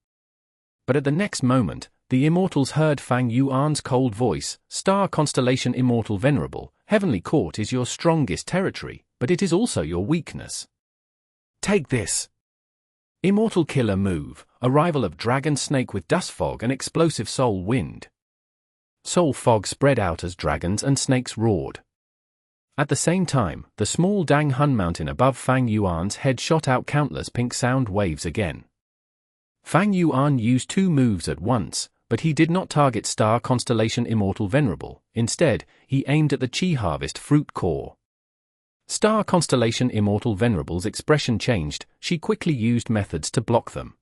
But at the next moment, the Immortals heard Fang Yuan's cold voice. Star Constellation Immortal Venerable, Heavenly Court is your strongest territory, but it is also your weakness. Take this. Immortal Killer Move, arrival of Dragon Snake with Dust Fog and Explosive Soul Wind. Soul Fog spread out as dragons and snakes roared. At the same time, the small Dang Hun mountain above Fang Yuan's head shot out countless pink sound waves again. Fang Yuan used 2 moves at once, but he did not target Star Constellation Immortal Venerable. Instead, he aimed at the Chi Harvest Fruit core. Star Constellation Immortal Venerable's expression changed. She quickly used methods to block them.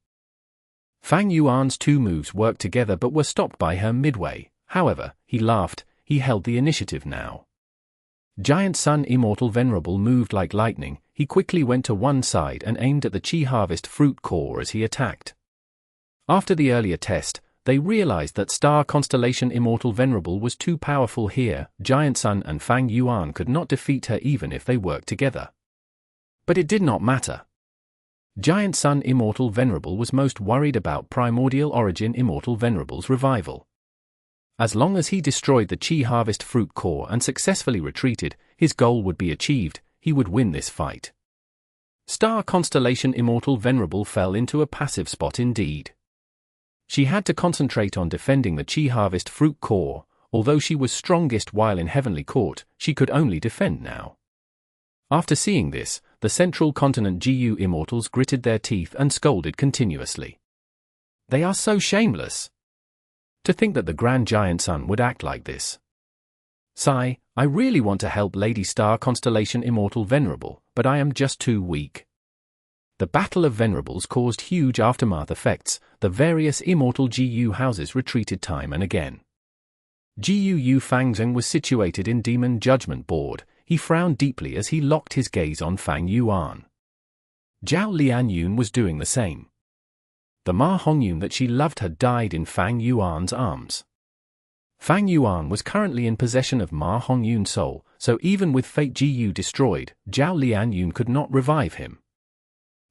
Fang Yuan's 2 moves worked together but were stopped by her midway. However, he laughed. He held the initiative now. Giant Sun Immortal Venerable moved like lightning. He quickly went to one side and aimed at the Chi Harvest Fruit core as he attacked. After the earlier test, they realized that Star Constellation Immortal Venerable was too powerful here. Giant Sun and Fang Yuan could not defeat her even if they worked together. But it did not matter. Giant Sun Immortal Venerable was most worried about Primordial Origin Immortal Venerable's revival. As long as he destroyed the Chi Harvest Fruit core and successfully retreated, his goal would be achieved. He would win this fight. Star Constellation Immortal Venerable fell into a passive spot indeed. She had to concentrate on defending the Chi Harvest Fruit core. Although she was strongest while in Heavenly Court, she could only defend now. After seeing this, the Central Continent GU Immortals gritted their teeth and scolded continuously. They are so shameless. To think that the Grand Giant Sun would act like this. Sigh, I really want to help Lady Star Constellation Immortal Venerable, but I am just too weak. The Battle of Venerables caused huge aftermath effects. The various immortal GU houses retreated time and again. GU Fang Zhen was situated in Demon Judgment Board. He frowned deeply as he locked his gaze on Fang Yuan. Zhao Lianyun was doing the same. The Ma Hongyun that she loved had died in Fang Yuan's arms. Fang Yuan was currently in possession of Ma Hongyun's soul, so even with Fate GU destroyed, Zhao Lianyun could not revive him.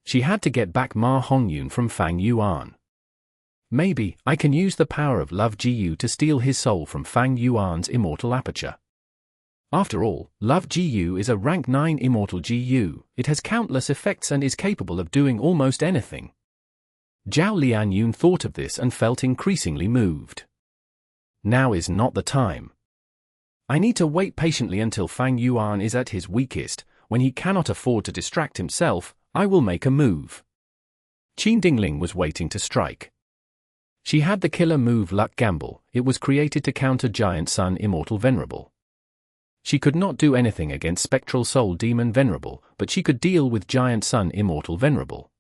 She had to get back Ma Hongyun from Fang Yuan. Maybe I can use the power of Love GU to steal his soul from Fang Yuan's immortal aperture. After all, Love GU is a rank 9 Immortal GU, it has countless effects and is capable of doing almost anything. Zhao Lianyun thought of this and felt increasingly moved. Now is not the time. I need to wait patiently until Fang Yuan is at his weakest. When he cannot afford to distract himself, I will make a move. Qin Dingling was waiting to strike. She had the killer move Luck Gamble. It was created to counter Giant Sun Immortal Venerable. She could not do anything against Spectral Soul Demon Venerable, but she could deal with Giant Sun Immortal Venerable.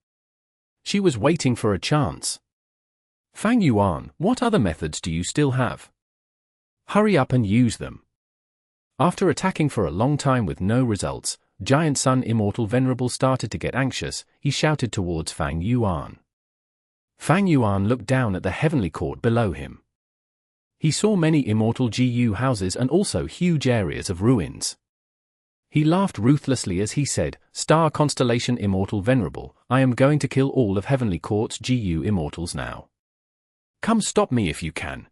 She was waiting for a chance. Fang Yuan, what other methods do you still have? Hurry up and use them. After attacking for a long time with no results, Giant Sun Immortal Venerable started to get anxious. He shouted towards Fang Yuan. Fang Yuan looked down at the heavenly court below him. He saw many Immortal GU houses and also huge areas of ruins. He laughed ruthlessly as he said, Star Constellation Immortal Venerable, I am going to kill all of Heavenly Court's GU Immortals now. Come stop me if you can.